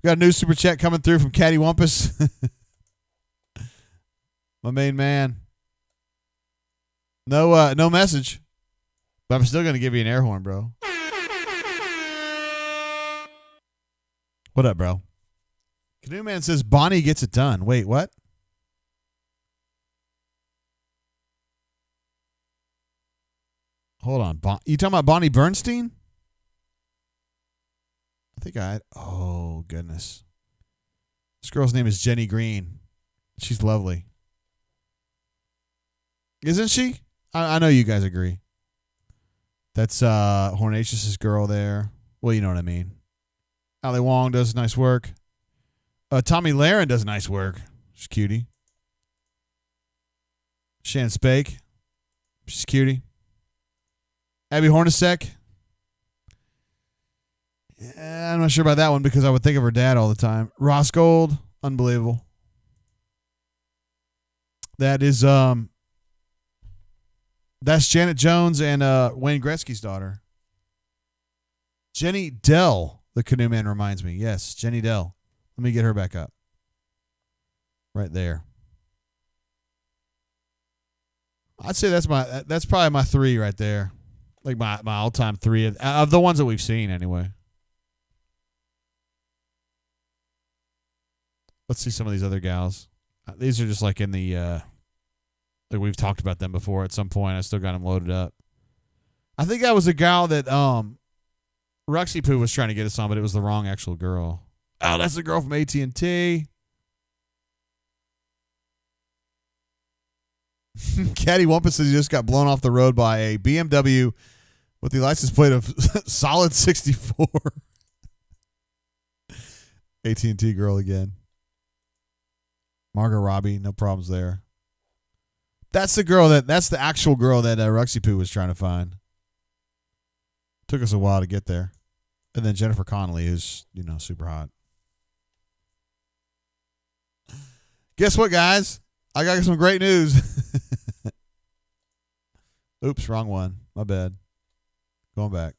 A: We got a new super chat coming through from Caddy Wumpus. My main man. No message. But I'm still going to give you an air horn, bro. What up, bro? Canoe Man says Bonnie gets it done. Wait, what? Hold on. You talking about Bonnie Bernstein? Oh, goodness. This girl's name is Jenny Green. She's lovely. Isn't she? I know you guys agree. That's Hornatius' girl there. Well, you know what I mean. Ali Wong does nice work. Tommy Lahren does nice work. She's cutie. Shan Spake. She's cutie. Abby Hornacek. Yeah, I'm not sure about that one because I would think of her dad all the time. Ross Gold. Unbelievable. That is that's Janet Jones and Wayne Gretzky's daughter. Jenny Dell, the Canoe Man reminds me. Yes, Jenny Dell. Let me get her back up. Right there. I'd say that's probably my three right there. Like my all-time three of the ones that we've seen anyway. Let's see some of these other gals. These are just like in the like we've talked about them before at some point. I still got them loaded up. I think that was a gal that Ruxy Poo was trying to get us on, but it was the wrong actual girl. Oh, that's the girl from AT&T. Caddy Wumpus says he just got blown off the road by a BMW with the license plate of solid 64. AT&T girl again. Margot Robbie, no problems there. That's the actual girl that Ruxy Poo was trying to find. Took us a while to get there. And then Jennifer Connelly, who's, super hot. Guess what, guys? I got some great news. Oops, wrong one. My bad. Going back.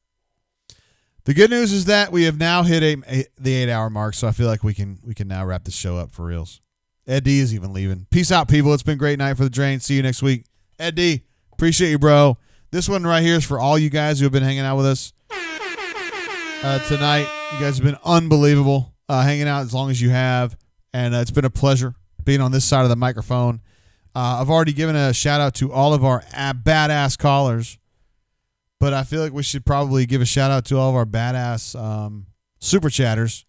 A: The good news is that we have now hit the 8-hour mark, so I feel like we can now wrap this show up for reals. Ed D is even leaving. Peace out, people. It's been a great night for the Drain. See you next week. Ed D, appreciate you, bro. This one right here is for all you guys who have been hanging out with us tonight. You guys have been unbelievable hanging out as long as you have, and it's been a pleasure being on this side of the microphone. I've already given a shout-out to all of our badass callers, but I feel like we should probably give a shout-out to all of our badass super chatters.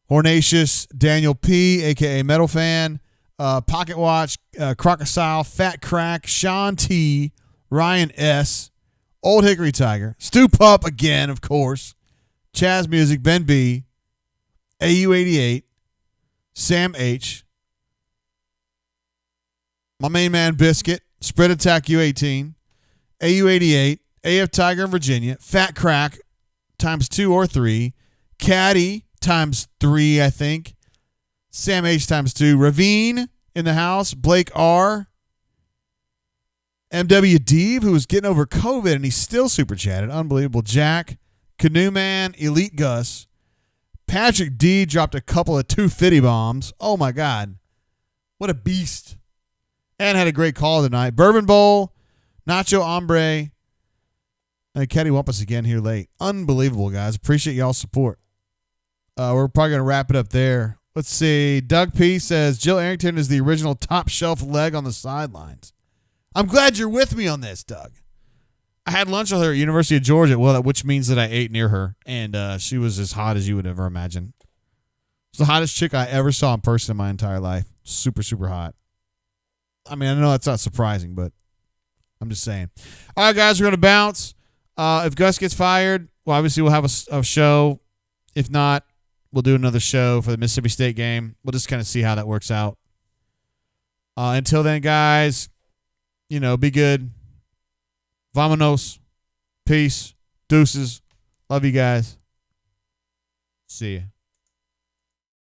A: Hornacious, Daniel P., a.k.a. Metal Fan, Pocket Watch, Crocodile, Fat Crack, Sean T., Ryan S., Old Hickory Tiger, Stu Pup again, of course, Chaz Music, Ben B., AU88, Sam H., my main man Biscuit, Spread Attack U18, AU88, AF Tiger in Virginia, Fat Crack times 2 or 3, Caddy times 3, I think, Sam H times 2, Ravine in the house, Blake R., MW Deeve, who was getting over COVID and he's still super chatted, unbelievable, Jack, Canoe Man, Elite Gus, Patrick D dropped a couple of 250 bombs. Oh my God, what a beast. And had a great call tonight. Bourbon Bowl, Nacho Hombre, and Caddy Wumpus again here late. Unbelievable, guys. Appreciate y'all's support. We're probably going to wrap it up there. Let's see. Doug P. says, Jill Arrington is the original top shelf leg on the sidelines. I'm glad you're with me on this, Doug. I had lunch with her at University of Georgia, which means that I ate near her, and she was as hot as you would ever imagine. It's the hottest chick I ever saw in person in my entire life. Super, super hot. I mean, I know that's not surprising, but I'm just saying. All right, guys, we're going to bounce. If Gus gets fired, well, obviously we'll have a show. If not, we'll do another show for the Mississippi State game. We'll just kind of see how that works out. Until then, guys, be good. Vamonos. Peace. Deuces. Love you guys. See ya.